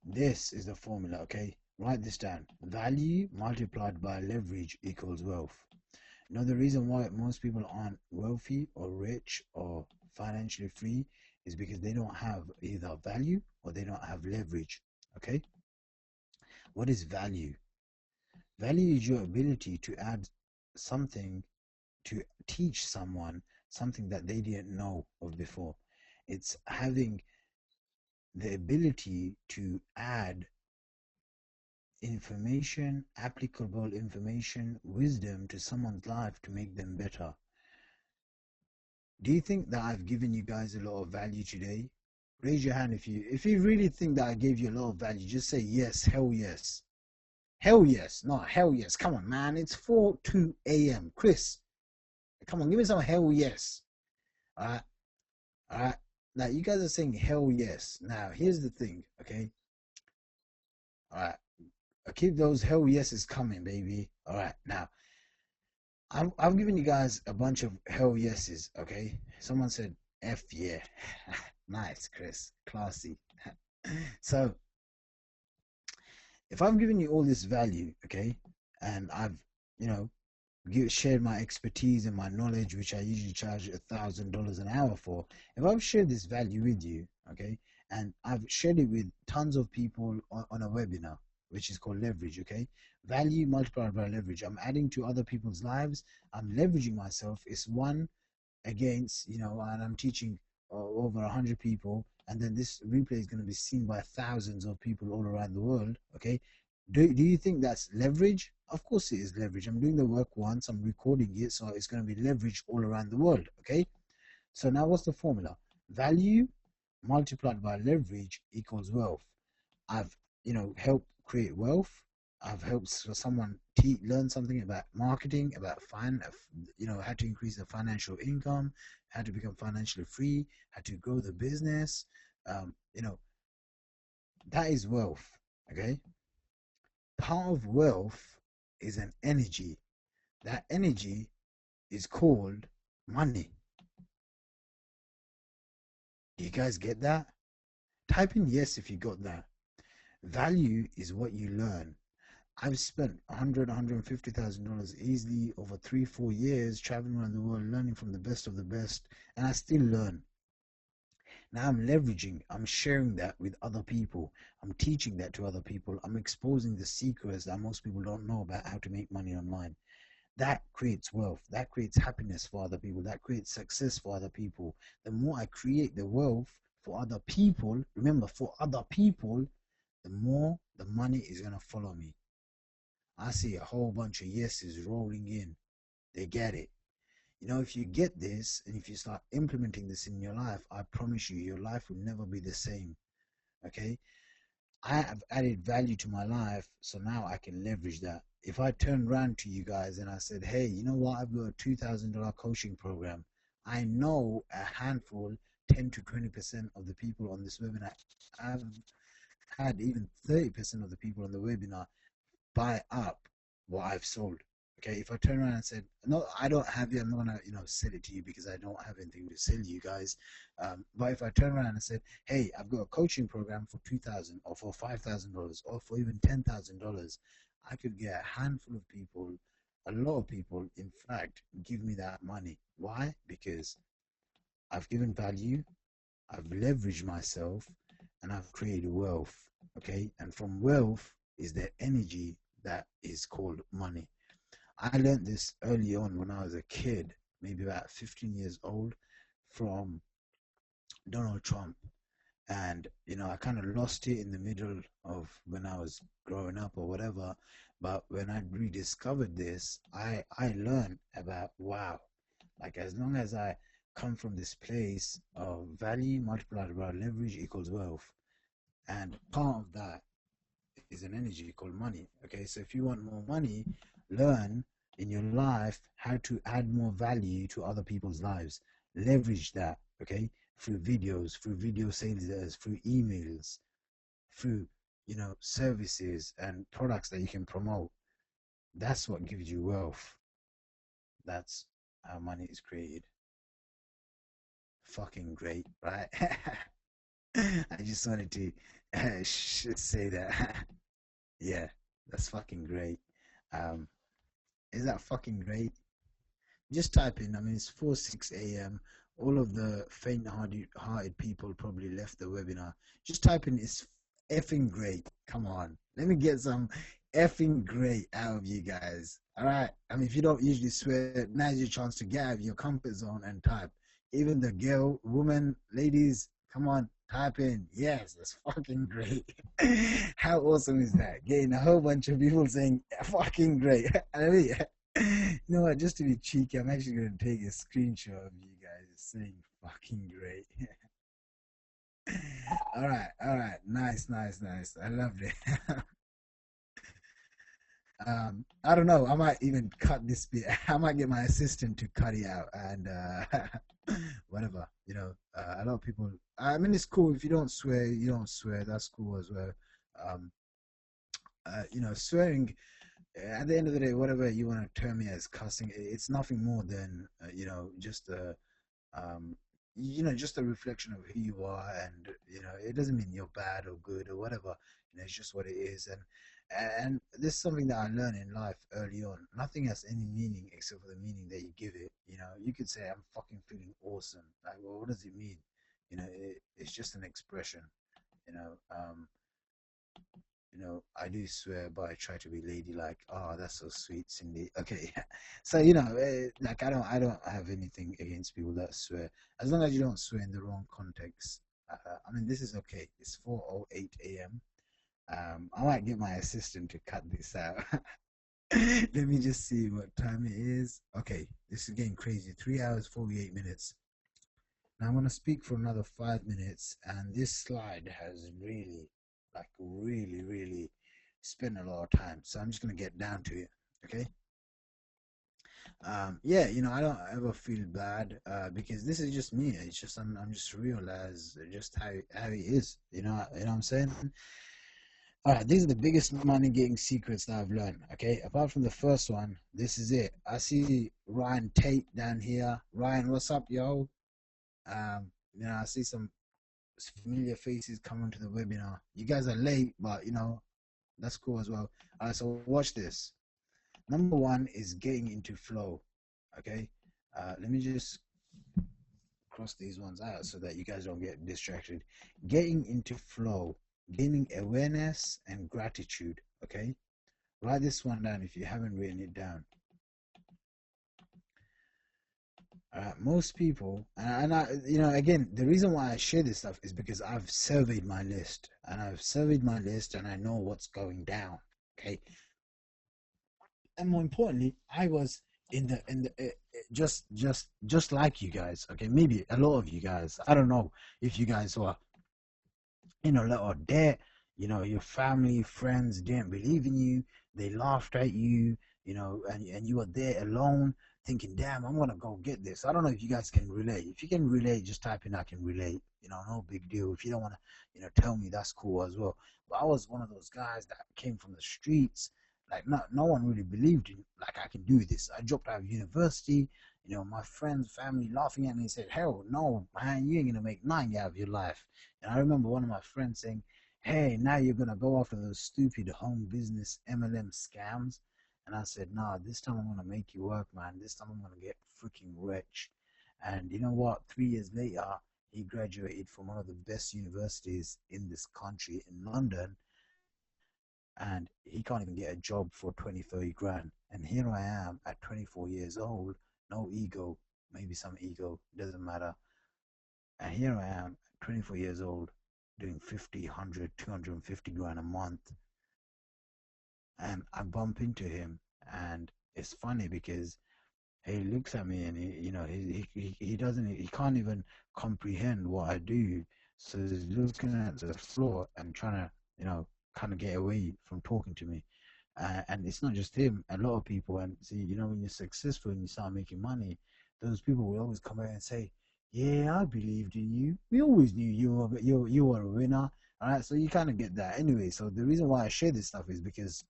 this is the formula, okay? Write this down. Value multiplied by leverage equals wealth. Now, the reason why most people aren't wealthy or rich or financially free is because they don't have either value or they don't have leverage. Okay? What is value? Value is your ability to add something, to teach someone something that they didn't know of before. It's having the ability to add information, applicable information, wisdom to someone's life to make them better. Do you think that I've given you guys a lot of value today? Raise your hand if you really think that I gave you a lot of value. Just say yes, hell yes. Hell yes, not hell yes. Come on, man. It's 4:02 a.m. Chris, come on, give me some hell yes. Alright, alright. Now you guys are saying hell yes. Now here's the thing, okay? Alright. I keep those hell yeses coming, baby. Alright, now I've given you guys a bunch of hell yeses, okay? Someone said F yeah. Nice, Chris. Classy. So, if I've given you all this value, okay, and I've, you know, shared my expertise and my knowledge, which I usually charge $1,000 an hour for, if I've shared this value with you, okay, and I've shared it with tons of people on a webinar, which is called leverage, okay, value multiplied by leverage. I'm adding to other people's lives. I'm leveraging myself. It's one against, you know, and I'm teaching over 100 people, and then this replay is going to be seen by thousands of people all around the world. Okay, do you think that's leverage? Of course it is leverage. I'm doing the work once, I'm recording it, so it's going to be leveraged all around the world. Okay. So now what's the formula? Value multiplied by leverage equals wealth. I've, helped create wealth. I've helped someone learn something about marketing, about how to increase the financial income, how to become financially free, how to grow the business. Um, you know, that is wealth. Okay. Part of wealth is an energy. That energy is called money. Do you guys get that? Type in yes if you got that. Value is what you learn. I've spent $150,000 easily over 3-4 years traveling around the world, learning from the best of the best, and I still learn. Now I'm leveraging, I'm sharing that with other people. I'm teaching that to other people. I'm exposing the secrets that most people don't know about how to make money online. That creates wealth. That creates happiness for other people. That creates success for other people. The more I create the wealth for other people, remember, for other people, the more the money is going to follow me. I see a whole bunch of yeses rolling in. They get it. If you get this and if you start implementing this in your life, I promise you, your life will never be the same. Okay? I have added value to my life, so now I can leverage that. If I turn around to you guys and I said, hey, you know what? I've got a $2,000 coaching program. I know a handful, 10 to 20% of the people on this webinar, I've had even 30% of the people on the webinar buy up what I've sold. Okay, if I turn around and said, no, I don't have it, I'm not gonna, sell it to you because I don't have anything to sell you guys. But if I turn around and said, hey, I've got a coaching program for $2,000 or for $5,000 or for even $10,000, I could get a handful of people, a lot of people, in fact, give me that money. Why? Because I've given value, I've leveraged myself, and I've created wealth. Okay, and from wealth is the energy that is called money. I learned this early on when I was a kid, maybe about 15 years old, from Donald Trump. And, I kind of lost it in the middle of when I was growing up or whatever. But when I rediscovered this, I learned about, wow, like as long as I come from this place of value multiplied by leverage equals wealth. And part of that is an energy called money. Okay, so if you want more money, learn in your life how to add more value to other people's lives. Leverage that, okay, through videos, through video sales, through emails, through services and products that you can promote. That's what gives you wealth. That's how money is created. Fucking great, right? I just wanted to say that. Yeah, that's fucking great. Um, is that fucking great? Just type in. I mean, it's 4:06 a.m. All of the faint-hearted people probably left the webinar. Just type in. It's effing great. Come on, let me get some effing great out of you guys. All right. I mean, if you don't usually swear, now's your chance to get out of your comfort zone and type. Even the girl, woman, ladies, come on, type in. Yes, that's fucking great. How awesome is that? Getting a whole bunch of people saying fucking great. I mean, you know what? Just to be cheeky, I'm actually going to take a screenshot of you guys saying fucking great. All right. Nice. I loved it. I don't know. I might even cut this bit. I might get my assistant to cut it out and whatever. A lot of people. I mean, it's cool if you don't swear. You don't swear. That's cool as well. Um, Swearing. At the end of the day, whatever you want to term it as cussing, it's nothing more than just um, just a reflection of who you are, and it doesn't mean you're bad or good or whatever. It's just what it is, and this is something that I learned in life early on. Nothing has any meaning except for the meaning that you give it. You could say I'm fucking feeling awesome. Like, well, what does it mean? It's just an expression. You know, um, I do swear, but I try to be ladylike. Oh, that's so sweet, Cindy. Okay, so like I don't have anything against people that swear, as long as you don't swear in the wrong context. I mean, this is okay. It's 4:08 a.m. I might get my assistant to cut this out. Let me just see what time it is. Okay, this is getting crazy. 3 hours, 48 minutes. Now I'm going to speak for another 5 minutes, and this slide has really, like, really spent a lot of time. So I'm just going to get down to it. Okay. Yeah, I don't ever feel bad because this is just me. It's just I'm just real as just how it is. You know what I'm saying? All right, these are the biggest money getting secrets that I've learned. Okay, apart from the first one, this is it. I see Ryan Tate down here. Ryan, what's up, yo? I see some familiar faces coming to the webinar. You guys are late, but that's cool as well. All right, so watch this. Number one is getting into flow. Okay, let me just cross these ones out so that you guys don't get distracted. Getting into flow, gaining awareness and gratitude. Okay, write this one down if you haven't written it down. Most people, and I, again, the reason why I share this stuff is because I've surveyed my list, and I know what's going down. Okay, and more importantly, I was in the just like you guys. Okay, maybe a lot of you guys. I don't know if you guys were or debt, your family, friends didn't believe in you. They laughed at you, and you were there alone thinking, damn, I'm going to go get this. I don't know if you guys can relate. If you can relate, just type in, I can relate, no big deal. If you don't want to, tell me, that's cool as well. But I was one of those guys that came from the streets. Like, no one really believed in, like, I can do this. I dropped out of university, my friends, family laughing at me and said, hell no, man, you ain't going to make nothing out of your life. And I remember one of my friends saying, hey, now you're going to go after those stupid home business MLM scams. And I said, nah, this time I'm going to make you work, man. This time I'm going to get freaking rich. And you know what? 3 years later, he graduated from one of the best universities in this country, in London. And he can't even get a job for 20, 30 grand. And here I am at 24 years old, no ego, maybe some ego, doesn't matter. And here I am, 24 years old, doing 50, 100, 250 grand a month. And I bump into him, and it's funny because he looks at me and he doesn't, he can't even comprehend what I do. So he's looking at the floor and trying to, kind of get away from talking to me. And it's not just him, a lot of people. And see, when you're successful and you start making money, those people will always come out and say, yeah, I believed in you. We always knew you were a winner. All right, so you kind of get that anyway. So the reason why I share this stuff is because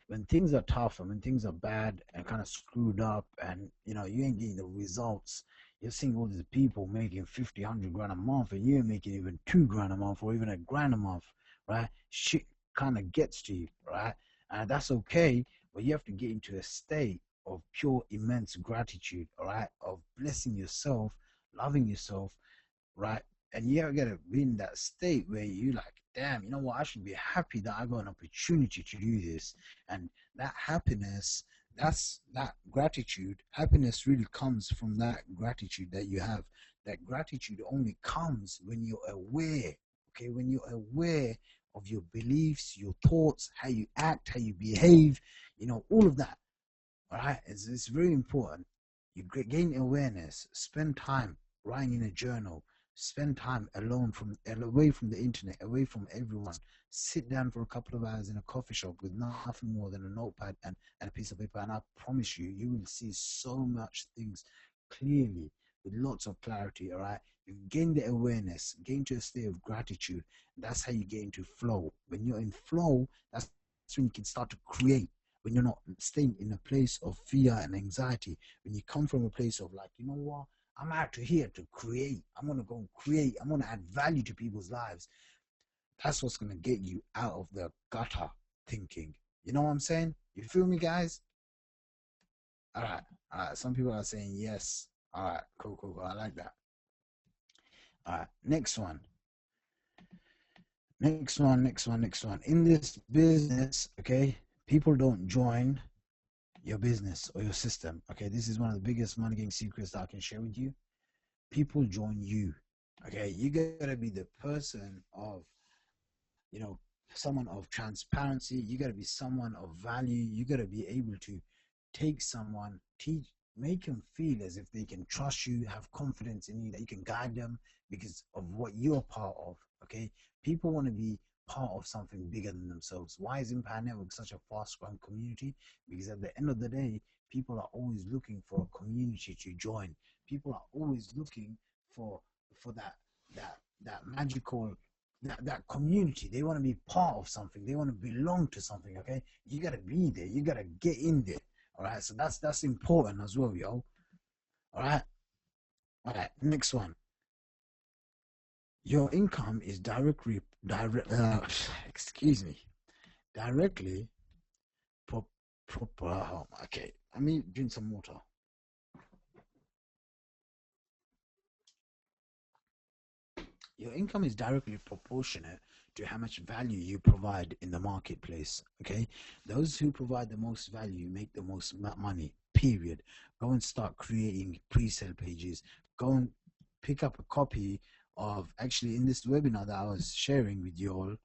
when things are tough and when things are bad and kind of screwed up, and you ain't getting the results, you're seeing all these people making 50, 100 grand a month, and you ain't making even 2 grand a month or even a grand a month, right? Shit kind of gets to you, right? And that's okay, but you have to get into a state of pure immense gratitude, all right, of blessing yourself, loving yourself, right? And you gotta be in that state where you like, damn, you know what, I should be happy that I got an opportunity to do this. And that happiness, that's that gratitude. Happiness really comes from that gratitude that you have. That gratitude only comes when you're aware, okay, when you're aware of your beliefs, your thoughts, how you act, how you behave, all of that. All right, it's very important. You gain awareness, spend time writing in a journal, spend time alone away from the internet, away from everyone. Sit down for a couple of hours in a coffee shop with nothing more than a notepad and a piece of paper, and I promise you, you will see so much things clearly with lots of clarity. All right, you gain the awareness, gain to a state of gratitude. That's how you get into flow. When you're in flow, that's when you can start to create, when you're not staying in a place of fear and anxiety, when you come from a place of like, you know what, I'm out here to create. I'm going to go and create. I'm going to add value to people's lives. That's what's going to get you out of the gutter thinking. You know what I'm saying? You feel me, guys? All right. All right. Some people are saying yes. All right. Cool. I like that. All right. Next one. In this business, okay, people don't join your business or your system. Okay, this is one of the biggest money getting secrets that I can share with you. People join you. Okay, you gotta be the person of, someone of transparency. You got to be someone of value. You got to be able to take someone, teach, make them feel as if they can trust you, have confidence in you, that you can guide them because of what you're part of. Okay, people want to be part of something bigger than themselves. Why is Empire Network such a fast-growing community? Because at the end of the day, people are always looking for a community to join. People are always looking for that magical, that community. They want to be part of something. They want to belong to something. Okay, you gotta be there. You gotta get in there. All right, so that's important as well, yo. All right, next one. Your income is directly excuse me, directly okay, let me drink some water. Your income is directly proportionate to how much value you provide in the marketplace. Okay, those who provide the most value make the most money, period. Go and start creating pre-sale pages. Go and pick up a copy of, actually, in this webinar that I was sharing with you all,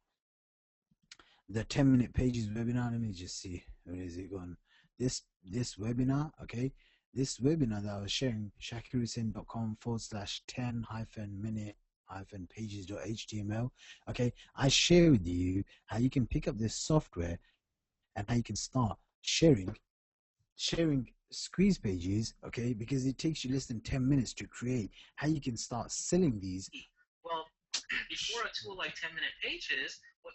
the 10-minute pages webinar. Let me just see, where is it going? This webinar, okay, this webinar that I was sharing, shakirhusyin.com/10-minute-pages.html. okay, I share with you how you can pick up this software and how you can start sharing squeeze pages, okay, because it takes you less than 10 minutes to create. How you can start selling these. Well, before a tool like 10-minute pages, what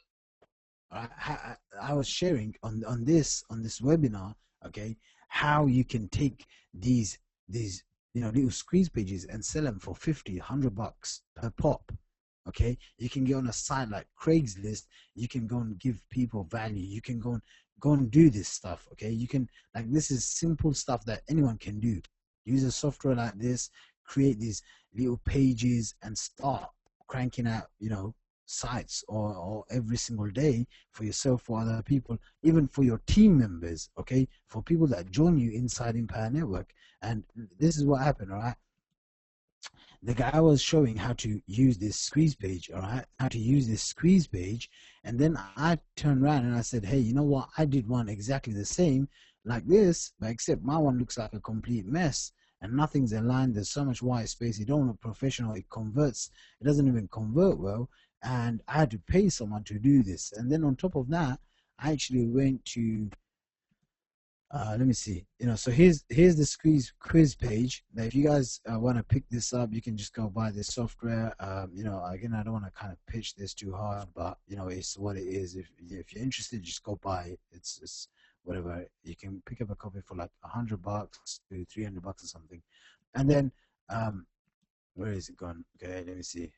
I was sharing on this webinar, okay, how you can take these little squeeze pages and sell them for 50, $100 per pop. Okay, you can get on a site like Craigslist. You can go and give people value. You can go and do this stuff. Okay, you can, like, this is simple stuff that anyone can do. Use a software like this, create these little pages, and start cranking out, sites or every single day for yourself, for other people, even for your team members. Okay, for people that join you inside Empire Network. And this is what happened. All right, the guy was showing how to use this squeeze page, all right, how to use this squeeze page. And then I turned around and I said, hey, you know what, I did one exactly the same like this, but except my one looks like a complete mess and nothing's aligned. There's so much white space. It don't look professional. It doesn't even convert well. And I had to pay someone to do this. And then on top of that, I actually went to let me see, so here's the quiz page. Now if you guys want to pick this up, you can just go buy this software. Again, I don't want to kind of pitch this too hard, but it's what it is. If you're interested, just go buy it. It's whatever. You can pick up a copy for like $100 to $300 or something. And then where is it gone? Okay, let me see.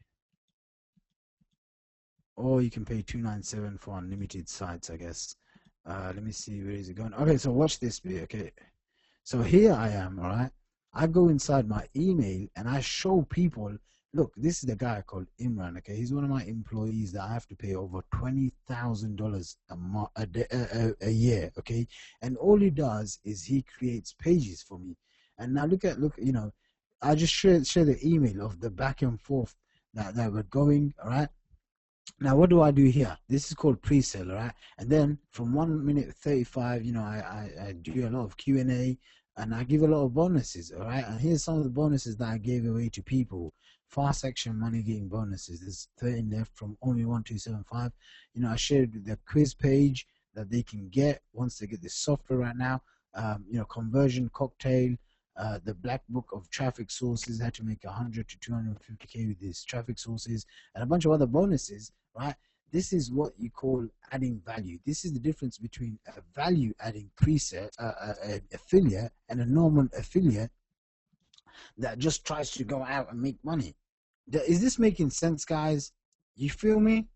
Or you can pay $297 for unlimited sites, I guess. Let me see, where is it going? Okay, so watch this bit. Okay, so here I am. All right, I go inside my email and I show people, look, this is the guy called Imran. Okay, he's one of my employees that I have to pay over $20,000 a year. Okay, and all he does is he creates pages for me. And now look, I just share the email of the back and forth that we're going. All right. Now, what do I do here? This is called pre-sale, right? And then from 1 minute 35, I do a lot of Q&A and I give a lot of bonuses, all right? And here's some of the bonuses that I gave away to people. Fast action money getting bonuses. There's 13 left from only 1275. I shared the quiz page that they can get once they get this software right now. Conversion cocktail, the black book of traffic sources, had to make 100 to 250K with these traffic sources, and a bunch of other bonuses, right? This is what you call adding value. This is the difference between a value adding preset, an affiliate, and a normal affiliate that just tries to go out and make money. Is this making sense, guys? You feel me?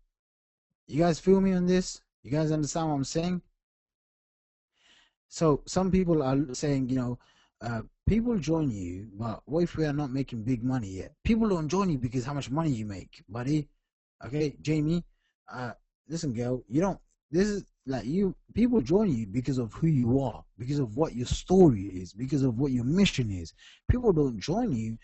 You guys feel me on this? You guys understand what I'm saying? So some people are saying, people join you, but what if we are not making big money yet? People don't join you because how much money you make, buddy. Okay, Jamie, listen, girl, this is like people join you because of who you are, because of what your story is, because of what your mission is. People don't join you.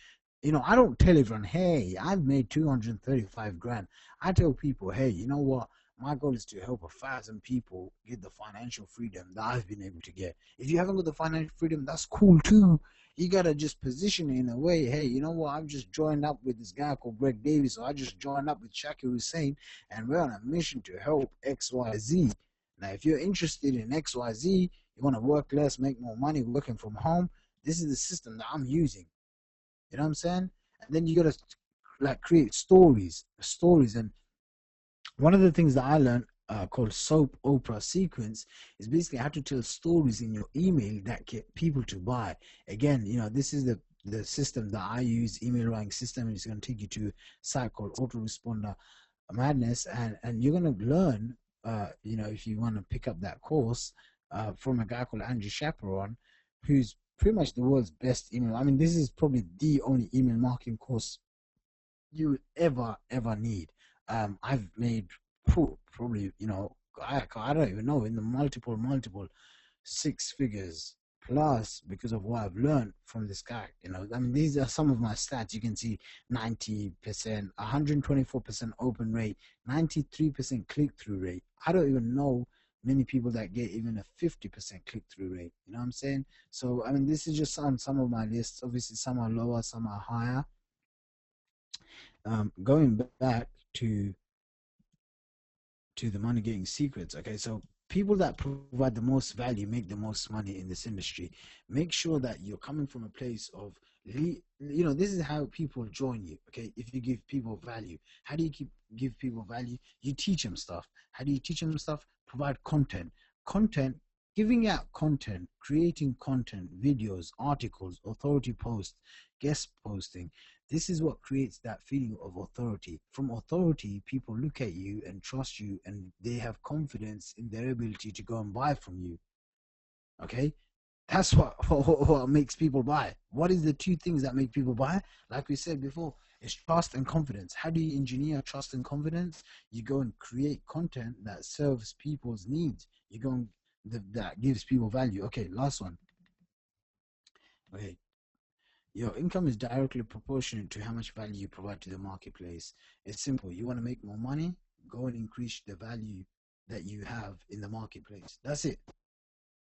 I don't tell everyone, hey, I've made 235 grand. I tell people, hey, you know what? My goal is to help 1,000 people get the financial freedom that I've been able to get. If you haven't got the financial freedom, that's cool too. You gotta just position it in a way. Hey, you know what? I've just joined up with this guy called Greg Davis, or I just joined up with Shaqir Hussyin, and we're on a mission to help XYZ. Now, if you're interested in XYZ, you want to work less, make more money working from home, this is the system that I'm using. You know what I'm saying? And then you gotta like create stories. And one of the things that I learned called soap opera sequence is basically how to tell stories in your email that get people to buy. Again, this is the system that I use, email writing system. It's going to take you to a site called Autoresponder Madness, and you're going to learn, if you want to pick up that course from a guy called Andrew Chaperon, who's pretty much the world's best email. I mean, this is probably the only email marketing course you would ever need. I've made probably, I don't even know, in the multiple six figures plus because of what I've learned from this guy. I mean, these are some of my stats. You can see 90%, 124% open rate, 93% click-through rate. I don't even know many people that get even a 50% click-through rate. You know what I'm saying? So, I mean, this is just on some of my lists. Obviously, some are lower, some are higher. Going back to the money getting secrets. Okay, so people that provide the most value make the most money in this industry. Make sure that you're coming from a place of this is how people join you. Okay, if you give people value, how do you give people value? You teach them stuff. How do you teach them stuff? Provide content. Giving out content, creating content, videos, articles, authority posts, guest posting. This is what creates that feeling of authority. From authority, people look at you and trust you, and they have confidence in their ability to go and buy from you. Okay? That's what makes people buy. What is the two things that make people buy? Like we said before, it's trust and confidence. How do you engineer trust and confidence? You go and create content that serves people's needs. You go and that gives people value. Okay, last one. Okay, your income is directly proportionate to how much value you provide to the marketplace. It's simple. You want to make more money? Go and increase the value that you have in the marketplace. That's it.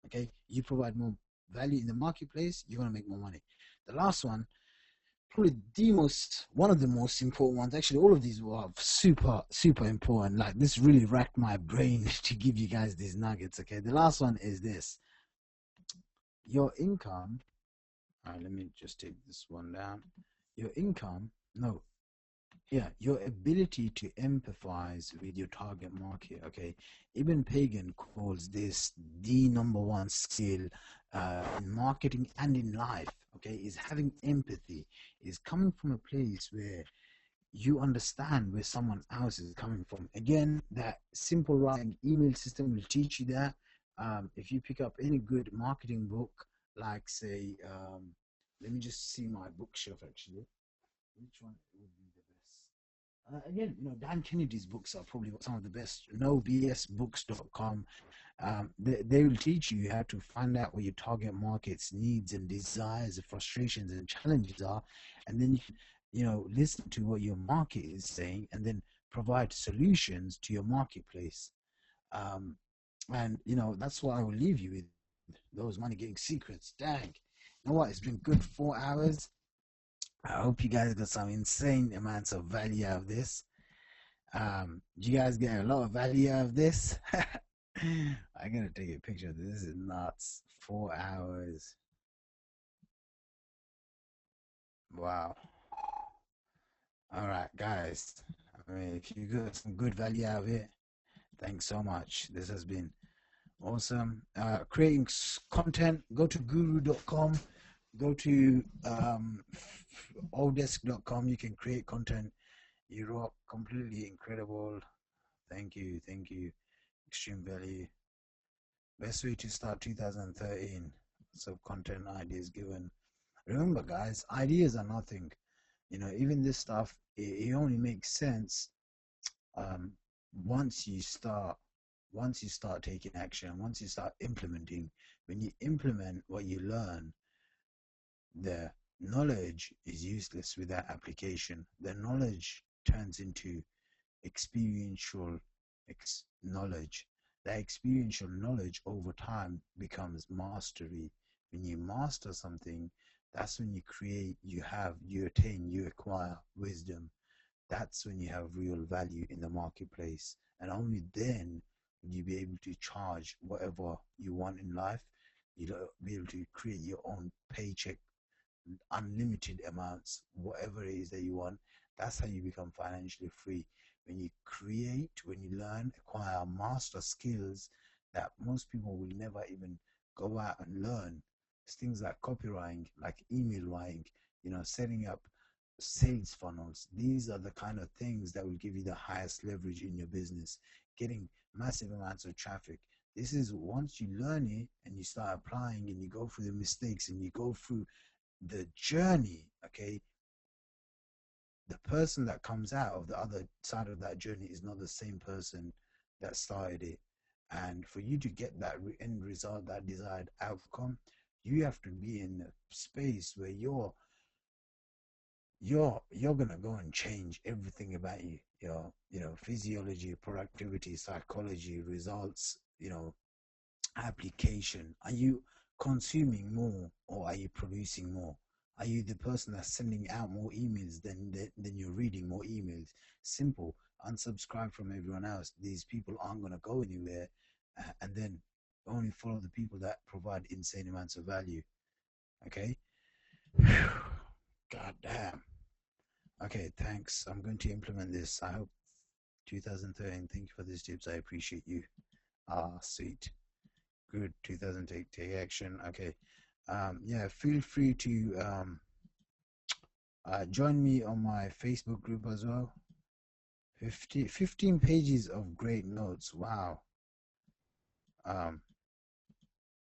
Okay? You provide more value in the marketplace, you're going to make more money. The last one, probably one of the most important ones. Actually, all of these were super important. Like, this really racked my brain to give you guys these nuggets. Okay? The last one is this. Your income. All right, let me just take this one down. Your ability to empathize with your target market. Okay, Ibn Pagan calls this the number one skill in marketing and in life. Okay, is having empathy, is coming from a place where you understand where someone else is coming from. Again, that simple writing email system will teach you that. If you pick up any good marketing book, like say, let me just see my bookshelf actually. Which one would be the best? Again, Dan Kennedy's books are probably some of the best. NoBSBooks.com. They will teach you how to find out what your target market's needs and desires, and frustrations and challenges are, and then listen to what your market is saying, and then provide solutions to your marketplace. And that's what I will leave you with. Those money getting secrets. Dang, you know what? It's been good 4 hours. I hope you guys got some insane amounts of value out of this. You guys get a lot of value out of this? I gotta take a picture of this. This is nuts. 4 hours. Wow. All right, guys. I mean, if you got some good value out of it, thanks so much. This has been awesome. Creating content, go to guru.com, go to alldesk.com. You can create content. You rock, completely incredible. Thank you. Extreme value. Best way to start 2013. So content ideas given. Remember, guys, ideas are nothing. Even this stuff, it only makes sense once you start taking action, once you start implementing. When you implement what you learn, the knowledge is useless without application. The knowledge turns into experiential knowledge. That experiential knowledge over time becomes mastery. When you master something, that's when you create, you attain, you acquire wisdom. That's when you have real value in the marketplace. And only then will you be able to charge whatever you want in life. You'll be able to create your own paycheck, unlimited amounts, whatever it is that you want. That's how you become financially free. When you create, when you learn, acquire, master skills that most people will never even go out and learn. It's things like copywriting, like email writing, setting up sales funnels. These are the kind of things that will give you the highest leverage in your business, getting massive amounts of traffic. This is once you learn it and you start applying and you go through the mistakes and you go through the journey, okay, the person that comes out of the other side of that journey is not the same person that started it. And for you to get that end result, that desired outcome, you have to be in a space where you're gonna go and change everything about you, your physiology, productivity, psychology, results, application. Are you consuming more or are you producing more? Are you the person that's sending out more emails than you're reading more emails? Simple. Unsubscribe from everyone else. These people aren't going to go anywhere, and then only follow the people that provide insane amounts of value. Okay. God damn. Okay, thanks. I'm going to implement this. I hope 2013. Thank you for these tips. I appreciate you. Sweet. Good. 2008. Take action. Okay. Yeah, feel free to join me on my Facebook group as well. 15 pages of great notes. Wow.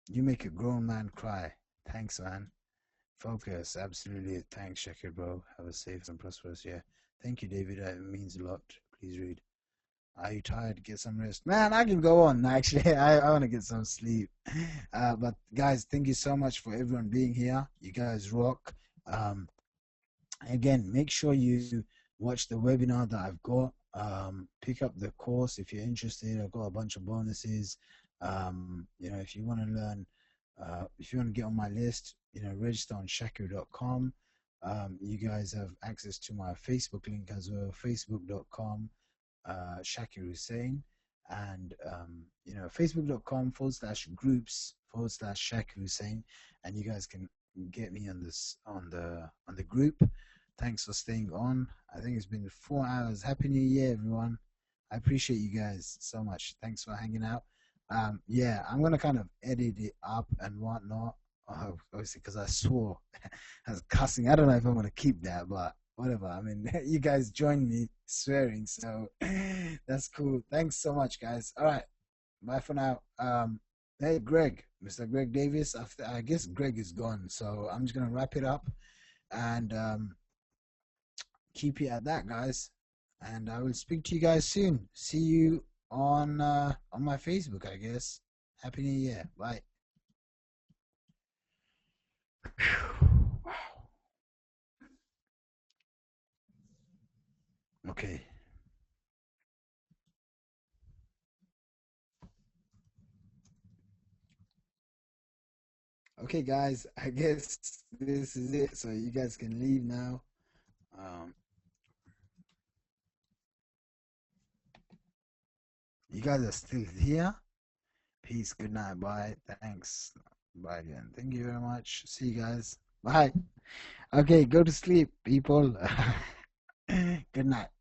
You make a grown man cry. Thanks, man. Focus. Absolutely. Thanks, Shaqir, bro. Have a safe and prosperous year. Thank you, David. It means a lot. Please read. Are you tired? Get some rest. Man, I can go on. Actually, I want to get some sleep. But guys, thank you so much for everyone being here. You guys rock. Again, make sure you watch the webinar that I've got. Pick up the course if you're interested. I've got a bunch of bonuses. If you want to learn, if you want to get on my list, register on shaqir.com. You guys have access to my Facebook link as well, facebook.com Shaqir Hussyin, and facebook.com/groups/Shaqir Hussyin, and you guys can get me on this on the group. Thanks for staying on. I think it's been 4 hours. Happy New Year, everyone. I appreciate you guys so much. Thanks for hanging out. Yeah, I'm gonna kind of edit it up and whatnot. Obviously, because I swore, I was cussing. I don't know if I'm gonna keep that, but whatever. I mean, you guys joined me swearing, so that's cool. Thanks so much, guys. All right, bye for now. Hey, Greg, Mr. Greg Davis. I guess Greg is gone, so I'm just gonna wrap it up and keep it at that, guys. And I will speak to you guys soon. See you on my Facebook, I guess. Happy New Year. Bye. Wow. Okay. Okay, guys. I guess this is it. So you guys can leave now. You guys are still here. Peace. Good night. Bye. Thanks. Bye again. Thank you very much. See you guys. Bye. Okay, go to sleep, people. Good night.